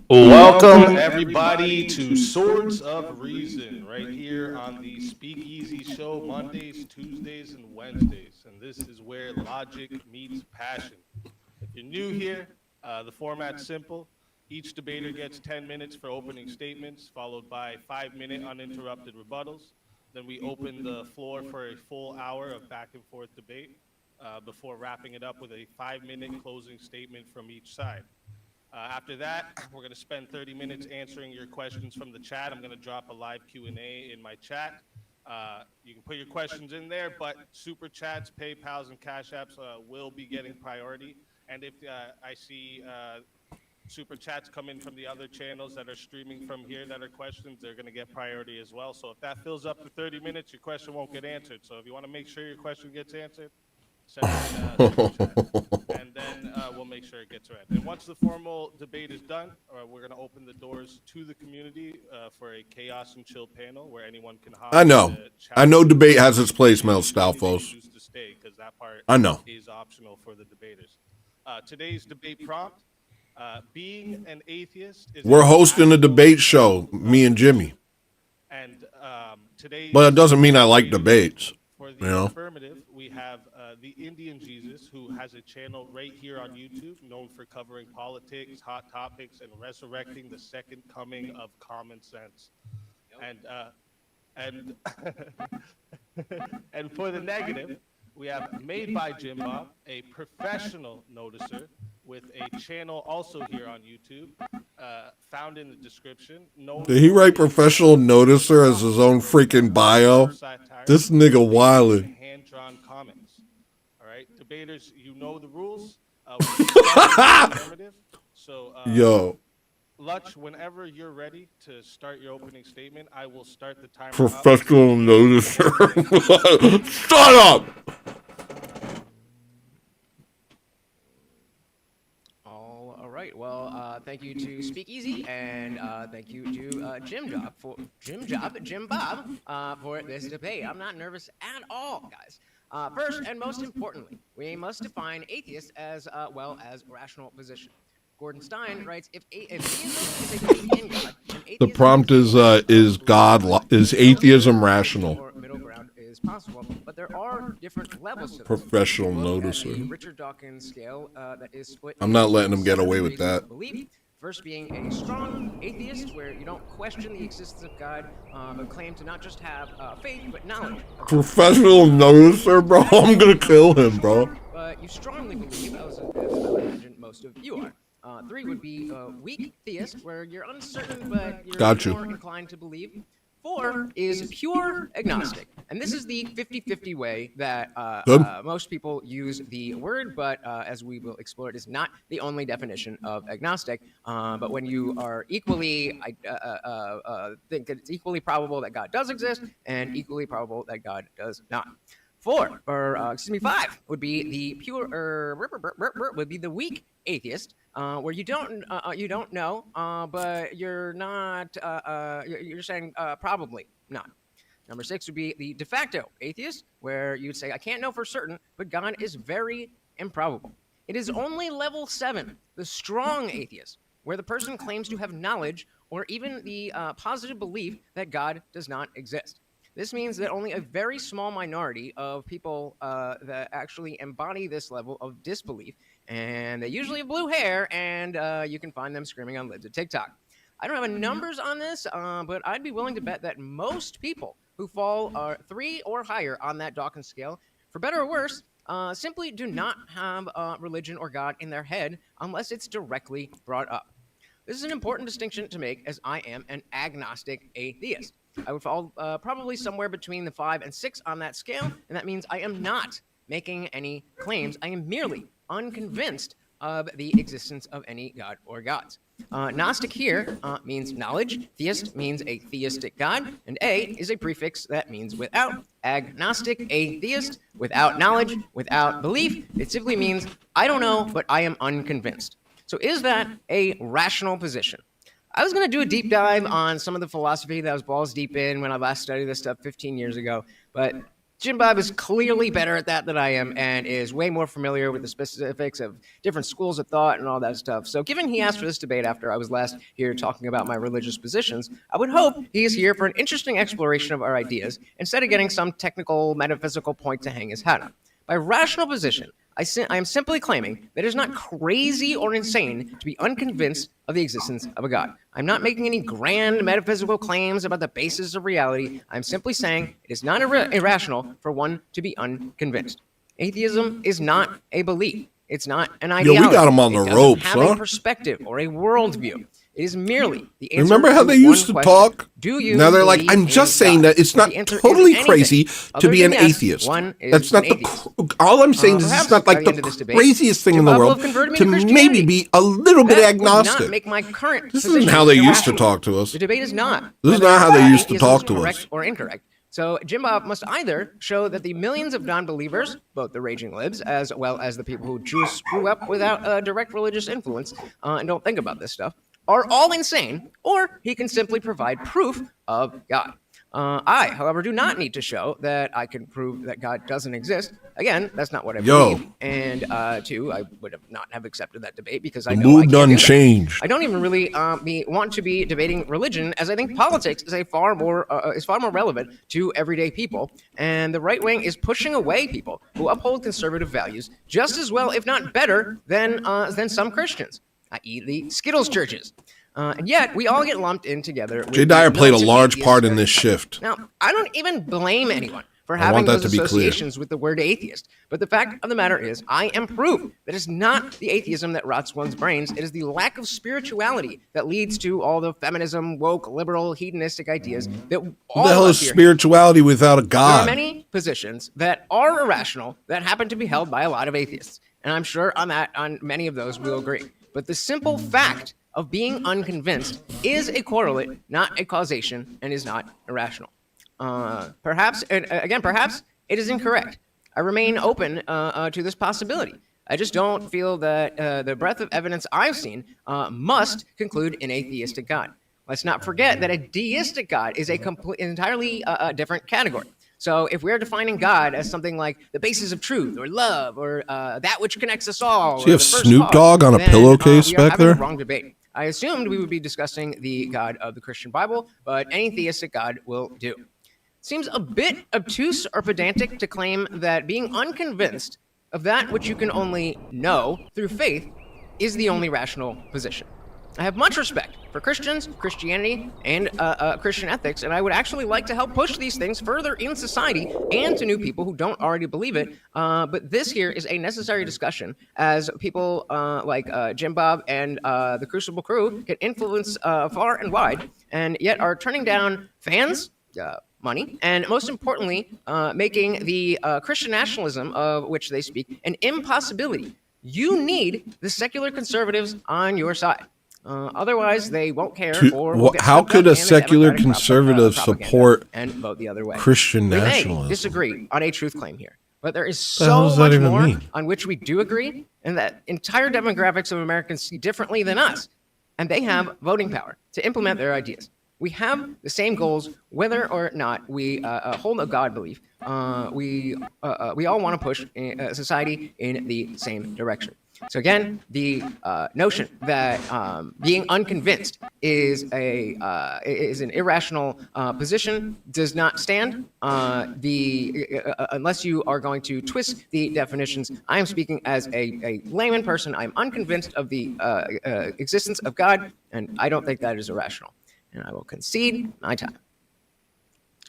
Welcome everybody to Swords of Reason right here on the Speakeasy Show Mondays, Tuesdays, and Wednesdays. And this is where logic meets passion. If you're new here, the format's simple. Each debater gets 10 minutes for opening statements, followed by 5-minute uninterrupted rebuttals. Then we open the floor for a full hour of back and forth debate before wrapping it up with a 5-minute closing statement from each side. After that, we're going to spend 30 minutes answering your questions from the chat. I'm going to drop a live Q&A in my chat. You can put your questions in there, but Super Chats, PayPals, and Cash Apps will be getting priority. And if I see Super Chats come in from the other channels that are streaming from here that are questions, they're going to get priority as well. So if that fills up to 30 minutes, your question won't get answered. So if you want to make sure your question gets answered, send it Super Chat. And then we'll make sure it gets read. And once the formal debate is done, we're going to open the doors to the community for a chaos and chill panel where anyone can hop. I know debate has its place, Mel Stalfos. I know. Is optional for the debaters. Today's debate prompt, being an atheist is We're hosting a debate show, me and Jimmy. And but it doesn't mean I like debates. For the affirmative, we have the Indian Jesus, who has a channel right here on YouTube known for covering politics, hot topics, and resurrecting the second coming of common sense. And and for the negative, we have Made by Jim Bob, a professional noticer with a channel also here on YouTube, found in the description. Did he write professional noticer as his own freaking bio? This nigga wildin'. Hand-drawn comics. All right, debaters, you know the rules. So, yo. Lutch, whenever you're ready to start your opening statement, I will start the timer. Professional noticer. Shut up! All right. Well, thank you to Speakeasy, and thank you to Jim Bob for this debate. I'm not nervous at all, guys. First and most importantly, we must define atheist as well as rational position. Gordon Stein writes, if theism is a belief in God, the prompt is atheism rational? Or middle ground is possible, but there are different levels to this. Professional noticer. The Richard Dawkins scale that is split. I'm not letting him get away with that. Belief. First being a strong atheist, where you don't question the existence of God, but claim to not just have faith, but knowledge. Professional noticer, bro. I'm gonna kill him, bro. But you strongly believe, as I imagine most of you are. 3 would be weak theist, where you're uncertain, but you're more inclined to believe. 4 is pure agnostic. And this is the 50-50 way that most people use the word, but as we will explore, it is not the only definition of agnostic. But when you are equally, think it's equally probable that God does exist and equally probable that God does not. 5 would be the pure, would be the weak atheist, where you don't know, but you're not, you're saying probably not. Number 6 would be the de facto atheist, where you'd say, I can't know for certain, but God is very improbable. It is only level 7, the strong atheist, where the person claims to have knowledge or even the positive belief that God does not exist. This means that only a very small minority of people that actually embody this level of disbelief, and they usually have blue hair, and you can find them screaming on lids at TikTok. I don't have any numbers on this, but I'd be willing to bet that most people who fall 3 or higher on that Dawkins scale, for better or worse, simply do not have religion or God in their head unless it's directly brought up. This is an important distinction to make, as I am an agnostic atheist. I would fall probably somewhere between the 5 and 6 on that scale, and that means I am not making any claims. I am merely unconvinced of the existence of any god or gods. Gnostic here means knowledge, theist means a theistic god, and a is a prefix that means without. Agnostic, atheist, without knowledge, without belief. It simply means I don't know, but I am unconvinced. So is that a rational position? I was going to do a deep dive on some of the philosophy that I was balls deep in when I last studied this stuff 15 years ago, but Jim Bob is clearly better at that than I am and is way more familiar with the specifics of different schools of thought and all that stuff. So given he asked for this debate after I was last here talking about my religious positions, I would hope he is here for an interesting exploration of our ideas instead of getting some technical metaphysical point to hang his hat on. By rational position, I am simply claiming that it is not crazy or insane to be unconvinced of the existence of a God. I'm not making any grand metaphysical claims about the basis of reality. I'm simply saying it is not irrational for one to be unconvinced. Atheism is not a belief. It's not an ideology. Yo, we got him on the It doesn't ropes, have huh? a perspective or a worldview. It is merely the answer. Remember how to they used to one question. talk? Do you Now they're like, believe I'm in just saying God? that it's If not the answer is totally anything crazy to other be than an yes, atheist. one is That's not an the. atheist. All I'm saying is Perhaps it's not by like the end the of this debate, craziest thing in the Jim Bob will world convert me to to maybe Christianity. be a little bit That would not agnostic. make my current This position isn't how they used to irrational. talk to us. The debate is not. This is whether not how they used to atheism talk is to correct us. or incorrect. So Jim Bob must either show that the millions of non-believers, both the raging libs as well as the people who just grew up without direct religious influence and don't think about this stuff, are all insane, or he can simply provide proof of God. I, however, do not need to show that I can prove that God doesn't exist. Again, that's not what I believe. And two, I would have not have accepted that debate because I The know I mood can't done do that. changed. I don't even really want to be debating religion, as I think politics is far more relevant to everyday people. And the right wing is pushing away people who uphold conservative values just as well, if not better, than some Christians, i.e., the Skittles churches. And yet, we all get lumped in together. with Jay Dyer the played a militant large atheist part in this stereotype. shift. Now, I don't even blame anyone for I having want that those to be clear. associations with the word atheist. But the fact of the matter is, I am proof that it's not the atheism that rots one's brains. It is the lack of spirituality that leads to all the feminism, woke, liberal, hedonistic ideas that all What the hell of is us here. spirituality without a There are God? many positions that are irrational that happen to be held by a lot of atheists. And I'm sure on many of those we'll agree. But the simple fact of being unconvinced is a correlate, not a causation, and is not irrational. Perhaps it is incorrect. I remain open to this possibility. I just don't feel that the breadth of evidence I've seen must conclude in a theistic God. Let's not forget that a deistic God is a entirely different category. So if we're defining God as something like the basis of truth or love or that which connects us all, So you or have the first Snoop cause, Dogg on a then, pillowcase we are back having there? the wrong debate. I assumed we would be discussing the God of the Christian Bible, but any theistic God will do. Seems a bit obtuse or pedantic to claim that being unconvinced of that which you can only know through faith is the only rational position. I have much respect for Christians, Christianity, and Christian ethics, and I would actually like to help push these things further in society and to new people who don't already believe it. But this here is a necessary discussion, as people like Jim Bob and the Crucible Crew can influence far and wide, and yet are turning down fans, money, and most importantly, making the Christian nationalism of which they speak an impossibility. You need the secular conservatives on your side. Otherwise, they won't care. Or will get How swept could up a in the secular Democratic conservative propaganda support and vote the other way? Christian We may nationalism? disagree on a truth claim here, but there is The hell so does that much even more mean? on which we do agree, and that entire demographics of Americans see differently than us, and they have voting power to implement their ideas. We have the same goals, whether or not we hold a God belief. We all want to push society in the same direction. So again, the notion that being unconvinced is an irrational position does not stand. Unless you are going to twist the definitions, I am speaking as a layman person. I'm unconvinced of the existence of God, and I don't think that is irrational. And I will concede my time.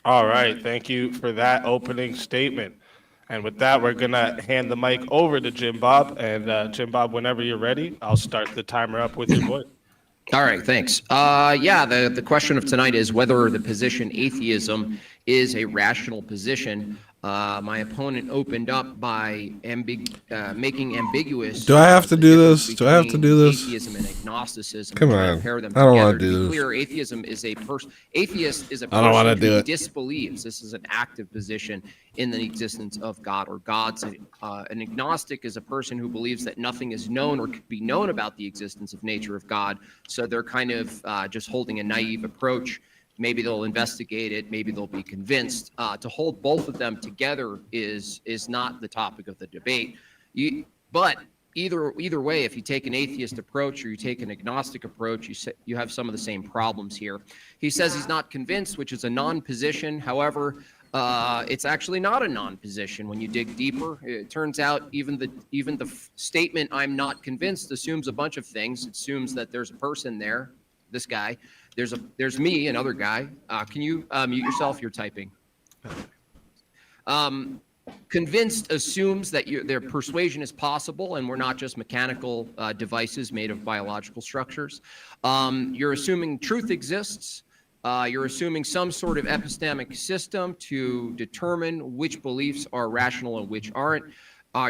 All right. Thank you for that opening statement. And with that, we're going to hand the mic over to Jim Bob. And Jim Bob, whenever you're ready, I'll start the timer up with your voice. All right, thanks. Yeah, the question of tonight is whether the position atheism is a rational position. My opponent opened up by making ambiguous. Do I have to do this? Do I have to do this? Atheism and agnosticism. Come on. I don't want to do this. Clear, atheism is a person. Atheist is a I don't want to person do who it. disbelieves. This is an active position in the existence of God or gods. An agnostic is a person who believes that nothing is known or could be known about the existence of nature of God. So they're kind of just holding a naive approach. Maybe they'll investigate it. Maybe they'll be convinced. To hold both of them together is not the topic of the debate. But either way, if you take an atheist approach or you take an agnostic approach, you have some of the same problems here. He says he's not convinced, which is a non-position. However, it's actually not a non-position when you dig deeper. It turns out even the statement "I'm not convinced" assumes a bunch of things. It assumes that there's a person there, this guy. There's me, another guy. Can you mute yourself? You're typing. Convinced assumes that their persuasion is possible, and we're not just mechanical devices made of biological structures. You're assuming truth exists. You're assuming some sort of epistemic system to determine which beliefs are rational and which aren't.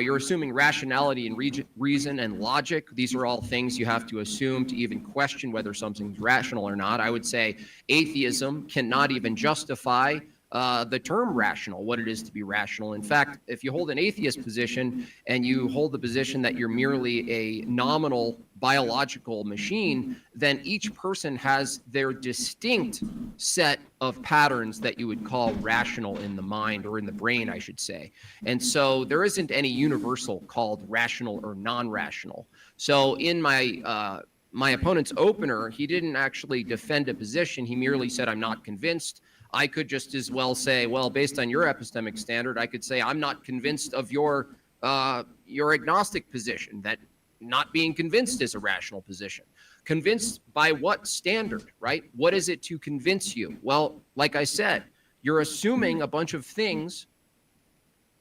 You're assuming rationality and reason and logic. These are all things you have to assume to even question whether something's rational or not. I would say atheism cannot even justify the term rational, what it is to be rational. In fact, if you hold an atheist position and you hold the position that you're merely a nominal biological machine, then each person has their distinct set of patterns that you would call rational in the mind, or in the brain, I should say. And so there isn't any universal called rational or non-rational. So in my opponent's opener, he didn't actually defend a position. He merely said, "I'm not convinced." I could just as well say, well, based on your epistemic standard, I could say I'm not convinced of your agnostic position, that not being convinced is a rational position. Convinced by what standard, right? What is it to convince you? Well, like I said, you're assuming a bunch of things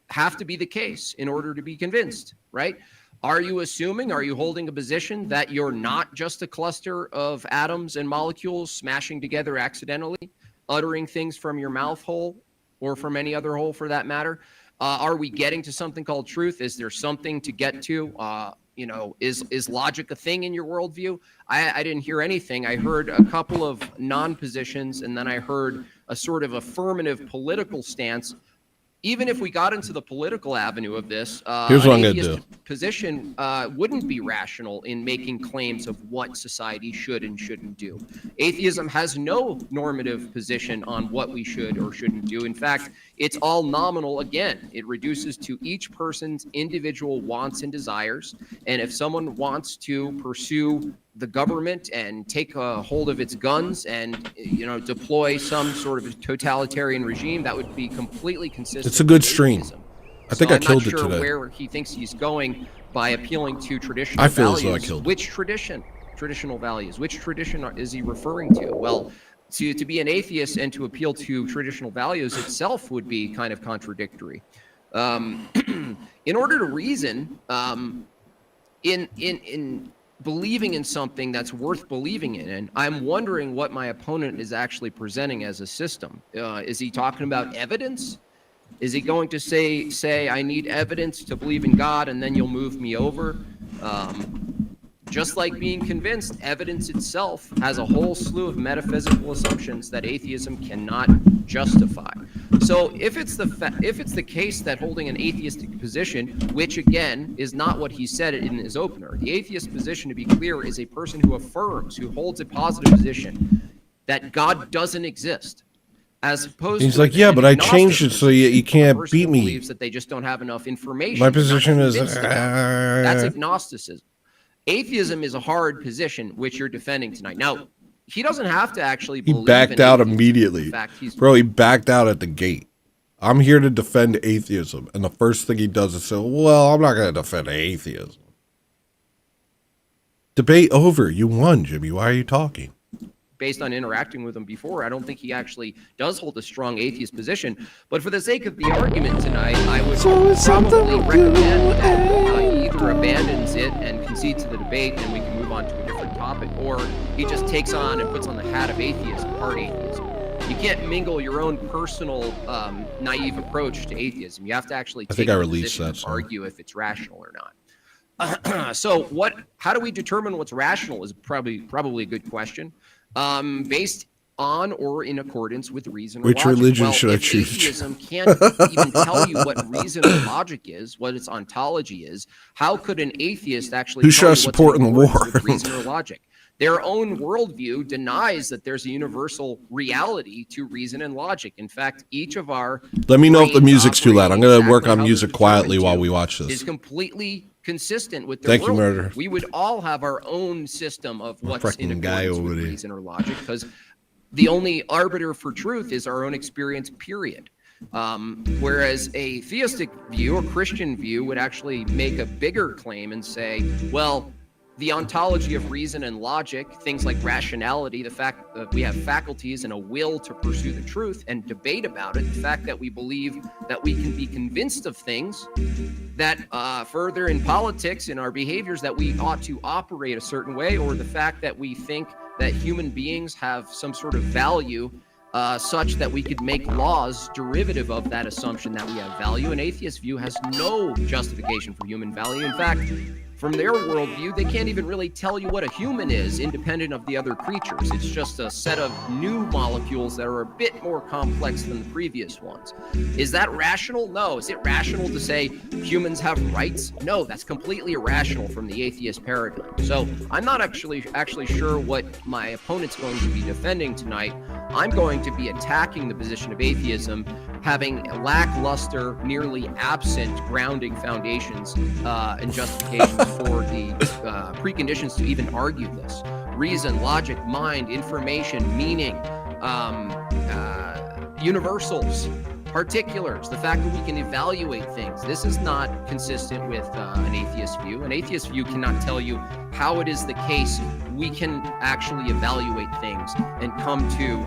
have to be the case in order to be convinced, right? Are you holding a position that you're not just a cluster of atoms and molecules smashing together accidentally, uttering things from your mouth hole or from any other hole for that matter? Are we getting to something called truth? Is there something to get to? Is logic a thing in your worldview? I didn't hear anything. I heard a couple of non-positions, and then I heard a sort of affirmative political stance. Even if we got into the political avenue of this, Here's what I'm an gonna atheist position wouldn't be rational in making claims of what society should and shouldn't do. Atheism has no normative position on what we should or shouldn't do. In fact, it's all nominal again. It reduces to each person's individual wants and desires. And if someone wants to pursue the government and take a hold of its guns and deploy some sort of totalitarian regime, that would be completely consistent. It's a good stream. I think I killed it I'm not sure today. where he thinks he's going by appealing to traditional I feel as values. though I killed it. Which tradition? Traditional values. Which tradition is he referring to? Well, to be an atheist and to appeal to traditional values itself would be kind of contradictory. In order to reason, in believing in something that's worth believing in, and I'm wondering what my opponent is actually presenting as a system. Is he talking about evidence? Is he going to say I need evidence to believe in God and then you'll move me over? Just like being convinced, evidence itself has a whole slew of metaphysical assumptions that atheism cannot justify. So if it's the case that holding an atheistic position, which again is not what he said in his opener, the atheist position, to be clear, is a person who affirms, who holds a positive position that God doesn't exist. As opposed He's to like, yeah, an but I agnostic changed it so you can't person beat who me. believes that they just don't have enough information. My to not position is, convince them. That's agnosticism. Atheism is a hard position, which you're defending tonight. Now, he doesn't have to actually He believe backed in out atheism. immediately. In fact, Bro, he backed out at the gate. I'm here to defend atheism. And the first thing he does is say, well, I'm not going to defend atheism. Debate over. You won, Jimmy. Why are you talking? based on interacting with him before, I don't think he actually does hold a strong atheist position. But for the sake of the argument tonight, I would probably recommend that he either abandons it and concedes to the debate and we can move on to a different topic. topic, or he just takes on and puts on the hat of atheism, hard atheism. You can't mingle your own personal naive approach to atheism. You have to actually take a position and argue if it's rational or not. So how do we determine what's rational is probably a good question. Based on or in accordance with reason or Which logic. religion should I choose? Atheism can't even tell you what reason or logic is, what its ontology is. How could an atheist actually Who tell should I you support in the what's war? with reason or logic? Their own worldview denies that there's a universal reality to reason and logic. In fact, each of our Let me know if the brains music's too loud. I'm going to operating work exactly on how music they're quietly determined while to we watch is this. completely consistent with their Thank you, worldview. Murder. We would all have our own system of what's in Freaking guy accordance over with there. reason or logic, because the only arbiter for truth is our own experience, period. Whereas a theistic view or Christian view would actually make a bigger claim and say, well, the ontology of reason and logic, things like rationality, the fact that we have faculties and a will to pursue the truth and debate about it, the fact that we believe that we can be convinced of things, that further in politics, in our behaviors, that we ought to operate a certain way, or the fact that we think that human beings have some sort of value such that we could make laws derivative of that assumption that we have value. An atheist view has no justification for human value. In fact, from their worldview, they can't even really tell you what a human is independent of the other creatures. It's just a set of new molecules that are a bit more complex than the previous ones. Is that rational? No. Is it rational to say humans have rights? No, that's completely irrational from the atheist paradigm. So I'm not actually sure what my opponent's going to be defending tonight. I'm going to be attacking the position of atheism, having lackluster, nearly absent grounding foundations and justifications for the preconditions to even argue this. Reason, logic, mind, information, meaning, universals, particulars, the fact that we can evaluate things. This is not consistent with an atheist view. An atheist view cannot tell you how it is the case we can actually evaluate things and come to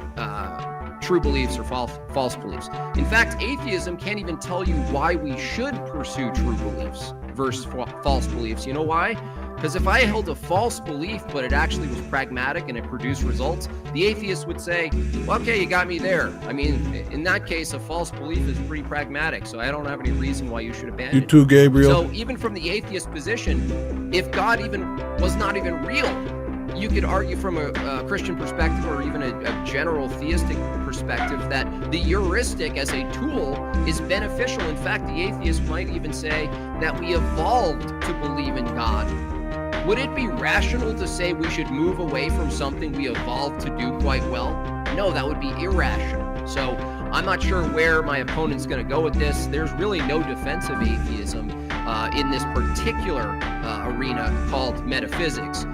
true beliefs or false beliefs. In fact, atheism can't even tell you why we should pursue true beliefs versus false beliefs. You know why? Because if I held a false belief, but it actually was pragmatic and it produced results, the atheist would say, well, okay, you got me there. I mean, in that case, a false belief is pretty pragmatic, so I don't have any reason why you should abandon it. You too, Gabriel. So even from the atheist position, if God even was not even real, you could argue from a Christian perspective or even a general theistic perspective that the heuristic as a tool is beneficial. In fact, the atheist might even say that we evolved to believe in God. Would it be rational to say we should move away from something we evolved to do quite well? No, that would be irrational. So I'm not sure where my opponent's going to go with this. There's really no defense of atheism in this particular arena called metaphysics.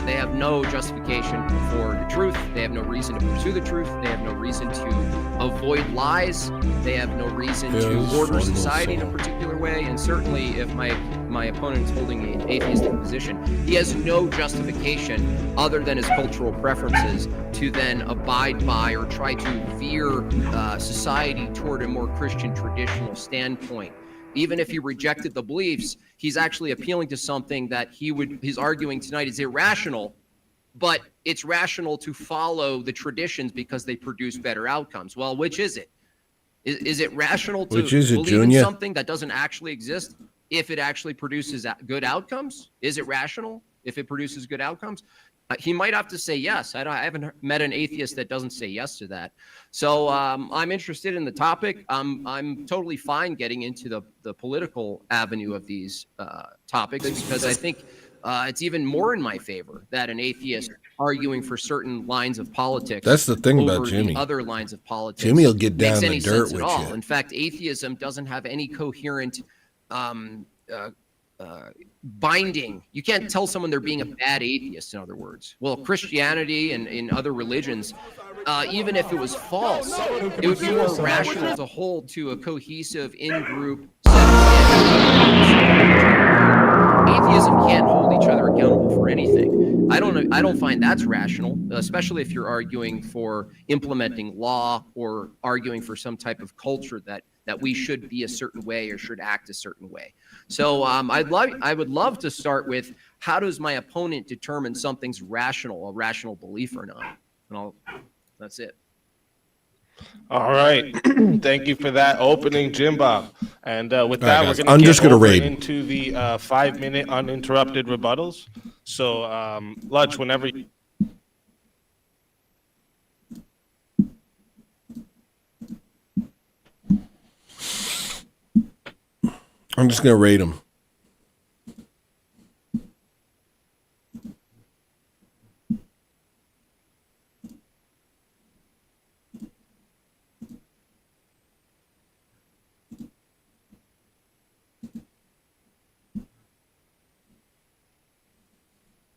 They have no justification for the truth. They have no reason to pursue the truth. They have no reason to avoid lies. They have no reason to order society in a particular way. And certainly if my opponent's holding an atheistic position, he has no justification other than his cultural preferences to then abide by or try to veer society toward a more Christian traditional standpoint. Even if he rejected the beliefs, he's actually appealing to something that he's arguing tonight is irrational, but it's rational to follow the traditions because they produce better outcomes. Well, which is it? Is it rational to believe in something that doesn't actually exist if it actually produces good outcomes? Is it rational if it produces good outcomes? He might have to say yes. I haven't met an atheist that doesn't say yes to that. So I'm interested in the topic. I'm totally fine getting into the political avenue of these topics because I think it's even more in my favor that an atheist arguing for certain lines of politics. That's the thing about over Jimmy. The other lines of politics. Jimmy will get down makes in any the dirt sense with at all. you. In fact, atheism doesn't have any coherent binding. You can't tell someone they're being a bad atheist, in other words. Well, Christianity and in other religions, even if it was false, it would be more rational to hold to a cohesive in-group set of standards. Atheism can't hold each other accountable for anything. I don't find that's rational, especially if you're arguing for implementing law or arguing for some type of culture that we should be a certain way or should act a certain way. So I would love to start with, how does my opponent determine something's rational, a rational belief or not? And that's it. All right. Thank you for that opening, Jim Bob. And with that, guys, we're going I'm to just get gonna over raid. into the 5-minute uninterrupted rebuttals. So, Ludge, whenever you... I'm just going to rate him.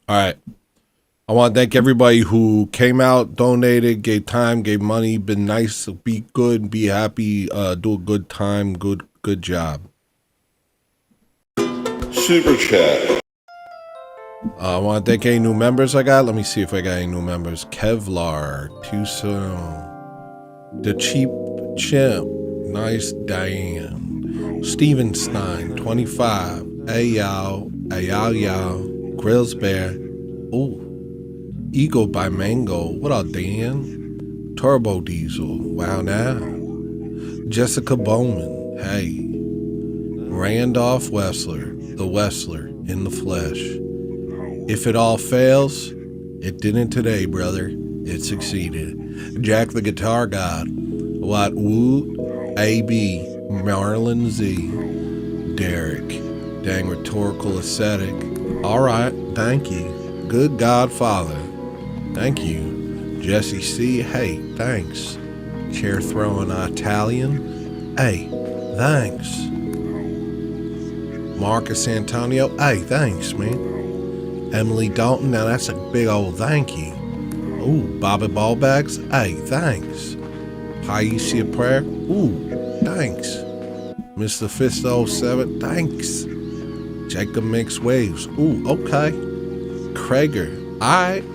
All right. I want to thank everybody who came out, donated, gave time, gave money, been nice, be good, be happy, do a good time, good job. Super chat. I want to thank any new members I got. Let me see if I got any new members. Kevlar, Tucson, The Cheap Chimp, Nice Diane, Stevenstein, 25, Ayal, Grills Bear, ooh, Eagle by Mango, what up, Dan? Turbo Diesel, wow now. Jessica Bowman, hey. Randolph Wessler, the Wessler in the flesh. If it all fails, it didn't today, brother. It succeeded. Jack the Guitar God, Watt Woo, AB, Marlon Z, Derek, Dang Rhetorical Ascetic. All right, thank you. Good Godfather, thank you. Jesse C, hey, thanks. Chair Throwing Italian, hey, thanks. Marcus Antonio, hey, thanks, man. Emily Dalton, now that's a big old thank you. Ooh, Bobby Ballbags, hey, thanks. Paisia Prayer, ooh, thanks. Mr. Fisto 07, thanks. Jacob Mix Waves, ooh, okay. Krager, alright.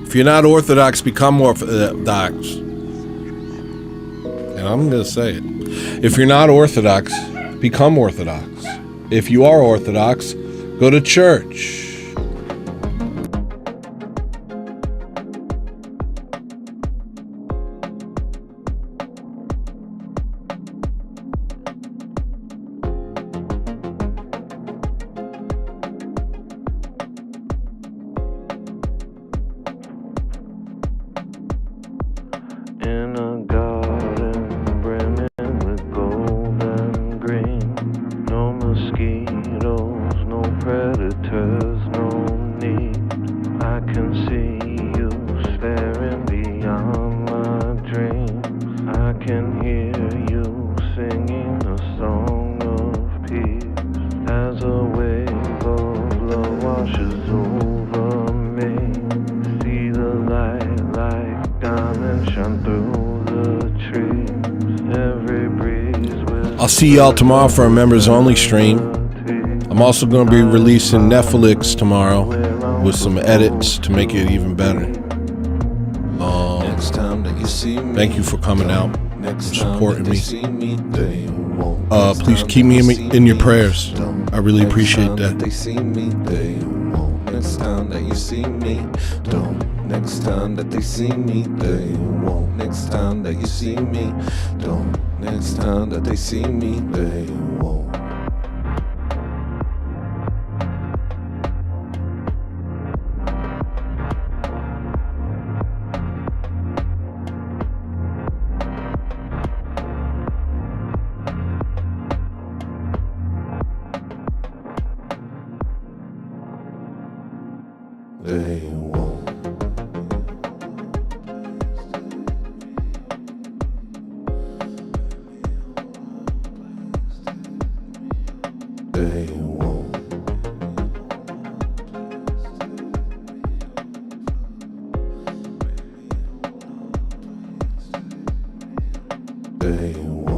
If you're not Orthodox, become Orthodox. And I'm gonna say it. If you're not Orthodox, become Orthodox. If you are Orthodox, go to church. In a garden brimming with gold and green. No mosquitoes, no predators, no need. I can see you staring beyond my dreams. I can hear you singing a song of peace. As a wave of love washes over me. See the light like diamonds shine through the trees. Every breeze with I'll see y'all tomorrow for a members only stream. I'm also going to be releasing Netflix tomorrow with some edits to make it even better. Thank you for coming out and supporting me. Please keep me in your prayers. I really appreciate that. Next time that you see me, don't. Next time that they see me, they won't. Next time that you see me, don't. Next time that they see me, they won't. They won't. They won't. They won't.